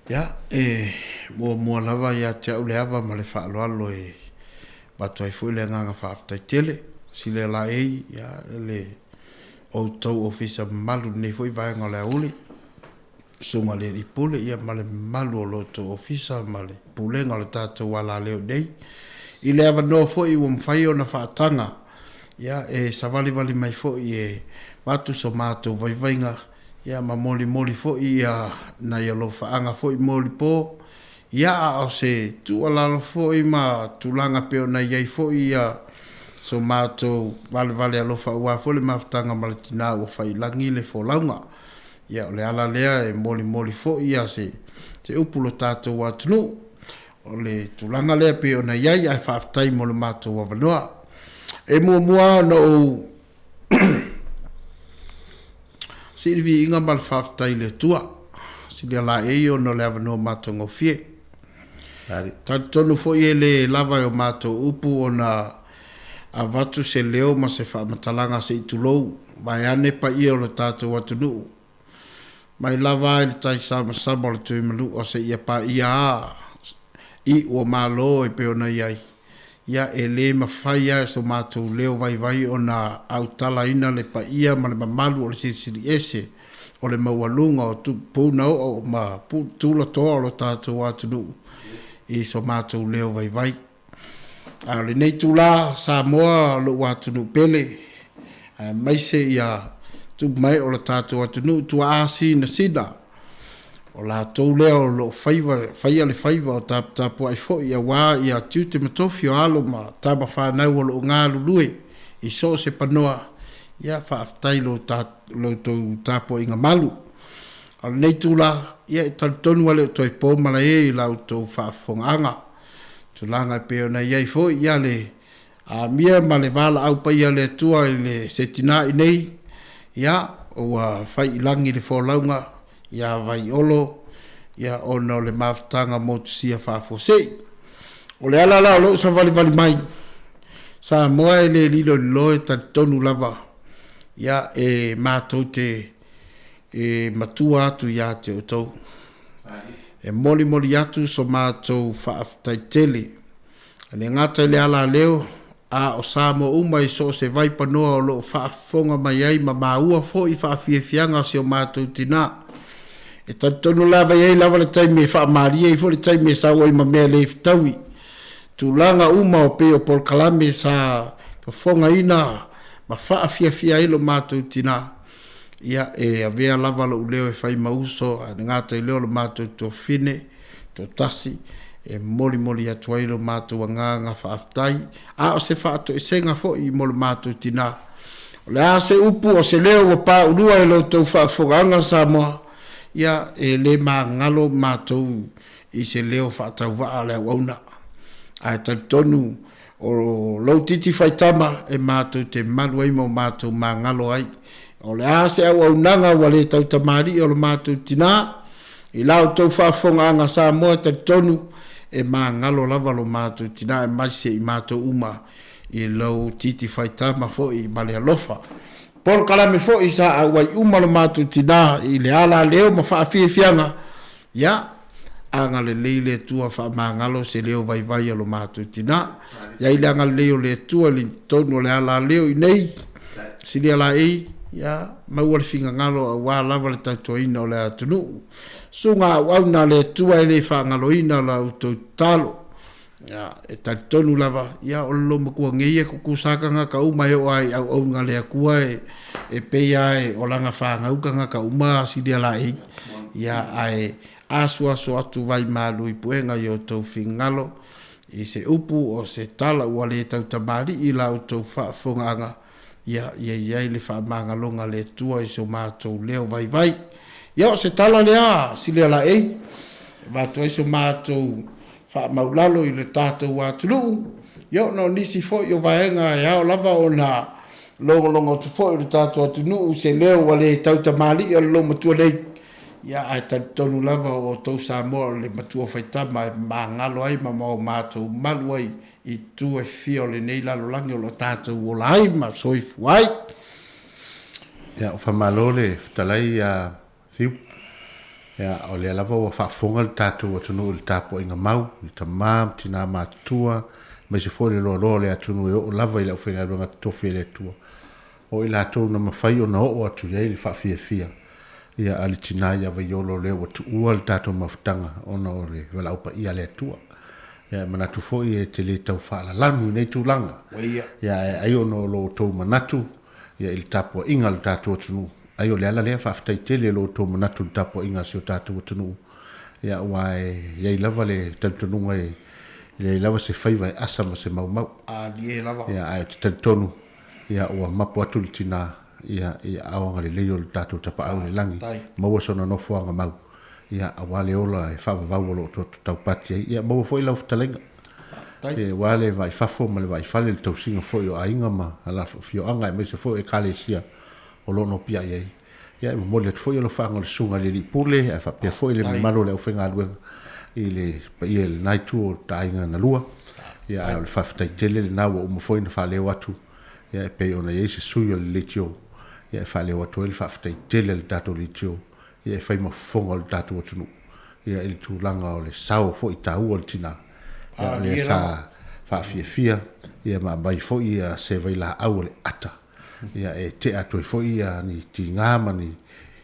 ya mo lava ya te ule ava ma le whaaloalo bato ai fui le nganga whaaftai tele si le la ya le o tau ofisa malu nei fui vaenga le auli sunga le ripule ia ma le malu o loto ofisa ma le pulenga le tātou wala leo nei I le ava no fui o mwhai o na whaatanga ya savali vali mai fui batu so mātou vaivainga ia ma moli fo ia na ia lo faanga fo I moli po ia o se tu ala fo I ma tulanga pe na ia fo ia so mato vale alo fa wa fo le maftanga maltina o fai langi le fo launga ia le ala lea e moli fo ia se upulo tato wa tunu o le tulanga le pe na ia fa aftai mo le mato wa vanoa e mo no Silvi inga mal faftai le tua. Sili la eio no leva no mato ngofie. Tonu fo le lava o mato upu ona avatu se leo ma se fa matalanga se itulou. Mai ane pa ia o le tato watunu. Mai lava le tai sama le tui manu o se ia pa ia I o malo e pe ona iai. Ia e le mawhaia so mātou leo vai ona autala ina le pa ia ma le mamalu o le siri ese o le maualunga o pūna o ma tūla toa o lo tātou atunu I so mātou leo vai. A le nei tūla Samoa lo atunu pele mai se ia tu mai o le tātou atunu tu aasi na sina o la tau leo lo faia le faiva o tapu ai fo ia wā ia tiute matofi o alo ma tama whanau o lo ngā lulue I so se panoa ia whaaftai lo tau tapu inga malu. Al nei tūla ia I talitonu wale o toi pōmala I lau tau whaafonganga. Tūlanga peo na iai fo ia le a mia ma le wala au pa ia le tua I le setina I nei ia o whai ilangi le fōlaunga ia vai olo ia ono le maftanga mo sia fa fosei o le ala lo sa vali mai sa moa le lilo lo ta tonu lava ia e matote e matua tu ia te oto e moli atu so mato fa aftai tele le ngata le ala leo a o sa mo umai so se vai panoa lo fa fonga mai ai ma maua fo I fa fianga se o mato tina e tonu lava ia lava le taimi e wha maria I fo le taimi e sa wai ma mea le iftawi. Tūlanga uma o pe o pol kalame sa fonga ina ma wha fia ilo mātou tina. Ia e avea lava lo uleo e whai mauso a ngāta I leo lo mātou to fine, to tasi, e moli atua ilo mātou a nganga wha aftai. A o se wha ato e senga fo I mo lo mātou tina. O le a se upu o se leo wa pā urua e lo tau wha fonganga Samoa. ia e le magalo mātou i se leo whaatauwaa le wauna. Ai tonu o lau titi whaitama e mātou te malu ai mo mātou magalo ai. O le ase au aunanga wa le tau tamari o le mātou tina. I lau tau whaafonga anga Samoa tonu e magalo lava lo mātou tina e maise i mātou uma i lau titi whaitama fo i male alofa. Por kalame fo i sa au ai uma lo mātou tina i le ala leo ma whaafianga. Ya, anga le leile tua wha magalo se leo vai vai lo mātou tina. Ya i le anga leo le tua li tonu le ala leo i nei. Sili ala ei. Ya, maua le finga ngalo a wā lava le tautua ina o le atunu. Sunga au na le tua e le wha ngalo ina la utou talo. Ya, e tonu lava. Ya, o lo makua ngeia kukusakanga ka uma e o ai au nga le akua e peia e o langa wha ngaukanga ka uma sidi ala ei. Ya, ai asua so atu vai malu i puenga i o tau fingalo. I se upu o se tala ua le tau tamari i la utou wha funganga. Ya le fa mangalonga le tua i so mātou leo vai vai. Ya o se tala lea sile ala ei. Mātou i so mātou fa maulalo i le tātou atulu. Ya no nisi fo i o vaenga ya o lava o na longo tu fo i le tātou atunu se leo wale tau tamali i o lo matua nei. Ya ai tonu lava o tau Samoa le matua whaitama e mangalo ai ma mau mātou malu ai i tu e fio le nei lalo langi o lo tātou o lai ma soifu ai. Ya o whamalo le talai a fiu. Ya o le lava o whaafonga le tātou o tunu le tāpo inga mau i ta mam tina mātua mai se fōle lo le atunu e o lava i la uwhenga runga tofi le tua. O i la tau na mawhai o na o atu iei le whaafia. Ia alitina ia vaiolo le watu ua le tātou mawhutanga ona o le wala upa ia le atua. Ia manatu foi e te le tau whaala lanu nei tūlanga. Ia ai ono lo tau manatu, ia il tāpua inga le tātou atunu. Ai o le ala lea whaafitai tele lo tau manatu le tāpua inga si o tātou atunu. Ia wae, ia i lava le tantununga e, ia i lava se whaiva e asa ma se mau mau. Ia ai te tantonu, ia ua mapu atu le tina. Ia aonga le leo le tātou tapa au le langi. Maua sona no fuanga mau. Ia awale ola e whawa vau lo to tau pati. Ia maua foi lau futalenga. E wale vai fafo ma le vai fale le tau singa foi o ainga ma. Ala fio anga e mese foi e kale sia o lono pia iei. Ia e mole at foi o lo whaanga le sunga le li pule. E whapea foi le malo le au whenga aluenga. I le pai e le naitu o ta ainga na lua. Ia ai o le whaftai tele le nawa o mafoi na whaleo atu. Ia e pei ona iei se sui o le letio. Ia e whale o atu ele whaftai tele le tātou li tio. Ia e whaima fonga le tātou atunu. Ia ele tūlanga o le sao fo i tāua le tina. Ia le sa whaafia. Ia ma mai fo i se vaila au le ata. Ia e te atu fo i ni ti ngāma ni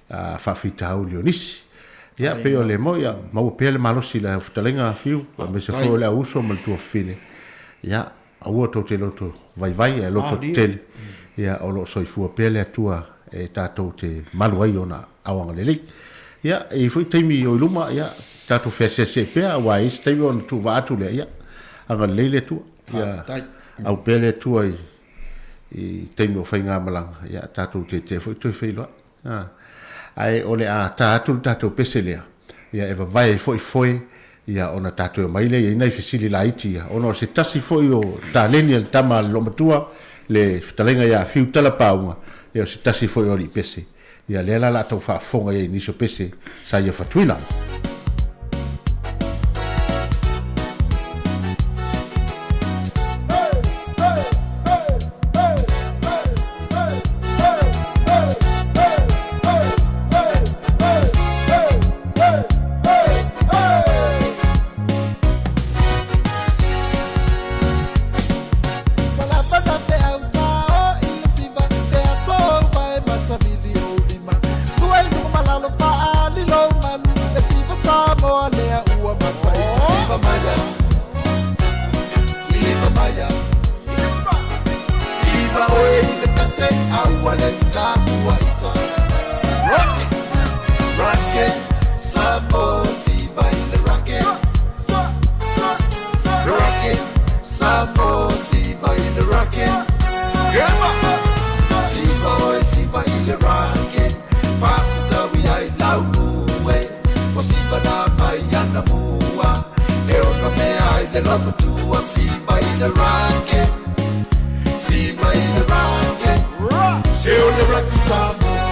whaafita au leonisi. Ia pe o le mo ia mau pe le malosi la futalenga fiu. Me se fo le auso ma le tua fine. Ia aua tau te loto vai e loto tele. Ia o lo soifua pele atua e tātou te malu ai ona awanga lelei. Ia e fui teimi o iluma ia tātou whesese pea wa e teimi o tu vaatu le ia anga leile atua. Ia au pele atua i teimi o whainga malanga. Ia tātou te fui tui whailoa. Ai ole a tātou pese lea. Ia eva vai foi ia ona tātou maile ia inai fesili la iti ia. Ona o se tasi foi o tā leni al tama lomatua le ftalenga ia fiu tala paunga ia se tasi foi ori pese ia le la tau whaafonga ia iniso pese sa ia fatuina. lama tua siva i le rake siva i le rake se o le rake Samoa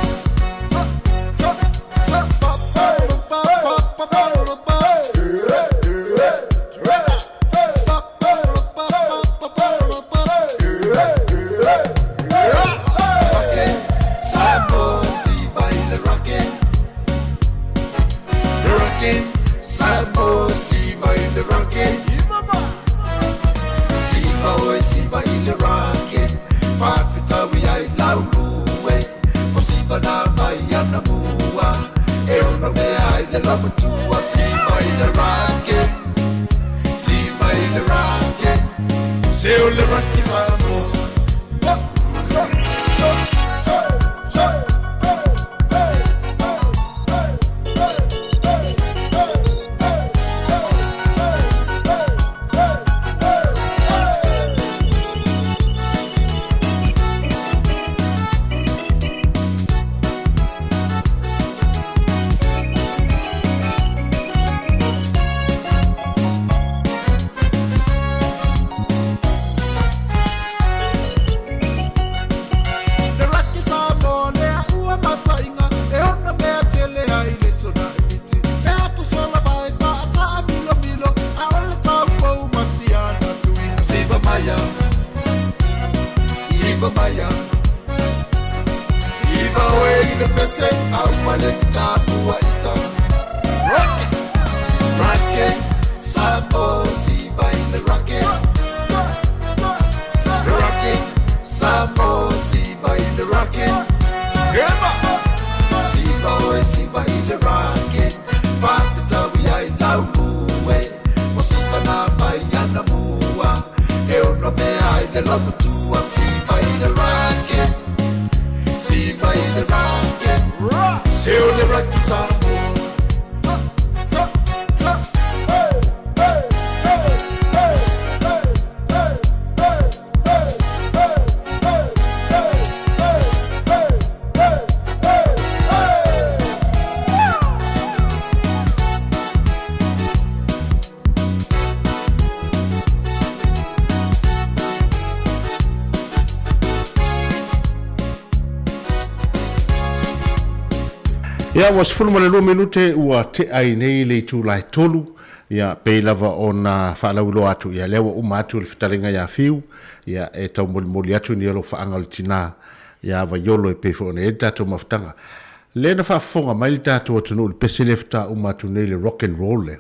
Ia was fulma le 2 minute ua te ai nei le tu lai tolu ia pe lava ona whalaulo atu ia lewa uma atu le whitarenga ia fiu ia e tau moli atu ni alo whaangal tina ia wa yolo e pefo ona e tato maftanga le na whafonga mai le tato atunu le pese lefta uma atu nei le rock and roll le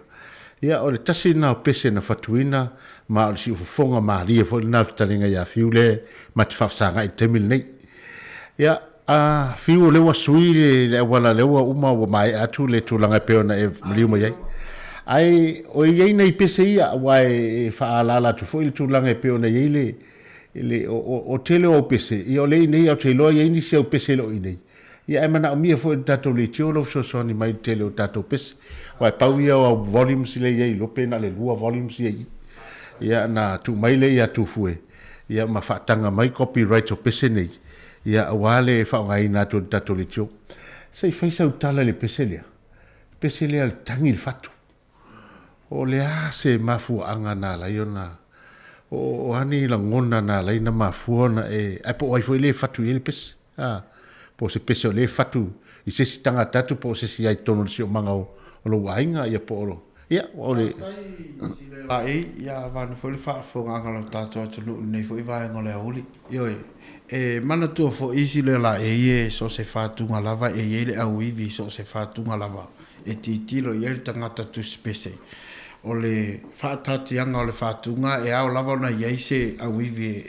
ia o le tasi na pese na whatuina ma o le si ufafonga ma ria fo le na whitarenga ia fiu le ma te whafsanga i temil nei ia fiu le wa sui le wala le wa uma wa mai atu le tulanga peona e mliuma yai ai o yai nei pese ia wa e fa la tu foi le tulanga peona yai le o tele o pese i o le nei o telo yai ni se o pese lo nei ia e mana o mia foi tato le tiolo so so ni mai tele o tato pese wa pau ia o volumes le yai lo pena le lua volumes yai ia na tu mai le ia tu fue ia ma fatanga mai copyright o pese nei ia wale fa ngai na to tato le tio sei fai sa utala le peselia al tangil fatu o le se mafu anga na la yona o ani la ngona na la ina mafu na e po ai foi le fatu ele pes po se pese le fatu i se tanga tatu po se si ai tono si o manga o lo wainga ia po lo ia o le la ia van foi fa fo anga lo tato tulu nei foi vai ngole uli yo mana tu fo isi le la so se fatunga lava le au ivi so se fatunga lava e titilo ye tangata tu spese o le fatati anga o le fatunga e au lava na ye se au ivi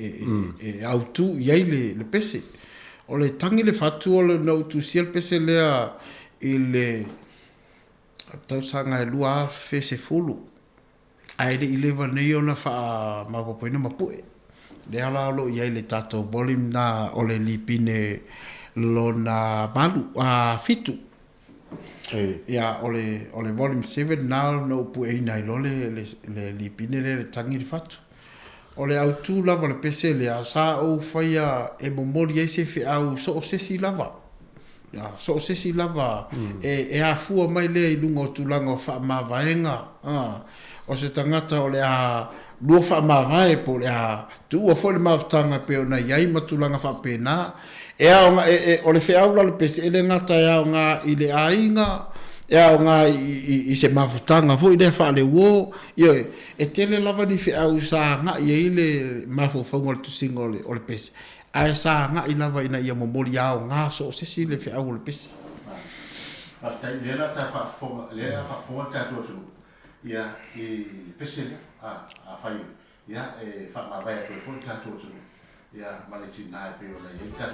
au tu ye le pese o le tangi le fatu o le no tu siel pese le ile tau sanga e lua fese fulu ai le 11 nei ona fa ma poina mapue le ala lo ia le tato volume na o le lipine lo na balu fitu ia o le volume 7 na no pu e na lo le lipine le tangi fatu o le autu lava le pese le asa o faia e momori e se fe au so se si lava so se si lava e a fua mai le i lunga o tulanga o wha mawhaenga o se tangata o le a lua wha mawhae po le a tua fo le mawhtanga pe o na iai matulanga wha pena o le whiaula le pese ele ngata o ngā i le ainga o ngā i se mawhtanga fo i le wha le wo e tele lava ni whiau sa ngā i le mawhawhaunga le tusinga o le pese ai sa nga ina vai na ia momoli ao nga so se si le fe au le pes hasta le la ta fa fo ta to ia i pese a fai ia e fa ma vai to fo ta to ia maleti na pe o la ia ta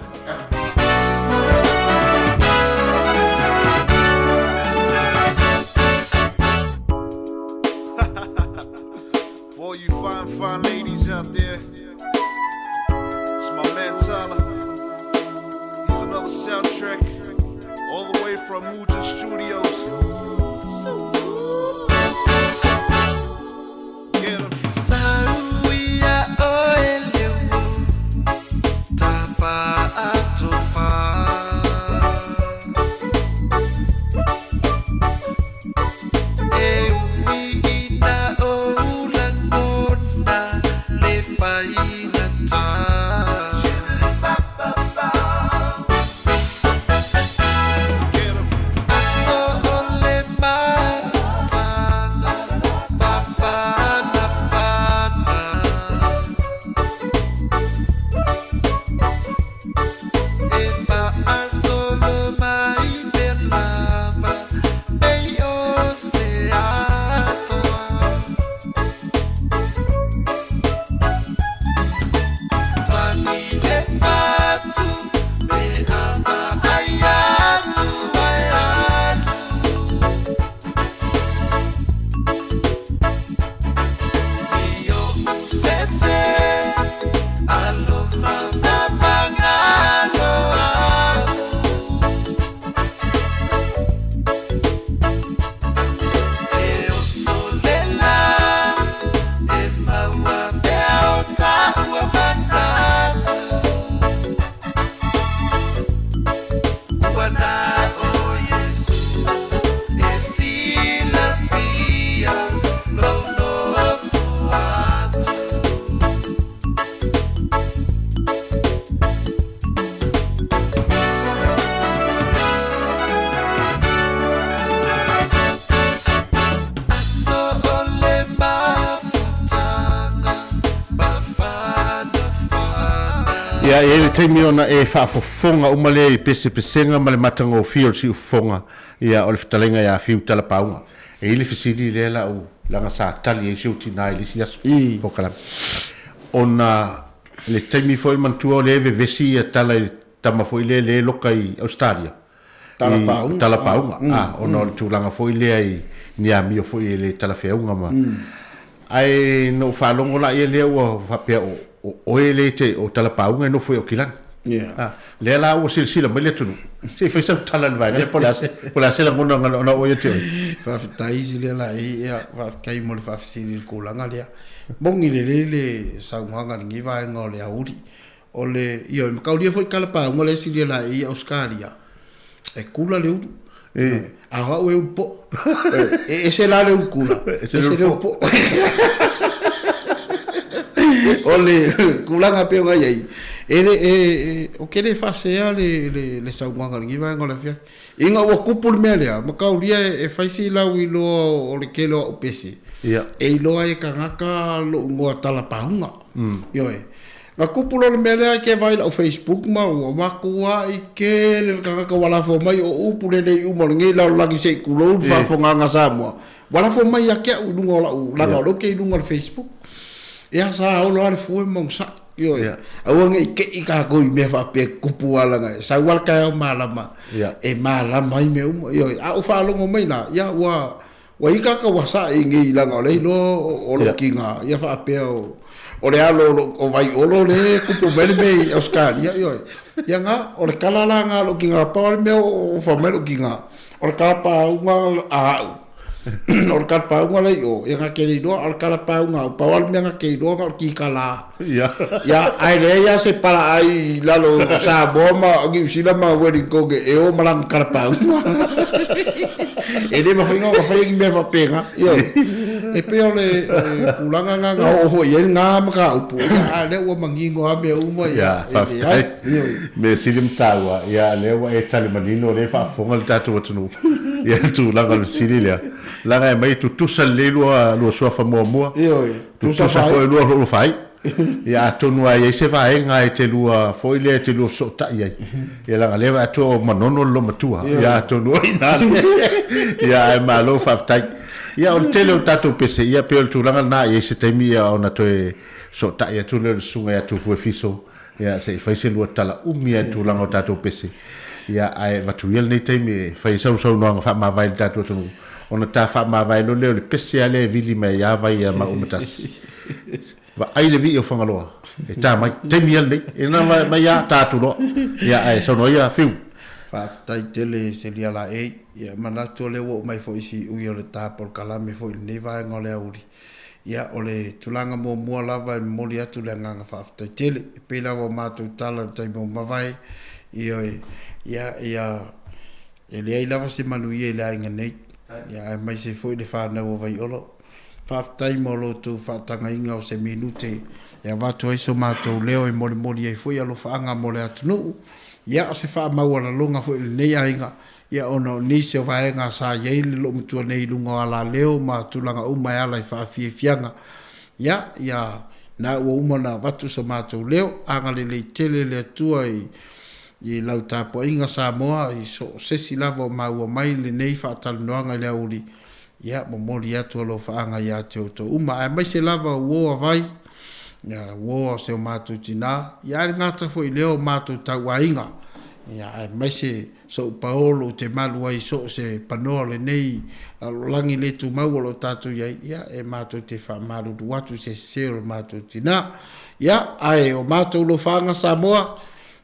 For all you fine ladies out there, my man Tyler, he's another soundtrack, all the way from Muja Studios. Get him. Sauia oeleu, tapa atofa. Ewi ina oulan mona, le faina ta. Ia ele taimi ona e whaafofonga umale i pese pesenga ma le matanga o fio si ufonga ia o le whatalenga ia fiu talapaunga. E ili fisiri lela o langa sa tali e siu tina ili si asu pokalam. Ona le taimi foi mantua o le eve vesi ia tala i tama foi le loka i Australia. Talapaunga. Ona le tūlanga foi lea i niami o foi le talafeunga ma. Ai no whalongo la ia lea ua whapea o ele te o talapaunga no foi o kilan. Le la o silsila mai le tunu. Se foi sa tala vai, ne pola se la ngona na o te. Fa taisi le la ia fa kai mo le fa fisili ko langa le. Bongi le saunga ngi vai ngole auri. O le io me kaulia foi talapaunga le sili la ia Australia. E kula le utu. Awa o po. E se la le kula. Se le po. Ole kulanga pe nga yai ele o que ele fasea le saunga ngi vai ngola fia inga o kupul melia makaulia e faisi la wilo o le kelo o pesi e lo ai kangaka lo ngo talapaunga yo nga kupul le melia ke vai o Facebook ma o makua i ke le kangaka wala fo mai o upule le u ngi la lagi se kulo fa fo nga Samoa wala fo mai ya ke u ngo la lo ke u ngo Facebook ia sa o lo al fu mong sa yo awang i ka go i me fa pe kupu ala nga sa wal ka malama e malama i me yo a o fa lo mai na ya wa i ka wasa i ngi la nga le lo o lo kinga ia fa pe o le alo o vai o lo le kupu me Australia yo ya nga o le kala la nga lo kinga pa me o fa me lo kinga o le kala pa nga a o ka pa nga le o e nga ke ri do al ka pa nga o pa wal me nga ke do ka ki kala ya ai le ya se para ai la lo sa boma gi sila ma wedding ko ge e o malang ka pa e de ma fingo ka fai me fa pega yo e pe o le pulanga nga o ho ye nga ma ka o pu a le o mangingo a me o mo ya me silim tawa ya le wa e tali manino le fa fonga tatu watu ya tu langa le sililia langa mai tu sal le lo so fa mo tu sa fa lo fai ya tonu ai se va nga e te lua foi le te lu so ta ia e langa le va to manono lo matua ya tonu ina ya e malo fa tai ya on tele o tatu pese ya pe tu langa na e se te mia ona to e so ta ia tu le sunga ya tu fu fiso ya se fa se lu tala umia tu langa tatu pese ya ai va tu yel nei te me fa so no fa ma vai tatu tu ona ta fa ma vai lo le pese ale vili me ya vai ya ma umatas va ai le vi o fangaloa e ta mai te miel nei e na mai ya tatu lo ya ai so no ya fiu fa tai tele se lia la e ya mana to le wo mai fo isi u yo le ta por kala me fo ne va ngole uri ya ole tulanga mo mo lava mo lia tu le nga fa tai tele pe la wo ma tu tala tai mo ma vai io ya e le ai lava se manu ye la nga nei ya mai se fo le fa na wo vai olo fa tai mo lo tu fa tanga inga o se minute ya va to iso ma to leo e mo e fo ya lo fa nga mo le atunu ya se fa ma wala longa fo le nei ainga ya ono ni se va nga sa ye le lo mtu nei lunga ala leo ma tulanga uma ya la fa fianga ya na wo uma na vatu so ma to leo anga le tele le tua i lau tapo inga Samoa i so sesi lava ma ua mai le nei fa tal noanga le uri ya momori atu lo fa anga ya te to uma ai mai se lava wo vai ya wo se matu tina ya ngata fo i leo matu tawainga ya ai mai se so paolo te malu ai so se panole nei langi le tu mau lo tatu ya e matu te fa malu watu se sel matu tina ya ai o matu lo fa anga Samoa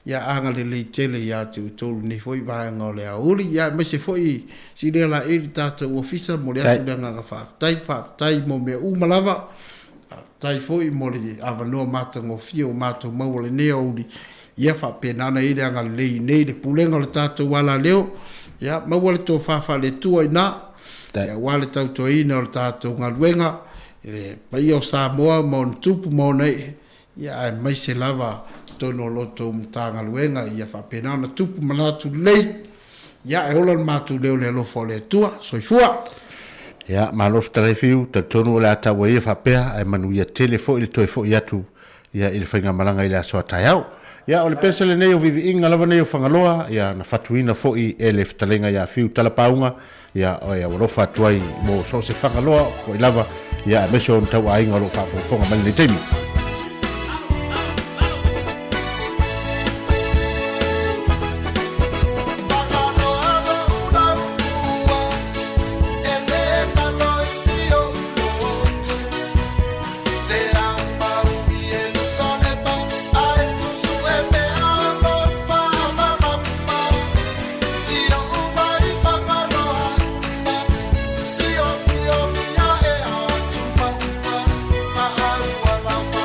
ya anga le tele ya tu tolu ni foi va nga le uli ya me se foi si le la il tata ofisa mo le atu nga fa tai mo me u malava tai foi mo le ava no mata ngo fio mata mo le ne uli ya fa pena na ile anga le ne de pulenga le tata wala leo ya mo le to fa le tu ina ya wale tau to ina le tata nga luenga le pa io Samoa mo tupu mo nei ya mai se lava tono loto mtanga luenga ia fa pena na tupu manatu lei ya e ola matu leo le lo fole tua soifua ya malos trefiu te tono la ta we fa pea e manu ia telefo il to fo yatu ya il fa ngamalanga ila so tayau ya ole pesele nei o vivi inga lava nei o fangaloa ya na fatuina fo i ele ftalenga ya fiu talapaunga ya o ya ro fatuai mo so se fangaloa ko lava ya meso tau ainga lo fa fo nga mali temi Wow.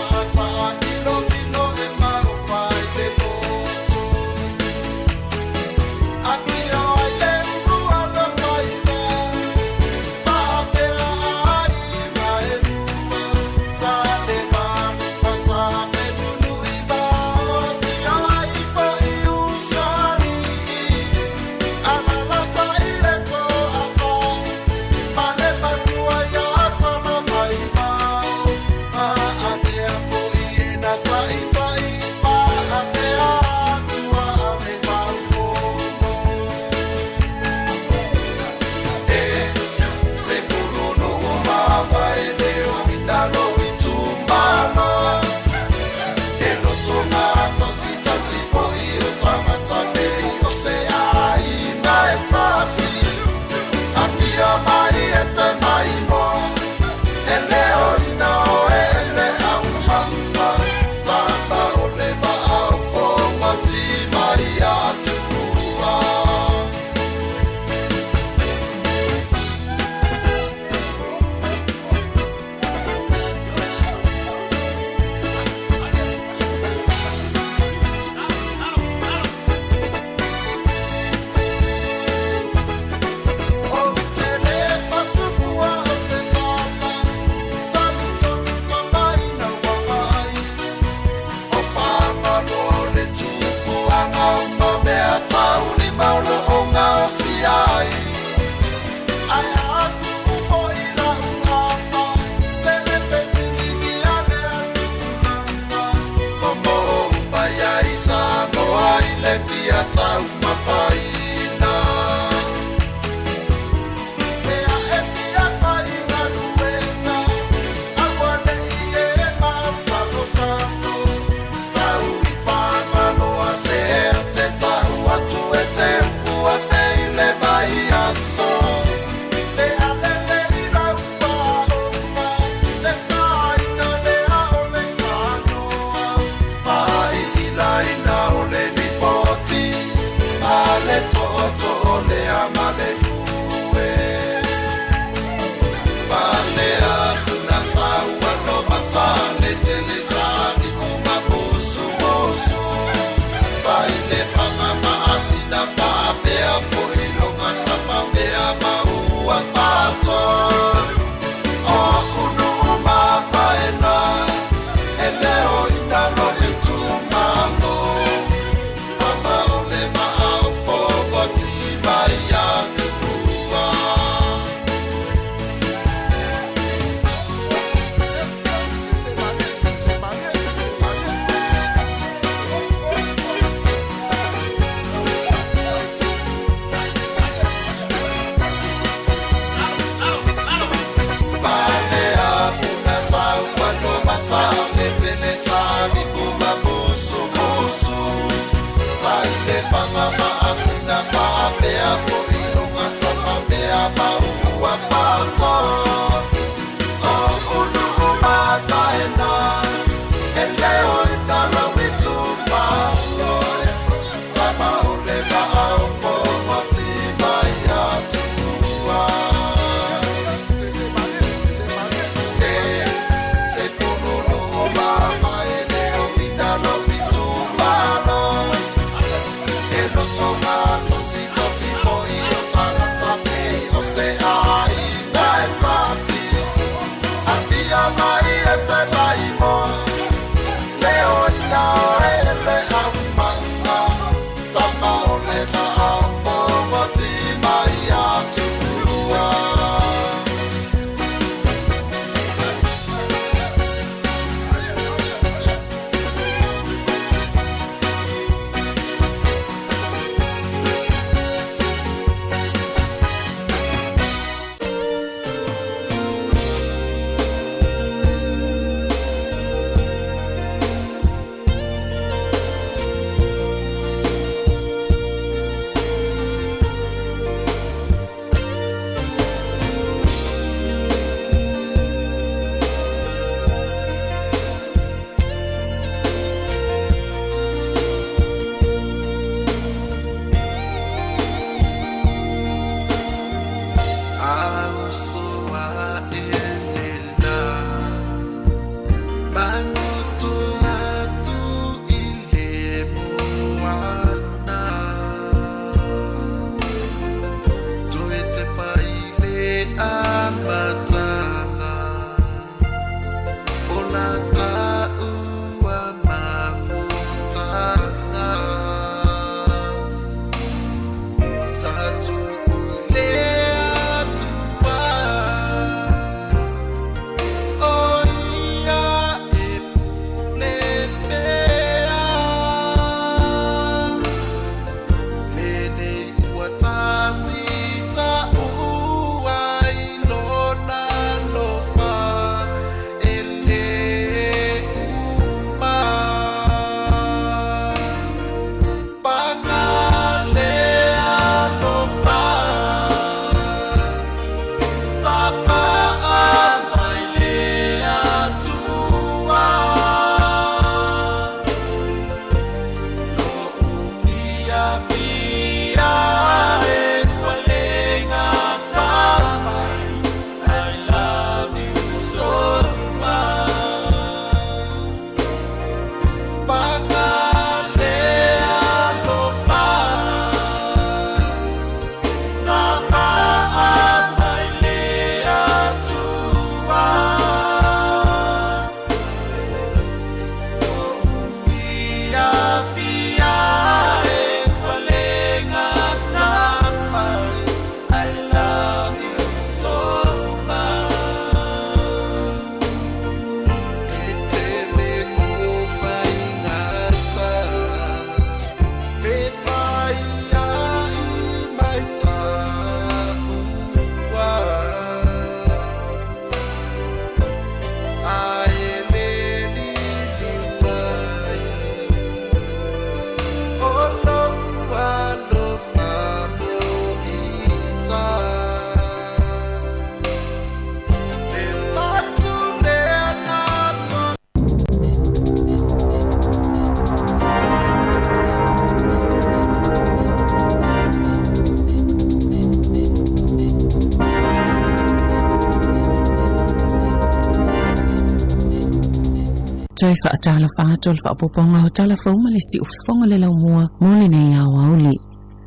toi whaatala whaatol whaapoponga ho tala whauma le si ufonga le lau mua mole nei a wauli.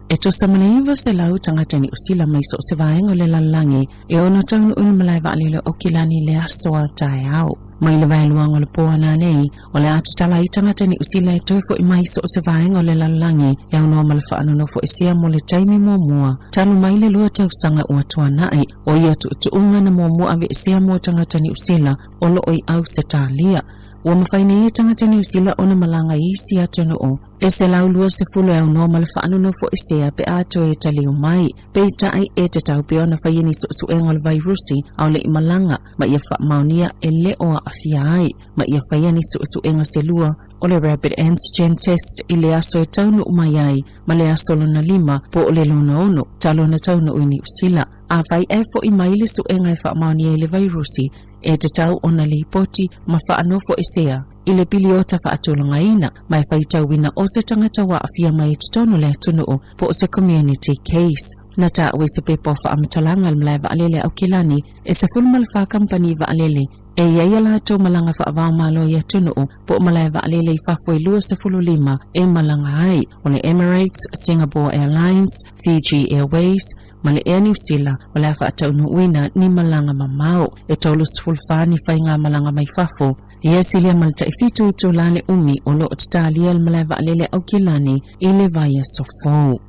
E to samaniwa se lau tangata ni usila mai so se vaenga le lalangi e ono taunu malai waalile o kilani le aso al tai au. Mai le vai luang o le poa na nei o le atatala i tangata ni usila e toi fo i mai so se vaenga o le lalangi e ono malfa anono fo i sia mo le taimi mua tanu mai le lua tau sanga ua tua nai o ia tuunga na mua ave sia mo tangata ni usila o lo oi au se talia. Ua mawhaine tangata ni usila o na malanga isi atono o. E se lau lua se fulo au no malfa anono fo i sea pe ato e tali o mai. Pe tai e te tau pe ona whaieni su engol virusi au le imalanga ma ia wha maunia e le o a afia ai. Ma ia whaieni su enga se lua o le rapid antigen test i le aso e taunu umai ai ma le aso lona 5 po o le lona ono talo na taunu uni usila. A vai e fo i mai le su enga e wha maunia i le virusi e te tau ona li poti ma wha anofo e sea. I le piliota wha atulanga ina, mai whai tau wina o se tangata wa afia mai te tono le atunu o po o se community case. Na ta awe se pepo wha amatalanga almalai wa alele au kilani e se fulmal wha company wa alele e iaia la tau malanga wha avao malo i atunu o po o malai wa alele i whafoi lua se fulu 5 e malanga ai o le Emirates, Singapore Airlines, Fiji Airways, ma le Air New Zealand o le wha ataunu uina ni malanga mamao e tolu sfulfani whainga malanga mai whafo. Ia silia malta ifitu itu lale umi o lo tatalia almalai alele au kilani ile vaya sofou.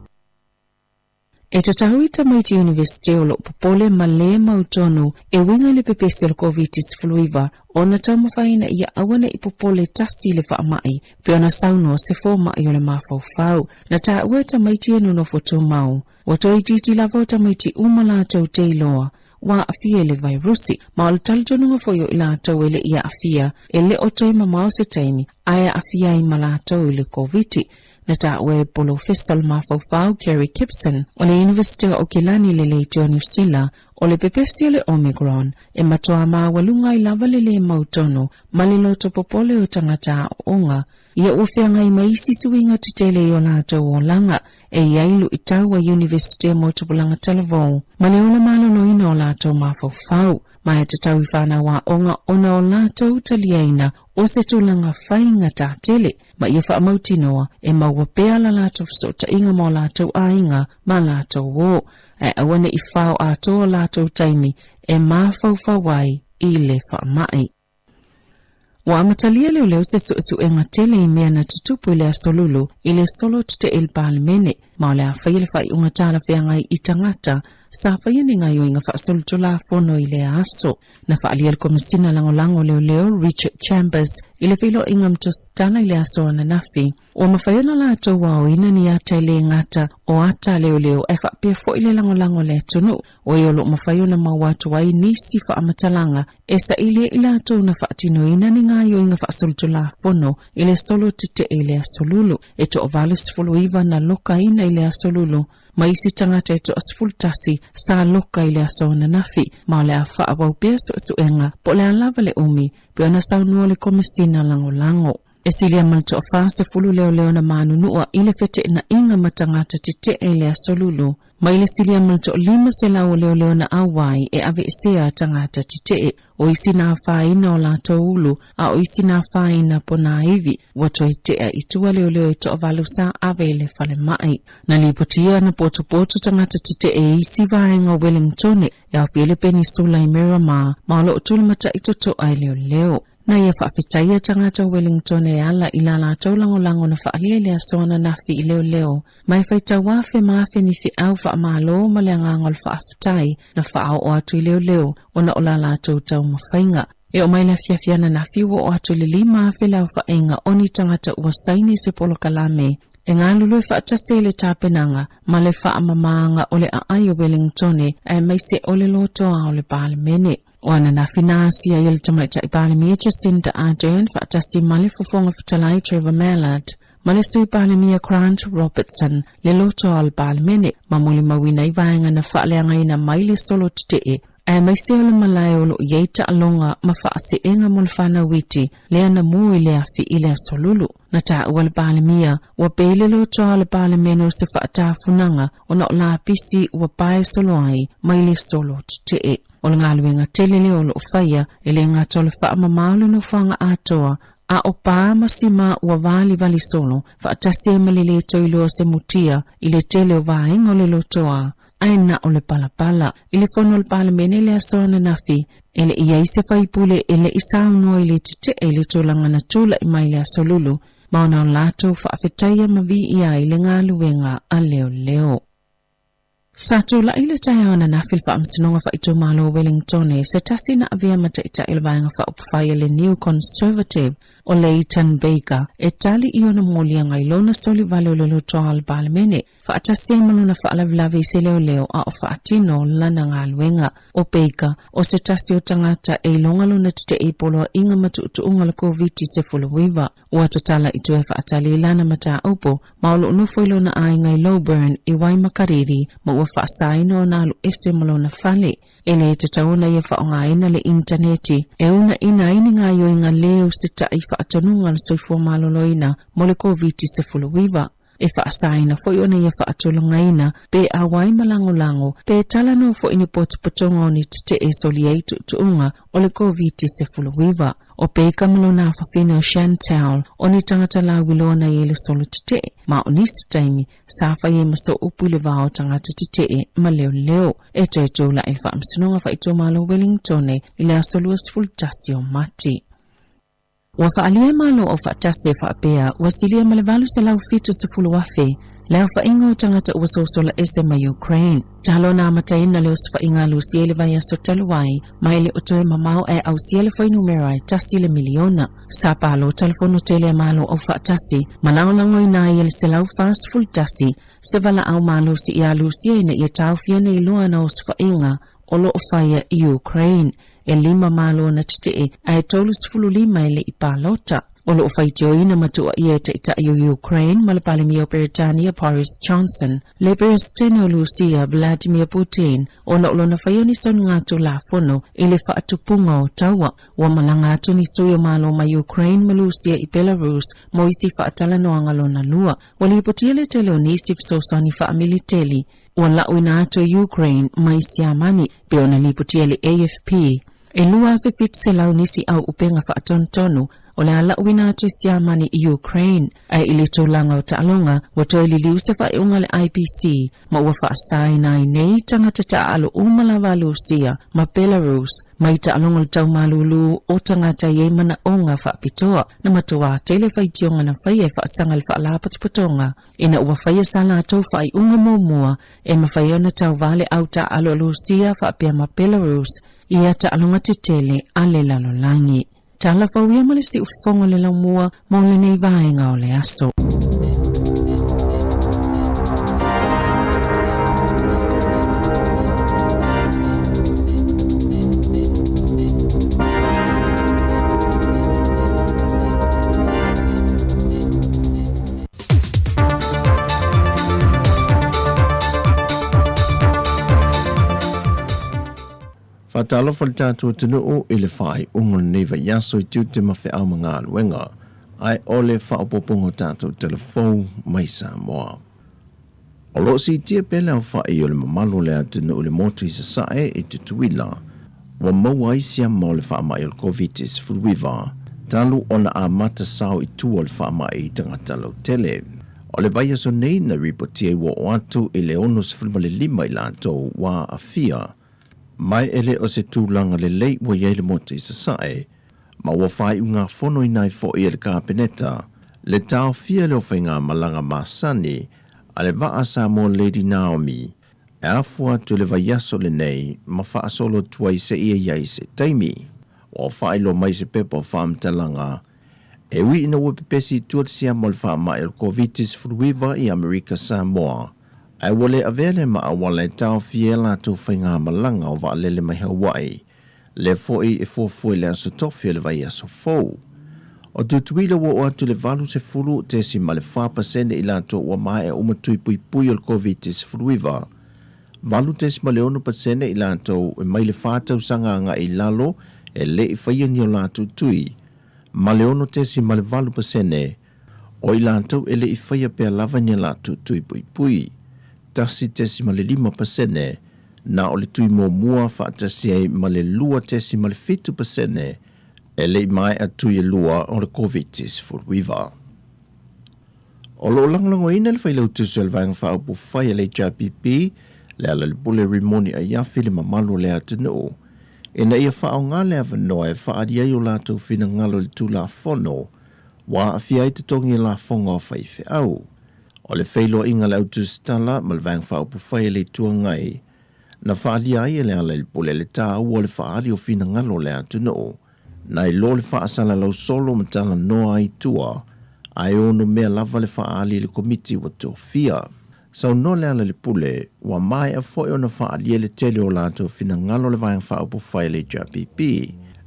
E tatahui tamaiti university o lo popole male mautonu e winga le pepesi o COVID-19 fluiva o na taumawhaina ia awana i popole tasi le whaamai pe ona sauno se fōmai o le mawhauwhau na ta ua tamaiti anu no foto mau. O toi titi lava tamaiti umala tau teiloa wa afia le virusi ma o taljonu fo yo ila tau ele ia afia ele o toi mamao se taimi aya afia i malato le COVID na ta we polo fesal mafau Kerry Gibson o le University o Kilani le Leitio New Zealand o le pepesi le Omicron e matoa ma walunga i lava le mautono ma le loto popole o tangata onga ia ufea ngai maisi suinga tutele o lato o langa e iailu i tau wa University mo tupulanga televon ma le ola malo loina o lato mafau ma e te tau i whana wa onga ona o lato utaliaina o se tulanga whainga ta tele ma ia wha mautinoa e maua pea la lato so ta inga mo lato ainga ma lato wo e awane i whao ato lato taimi e mafau whawai i le wha mai. Wa amatalia leo se su enga tele i mea na tutupu ile asolulu ile solo te il palmene ma le awhaile whai unga tala whiangai i tangata sa whaiani ngai o inga whaasolutu la fono ile aso na whaalia le komisina lango leo Richard Chambers ile whilo inga mtostana ile aso na nafi o mawhaiana la ato wao ina ni ata ile ngata o ata leo e whapia fo ile lango le tunu o iolo mawhaiana mawatu wai nisi wha amatalanga e sa ile ila ato na whaatino ina ni ngai o inga whaasolutu la fono ile solo te ile asolulu e to ovalus folo iwa na loka ina ile asolulu ma isi tangata eto asfultasi sa loka ile asona nafi ma le afa abau pia su enga po le alava le umi pia na saunua le komisina lango e silia malto afasa fulu leo na manunua ile fete na inga matangata te ile asolulu ma ile silia malto 5 se lau leo na awai e ave isea tangata te o isi na faina o lato ulu a o isi na faina pona hivi wato itea itua leo ito avalusa ave ile fale mai na lipotia na poto tangata te isi vaenga Wellington e a Philippine sula i Miramar ma lo tulmata ito ai leo na ia whaafitaia tangata Wellington e ala ila la tau lango na whaalia lea sona nafi i leo. Mai whaita wafe maafe ni fi au wha maalo ma lea ngangol whaafitai na whaao o atu i leo o na ola la tau mawhainga. E o mai la fiafiana nafi wo o atu li 5 maafe lau whainga o ni tangata ua saini se polo kalame. E ngā lulu e whaatase le tāpenanga ma le whaamamaanga o le aai o Wellington e mai se o le loto a o le palemene. O ana na finasia i le tamaita i palemia Jacinda Ardern whaatasi ma le fofonga whatalai Trevor Mallard. Ma le sui palemia Grant Robertson le loto al palemene ma muli mawina i vaenga na whaaleanga ina mai le solo te e mai se o le malai o lo yeita alonga ma whaase enga mo le whana witi lea na mui lea fi i lea solulu. Na ta ua le palemia ua pele loto al palemene o se whaatafunanga o na o la pisi ua pae solo ai mai le solo te o le ngaluenga telele o lo whaia e le ngā tole wha mamaulo no whanga atoa a o pā masima ua vali solo whaatase malile toilo se mutia i le tele o vaenga o le lotoa aina o le palapala i le fono le palamene le asona nafi ele ia i se paipule ele isa uno i le tite e le tolanga na tula i mai le asolulu maona o lato whaafetaia mavi ia i le ngā luenga a leo. Sato la ile tayana na filpa amsinonga fa ito malo Wellington se tasi na avia mataita ilvaanga fa upfaya le New Conservative o Leighton Baker e tali iyo na molia ngailona soli vale lolo toa al balamene fa atasi malona fa alavlavi se leo a o fa atino lana ngaluenga o Baker o se tasi o tangata e longa lona tite e polo inga matutu unga la COVID se fuluwiva o atatala ito e fa atali lana mata upo maulo unufo ilona ai ngai Lowburn i wai makariri ma ua fa asaino na alu ese malona fale ele te tauna ia whaongaina le interneti e una ina ngā yoinga leo se tai whaatanunga le soifua maloloina mo le COVID se fuluwiva. E whaasaina fo iona ia whaatulungaina pe a wai malango pe talano fo ini potopotonga o ni te e soli eitu tuunga o le COVID se fuluwiva. O pe kamalona whawhine o Chantal o ni tangata la wilona i le solo te ma o nisi taimi sa whaie maso upu le vao tangata te ma leo e to la il whaamsinonga whaito malo Wellington i le asolua sfultasi o mati. Wa whaalia malo o whaatase whaapea wasilia malevalu se lau fitu se fuluwafe leo whainga o tangata ua sosola ese ma Ukraine. Talo na mataina leo se whainga lusia le vaya so taluai mai le otoe mamao e au sia le whai numerai tasi le miliona. Sa palo telefono tele malo o whaatasi malangolango ina i le se lau fast full tasi se vala au malo si ia lusia ina ia tau fiana i lua na o se whainga o lo o whaia i Ukraine. E 5 malo na tite ai tolu 15 ile ipalota o lo faitio ina matua ia te i Ukraine malapalimi Britania Boris Johnson Libersteno Lucia Vladimir Putin o lo na faioni son ngatu la fono ile faatupunga o tawa wa malangatu ni suyo malo ma Ukraine malusia i Belarus moisi faatala no angalona lua wali potile telonisi sosani fa militeli wala uinato Ukraine maisiamani peona liputiele AFP e lua fefit se lau nisi au upenga faatontonu o le ala uinato siamani i Ukraine ai ili tolanga o taalonga wato ili liusa fa eunga le IPC ma ua faasai na nei tangata taalo umalava Lucia ma Belarus ma i taalonga le tau malulu o tangata yeimana onga faapitoa na matua tele faitionga na faia faasanga le faalapatupatonga ina ua faia sala atau fai unga momua e mafaiona tau vale au taalo Lucia faapia ma Belarus ia taalonga tele ale lalolangi. Tala fawia malisi ufongo le laumua maule nei vaenga o le aso. Fatalo faltatu tunu ile fai ungon neva yaso tu te mafe au mga luenga ai ole fa opopongo tatu telefon mai Samoa. Olo si tia pele au fa i ole mamalo le atunu ole motu isa sae e tutuila wa maua isia mo le fa mai ole COVID-19 fulwiva talu ona a mata sao i tu ole fa mai tangata lau tele. Ole vaya so nei na ripotie wa watu ile onus fulmale lima ilanto wa afia mai ele o se tūlanga le lei wa yei le mote i sasae, ma wa whai unga whono i nai fo i le kāpeneta, le tau fia leo whainga malanga masani, a le vaa sa mo Lady Naomi, e afua tu le vaiaso le nei, ma wha solo tuai se ia iai se taimi, wa whai lo mai se pepa o whaamtalanga, e wi ina ua pepesi tuat sia mo le wha mai el COVID-19 furuiva i Amerika Samoa, ai wale avele ma awale tau fiela tu whainga malanga o waalele mai Hawaii, le foi e fofoi le aso tofi le vai aso fou. O tutuila wa atu le valu se fulu te si ma le 4% ilato wa mai e umatui pui pui o COVID-19 furuiva. Valu te si ma le 1% ilato e mai le whātau sanga nga i lalo e le i whaia ni o lato tui. Ma le ono te si ma le valu pasene o ilato e le i whaia pia lava ni lato tui pui pui. Tasi tesi ma le 5% na o le tui mo mua whaatasi ai ma le lua tesi ma le 5% e le mai atu i lua o le COVID-19 furuiva. O lo langlango ina le whailau tusu e le vaenga whaupu whai le HRPP le ala le bule rimoni a iafi le mamalu le atunu. Ina ia whao ngā le avanoa e whaari ai o lātou whina ngalo le tūla whono wa a whiai te tongi la whonga o whaife au. O le whailo inga le autu stala ma le vaenga whaupu whai le tua ngai na whaali ai le ala le bule le tā au o le whaari o whina ngalo le atunu. Na i lo le whaasala lau solo ma tala noa ai tua ai ono mea lava le whaali le komiti wa tō fia. Sau no le ala le pule, wa mai a foi o na whaali le tele o lātou whina ngalo le vaenga whaupu whai le JPP.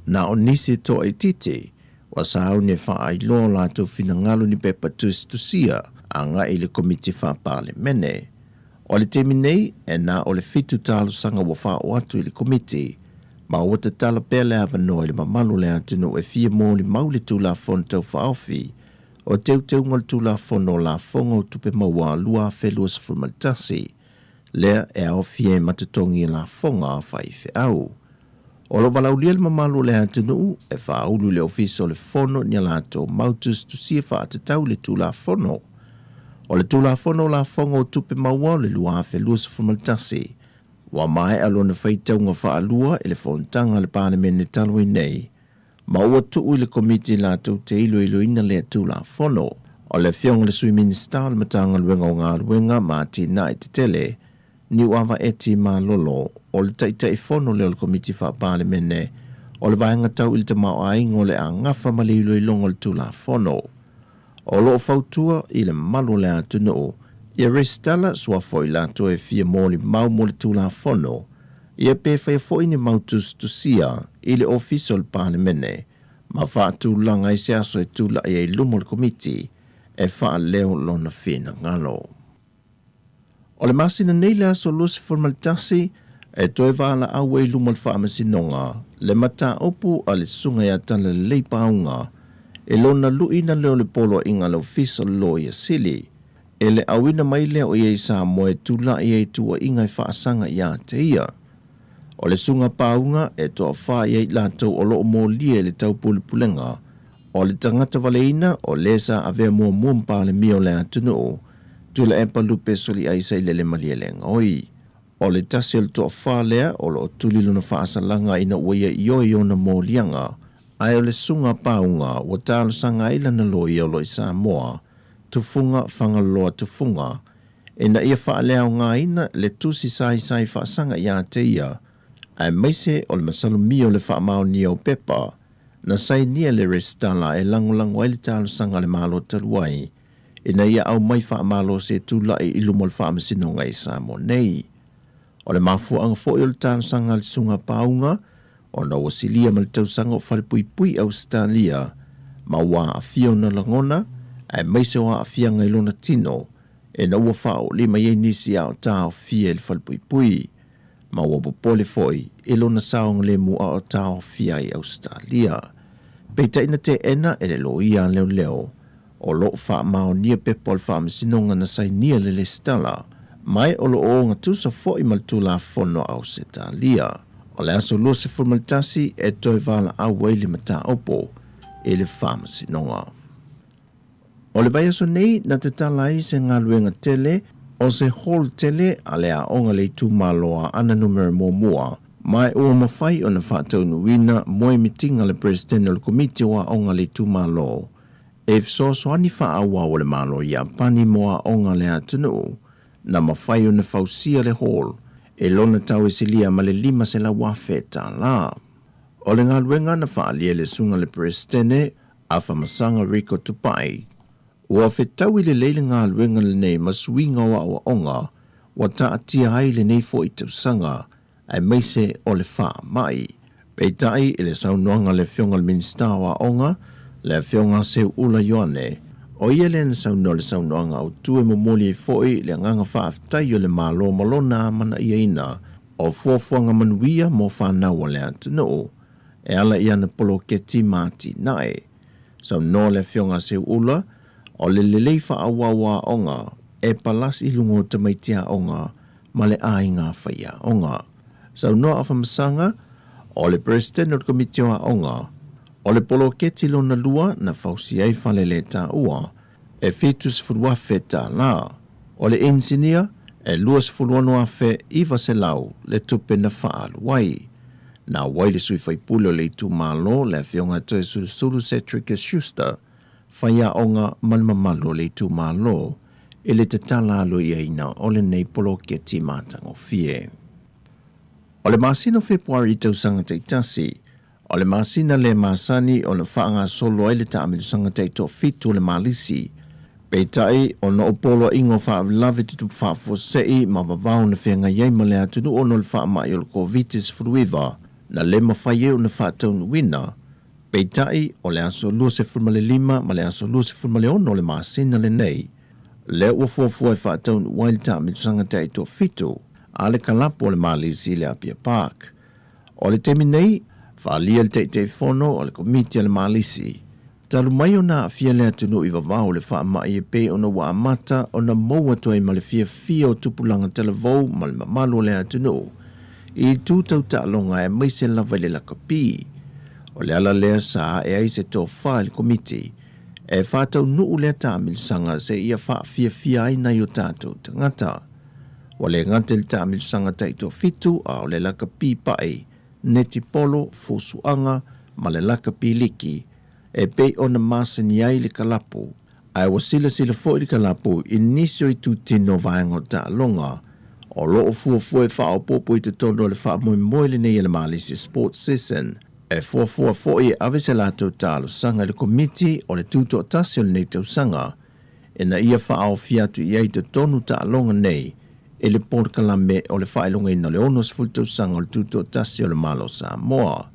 Na o nisi tō e tite, wa sāu ne whaai lo lātou whina ngalo ni pepa tusia, a ngā i le komiti whapale mene. O le temi nei, e nā o le fitu tālu sanga wa whao atu i le komiti, ma o te tala pēle ava no i le mamalu le atunu e fia mō li mau le tūla whon tau whaofi, o teu ngal tūla whono la whongo tupe maua lua whelua sa frumaltasi, lea e au fie matatongi la whonga whai whi au. O lo walau lia le mamalu le atunu e whaulu le ofiso le whono ni alato mautus tu sia wha atatau le tūla whono. O le tūla whono la whongo tupe maua le lua whelua sa frumaltasi, wa mai alona whaitaunga wha alua e le whontanga le pānemene talui nei, ma ua tuu i le komiti lātou te ilo ina lea tūla whono. O le whionga le sui minister le matanga luenga o ngā luenga ma tina i te tele, ni uawa eti ma lolo o le taitai whono leo le komiti wha pālemene o le vaenga tau i le tamau aingo le a ngafa ma le ilo le tūla whono. O loo whautua i le malu le atunu, ia restala sua foi lātou e fia mōli mau mo le tūla whono, ia pe whai fo ini mautus tu sia i le official pānemene, ma wha tūlanga i se aso e tūla i e lumo le komiti e wha leo lona whina ngalo. O le masina nei le aso lusi formalitasi e toe wala au e lumo le wha masinonga, le mata opu a le sunga i atala le leipaunga, e lona luina leo le polo inga le official law i sili, e le awina mai leo i e Samoa e tūla i e tua inga i wha asanga i a te ia. O le sunga paunga e toa wha i lātou o loo mō lia le tau pulipulenga, o le tangata waleina o lesa a vea mua muampa le mio le atunu, tu le empa lupe soli aisa i le malia le ngoi. O le tasi le toa wha lea o lo tuliluna wha asalanga ina uia ioi o na mō lianga, ai o le sunga paunga o tālo sanga ila na loi o lo i Samoa, tufunga whangaloa tufunga, e na ia wha lea o ngā ina le tusi sai wha sanga i a te ia, ai maise o le masalu mio le wha mao ni o pepa, na sai nia le restala e langolango ai le talo sanga le malo taluai, e na ia au mai wha malo se tula e ilumo le wha masinonga i Samoa nei. O le mafu anga fo i le talo sanga le sunga paunga, o na wasilia ma le tau sanga o whare pui pui Australia, ma wā a fio na langona, ai maise wā a fia ngai lona tino, e na ua whao lima iei nisi au tāo fia le whare pui pui, ma ua popole foi, e lona saong le mua o tāo fia i Australia. Peita ina te ena e le loia leo leo, o lo wha mao nia pepol wha masinonga na sai nia le stala, mai o lo o ngatusa fo i maltula fono au Australia. O le aso lo se formalitasi e toi vala au weili mata opo, e le wha masinonga. O le vai aso nei na te talai se ngā luenga tele, o se hall tele a le a onga le tu maloa ana numero mua, mai o mawhai o na whātau nuina moe mitinga le president o le komite wa onga le tu malo. E fsoswani wha awa o le malo ia pani moa onga le atunu, na mawhai o na whausia le hall, e lona tau e silia ma le lima se la wafeta la. O le ngā luenga na whaalia le sunga le president a whamasanga Rico Tupai, ua whetau i le leile ngā luenga le nei masuinga o awa onga, wa ta atia ai le nei fo i tausanga, ai meise o le wha mai. Pei tai i le saunoanga le whionga le minsta wa onga, le whionga se ula yoane, o ia le sauno le saunoanga o tue momoli e foi le nganga whaaftai o le malo malona mana ia ina, o fuafuanga manuia mo whanau le atunu, e ala ia na polo ke ti mati nae. Sauno le whionga se ula, o le lelei wha awawa onga, e palas i lungo tamaitia onga, ma le ainga whaia onga. Sau noa a whamasanga, o le president o le komitioa onga, O le polo keti lona lua na fausi ai falele ta ua, e fetus fulua feta la. O le engineer, e luas fuluano afe iwa se lau le tupe na faalu wai. Na wai le sui fai pulo le tu malo le fionga toe sulu Cedric Schuster, faya onga malmamalo le tu malo, e le tatala alo ia ina o le nei polo keti matango fie. O le masino Februari tau sanga te itasi, o le masina le masani o le whaanga solo ai le taamilu sanga te ito fitu le malisi, peitai o no opolo ingo whaavlawe tutu whaafosei ma wawao na whenga iei ma le atunu o no le whaamai o le COVID-19 furuiva, na le mawhai o na whaataunu wina, peitai o le aso lua se fulmale lima ma le aso lua se fulmale ono le masina le nei, le ua fuafua e whaataunu wai le taamilu sanga te ito fitu, a le kalapo o le malisi le Apia Park. O le temi nei, whaalia le teitei fono o le komiti le malisi. Talu mai o na fia le atunu i wawao le wha mai e pe o na wa amata o na moua toi ma le fia o tupulanga televou ma le mamalo le atunu. I tūtau taalonga e maise lava le lakapi. O le ala lea sa e ai se tō wha le komiti. E whātau nuu le tāmilusanga se ia wha fia ai na i o tātou tangata. O le ngante le tāmilusanga taito fitu a o le lakapi pae, neti polo, fusuanga, ma le lakapi liki, e pei o na masani ai le kalapu. Ai wa sila fo i le kalapu i nisio i tu tino vaengo ta longa. O loo fua e wha o popo i te tono le wha moi le nei le malisi sports season. E fua fo i ave se lato talo sanga le komiti o le tuto tasio le nei tau sanga. E na ia wha o fiatu i ai te tonu ta longa nei. E le porkalame o le whaelonga ina le ono sfultau sanga o le tuto tasio le malo Samoa.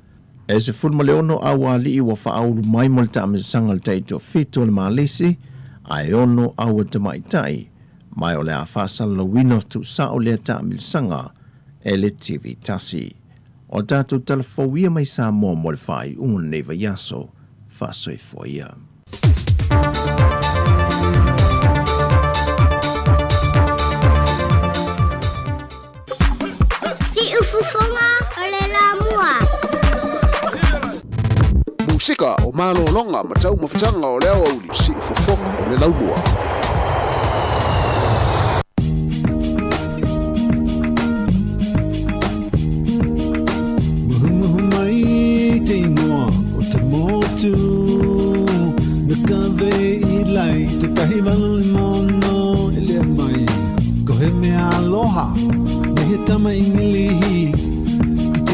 E se fulma le ono awa li i wa whaauru mai mo le taamilu sanga le teito fito le malisi, a e ono awa te maitai, mai o le a whaasala la wina tu sa o le taamilu sanga e le TV tasi. O tātou telefowia mai Samoa mo le whai unga neva yaso, whasoi foia. Musika o malo longa matau mafutanga o leo auli si fofonga o le laulua. Muhumai te ingoa o te motu Nukave I lai te kahi walo le mono e lea mai Kohe mea aloha Nehe tama ingilihi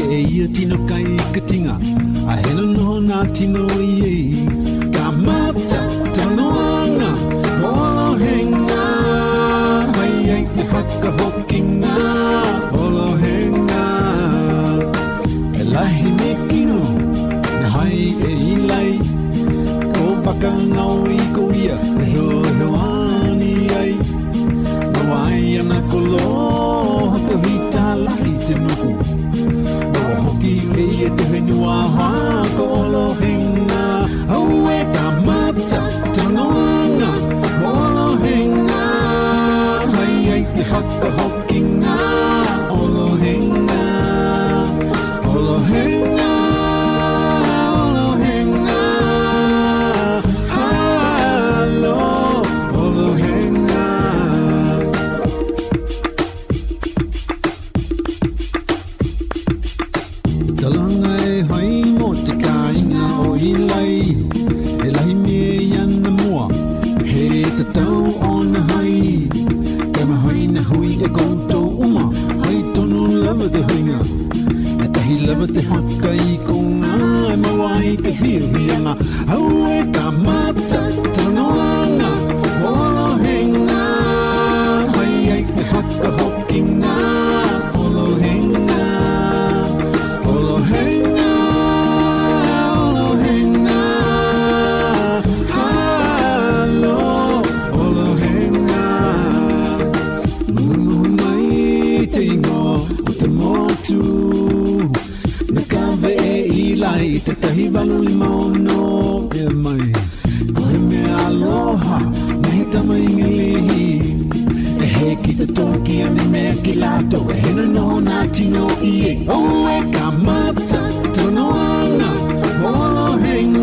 e ia tino kai katinga a hena no na tino ye ka mata tanoanga olo henga mai ai te haka hokinga olo henga e lahi me kino na hai e ilai ko baka ngau I ko ia e ho ani ai no ai ana kolo haka hita lahi te nuku Hoki e te whenua hoa ko olo henga Au e ka mata tanoanga olo henga Hai ai te haka hokinga olo henga Olo henga Olo henga Halo olo henga Talanga e hai mo te kāinga o ilai E lahi mea iana moa He te tau o na hai Kei mahai na hui e koutou uma Hai tonu lava te huinga E tahi lava te haka I konga E mawai te hianga Au e ka mata tanoanga Olo henga Hai ai te haka hokinga Olo henga Olo henga, olo henga, halo, olo henga. Mumu mai te ingo o te motu, na kawe e ilai te tahi walu li maono e mai. Koe me aloha, nahi tama ingilihi. E he ki te toki ane mea ki lato E hena no na tino I e O e ka mata tanoanga Olo henga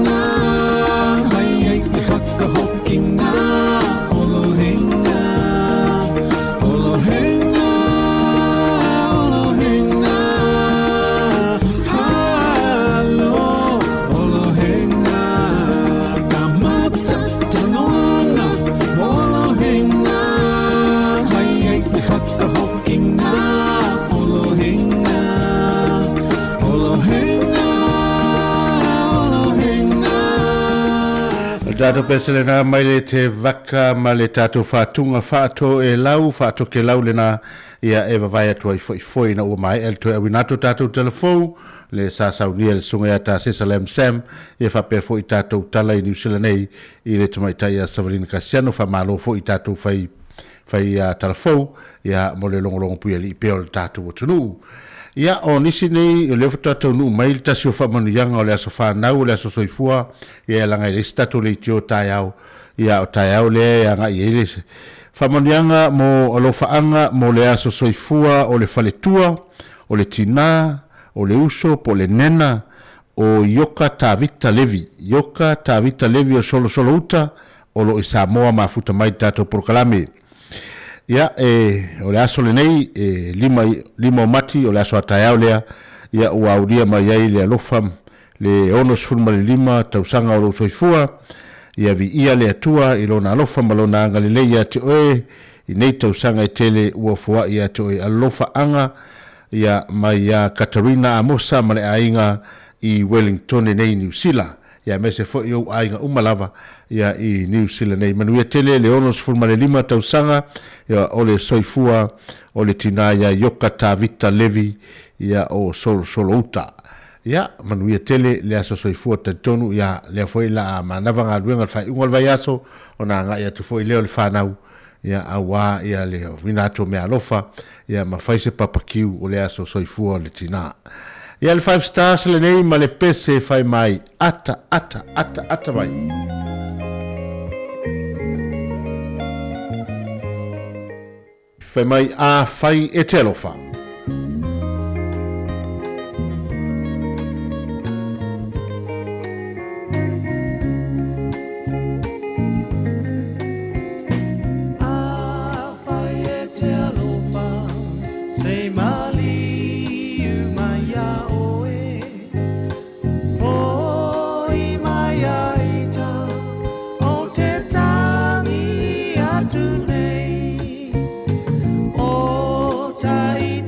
Dato pesele na mai le te vaka ma le tato whātunga whāto e lau, whāto ke lau le na ia e wawai atua i foi na ua mai el toi awinato tato telefou le sasau nia le sunga ia ta Sesalem Sam ia whapea fo i tato tala i New Zealand nei i le tamaitai a Savarina Kasiano whamalo fo i tato whai telefou ia mo le longolongo pui ali i peo le tato o tunu. Ia o nisi nei o leo whatata unu mail tasi o whamanu yanga o le aso whanau o le aso soifua ia langai le stato le tio tai au ia o tai au le anga i ele whamanu yanga mo o lo whaanga mo le aso soifua o le whaletua o le tina o le uso po le nena o Yoka Tavita Levi o solo uta o lo i Samoa mafuta mai tato porkalame. Ia o le aso le nei lima o mati o le aso ataiao lea ia ua auria mai ai le alofa le onos fulma le lima tausanga o lo soifua ia vi ia le atua i lona alofa ma lona anga le leia te oe i nei tausanga i tele ua fua ia te oe alofa anga ia mai ia Katarina Amosa ma le ainga i Wellington nei New Zealand ia mese fo i au ainga umalava ia i New Zealand nei manuia tele le onos fulma le lima tausanga ia o le soifua o le tina ia Yoka Tavita Levi ia o solo uta ia manuia tele le aso soifua tatonu ia le foi la manava nga luenga fai ungal vai aso ona nga ia tu foi leo le fanau ia awa ia le minato me alofa ia ma fai se papakiu o le aso soifua o le tina ia le 5 stars le nei ma le pese fai mai ata mai. Fai mai a fai e te alofa. Tight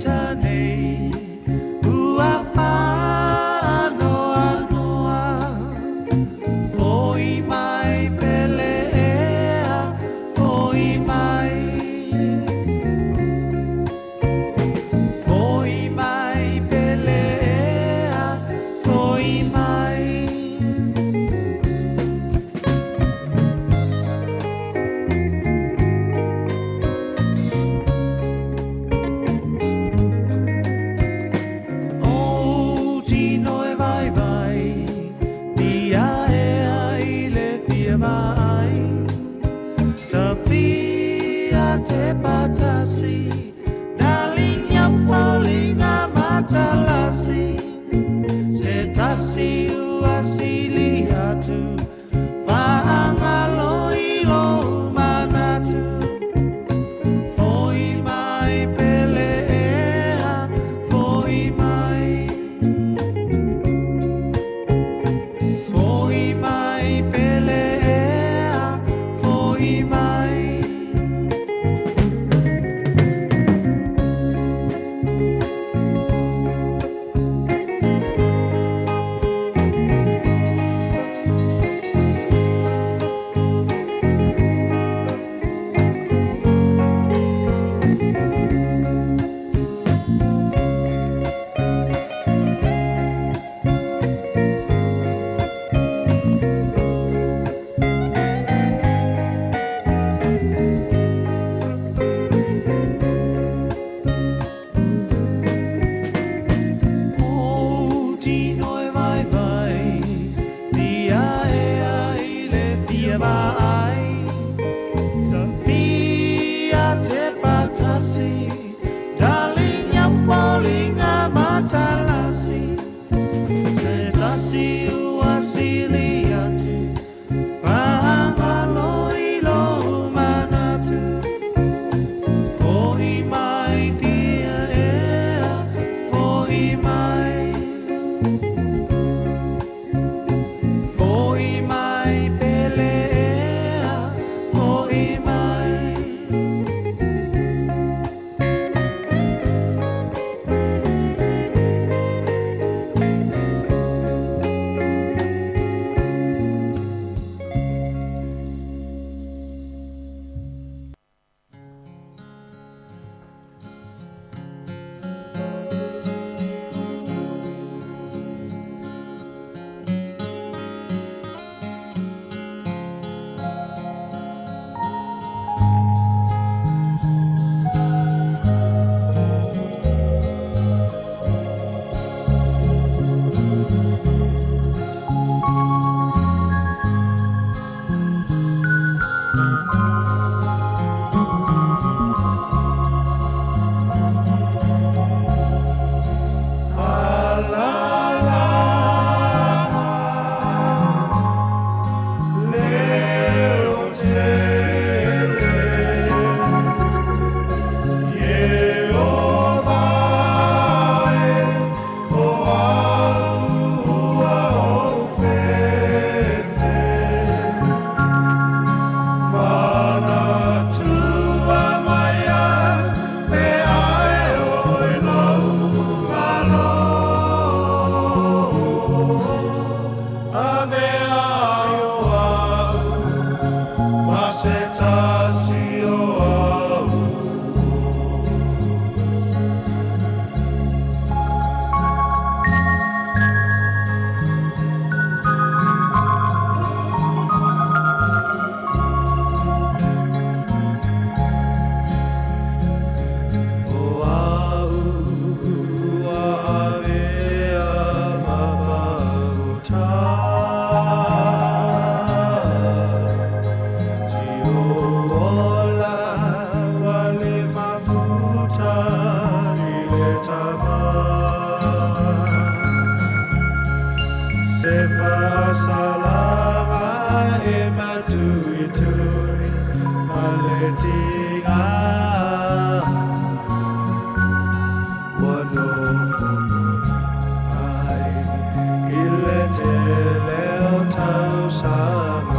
tinga wano ai ile te leo tau sama